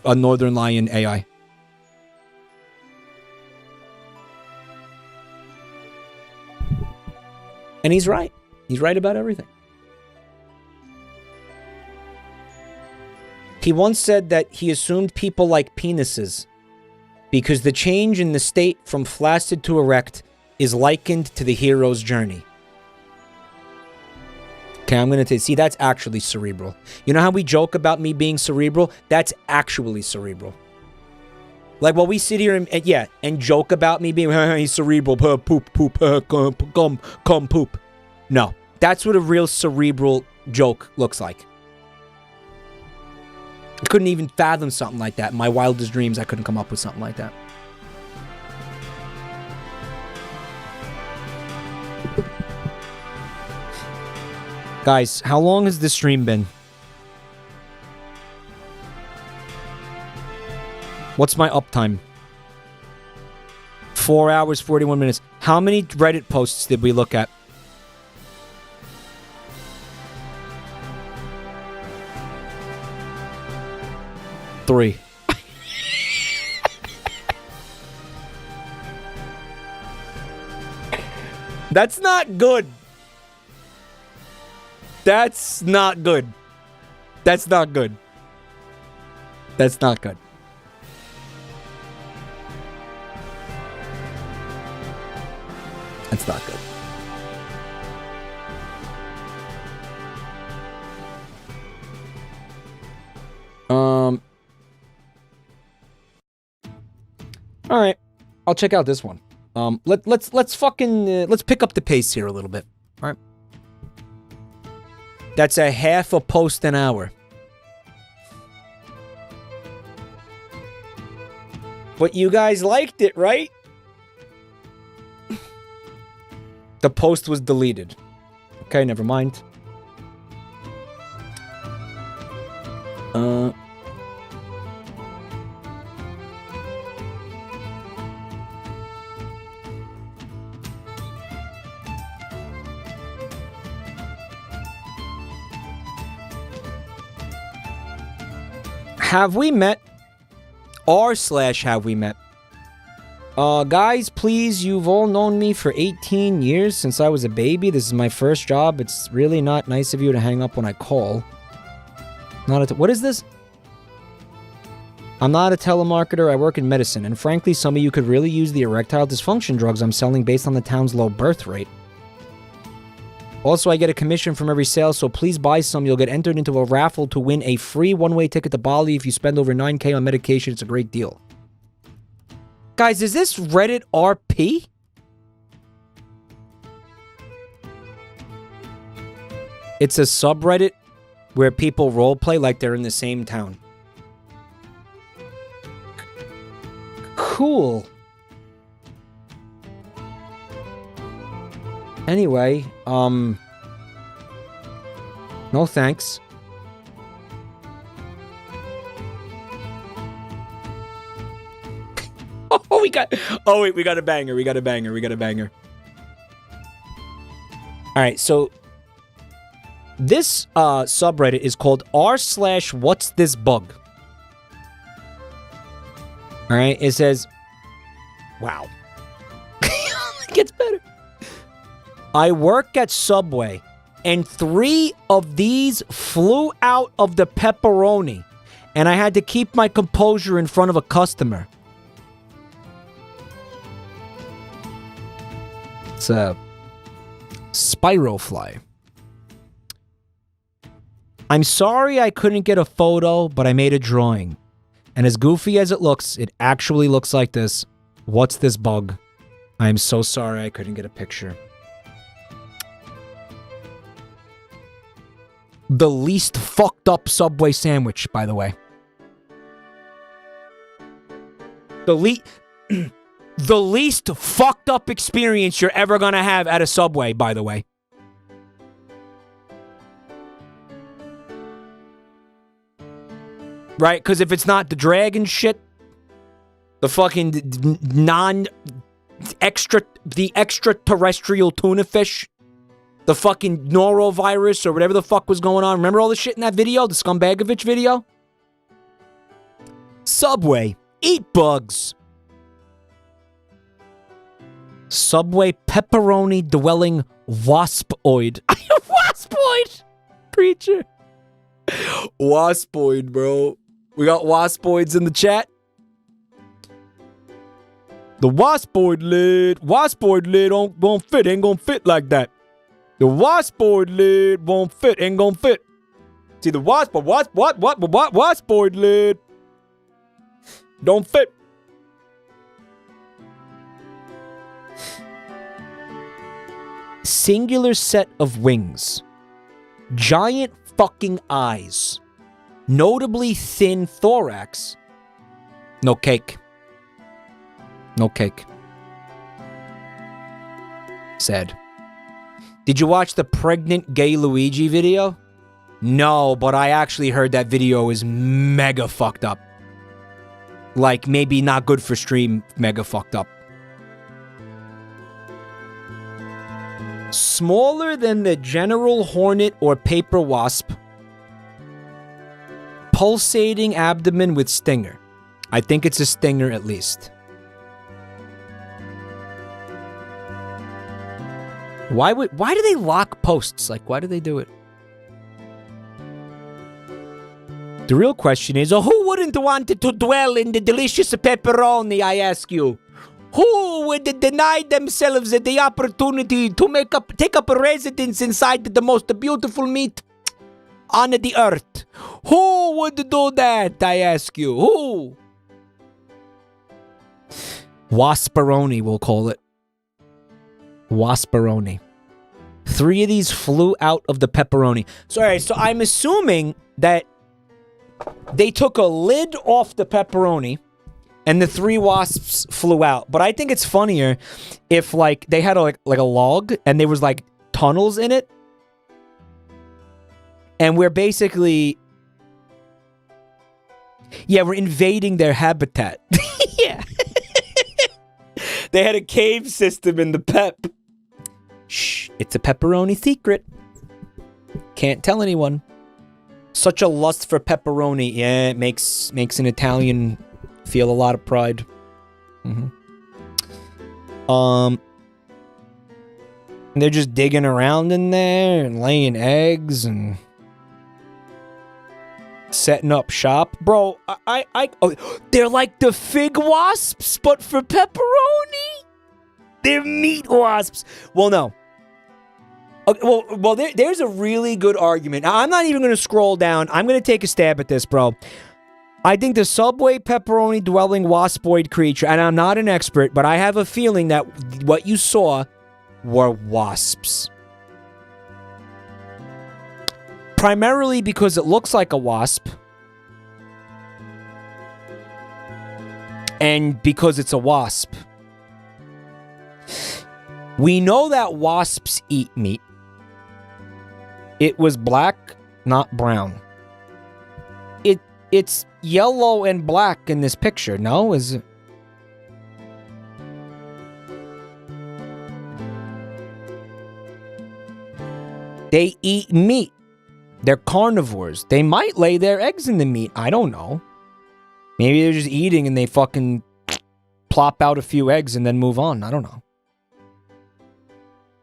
a Northern Lion AI. And he's right. He's right about everything. He once said that he assumed people like penises because the change in the state from flaccid to erect is likened to the hero's journey. Okay, I'm going to see, that's actually cerebral. You know how we joke about me being cerebral? That's actually cerebral. Like, while we sit here and joke about me being he's cerebral, poop, cum, poop. No, that's what a real cerebral joke looks like. I couldn't even fathom something like that. In my wildest dreams, I couldn't come up with something like that. Guys, how long has this stream been? What's my uptime? 4 hours, 41 minutes. How many Reddit posts did we look at? Three. That's not good. That's not good. That's not good. That's not good. That's not good. All right, I'll check out this one. Let's pick up the pace here a little bit. All right. That's a half a post an hour. But you guys liked it, right? The post was deleted. Okay, never mind. Have we met? r/have we met? Guys, please, you've all known me for 18 years since I was a baby. This is my first job. It's really not nice of you to hang up when I call. What is this? I'm not a telemarketer. I work in medicine. And frankly, some of you could really use the erectile dysfunction drugs I'm selling based on the town's low birth rate. Also, I get a commission from every sale, so please buy some. You'll get entered into a raffle to win a free one-way ticket to Bali. If you spend over 9K on medication, it's a great deal. Guys, is this Reddit RP? It's a subreddit where people roleplay like they're in the same town. Cool. Anyway, no thanks. We got a banger. We got a banger. All right, so this subreddit is called r/what's this bug. All right, it says, wow. It gets better. I work at Subway, and 3 of these flew out of the pepperoni. and I had to keep my composure in front of a customer. It's a spiral fly. I'm sorry I couldn't get a photo, but I made a drawing. And as goofy as it looks, it actually looks like this. What's this bug? I am so sorry I couldn't get a picture. The least fucked up Subway sandwich, by the way. The least fucked up experience you're ever gonna have at a Subway, by the way. Right? Because if it's not the dragon shit, the fucking the extraterrestrial tuna fish, the fucking norovirus or whatever the fuck was going on. Remember all the shit in that video? The Scumbagovich video? Subway. Eat bugs. Subway pepperoni dwelling waspoid. Waspoid creature. Waspoid, bro. We got waspoids in the chat. The waspoid lid won't fit, ain't gonna fit like that. The waspoid lid won't fit, ain't gonna fit. See the waspoid lid don't fit. Singular set of wings. Giant fucking eyes. Notably thin thorax. No cake. No cake. Sad. Did you watch the pregnant gay Luigi video? No, but I actually heard that video is mega fucked up. Like, maybe not good for stream, mega fucked up. Smaller than the general hornet or paper wasp. Pulsating abdomen with stinger. I think it's a stinger at least. Why do they lock posts? Like, why do they do it? The real question is, who wouldn't want to dwell in the delicious pepperoni, I ask you? Who would deny themselves the opportunity to take up a residence inside the most beautiful meat on the earth? Who would do that, I ask you? Who? Wasperoni, we'll call it. Wasperoni. 3 of these flew out of the pepperoni. So, all right, so I'm assuming that they took a lid off the pepperoni and the 3 wasps flew out. But I think it's funnier if, like, they had a log and there was, like, tunnels in it. And we're basically... Yeah, we're invading their habitat. Yeah. They had a cave system in the pep. Shh, it's a pepperoni secret. Can't tell anyone. Such a lust for pepperoni. Yeah, it makes an Italian feel a lot of pride. They're just digging around in there and laying eggs and setting up shop. Bro, they're like the fig wasps, but for pepperoni? They're meat wasps. Well, no. Okay, well, there's a really good argument. I'm not even going to scroll down. I'm going to take a stab at this, bro. I think the Subway pepperoni dwelling waspoid creature, and I'm not an expert, but I have a feeling that what you saw were wasps. Primarily because it looks like a wasp. And because it's a wasp. We know that wasps eat meat. It was black, not brown. It's yellow and black in this picture, no? Is it? They eat meat. They're carnivores. They might lay their eggs in the meat. I don't know. Maybe they're just eating and they fucking plop out a few eggs and then move on. I don't know.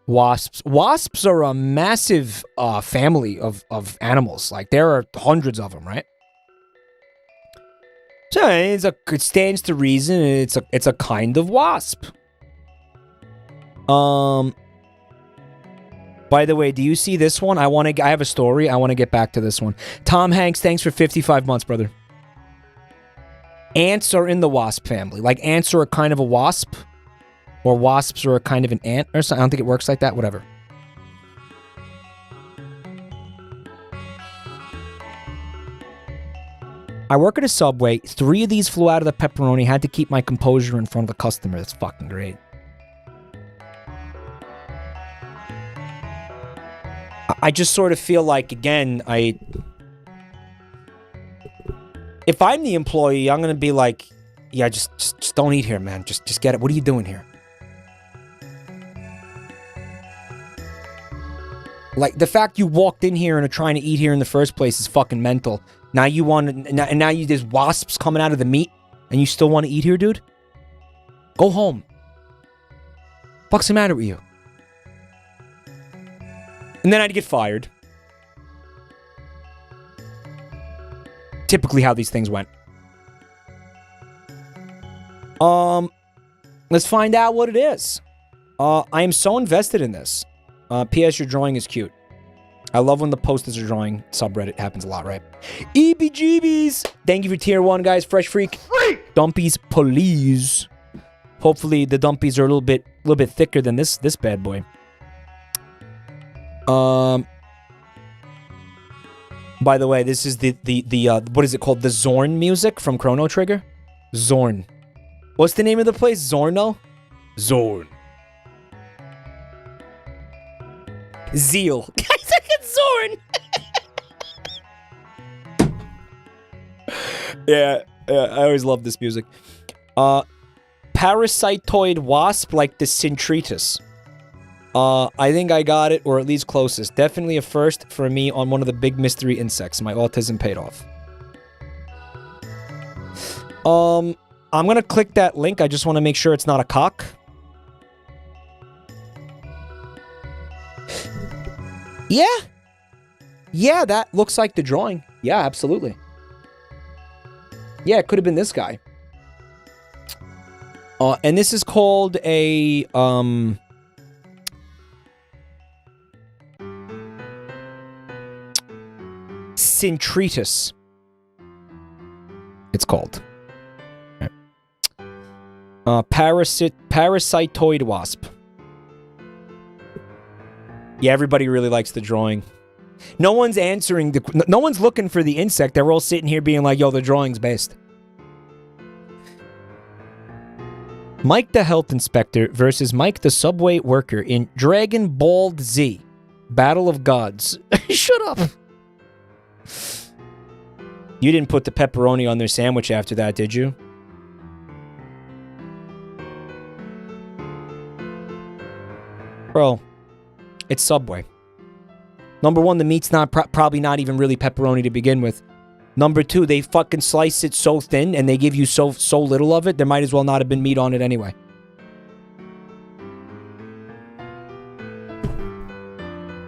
Wasps. Wasps are a massive family of animals. Like, there are hundreds of them, right? So it stands to reason. It's a kind of wasp. By the way, do you see this one? I have a story. I want to get back to this one. Tom Hanks, thanks for 55 months, brother. Ants are in the wasp family. Like, ants are a kind of a wasp. Or wasps are a kind of an ant or something. I don't think it works like that. Whatever. I work at a Subway. 3 of these flew out of the pepperoni. Had to keep my composure in front of the customer. That's fucking great. I just sort of feel like, again, if I'm the employee, I'm going to be like, yeah, just don't eat here, man. Just get it. What are you doing here? Like, the fact you walked in here and are trying to eat here in the first place is fucking mental. Now you want to, now there's wasps coming out of the meat, and you still want to eat here, dude? Go home. What's the matter with you? And then I'd get fired. Typically how these things went. Let's find out what it is. I am so invested in this. P.S. Your drawing is cute. I love when the posters are drawing. Subreddit happens a lot, right? EBGBs! Thank you for tier 1, guys. Fresh Freak. Dumpies, please. Hopefully the dumpies are a little bit thicker than this bad boy. By the way, this is the what is it called? The Zorn music from Chrono Trigger? Zorn. What's the name of the place? Zorno? Zorn. Zeal. Guys, Zorn! Yeah, I always love this music. Parasitoid wasp like the Centritus. I think I got it, or at least closest. Definitely a first for me on one of the big mystery insects. My autism paid off. I'm gonna click that link. I just want to make sure it's not a cock. Yeah. Yeah, that looks like the drawing. Yeah, absolutely. Yeah, it could have been this guy. And this is called a, Centritus. It's called. Parasitoid wasp. Yeah, everybody really likes the drawing. No one's answering no one's looking for the insect. They're all sitting here being like, yo, the drawing's best. Mike the Health Inspector versus Mike the Subway Worker in Dragon Ball Z. Battle of Gods. Shut up. You didn't put the pepperoni on their sandwich after that, did you? Bro, it's Subway. Number one, the meat's not probably not even really pepperoni to begin with. Number two, they fucking slice it so thin and they give you so little of it, there might as well not have been meat on it anyway.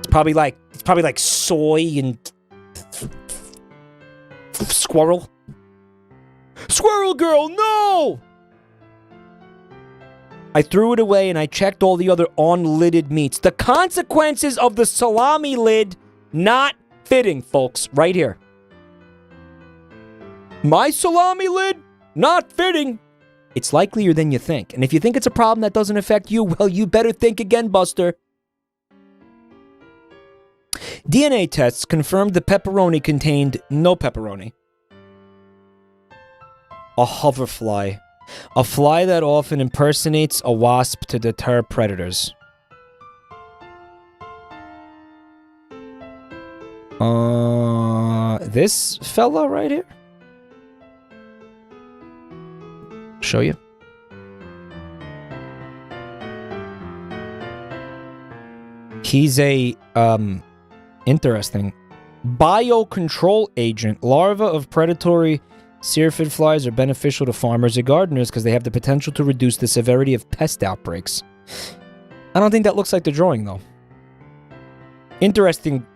It's probably like soy and squirrel. Squirrel girl, no! I threw it away and I checked all the other unlidded meats. The consequences of the salami lid not fitting, folks, right here. My salami lid not fitting. It's likelier than you think. And if you think it's a problem that doesn't affect you, well, you better think again, Buster. DNA tests confirmed the pepperoni contained no pepperoni. A hoverfly. A fly that often impersonates a wasp to deter predators. This fella right here? Show you. He's a, interesting. Biocontrol agent. Larvae of predatory Syrphid flies are beneficial to farmers and gardeners because they have the potential to reduce the severity of pest outbreaks. I don't think that looks like the drawing, though. Interesting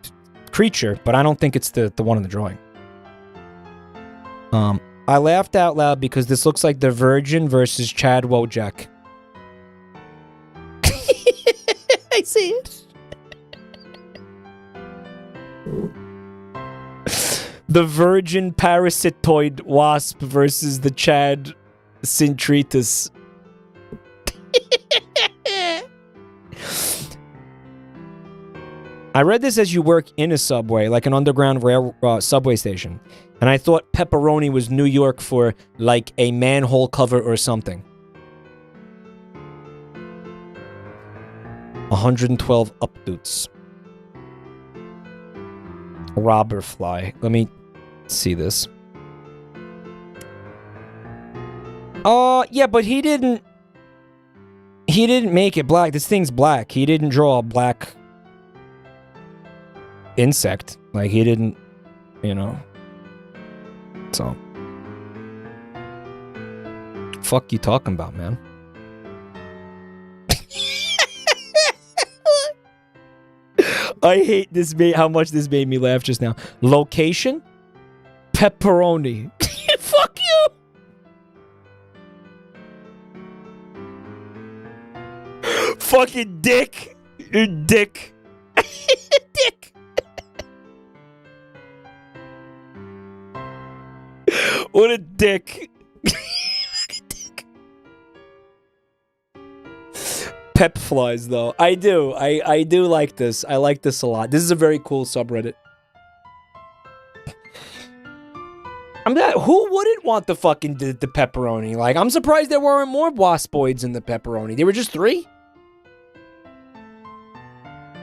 creature, but I don't think it's the one in the drawing. I laughed out loud because this looks like the Virgin versus Chad Wojak. I see it. The Virgin parasitoid wasp versus the Chad Centritus. I read this as you work in a subway, like an underground subway station. And I thought pepperoni was New York for, like, a manhole cover or something. 112 updoots. Robber fly. Let me see this. Yeah, but he didn't make it black. This thing's black. He didn't draw a black insect. Like, he didn't, you know. So. Fuck you talking about, man? I hate this, how much this made me laugh just now. Location? Pepperoni. Fuck you! Fucking dick. Dick. Dick. What a dick. Dick. Pep flies, though. I do. I do like this. I like this a lot. This is a very cool subreddit. Who wouldn't want the fucking the pepperoni? Like, I'm surprised there weren't more waspoids in the pepperoni. There were just 3?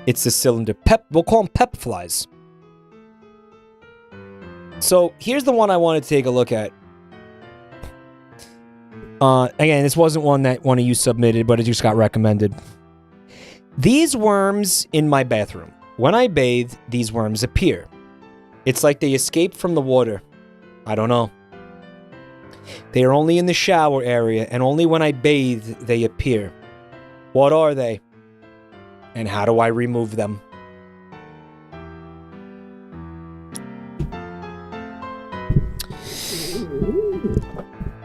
It's the cylinder. We'll call them pep flies. So, here's the one I want to take a look at. Again, this wasn't one that one of you submitted, but it just got recommended. These worms in my bathroom. When I bathe, these worms appear. It's like they escaped from the water. I don't know. They are only in the shower area, and only when I bathe, they appear. What are they? And how do I remove them?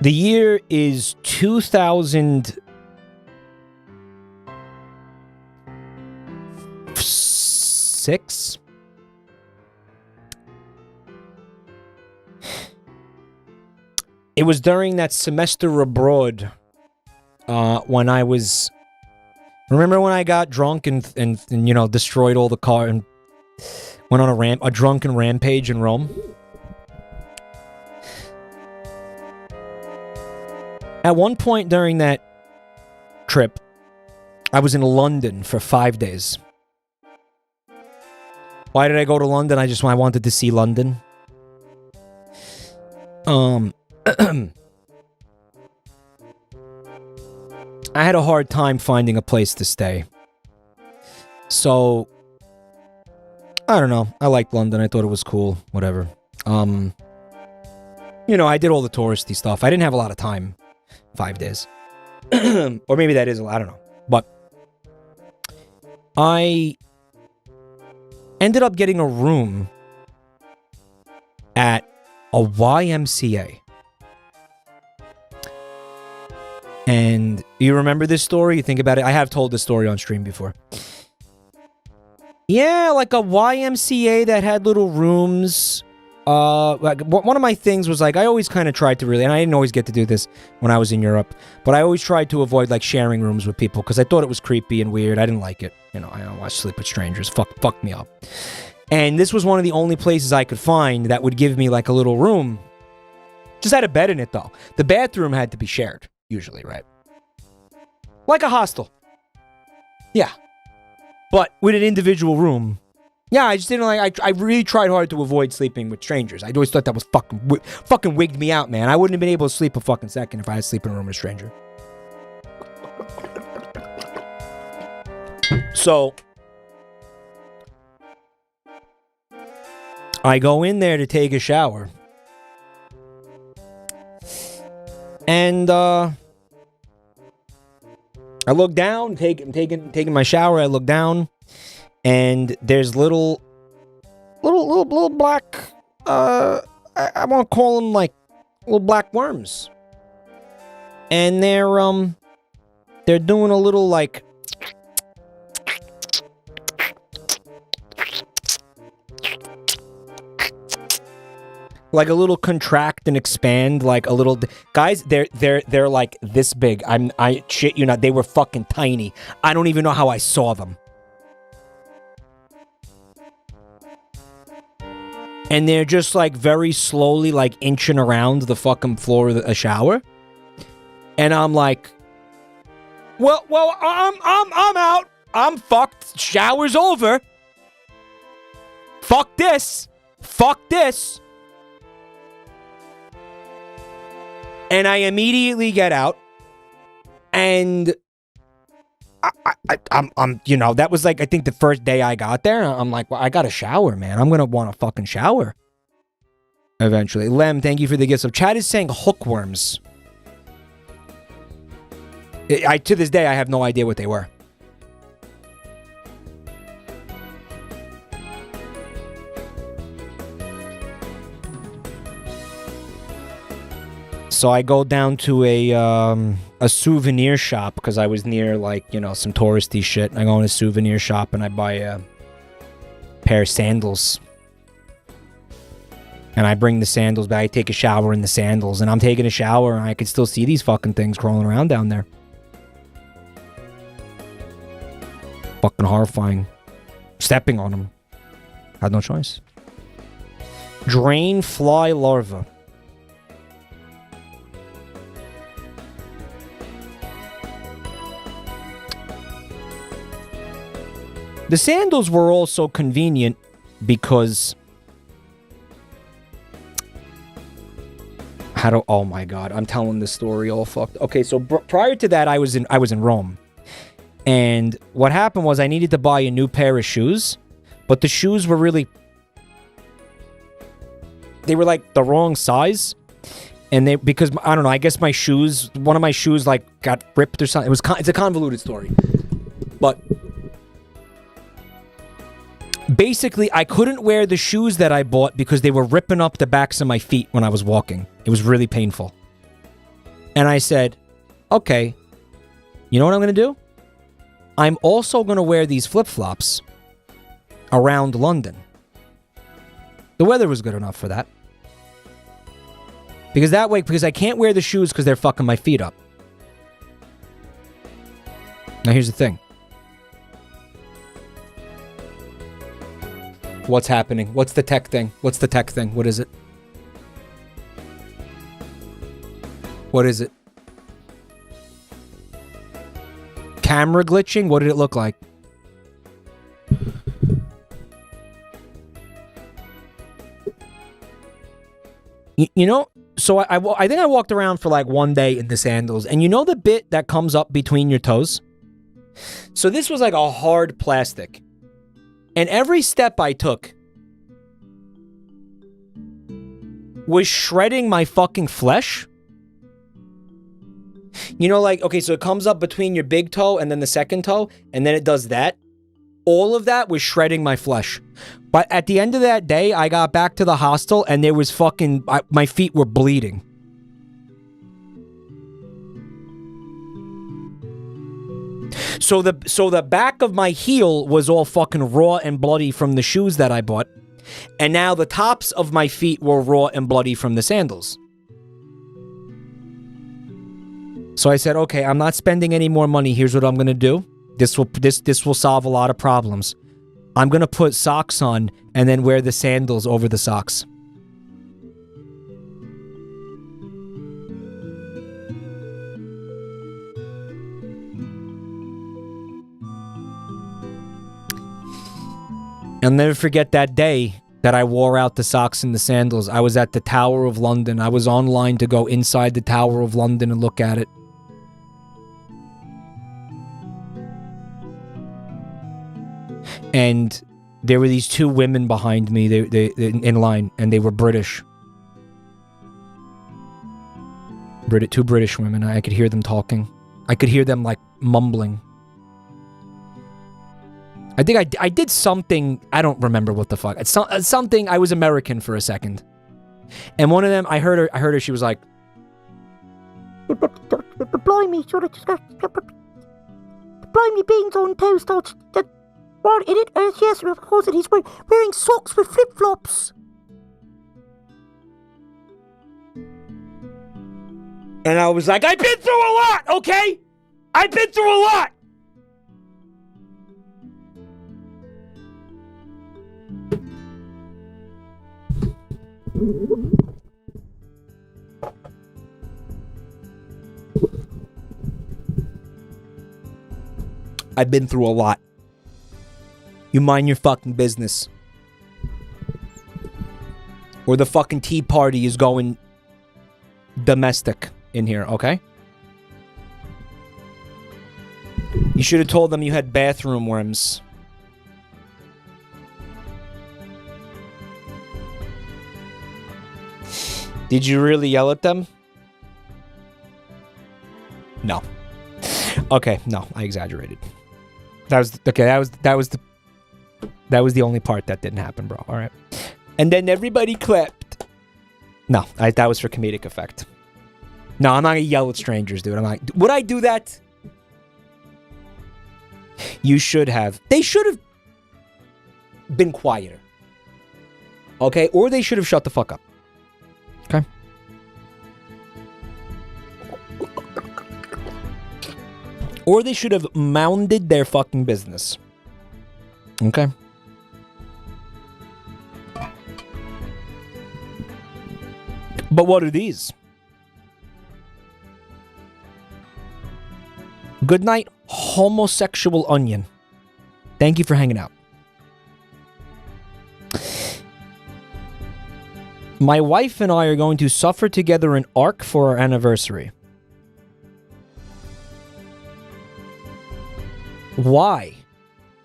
The year is 2006. It was during that semester abroad when I was... Remember when I got drunk and you know, destroyed all the car and went on a drunken rampage in Rome? At one point during that trip, I was in London for 5 days. Why did I go to London? I wanted to see London. I had a hard time finding a place to stay. So, I don't know. I liked London. I thought it was cool. Whatever. You know, I did all the touristy stuff. I didn't have a lot of time. 5 days. Or maybe that is a lot. I don't know. But I ended up getting a room at a YMCA. And you remember this story? You think about it? I have told this story on stream before. Yeah, like a YMCA that had little rooms. Like one of my things was like, I always kind of tried to really, and I didn't always get to do this when I was in Europe, but I always tried to avoid like sharing rooms with people because I thought it was creepy and weird. I didn't like it. You know, I don't want to sleep with strangers. Fuck me up. And this was one of the only places I could find that would give me like a little room. Just had a bed in it though. The bathroom had to be shared, usually, right? Like a hostel. Yeah. But with an individual room. Yeah, I just didn't like, I really tried hard to avoid sleeping with strangers. I always thought that was fucking wigged me out, man. I wouldn't have been able to sleep a fucking second if I had to sleep in a room with a stranger. So, I go in there to take a shower. And, I look down, taking my shower, I look down. And there's little black, I want to call them like little black worms. And they're doing a little like a little contract and expand, like a little guys, they're like this big. I shit you not, they were fucking tiny. I don't even know how I saw them. And they're just like very slowly like inching around the fucking floor of a shower. And I'm like, well, I'm out. I'm fucked. Shower's over. Fuck this. Fuck this. And I immediately get out. And I'm, you know, that was like, I think the first day I got there, I'm like, well, I got to shower, man. I'm going to want to fucking shower. Eventually. Lem, thank you for the gifts. So Chad is saying hookworms. To this day, I have no idea what they were. So I go down to a souvenir shop because I was near, like, you know, some touristy shit. I go in a souvenir shop and I buy a pair of sandals. And I bring the sandals back. I take a shower in the sandals. And I'm taking a shower and I can still see these fucking things crawling around down there. Fucking horrifying. Stepping on them. Had no choice. Drain fly larva. The sandals were also convenient because... oh my god, I'm telling this story all fucked. Okay, so prior to that, I was in Rome. And what happened was I needed to buy a new pair of shoes, but the shoes were really... They were like the wrong size. And because, I don't know, I guess my shoes, one of my shoes like got ripped or something. It's a convoluted story. But... Basically, I couldn't wear the shoes that I bought because they were ripping up the backs of my feet when I was walking. It was really painful. And I said, okay, you know what I'm going to do? I'm also going to wear these flip-flops around London. The weather was good enough for that. Because I can't wear the shoes because they're fucking my feet up. Now here's the thing. What's happening? What's the tech thing? What's the tech thing? What is it? What is it? Camera glitching? What did it look like? You know, so I think I walked around for like one day in the sandals, and you know the bit that comes up between your toes? So this was like a hard plastic. And every step I took was shredding my fucking flesh. You know, like, okay, so it comes up between your big toe and then the second toe, and then it does that. All of that was shredding my flesh. But at the end of that day, I got back to the hostel and there was fucking... my feet were bleeding. So the back of my heel was all fucking raw and bloody from the shoes that I bought. And now the tops of my feet were raw and bloody from the sandals. So I said, okay, I'm not spending any more money. Here's what I'm going to do. This will solve a lot of problems. I'm going to put socks on and then wear the sandals over the socks. I'll never forget that day that I wore out the socks and the sandals. I was at the Tower of London. I was online to go inside the Tower of London and look at it. And there were these two women behind me they in line, and they were British. Two British women. I could hear them talking. I could hear them, like, mumbling. I think I did something, I don't remember what the fuck. It's something, I was American for a second. And one of them, I heard her, she was like, Blimey, blimey beans on toast. What in it? Yes, of course it is. Wearing socks with flip-flops. and I was like, I've been through a lot, okay? I've been through a lot. I've been through a lot. You mind your fucking business. Or the fucking tea party is going domestic in here, okay? You should have told them you had bathroom worms. Did you really yell at them? No. Okay, no, I exaggerated. That was the only part that didn't happen, bro. All right. And then everybody clapped. No, that was for comedic effect. No, I'm not gonna yell at strangers, dude. I'm like, would I do that? You should have. They should have been quieter. Okay? Or they should have shut the fuck up. Okay? Or they should have mounded their fucking business. Okay? But what are these? Good night, homosexual onion. Thank you for hanging out. My wife and I are going to suffer together an arc for our anniversary. Why?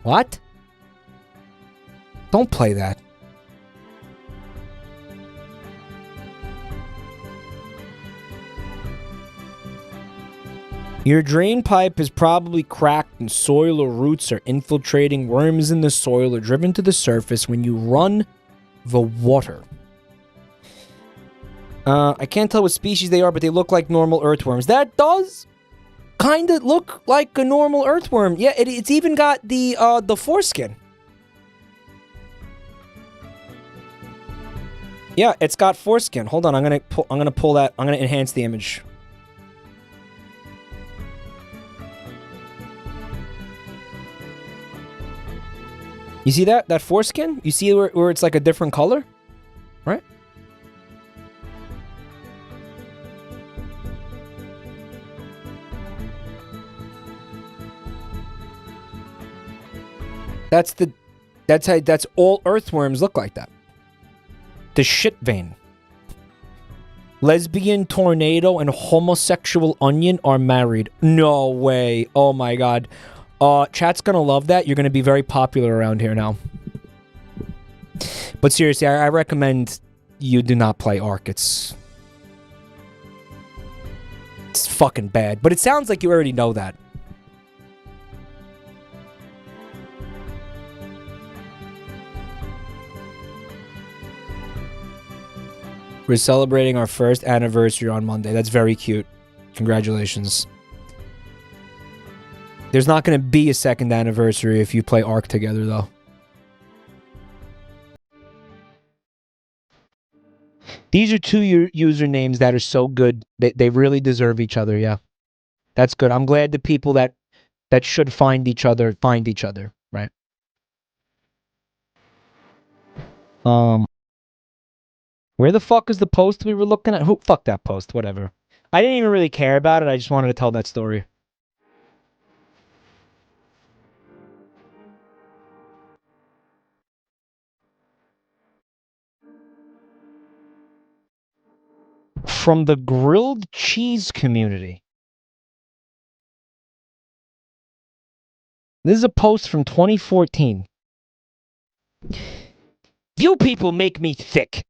What? Don't play that. Your drain pipe is probably cracked and soil or roots are infiltrating. Worms in the soil are driven to the surface when you run the water. I can't tell what species they are, but they look like normal earthworms. That does kind of look like a normal earthworm. Yeah, it's even got the foreskin. Yeah, it's got foreskin. Hold on, I'm gonna pull that. I'm gonna enhance the image. You see that foreskin? You see where it's like a different color, right? That's all earthworms look like that. The shit vein. Lesbian tornado and homosexual onion are married. No way. Oh my god. Chat's gonna love that. You're gonna be very popular around here now. But seriously, I recommend you do not play Ark. It's fucking bad. But it sounds like you already know that. We're celebrating our first anniversary on Monday. That's very cute. Congratulations. There's not going to be a second anniversary if you play Ark together, though. These are two usernames that are so good. They really deserve each other, yeah. That's good. I'm glad the people that should find each other, right? Where the fuck is the post we were looking at? Fuck that post, whatever. I didn't even really care about it. I just wanted to tell that story. From the grilled cheese community. This is a post from 2014. You people make me sick.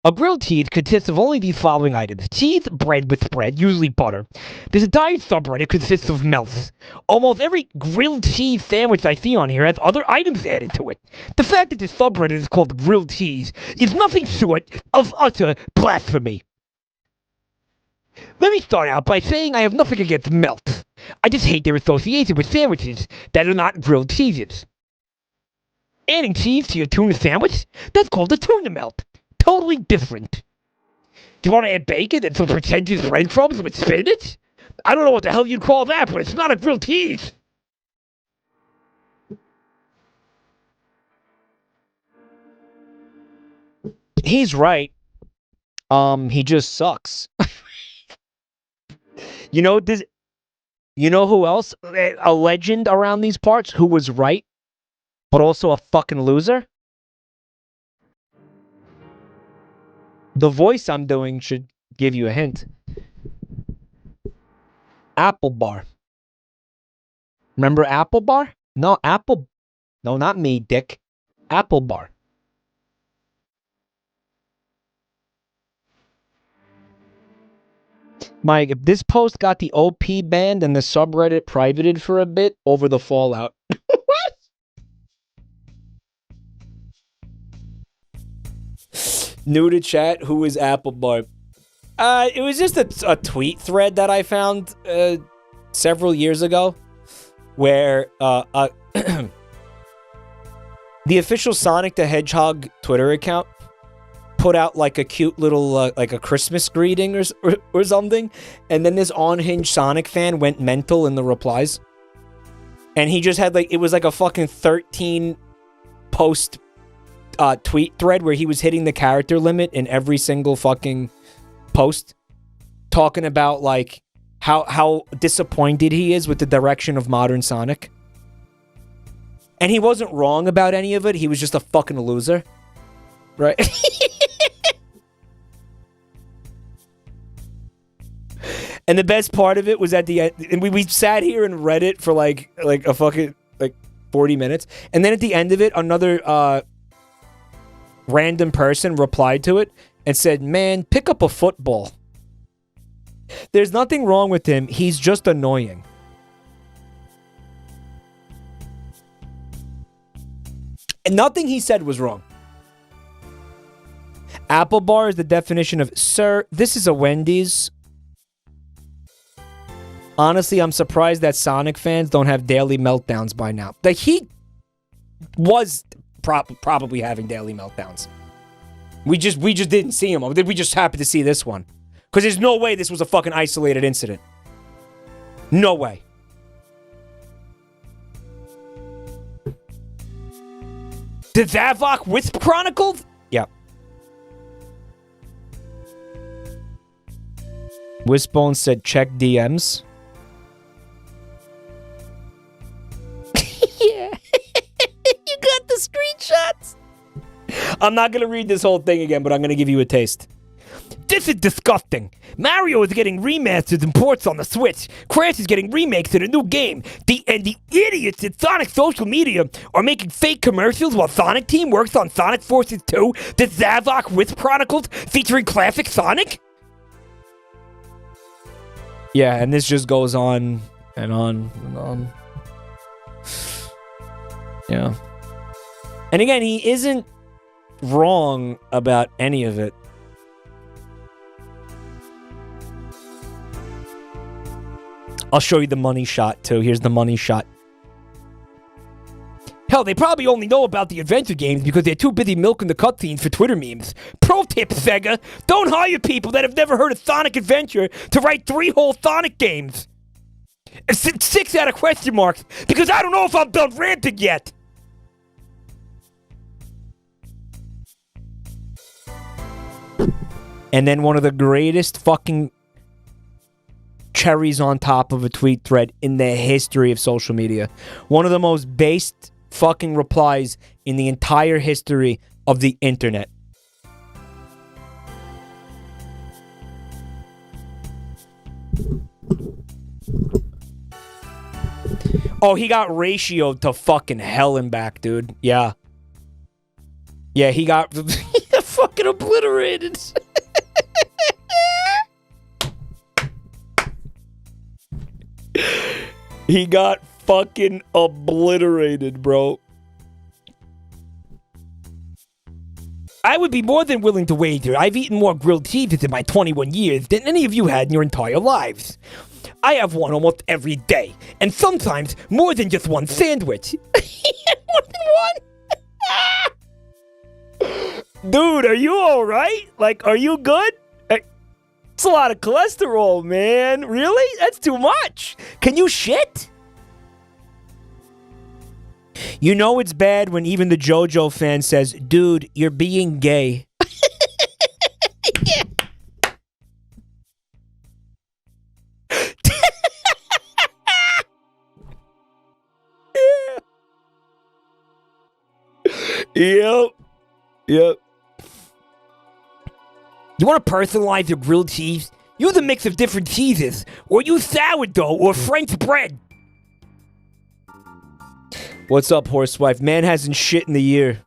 A grilled cheese consists of only these following items. Cheese, bread with spread, usually butter. This entire subreddit consists of melts. Almost every grilled cheese sandwich I see on here has other items added to it. The fact that this subreddit is called grilled cheese is nothing short of utter blasphemy. Let me start out by saying I have nothing against melts. I just hate their association with sandwiches that are not grilled cheeses. Adding cheese to your tuna sandwich? That's called a tuna melt. Totally different. Do you want to add bacon and some pretentious breadcrumbs with spinach? I don't know what the hell you'd call that, but it's not a grilled cheese. He's right. He just sucks. You know who else? A legend around these parts who was right, but also a fucking loser? The voice I'm doing should give you a hint. Apple Bar. Remember Apple Bar? No, not me, Dick. Apple Bar. Mike, if this post got the OP banned and the subreddit privated for a bit over the fallout. What? New to chat, who is Apple Bar? It was just a tweet thread that I found several years ago where the official Sonic the Hedgehog Twitter account put out like a cute little like a Christmas greeting or something, and then this unhinged Sonic fan went mental in the replies, and he just had like, it was like a fucking 13 post tweet thread where he was hitting the character limit in every single fucking post, talking about like how disappointed he is with the direction of modern Sonic. And he wasn't wrong about any of it. He was just a fucking loser. Right? And the best part of it was at the end, and we sat here and read it for like a fucking 40 minutes. And then at the end of it, another random person replied to it and said, "Man, pick up a football. There's nothing wrong with him. He's just annoying." And nothing he said was wrong. Apple Bar is the definition of, "Sir, this is a Wendy's." Honestly, I'm surprised that Sonic fans don't have daily meltdowns by now. Like, he was probably having daily meltdowns. We just didn't see him. We just happened to see this one. Because there's no way this was a fucking isolated incident. No way. Did Zavok Wisp chronicled? Yeah. Wispbone said check DMs. Yeah. You got the screenshots. I'm not going to read this whole thing again, but I'm going to give you a taste. This is disgusting. Mario is getting remasters and ports on the Switch. Crash is getting remakes in a new game. The idiots at Sonic social media are making fake commercials while Sonic Team works on Sonic Forces 2, the Zavok Wisp Chronicles featuring classic Sonic. Yeah, and this just goes on and on and on. Yeah. And again, he isn't wrong about any of it. I'll show you the money shot, too. Here's the money shot. Hell, they probably only know about the adventure games because they're too busy milking the cutscenes for Twitter memes. Pro tip, Sega, don't hire people that have never heard of Sonic Adventure to write 3 whole Sonic games. 6 out of question marks, because I don't know if I'm done ranting yet. And then one of the greatest fucking cherries on top of a tweet thread in the history of social media. One of the most based fucking replies in the entire history of the internet. Oh, he got ratioed to fucking hell and back, dude. Yeah. Yeah, he got... fucking obliterated. He got fucking obliterated, bro. I would be more than willing to wager I've eaten more grilled cheeses in my 21 years than any of you had in your entire lives. I have one almost every day, and sometimes more than just one sandwich. More than one? Dude, are you alright? Like, are you good? It's a lot of cholesterol, man. Really? That's too much. Can you shit? You know it's bad when even the JoJo fan says, dude, you're being gay. Yeah. Yeah. Yep. You want to personalize your grilled cheese? Use a mix of different cheeses, or use sourdough or French bread. What's up, horsewife? Man hasn't shit in the year.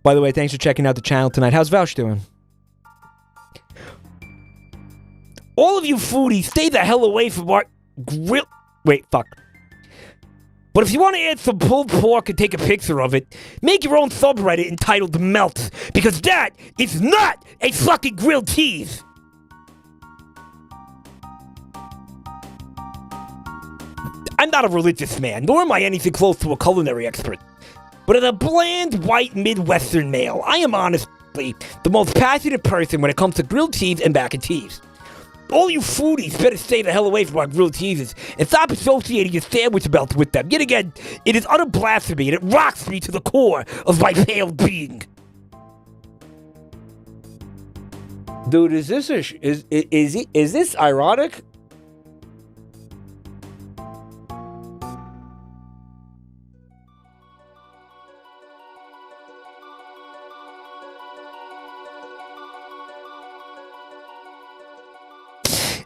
By the way, thanks for checking out the channel tonight. How's Vouch doing? All of you foodies, stay the hell away from our grill. Wait, fuck. But if you want to add some pulled pork and take a picture of it, make your own subreddit entitled Melt, because that is not a fucking grilled cheese. I'm not a religious man, nor am I anything close to a culinary expert. But as a bland, white, Midwestern male, I am honestly the most passionate person when it comes to grilled cheese and mac and cheese. All you foodies better stay the hell away from our grilled cheeses and stop associating your sandwich melt with them. Yet again, it is utter blasphemy and it rocks me to the core of my pale being. Dude, is this is this ironic?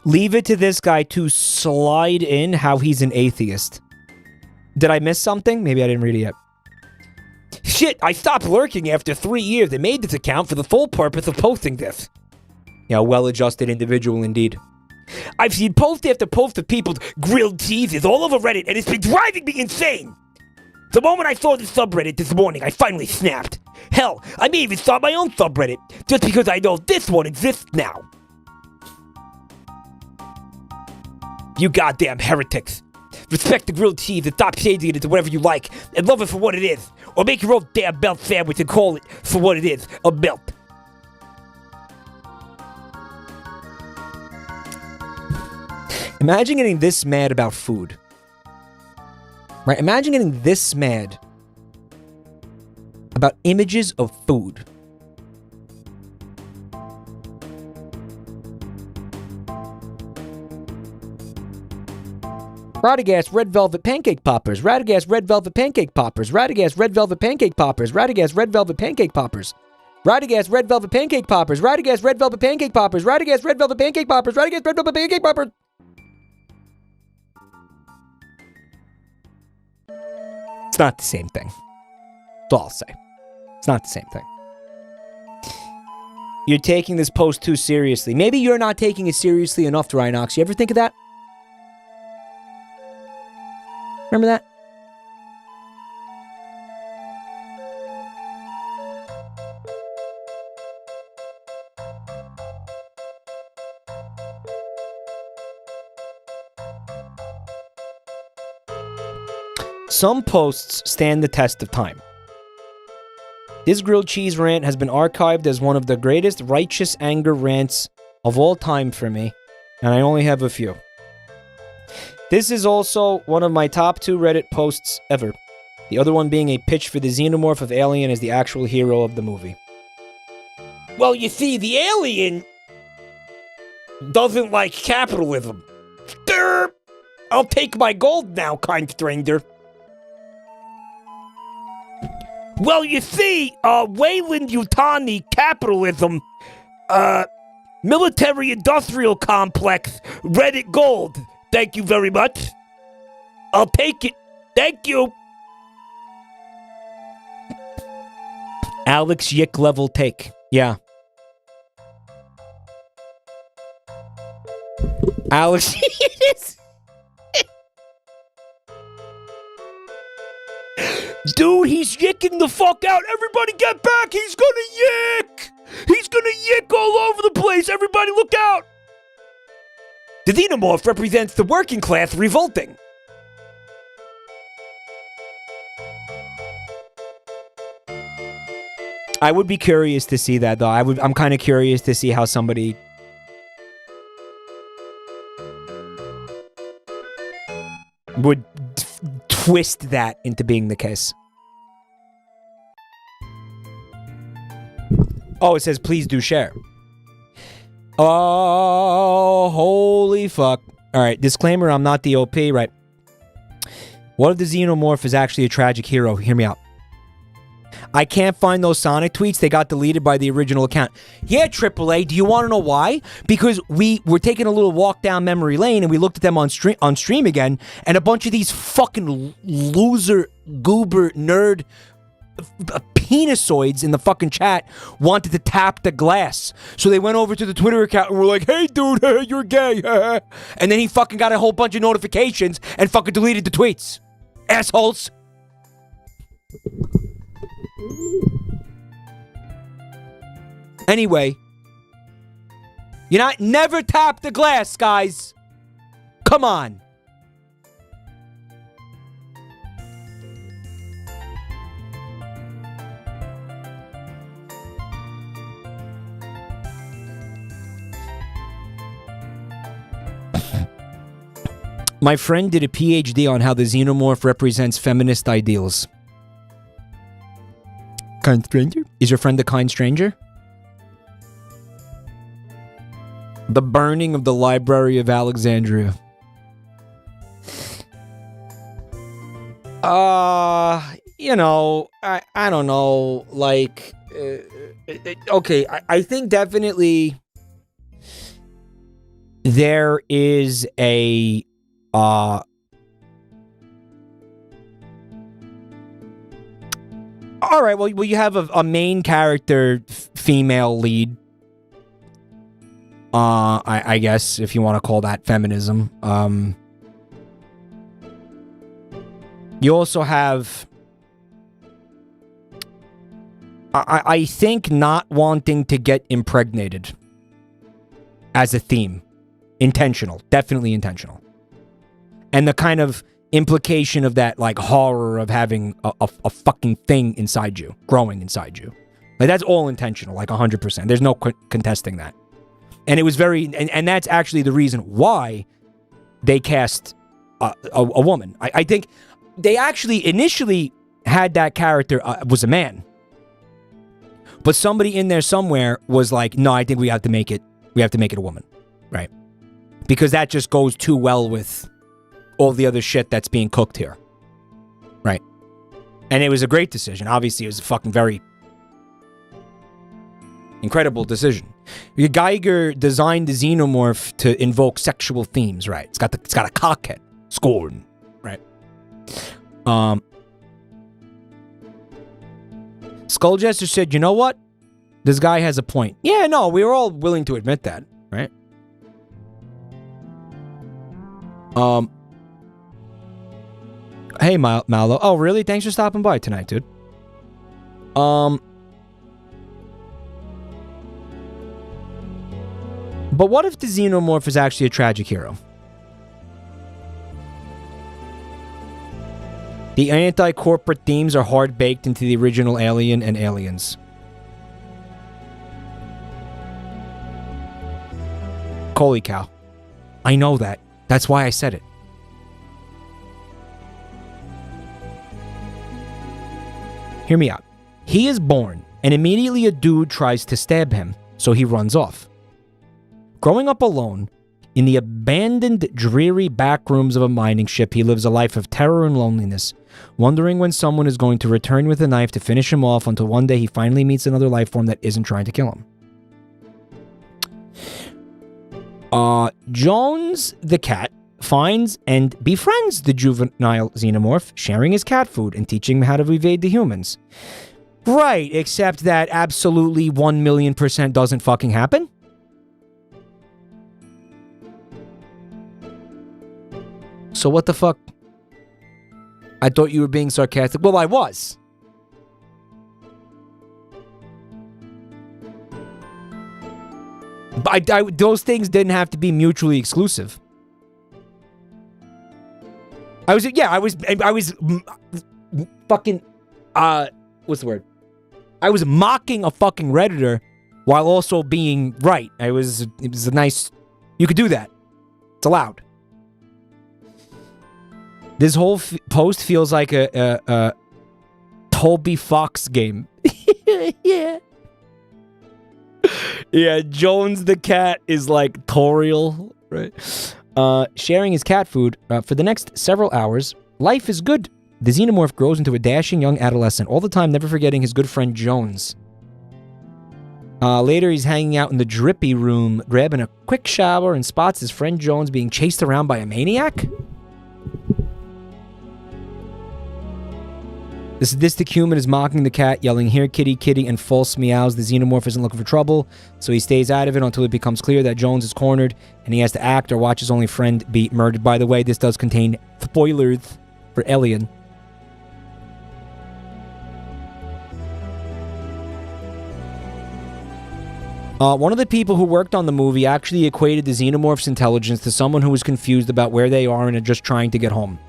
Leave it to this guy to slide in how he's an atheist. Did I miss something? Maybe I didn't read it yet. Shit, I stopped lurking after 3 years and made this account for the sole purpose of posting this. Yeah, well-adjusted individual indeed. I've seen post after post of people's grilled cheeses all over Reddit, and it's been driving me insane. The moment I saw the subreddit this morning, I finally snapped. Hell, I may even start my own subreddit, just because I know this one exists now. You goddamn heretics. Respect the grilled cheese and stop changing it into whatever you like, and love it for what it is. Or make your own damn melt sandwich and call it for what it is, a melt. Imagine getting this mad about food. Right? Imagine getting this mad about images of food. Radagast Red Velvet Pancake Poppers. Radagast Red Velvet Pancake Poppers. Radagast Red Velvet Pancake Poppers. Radagast Red Velvet Pancake Poppers. Radagast Red Velvet Pancake Poppers. Radagast Red Velvet Pancake Poppers. Radagast Red Velvet Pancake Poppers. Radagast Red Velvet Pancake Poppers. It's not the same thing. That's all I'll say. It's not the same thing. You're taking this post too seriously. Maybe you're not taking it seriously enough, Rhinox. You ever think of that? Remember that? Some posts stand the test of time. This grilled cheese rant has been archived as one of the greatest righteous anger rants of all time for me, and I only have a few. This is also one of my top 2 Reddit posts ever. The other one being a pitch for the xenomorph of Alien as the actual hero of the movie. Well, you see, the alien doesn't like capitalism. Derp! I'll take my gold now, kind stranger. Well, you see, Wayland Yutani capitalism, military-industrial complex, Reddit gold. Thank you very much. I'll take it. Thank you. Alex Yick level take. Yeah. Alex. Dude, he's yicking the fuck out. Everybody get back. He's gonna yick. He's gonna yick all over the place. Everybody look out. The xenomorph represents the working class revolting. I would be curious to see that, though. I'm kind of curious to see how somebody would twist that into being the case. Oh, it says please do share. Oh, holy fuck. All right, disclaimer, I'm not the OP, right? What if the xenomorph is actually a tragic hero? Hear me out. I can't find those Sonic tweets. They got deleted by the original account. Yeah, AAA, do you want to know why? Because we were taking a little walk down memory lane and we looked at them on stream again, and a bunch of these fucking loser, goober, nerd penisoids in the fucking chat wanted to tap the glass. So they went over to the Twitter account and were like, hey dude, you're gay. And then he fucking got a whole bunch of notifications and fucking deleted the tweets. Assholes. Anyway, never tap the glass, guys. Come on. My friend did a PhD on how the xenomorph represents feminist ideals. Kind stranger? Is your friend a kind stranger? The burning of the Library of Alexandria. I don't know, like, okay, I think definitely there is a, all right, well, you have a main character, female lead. I guess, if you want to call that feminism. You also have, I think, not wanting to get impregnated as a theme. Intentional. Definitely intentional. And the kind of implication of that, like, horror of having a fucking thing inside you, growing inside you. Like, that's all intentional, like 100%. There's no contesting that. And it was very, and that's actually the reason why they cast a woman. I think they actually initially had that character was a man. But somebody in there somewhere was like, no, I think we have to make it a woman. Right? Because that just goes too well with all the other shit that's being cooked here. Right? And it was a great decision. Obviously, it was a fucking very incredible decision. Geiger designed the xenomorph to invoke sexual themes, right? It's got a cockhead. Scorn, right? Skulljester said, you know what? This guy has a point. Yeah, no, we were all willing to admit that, right? Hey, Malo. Oh, really? Thanks for stopping by tonight, dude. But what if the xenomorph is actually a tragic hero? The anti-corporate themes are hard-baked into the original Alien and Aliens. Holy cow. I know that. That's why I said it. Hear me out. He is born, and immediately a dude tries to stab him, so he runs off. Growing up alone, in the abandoned, dreary back rooms of a mining ship, he lives a life of terror and loneliness, wondering when someone is going to return with a knife to finish him off until one day he finally meets another life form that isn't trying to kill him. Jones the cat finds and befriends the juvenile xenomorph, sharing his cat food and teaching him how to evade the humans. Right, except that absolutely 1,000,000% doesn't fucking happen. So what the fuck? I thought you were being sarcastic. Well, I was. But those things didn't have to be mutually exclusive. I was fucking, what's the word? I was mocking a fucking Redditor while also being right. It was a nice, you could do that. It's allowed. This whole post feels like a Toby Fox game. Yeah. Yeah, Jones the cat is like Toriel, right? Sharing his cat food for the next several hours. Life is good. The xenomorph grows into a dashing young adolescent, all the time never forgetting his good friend Jones. Later, he's hanging out in the drippy room, grabbing a quick shower, and spots his friend Jones being chased around by a maniac. The sadistic human is mocking the cat, yelling, "Here, kitty, kitty," and false meows. The xenomorph isn't looking for trouble, so he stays out of it until it becomes clear that Jones is cornered, and he has to act or watch his only friend be murdered. By the way, this does contain spoilers for Alien. One of the people who worked on the movie actually equated the xenomorph's intelligence to someone who was confused about where they are and are just trying to get home.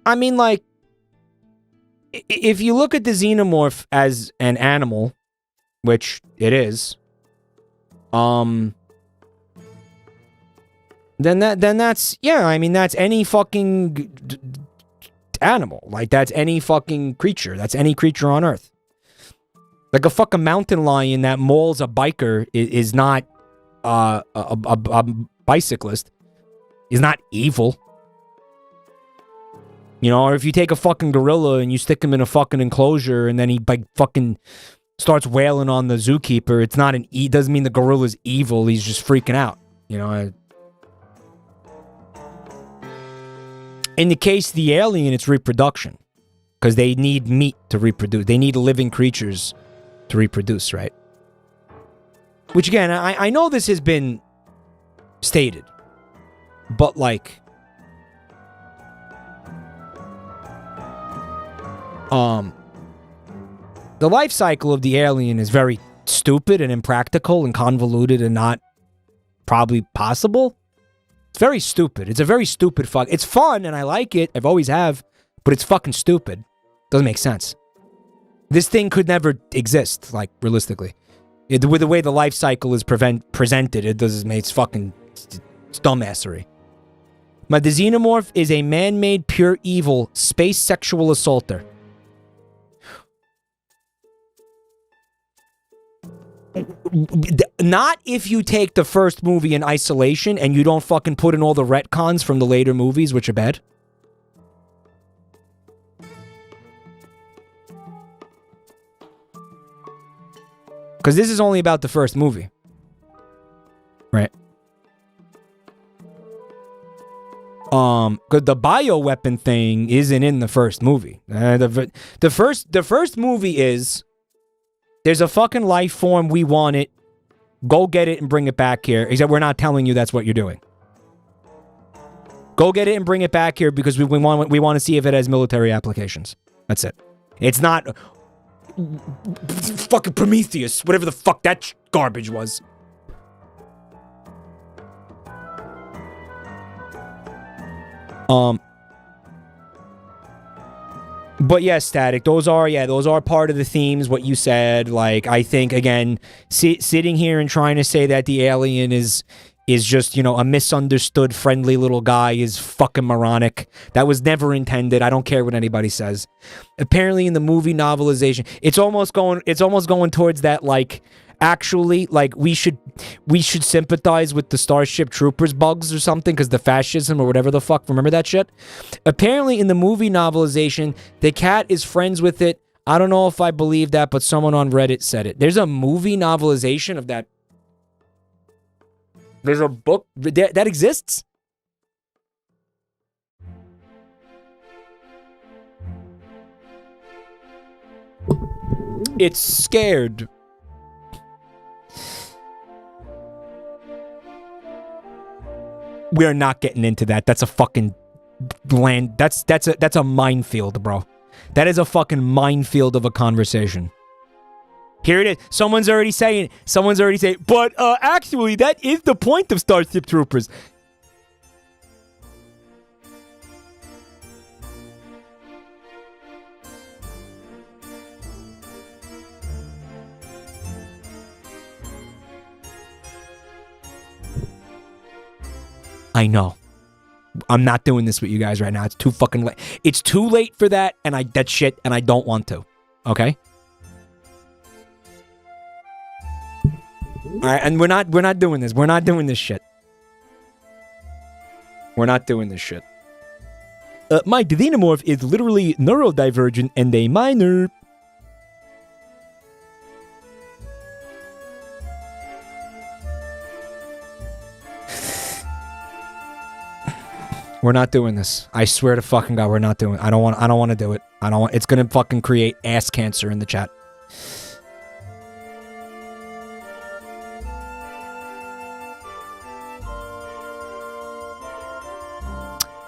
I mean, like, if you look at the xenomorph as an animal, which it is, then that's, yeah, I mean, that's any fucking animal. Like, that's any fucking creature. That's any creature on Earth. Like, a fucking mountain lion that mauls a biker is not a bicyclist. Is not evil. You know, or if you take a fucking gorilla and you stick him in a fucking enclosure and then he like fucking starts wailing on the zookeeper, it's not doesn't mean the gorilla's evil, he's just freaking out. You know, in the case of the alien, it's reproduction. Because they need meat to reproduce. They need living creatures to reproduce, right? Which again, I know this has been stated. But like, the life cycle of the alien is very stupid and impractical and convoluted and not probably possible. It's very stupid. It's a very stupid fuck. It's fun and I like it. I've always have, but it's fucking stupid. Doesn't make sense. This thing could never exist, like, realistically. With the way the life cycle is presented, it's fucking it's dumbassery. But the xenomorph is a man-made pure evil space sexual assaulter. Not if you take the first movie in isolation and you don't fucking put in all the retcons from the later movies, which are bad. Because this is only about the first movie. Right. Because the bioweapon thing isn't in the first movie. The first movie is... There's a fucking life form, we want it. Go get it and bring it back here. Except we're not telling you that's what you're doing. Go get it and bring it back here because we want to see if it has military applications. That's it. It's not fucking Prometheus, whatever the fuck that garbage was. But yes, Static, those are part of the themes, what you said. Like, I think, again, sitting here and trying to say that the alien is just, you know, a misunderstood, friendly little guy is fucking moronic. That was never intended. I don't care what anybody says. Apparently, in the movie novelization, it's almost going towards that, like, actually, like, we should sympathize with the Starship Troopers bugs or something because the fascism or whatever the fuck. Remember that shit? Apparently, in the movie novelization, the cat is friends with it. I don't know if I believe that, but someone on Reddit said it. There's a movie novelization of that. There's a book that exists. It's scared. We're not getting into that. That's a fucking land. That's a minefield, bro. That is a fucking minefield of a conversation. Here it is. Someone's already saying, but actually, that is the point of Starship Troopers. I know. I'm not doing this with you guys right now. It's too fucking late. It's too late for that, and that shit, and I don't want to. Okay? Alright, and we're not doing this. We're not doing this shit. We're not doing this shit. Mike, the xenomorph is literally neurodivergent and a minor. We're not doing this. I swear to fucking God, we're not doing it. I don't want to do it. It's gonna fucking create ass cancer in the chat.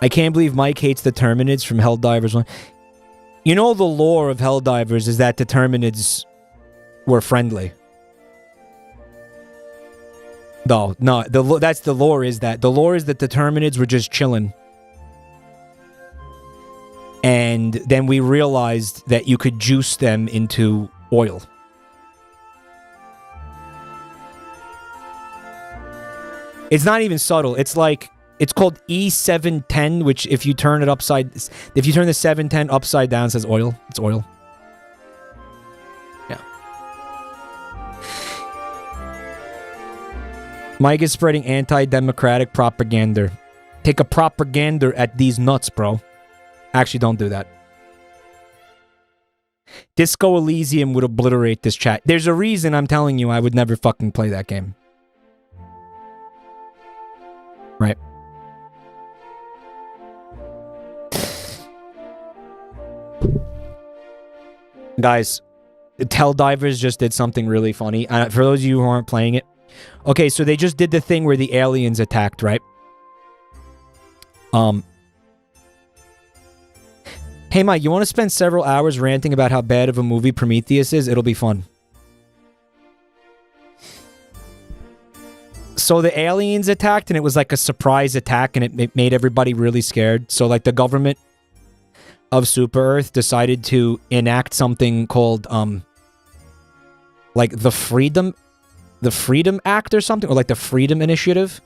I can't believe Mike hates the Terminids from Helldivers 1. You know the lore of Helldivers is that the Terminids were friendly. No, that's the lore is that. The lore is that the Terminids were just chilling. And then we realized that you could juice them into oil. It's not even subtle. It's like, it's called E710, which if you turn it if you turn the 710 upside down, it says oil. It's oil. Yeah. Mike is spreading anti-democratic propaganda. Take a propaganda at these nuts, bro. Actually, don't do that. Disco Elysium would obliterate this chat. There's a reason I'm telling you I would never fucking play that game. Right. Guys, Helldivers just did something really funny. For those of you who aren't playing it. Okay, so they just did the thing where the aliens attacked, right? Hey, Mike, you want to spend several hours ranting about how bad of a movie Prometheus is? It'll be fun. So the aliens attacked, and it was like a surprise attack, and it made everybody really scared. So, like, the government of Super Earth decided to enact something called, like, the Freedom Act or something, or like the Freedom Initiative.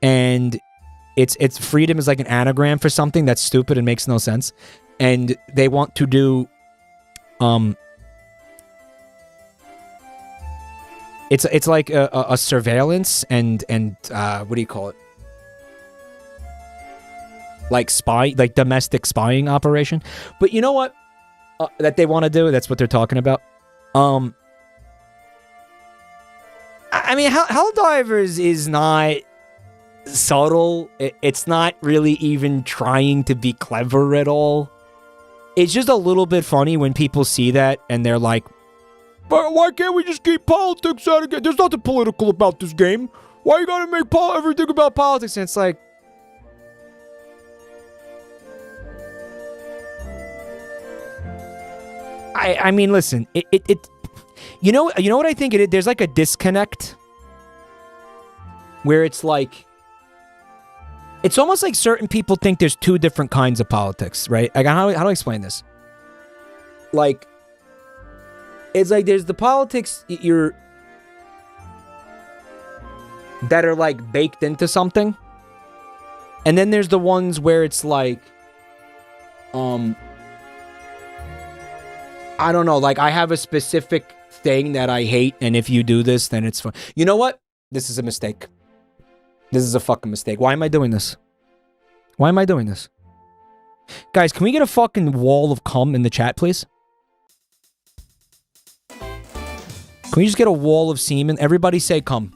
And it's freedom is like an anagram for something that's stupid and makes no sense. And they want to do, it's like a surveillance and what do you call it? Like domestic spying operation. But you know what? That they want to do, that's what they're talking about. I mean, Helldivers is not subtle. It's not really even trying to be clever at all. It's just a little bit funny when people see that and they're like, but why can't we just keep politics out of it? There's nothing political about this game. Why you gotta make everything about politics? And it's like, I mean, listen, you know what I think it is? There's like a disconnect where it's like, it's almost like certain people think there's two different kinds of politics, right? Like, how do I explain this? Like, it's like there's the politics that are like baked into something, and then there's the ones where it's like, I don't know, like I have a specific thing that I hate, and if you do this, then it's fun. You know what? This is a mistake. This is a fucking mistake. Why am I doing this? Why am I doing this? Guys, can we get a fucking wall of cum in the chat, please? Can we just get a wall of semen? Everybody say cum.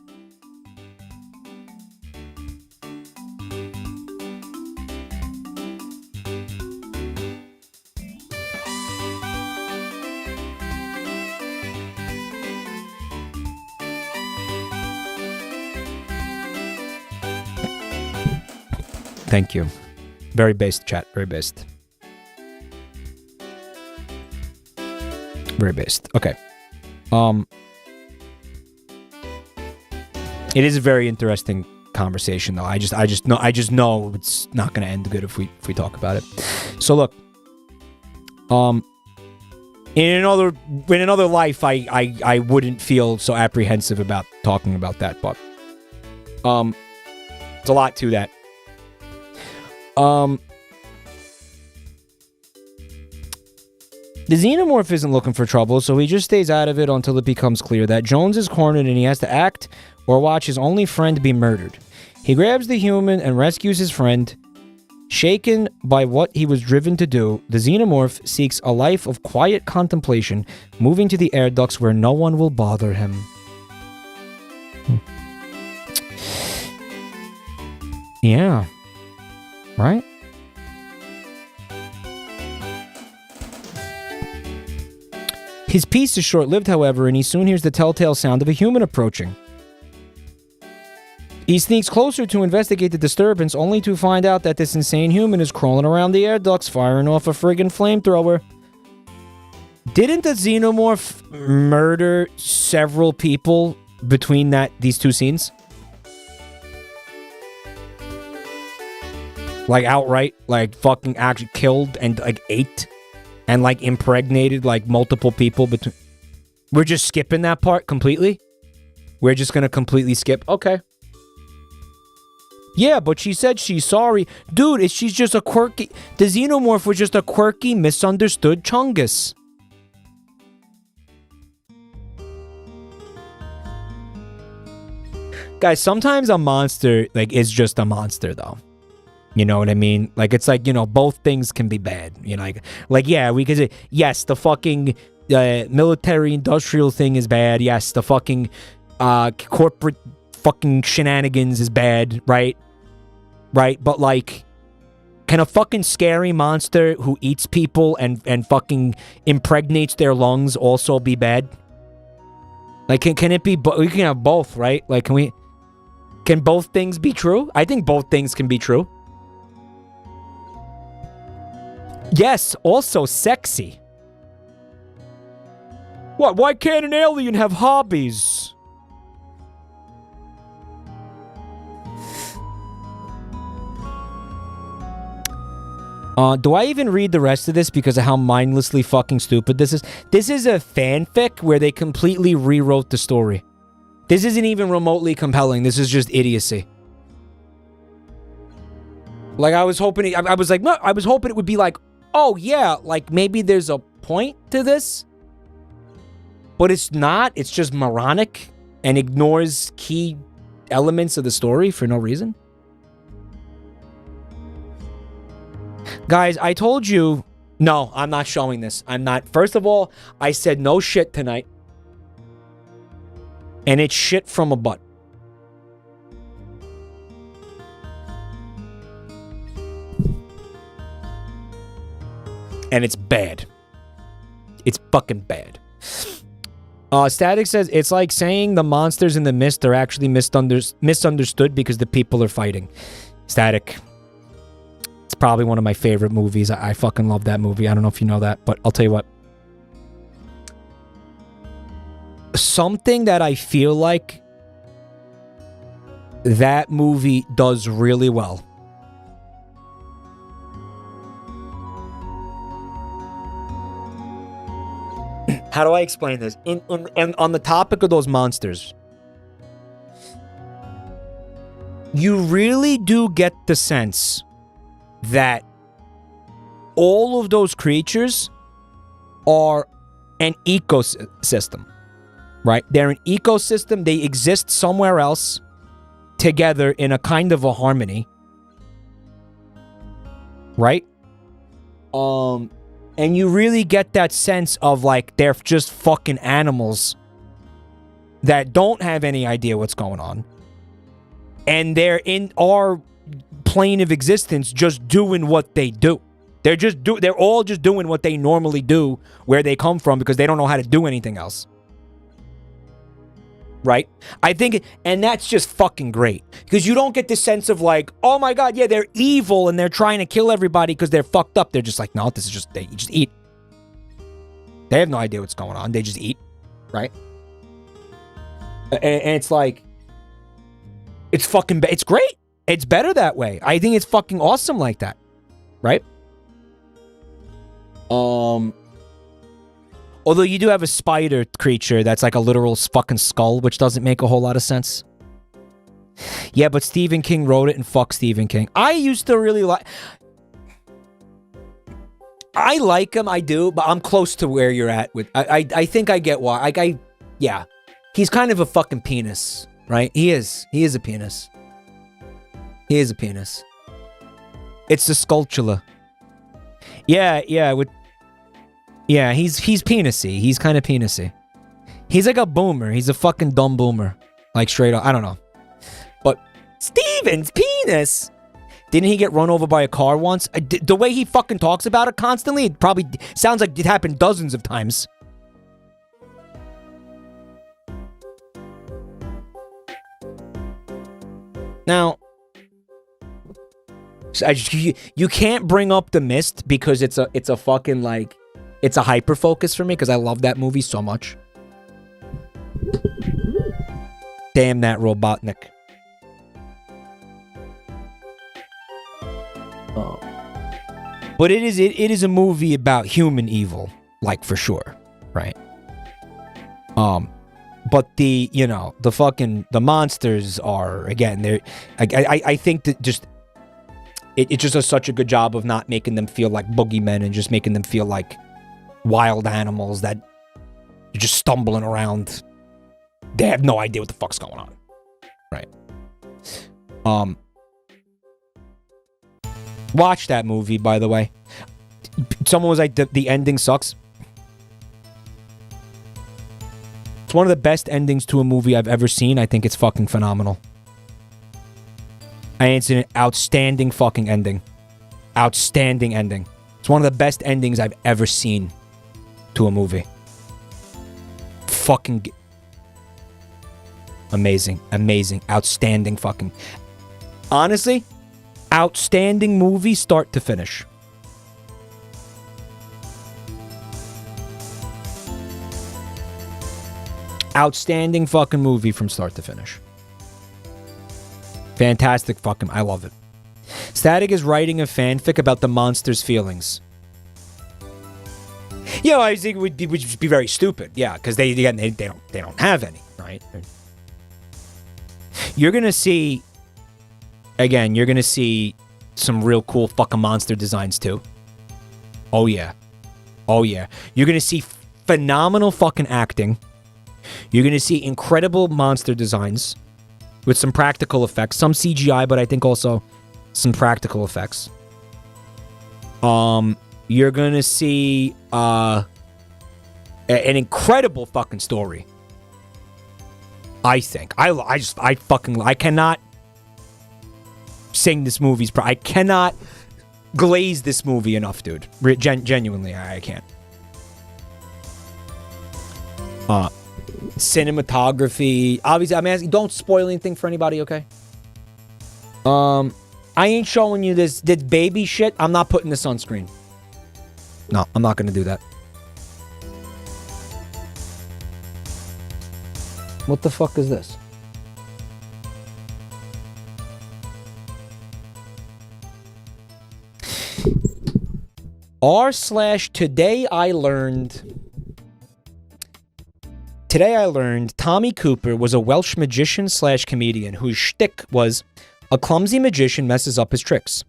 Thank you. Very based, chat. Very based. Very based. Okay. It is a very interesting conversation, though. I just know it's not going to end good if we talk about it. So look, in another life, I wouldn't feel so apprehensive about talking about that, but there's a lot to that. The xenomorph isn't looking for trouble, so he just stays out of it until it becomes clear that Jones is cornered and he has to act or watch his only friend be murdered. He grabs the human and rescues his friend. Shaken by what he was driven to do, the xenomorph seeks a life of quiet contemplation, moving to the air ducts where no one will bother him. Yeah. Right? His peace is short-lived, however, and he soon hears the telltale sound of a human approaching. He sneaks closer to investigate the disturbance, only to find out that this insane human is crawling around the air ducts, firing off a friggin' flamethrower. Didn't the xenomorph murder several people between these two scenes? Like, outright, like, fucking actually killed and, like, ate and, like, impregnated, like, multiple people between... We're just skipping that part completely? We're just gonna completely skip? Okay. Yeah, but she said she's sorry. Dude, she's just a quirky... The xenomorph was just a quirky, misunderstood chungus. Guys, sometimes a monster, like, is just a monster, though. You know what I mean? Like, it's like, you know, both things can be bad. You know, like yeah, we could say, yes, the fucking military-industrial thing is bad. Yes, the fucking corporate fucking shenanigans is bad, right? Right? But, like, can a fucking scary monster who eats people and fucking impregnates their lungs also be bad? Like, can it be... We can have both, right? Like, can both things be true? I think both things can be true. Yes, also sexy. What? Why can't an alien have hobbies? Do I even read the rest of this because of how mindlessly fucking stupid this is? This is a fanfic where they completely rewrote the story. This isn't even remotely compelling. This is just idiocy. Like, I was hoping... I was like, no, I was hoping it would be like, oh, yeah, like, maybe there's a point to this. But it's not. It's just moronic and ignores key elements of the story for no reason. Guys, I told you... No, I'm not showing this. I'm not... First of all, I said no shit tonight. And it's shit from a butt. And it's bad. It's fucking bad. Static says, it's like saying the monsters in the mist are actually misunderstood because the people are fighting. Static. It's probably one of my favorite movies. I fucking love that movie. I don't know if you know that, but I'll tell you what. Something that I feel like that movie does really well. How do I explain this? And on the topic of those monsters, you really do get the sense that all of those creatures are an ecosystem, right? They're an ecosystem. They exist somewhere else together in a kind of a harmony, right? And you really get that sense of, like, they're just fucking animals that don't have any idea what's going on. And they're in our plane of existence just doing what they do. They're all just doing what they normally do where they come from because they don't know how to do anything else. right? I think, and that's just fucking great. Because you don't get the sense of like, oh my God, yeah, they're evil and they're trying to kill everybody because they're fucked up. They're just like, no, this is just, they just eat. They have no idea what's going on. They just eat, right? And it's like, it's fucking, it's great. It's better that way. I think it's fucking awesome like that, right? Although you do have a spider creature that's like a literal fucking skull, which doesn't make a whole lot of sense. Yeah, but Stephen King wrote it and fuck Stephen King. I used to really like... I like him, I do, but I'm close to where you're at with... I think I get why. Yeah. He's kind of a fucking penis, right? He is. He is a penis. He is a penis. It's the sculptula. Yeah, he's penisy. He's kind of penisy. He's like a boomer. He's a fucking dumb boomer. Like straight up. I don't know. But Steven's penis. Didn't he get run over by a car once? The way he fucking talks about it constantly, it probably sounds like it happened dozens of times. Now, you can't bring up The Mist because it's a fucking like, it's a hyper focus for me because I love that movie so much. Damn that Robotnik. Oh. But it is a movie about human evil, like for sure, right? But the monsters are, again, they're, I think that just, it just does such a good job of not making them feel like boogeymen and just making them feel like wild animals that are just stumbling around. They have no idea what the fuck's going on. Right. Watch that movie, by the way. Someone was like, the ending sucks. It's one of the best endings to a movie I've ever seen. I think it's fucking phenomenal. And it's an outstanding fucking ending. Outstanding ending. It's one of the best endings I've ever seen to a movie. Fucking amazing. Amazing. Outstanding fucking... Honestly, outstanding movie start to finish. Outstanding fucking movie from start to finish. Fantastic fucking... I love it. Static is writing a fanfic about the monster's feelings. Yeah, I think it would just be very stupid. Yeah, because they don't have any, right? You're gonna see... Again, you're gonna see some real cool fucking monster designs too. Oh yeah. Oh yeah. You're gonna see phenomenal fucking acting. You're gonna see incredible monster designs with some practical effects. Some CGI, but I think also some practical effects. You're gonna see an incredible fucking story. I think. I cannot sing this movie's... I cannot glaze this movie enough, dude. Genuinely, I can't. Cinematography. Obviously, I'm asking, don't spoil anything for anybody, okay? I ain't showing you this baby shit. I'm not putting this on screen. No, I'm not gonna do that. What the fuck is this? r/today I learned Tommy Cooper was a Welsh magician / comedian whose shtick was a clumsy magician messes up his tricks.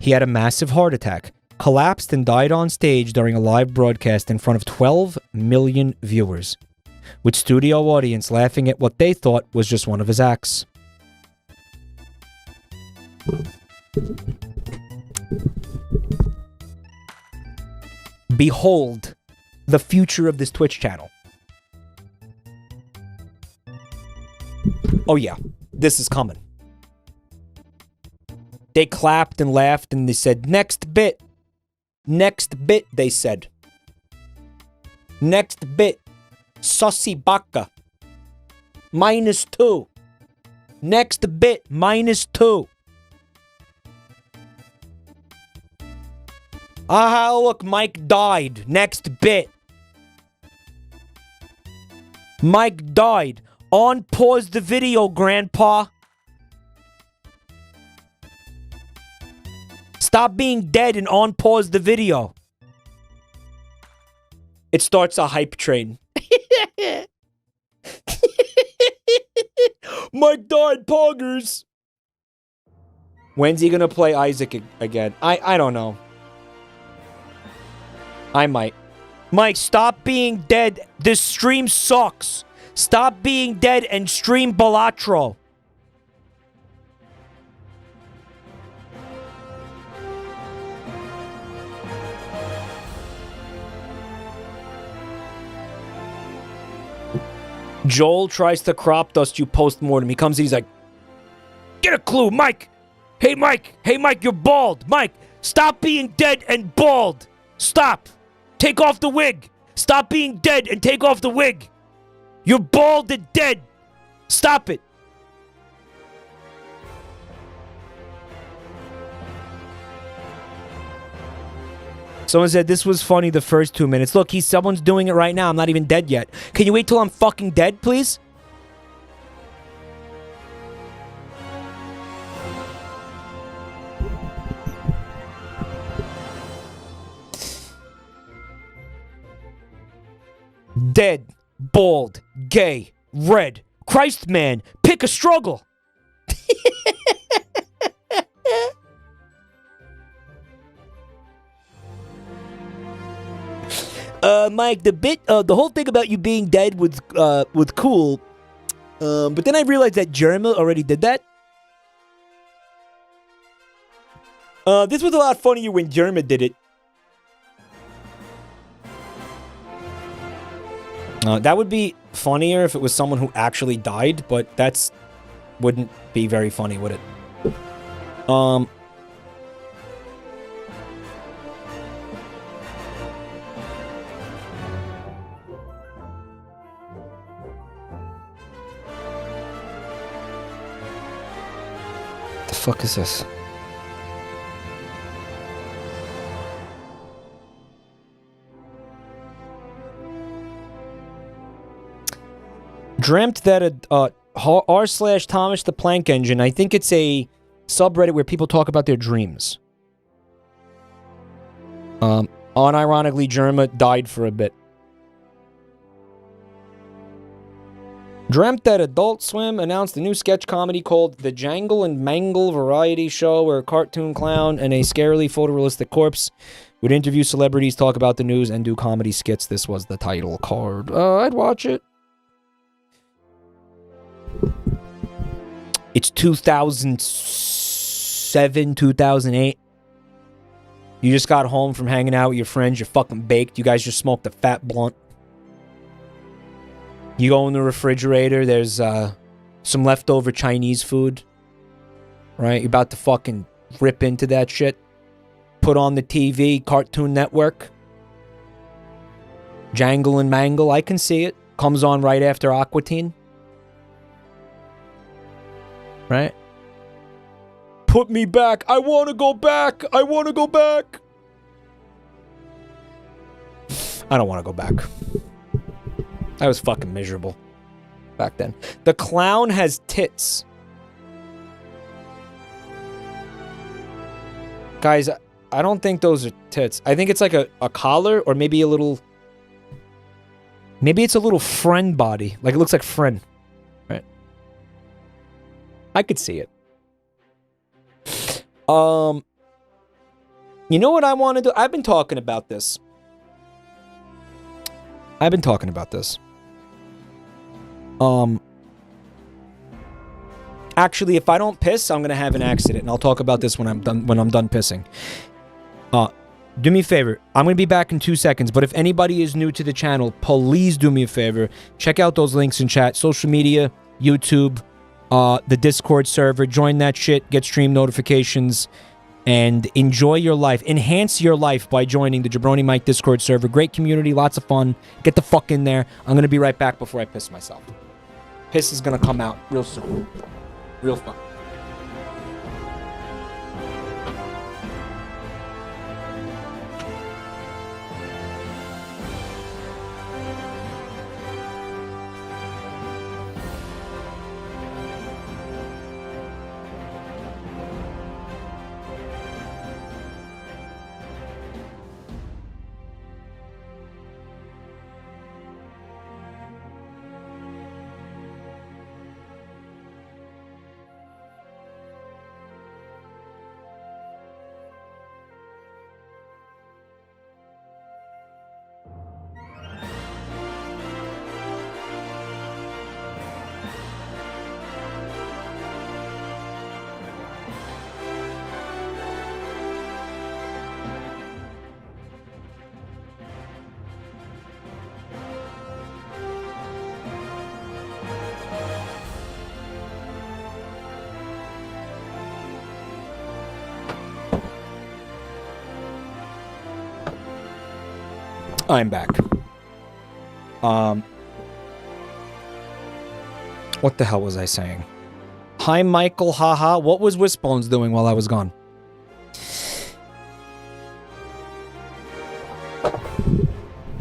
He had a massive heart attack, collapsed and died on stage during a live broadcast in front of 12 million viewers, with studio audience laughing at what they thought was just one of his acts. Behold the future of this Twitch channel. Oh yeah, this is coming. They clapped and laughed and they said, next bit. Next bit, they said. Next bit. Sussy baka. -2. Next bit, -2. Ah, look, Mike died. Next bit. Mike died. Pause the video, Grandpa. Stop being dead and pause the video. It starts a hype train. Mike died, poggers. When's he gonna play Isaac again? I don't know. I might. Mike, stop being dead. This stream sucks. Stop being dead and stream Balatro. Joel tries to crop dust you post-mortem. He comes in, he's like, get a clue, Mike. Hey, Mike. Hey, Mike, you're bald. Mike, stop being dead and bald. Stop. Take off the wig. Stop being dead and take off the wig. You're bald and dead. Stop it. Someone said this was funny the first 2 minutes. Look, someone's doing it right now. I'm not even dead yet. Can you wait till I'm fucking dead, please? Dead, bald, gay, red. Christ, man, pick a struggle. Mike, the whole thing about you being dead was cool. But then I realized that Jerma already did that. This was a lot funnier when Jerma did it. That would be funnier if it was someone who actually died, but wouldn't be very funny, would it? The fuck is this? Dreamt that r/Thomas the Plank Engine. I think it's a subreddit where people talk about their dreams. Unironically, Jerma died for a bit. Dreamt that Adult Swim announced a new sketch comedy called The Jangle and Mangle Variety Show, where a cartoon clown and a scarily photorealistic corpse would interview celebrities, talk about the news, and do comedy skits. This was the title card. I'd watch it. It's 2007, 2008. You just got home from hanging out with your friends. You're fucking baked. You guys just smoked a fat blunt. You go in the refrigerator. There's some leftover Chinese food. Right? You're about to fucking rip into that shit. Put on the TV, Cartoon Network. Jangle and Mangle. I can see it. Comes on right after Aqua Teen. Right? Put me back. I want to go back. I want to go back. I don't want to go back. I was fucking miserable back then. The clown has tits. Guys, I don't think those are tits. I think it's like a collar or maybe a little... Maybe it's a little friend body. Like it looks like friend. Right? I could see it. You know what I want to do? I've been talking about this. Actually, if I don't piss, I'm gonna have an accident, and I'll talk about this when I'm done pissing. Do me a favor. I'm gonna be back in 2 seconds, but if anybody is new to the channel, please do me a favor. Check out those links in chat. Social media, YouTube, the Discord server. Join that shit. Get stream notifications. And enjoy your life. Enhance your life by joining the JabroniMike Discord server. Great community. Lots of fun. Get the fuck in there. I'm gonna be right back before I piss myself. Piss is gonna come out real soon. Real fun. I'm back. What the hell was I saying? Hi, Michael, haha. What was Wishbones doing while I was gone?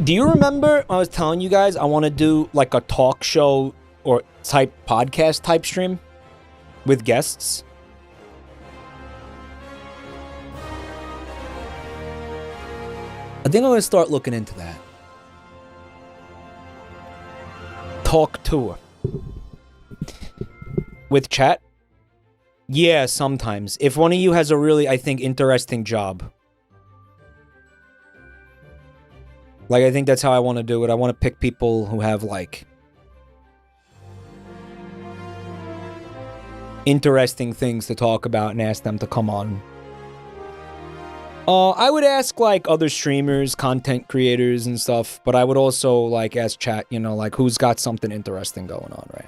Do you remember I was telling you guys I want to do like a talk show or type podcast type stream with guests? I think I'm going to start looking into that. Talk tour. With chat? Yeah, sometimes. If one of you has a really, I think, interesting job. Like, I think that's how I want to do it. I want to pick people who have, like, interesting things to talk about and ask them to come on. I would ask, like, other streamers, content creators and stuff, but I would also, like, ask chat, you know, like, who's got something interesting going on, right?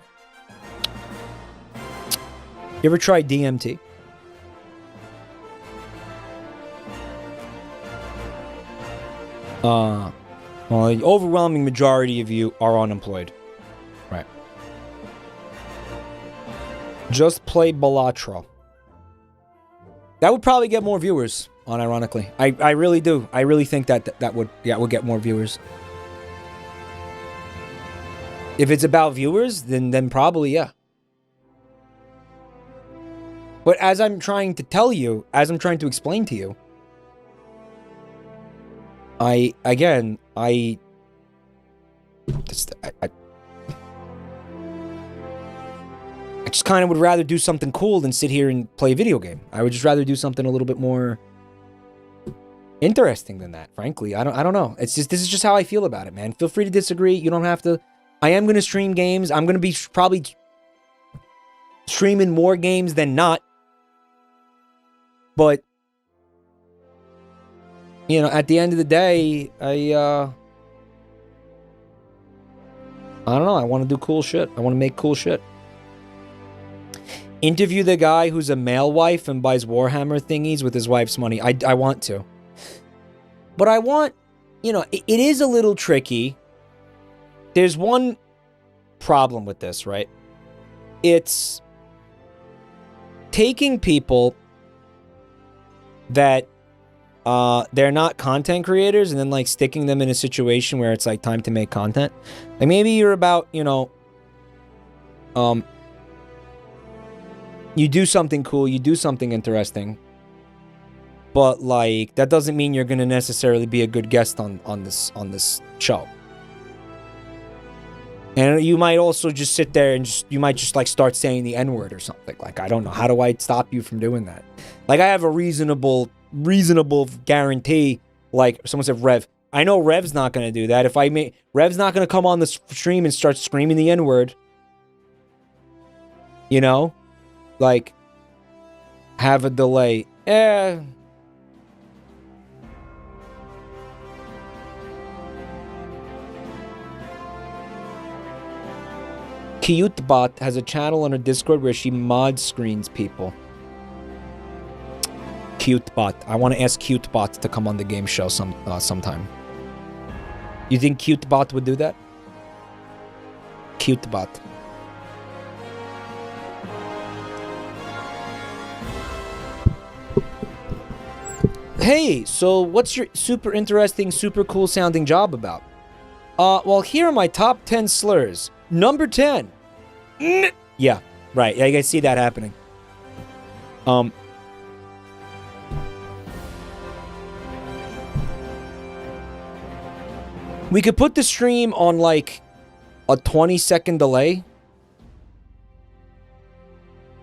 You ever tried DMT? Well, the overwhelming majority of you are unemployed. Right. Just play Balatro. That would probably get more viewers, unironically. I really do. I really think that would get more viewers. If it's about viewers, then probably, yeah. But as I'm trying to tell you, as I'm trying to explain to you, I just kind of would rather do something cool than sit here and play a video game. I would just rather do something a little bit more interesting than that, frankly. I don't know. It's just, this is just how I feel about it, man. Feel free to disagree. You don't have to. I am going to stream games. I'm going to be probably streaming more games than not. But, you know, at the end of the day, I don't know. I want to do cool shit. I want to make cool shit. Interview the guy who's a male wife and buys Warhammer thingies with his wife's money. I want to. But I want, you know, it is a little tricky. There's one problem with this, right? It's taking people that they're not content creators and then like sticking them in a situation where it's like time to make content. Like maybe you're about, you know, you do something cool, you do something interesting, but like that doesn't mean you're gonna necessarily be a good guest on this show. And you might also just sit there and you might just like start saying the N-word or something. Like, I don't know. How do I stop you from doing that? Like, I have a reasonable guarantee. Like, someone said Rev. I know Rev's not going to do that. Rev's not going to come on the stream and start screaming the N-word. You know? Like, have a delay. CuteBot has a channel on her Discord where she mod screens people. CuteBot. I want to ask CuteBot to come on the game show sometime. You think CuteBot would do that? CuteBot. Hey, so what's your super interesting, super cool sounding job about? Well, here are my top 10 slurs. Number 10. Yeah, right. Yeah, you guys see that happening. We could put the stream on, like, a 20-second delay.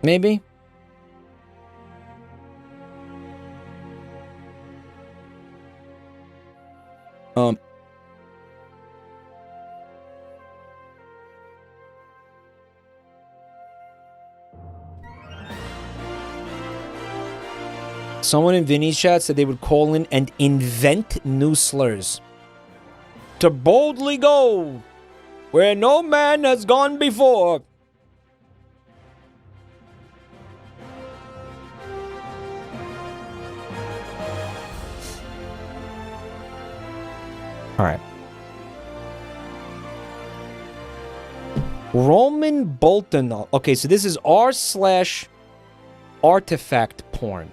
Maybe? Someone in Vinny's chat said they would call in and invent new slurs. To boldly go where no man has gone before. All right. Roman Boltonov. Okay, so this is r/artifact porn.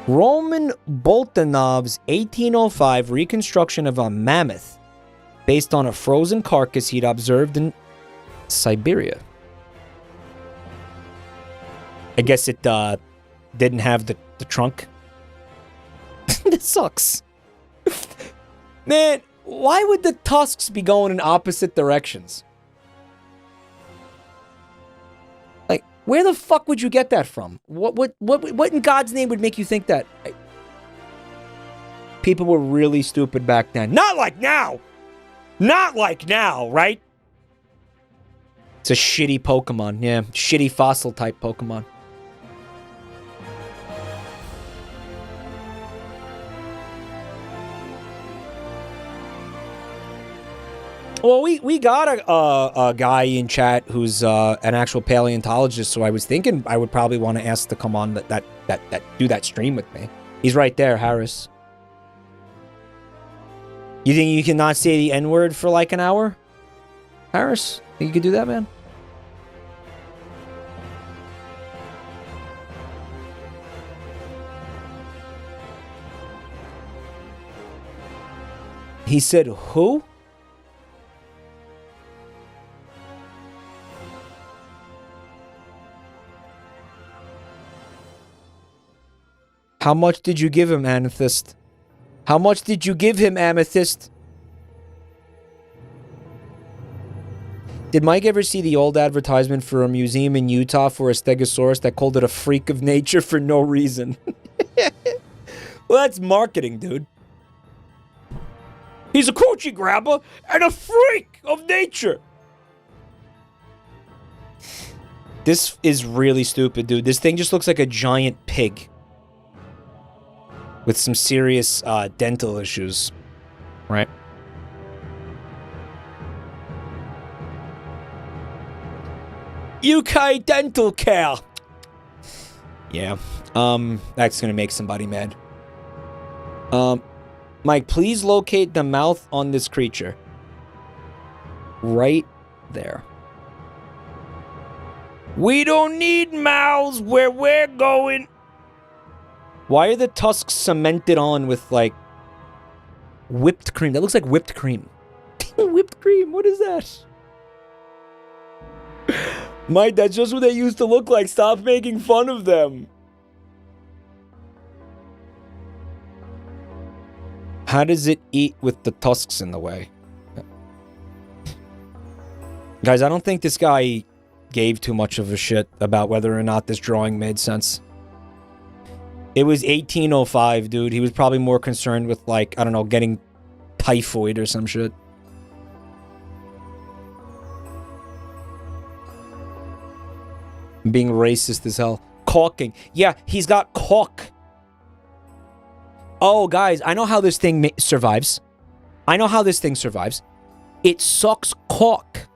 Roman Boltonov's 1805 reconstruction of a mammoth based on a frozen carcass he'd observed in Siberia. I guess it didn't have the trunk. This sucks. Man, why would the tusks be going in opposite directions? Like, where the fuck would you get that from? What in God's name would make you think that? People were really stupid back then. Not like now! Not like now, right? It's a shitty Pokemon, yeah. Shitty fossil type Pokemon. Well, we got a guy in chat who's an actual paleontologist, so I was thinking I would probably want to ask to come on that do that stream with me. He's right there, Harris. You think you cannot say the N-word for like an hour? Harris, think you could do that, man? He said, who? How much did you give him, Amethyst? How much did you give him, Amethyst? Did Mike ever see the old advertisement for a museum in Utah for a stegosaurus that called it a freak of nature for no reason? Well, that's marketing, dude. He's a coochie grabber and a freak of nature. This is really stupid, dude. This thing just looks like a giant pig. With some serious dental issues, right? UK dental care. Yeah, that's gonna make somebody mad. Mike, please locate the mouth on this creature. Right there. We don't need mouths where we're going. Why are the tusks cemented on with, like, whipped cream? That looks like whipped cream. Whipped cream, what is that? Mike, that's just what they used to look like. Stop making fun of them. How does it eat with the tusks in the way? Guys, I don't think this guy gave too much of a shit about whether or not this drawing made sense. It was 1805, dude. He was probably more concerned with, like, I don't know, getting typhoid or some shit. Being racist as hell. Caulking. Yeah, he's got caulk. Oh, guys, I know how this thing survives. I know how this thing survives. It sucks caulk.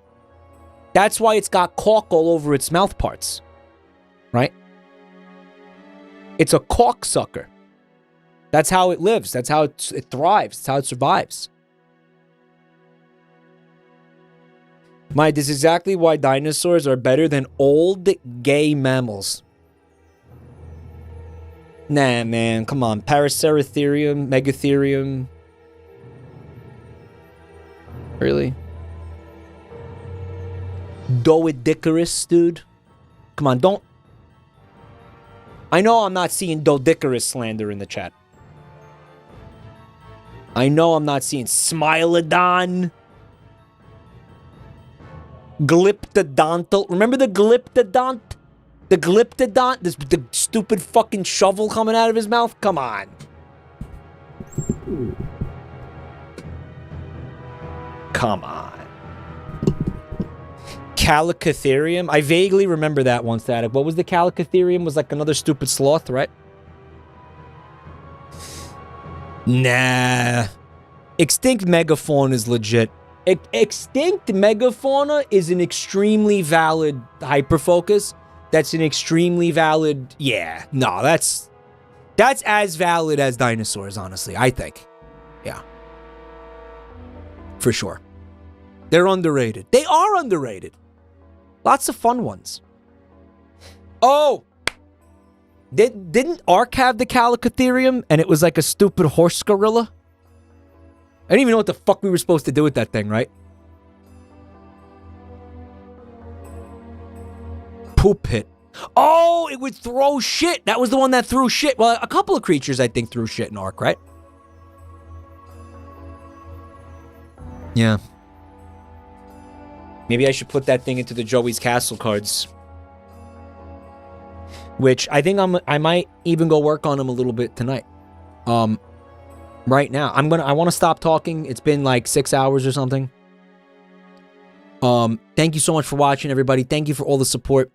That's why it's got caulk all over its mouth parts. Right? It's a caulk sucker. That's how it lives. That's how it thrives. That's how it survives. Mike, this is exactly why dinosaurs are better than old gay mammals. Nah, man, come on. Paraceratherium, Megatherium. Really? Doedicarus, dude. Come on, don't. I know I'm not seeing Doedicarus slander in the chat. I know I'm not seeing Smilodon. Glyptodontal. Remember the Glyptodont? The Glyptodont? The stupid fucking shovel coming out of his mouth? Come on. Come on. Calicotherium? I vaguely remember that one, Static. What was the Calicotherium? Was like another stupid sloth, right? Nah. Extinct megafauna is legit. Extinct megafauna is an extremely valid hyperfocus. That's an extremely valid... Yeah. No, that's as valid as dinosaurs, honestly, I think. Yeah. For sure. They're underrated. They are underrated. Lots of fun ones. Oh! Didn't Ark have the Calicotherium and it was like a stupid horse gorilla? I didn't even know what the fuck we were supposed to do with that thing, right? Poop pit. Oh, it would throw shit. That was the one that threw shit. Well, a couple of creatures, I think, threw shit in Ark, right? Yeah. Maybe I should put that thing into the Joey's Castle cards. Which I think I might even go work on them a little bit tonight. Right now. I want to stop talking. It's been like 6 hours or something. Thank you so much for watching, everybody. Thank you for all the support.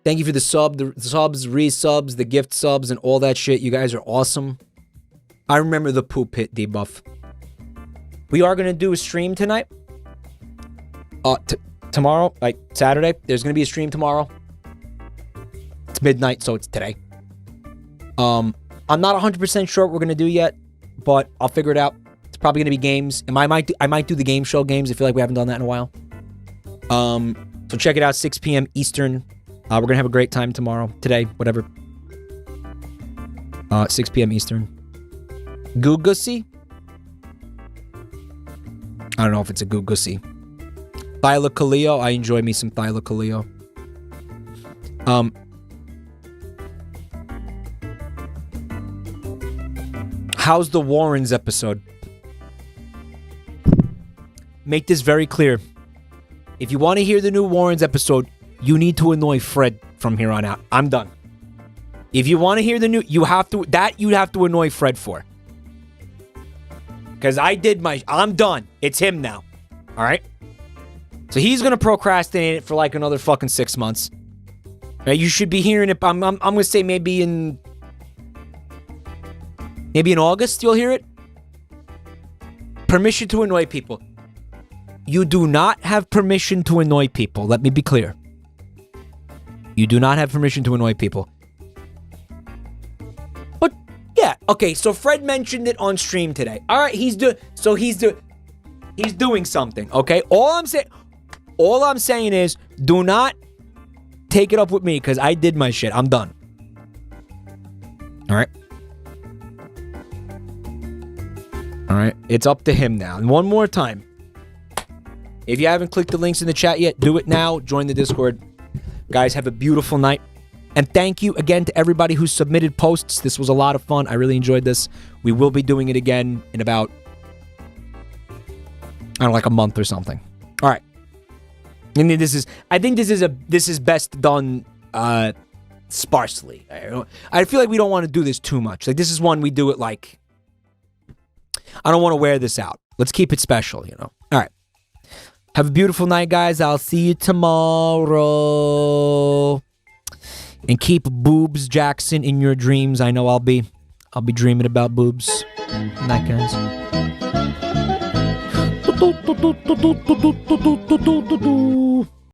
Thank you for the subs, resubs, the gift subs, and all that shit. You guys are awesome. I remember the poop pit debuff. We are going to do a stream tonight. Tomorrow, like Saturday, there's going to be a stream tomorrow. It's midnight, so it's today. I'm not 100% sure what we're going to do yet, but I'll figure it out. It's probably going to be games. And I might do the game show games. I feel like we haven't done that in a while. So check it out, 6 p.m. Eastern. We're going to have a great time tomorrow. Today, whatever. 6 p.m. Eastern. Gugusi? I don't know if it's a Gugusi. Thylacoleo. I enjoy me some Thylacoleo. How's the Warrens episode? Make this very clear. If you want to hear the new Warrens episode, you need to annoy Fred from here on out. I'm done. If you want to hear the new, you'd have to annoy Fred for. Because I'm done. It's him now. All right? So he's going to procrastinate it for like another fucking 6 months. Right, you should be hearing it. I'm going to say maybe in August you'll hear it. Permission to annoy people. You do not have permission to annoy people. Let me be clear. You do not have permission to annoy people. But yeah, okay. So Fred mentioned it on stream today. All right, he's doing something. Okay, all I'm saying is, do not take it up with me because I did my shit. I'm done. All right. All right. It's up to him now. And one more time. If you haven't clicked the links in the chat yet, do it now. Join the Discord. Guys, have a beautiful night. And thank you again to everybody who submitted posts. This was a lot of fun. I really enjoyed this. We will be doing it again in about, I don't know, like a month or something. All right. And I think this is best done sparsely. I feel like we don't want to do this too much. Like, this is one we do it like, I don't want to wear this out. Let's keep it special, you know. All right. Have a beautiful night, guys. I'll see you tomorrow. And keep boobs, Jackson, in your dreams. I know I'll be dreaming about boobs. Good night, guys.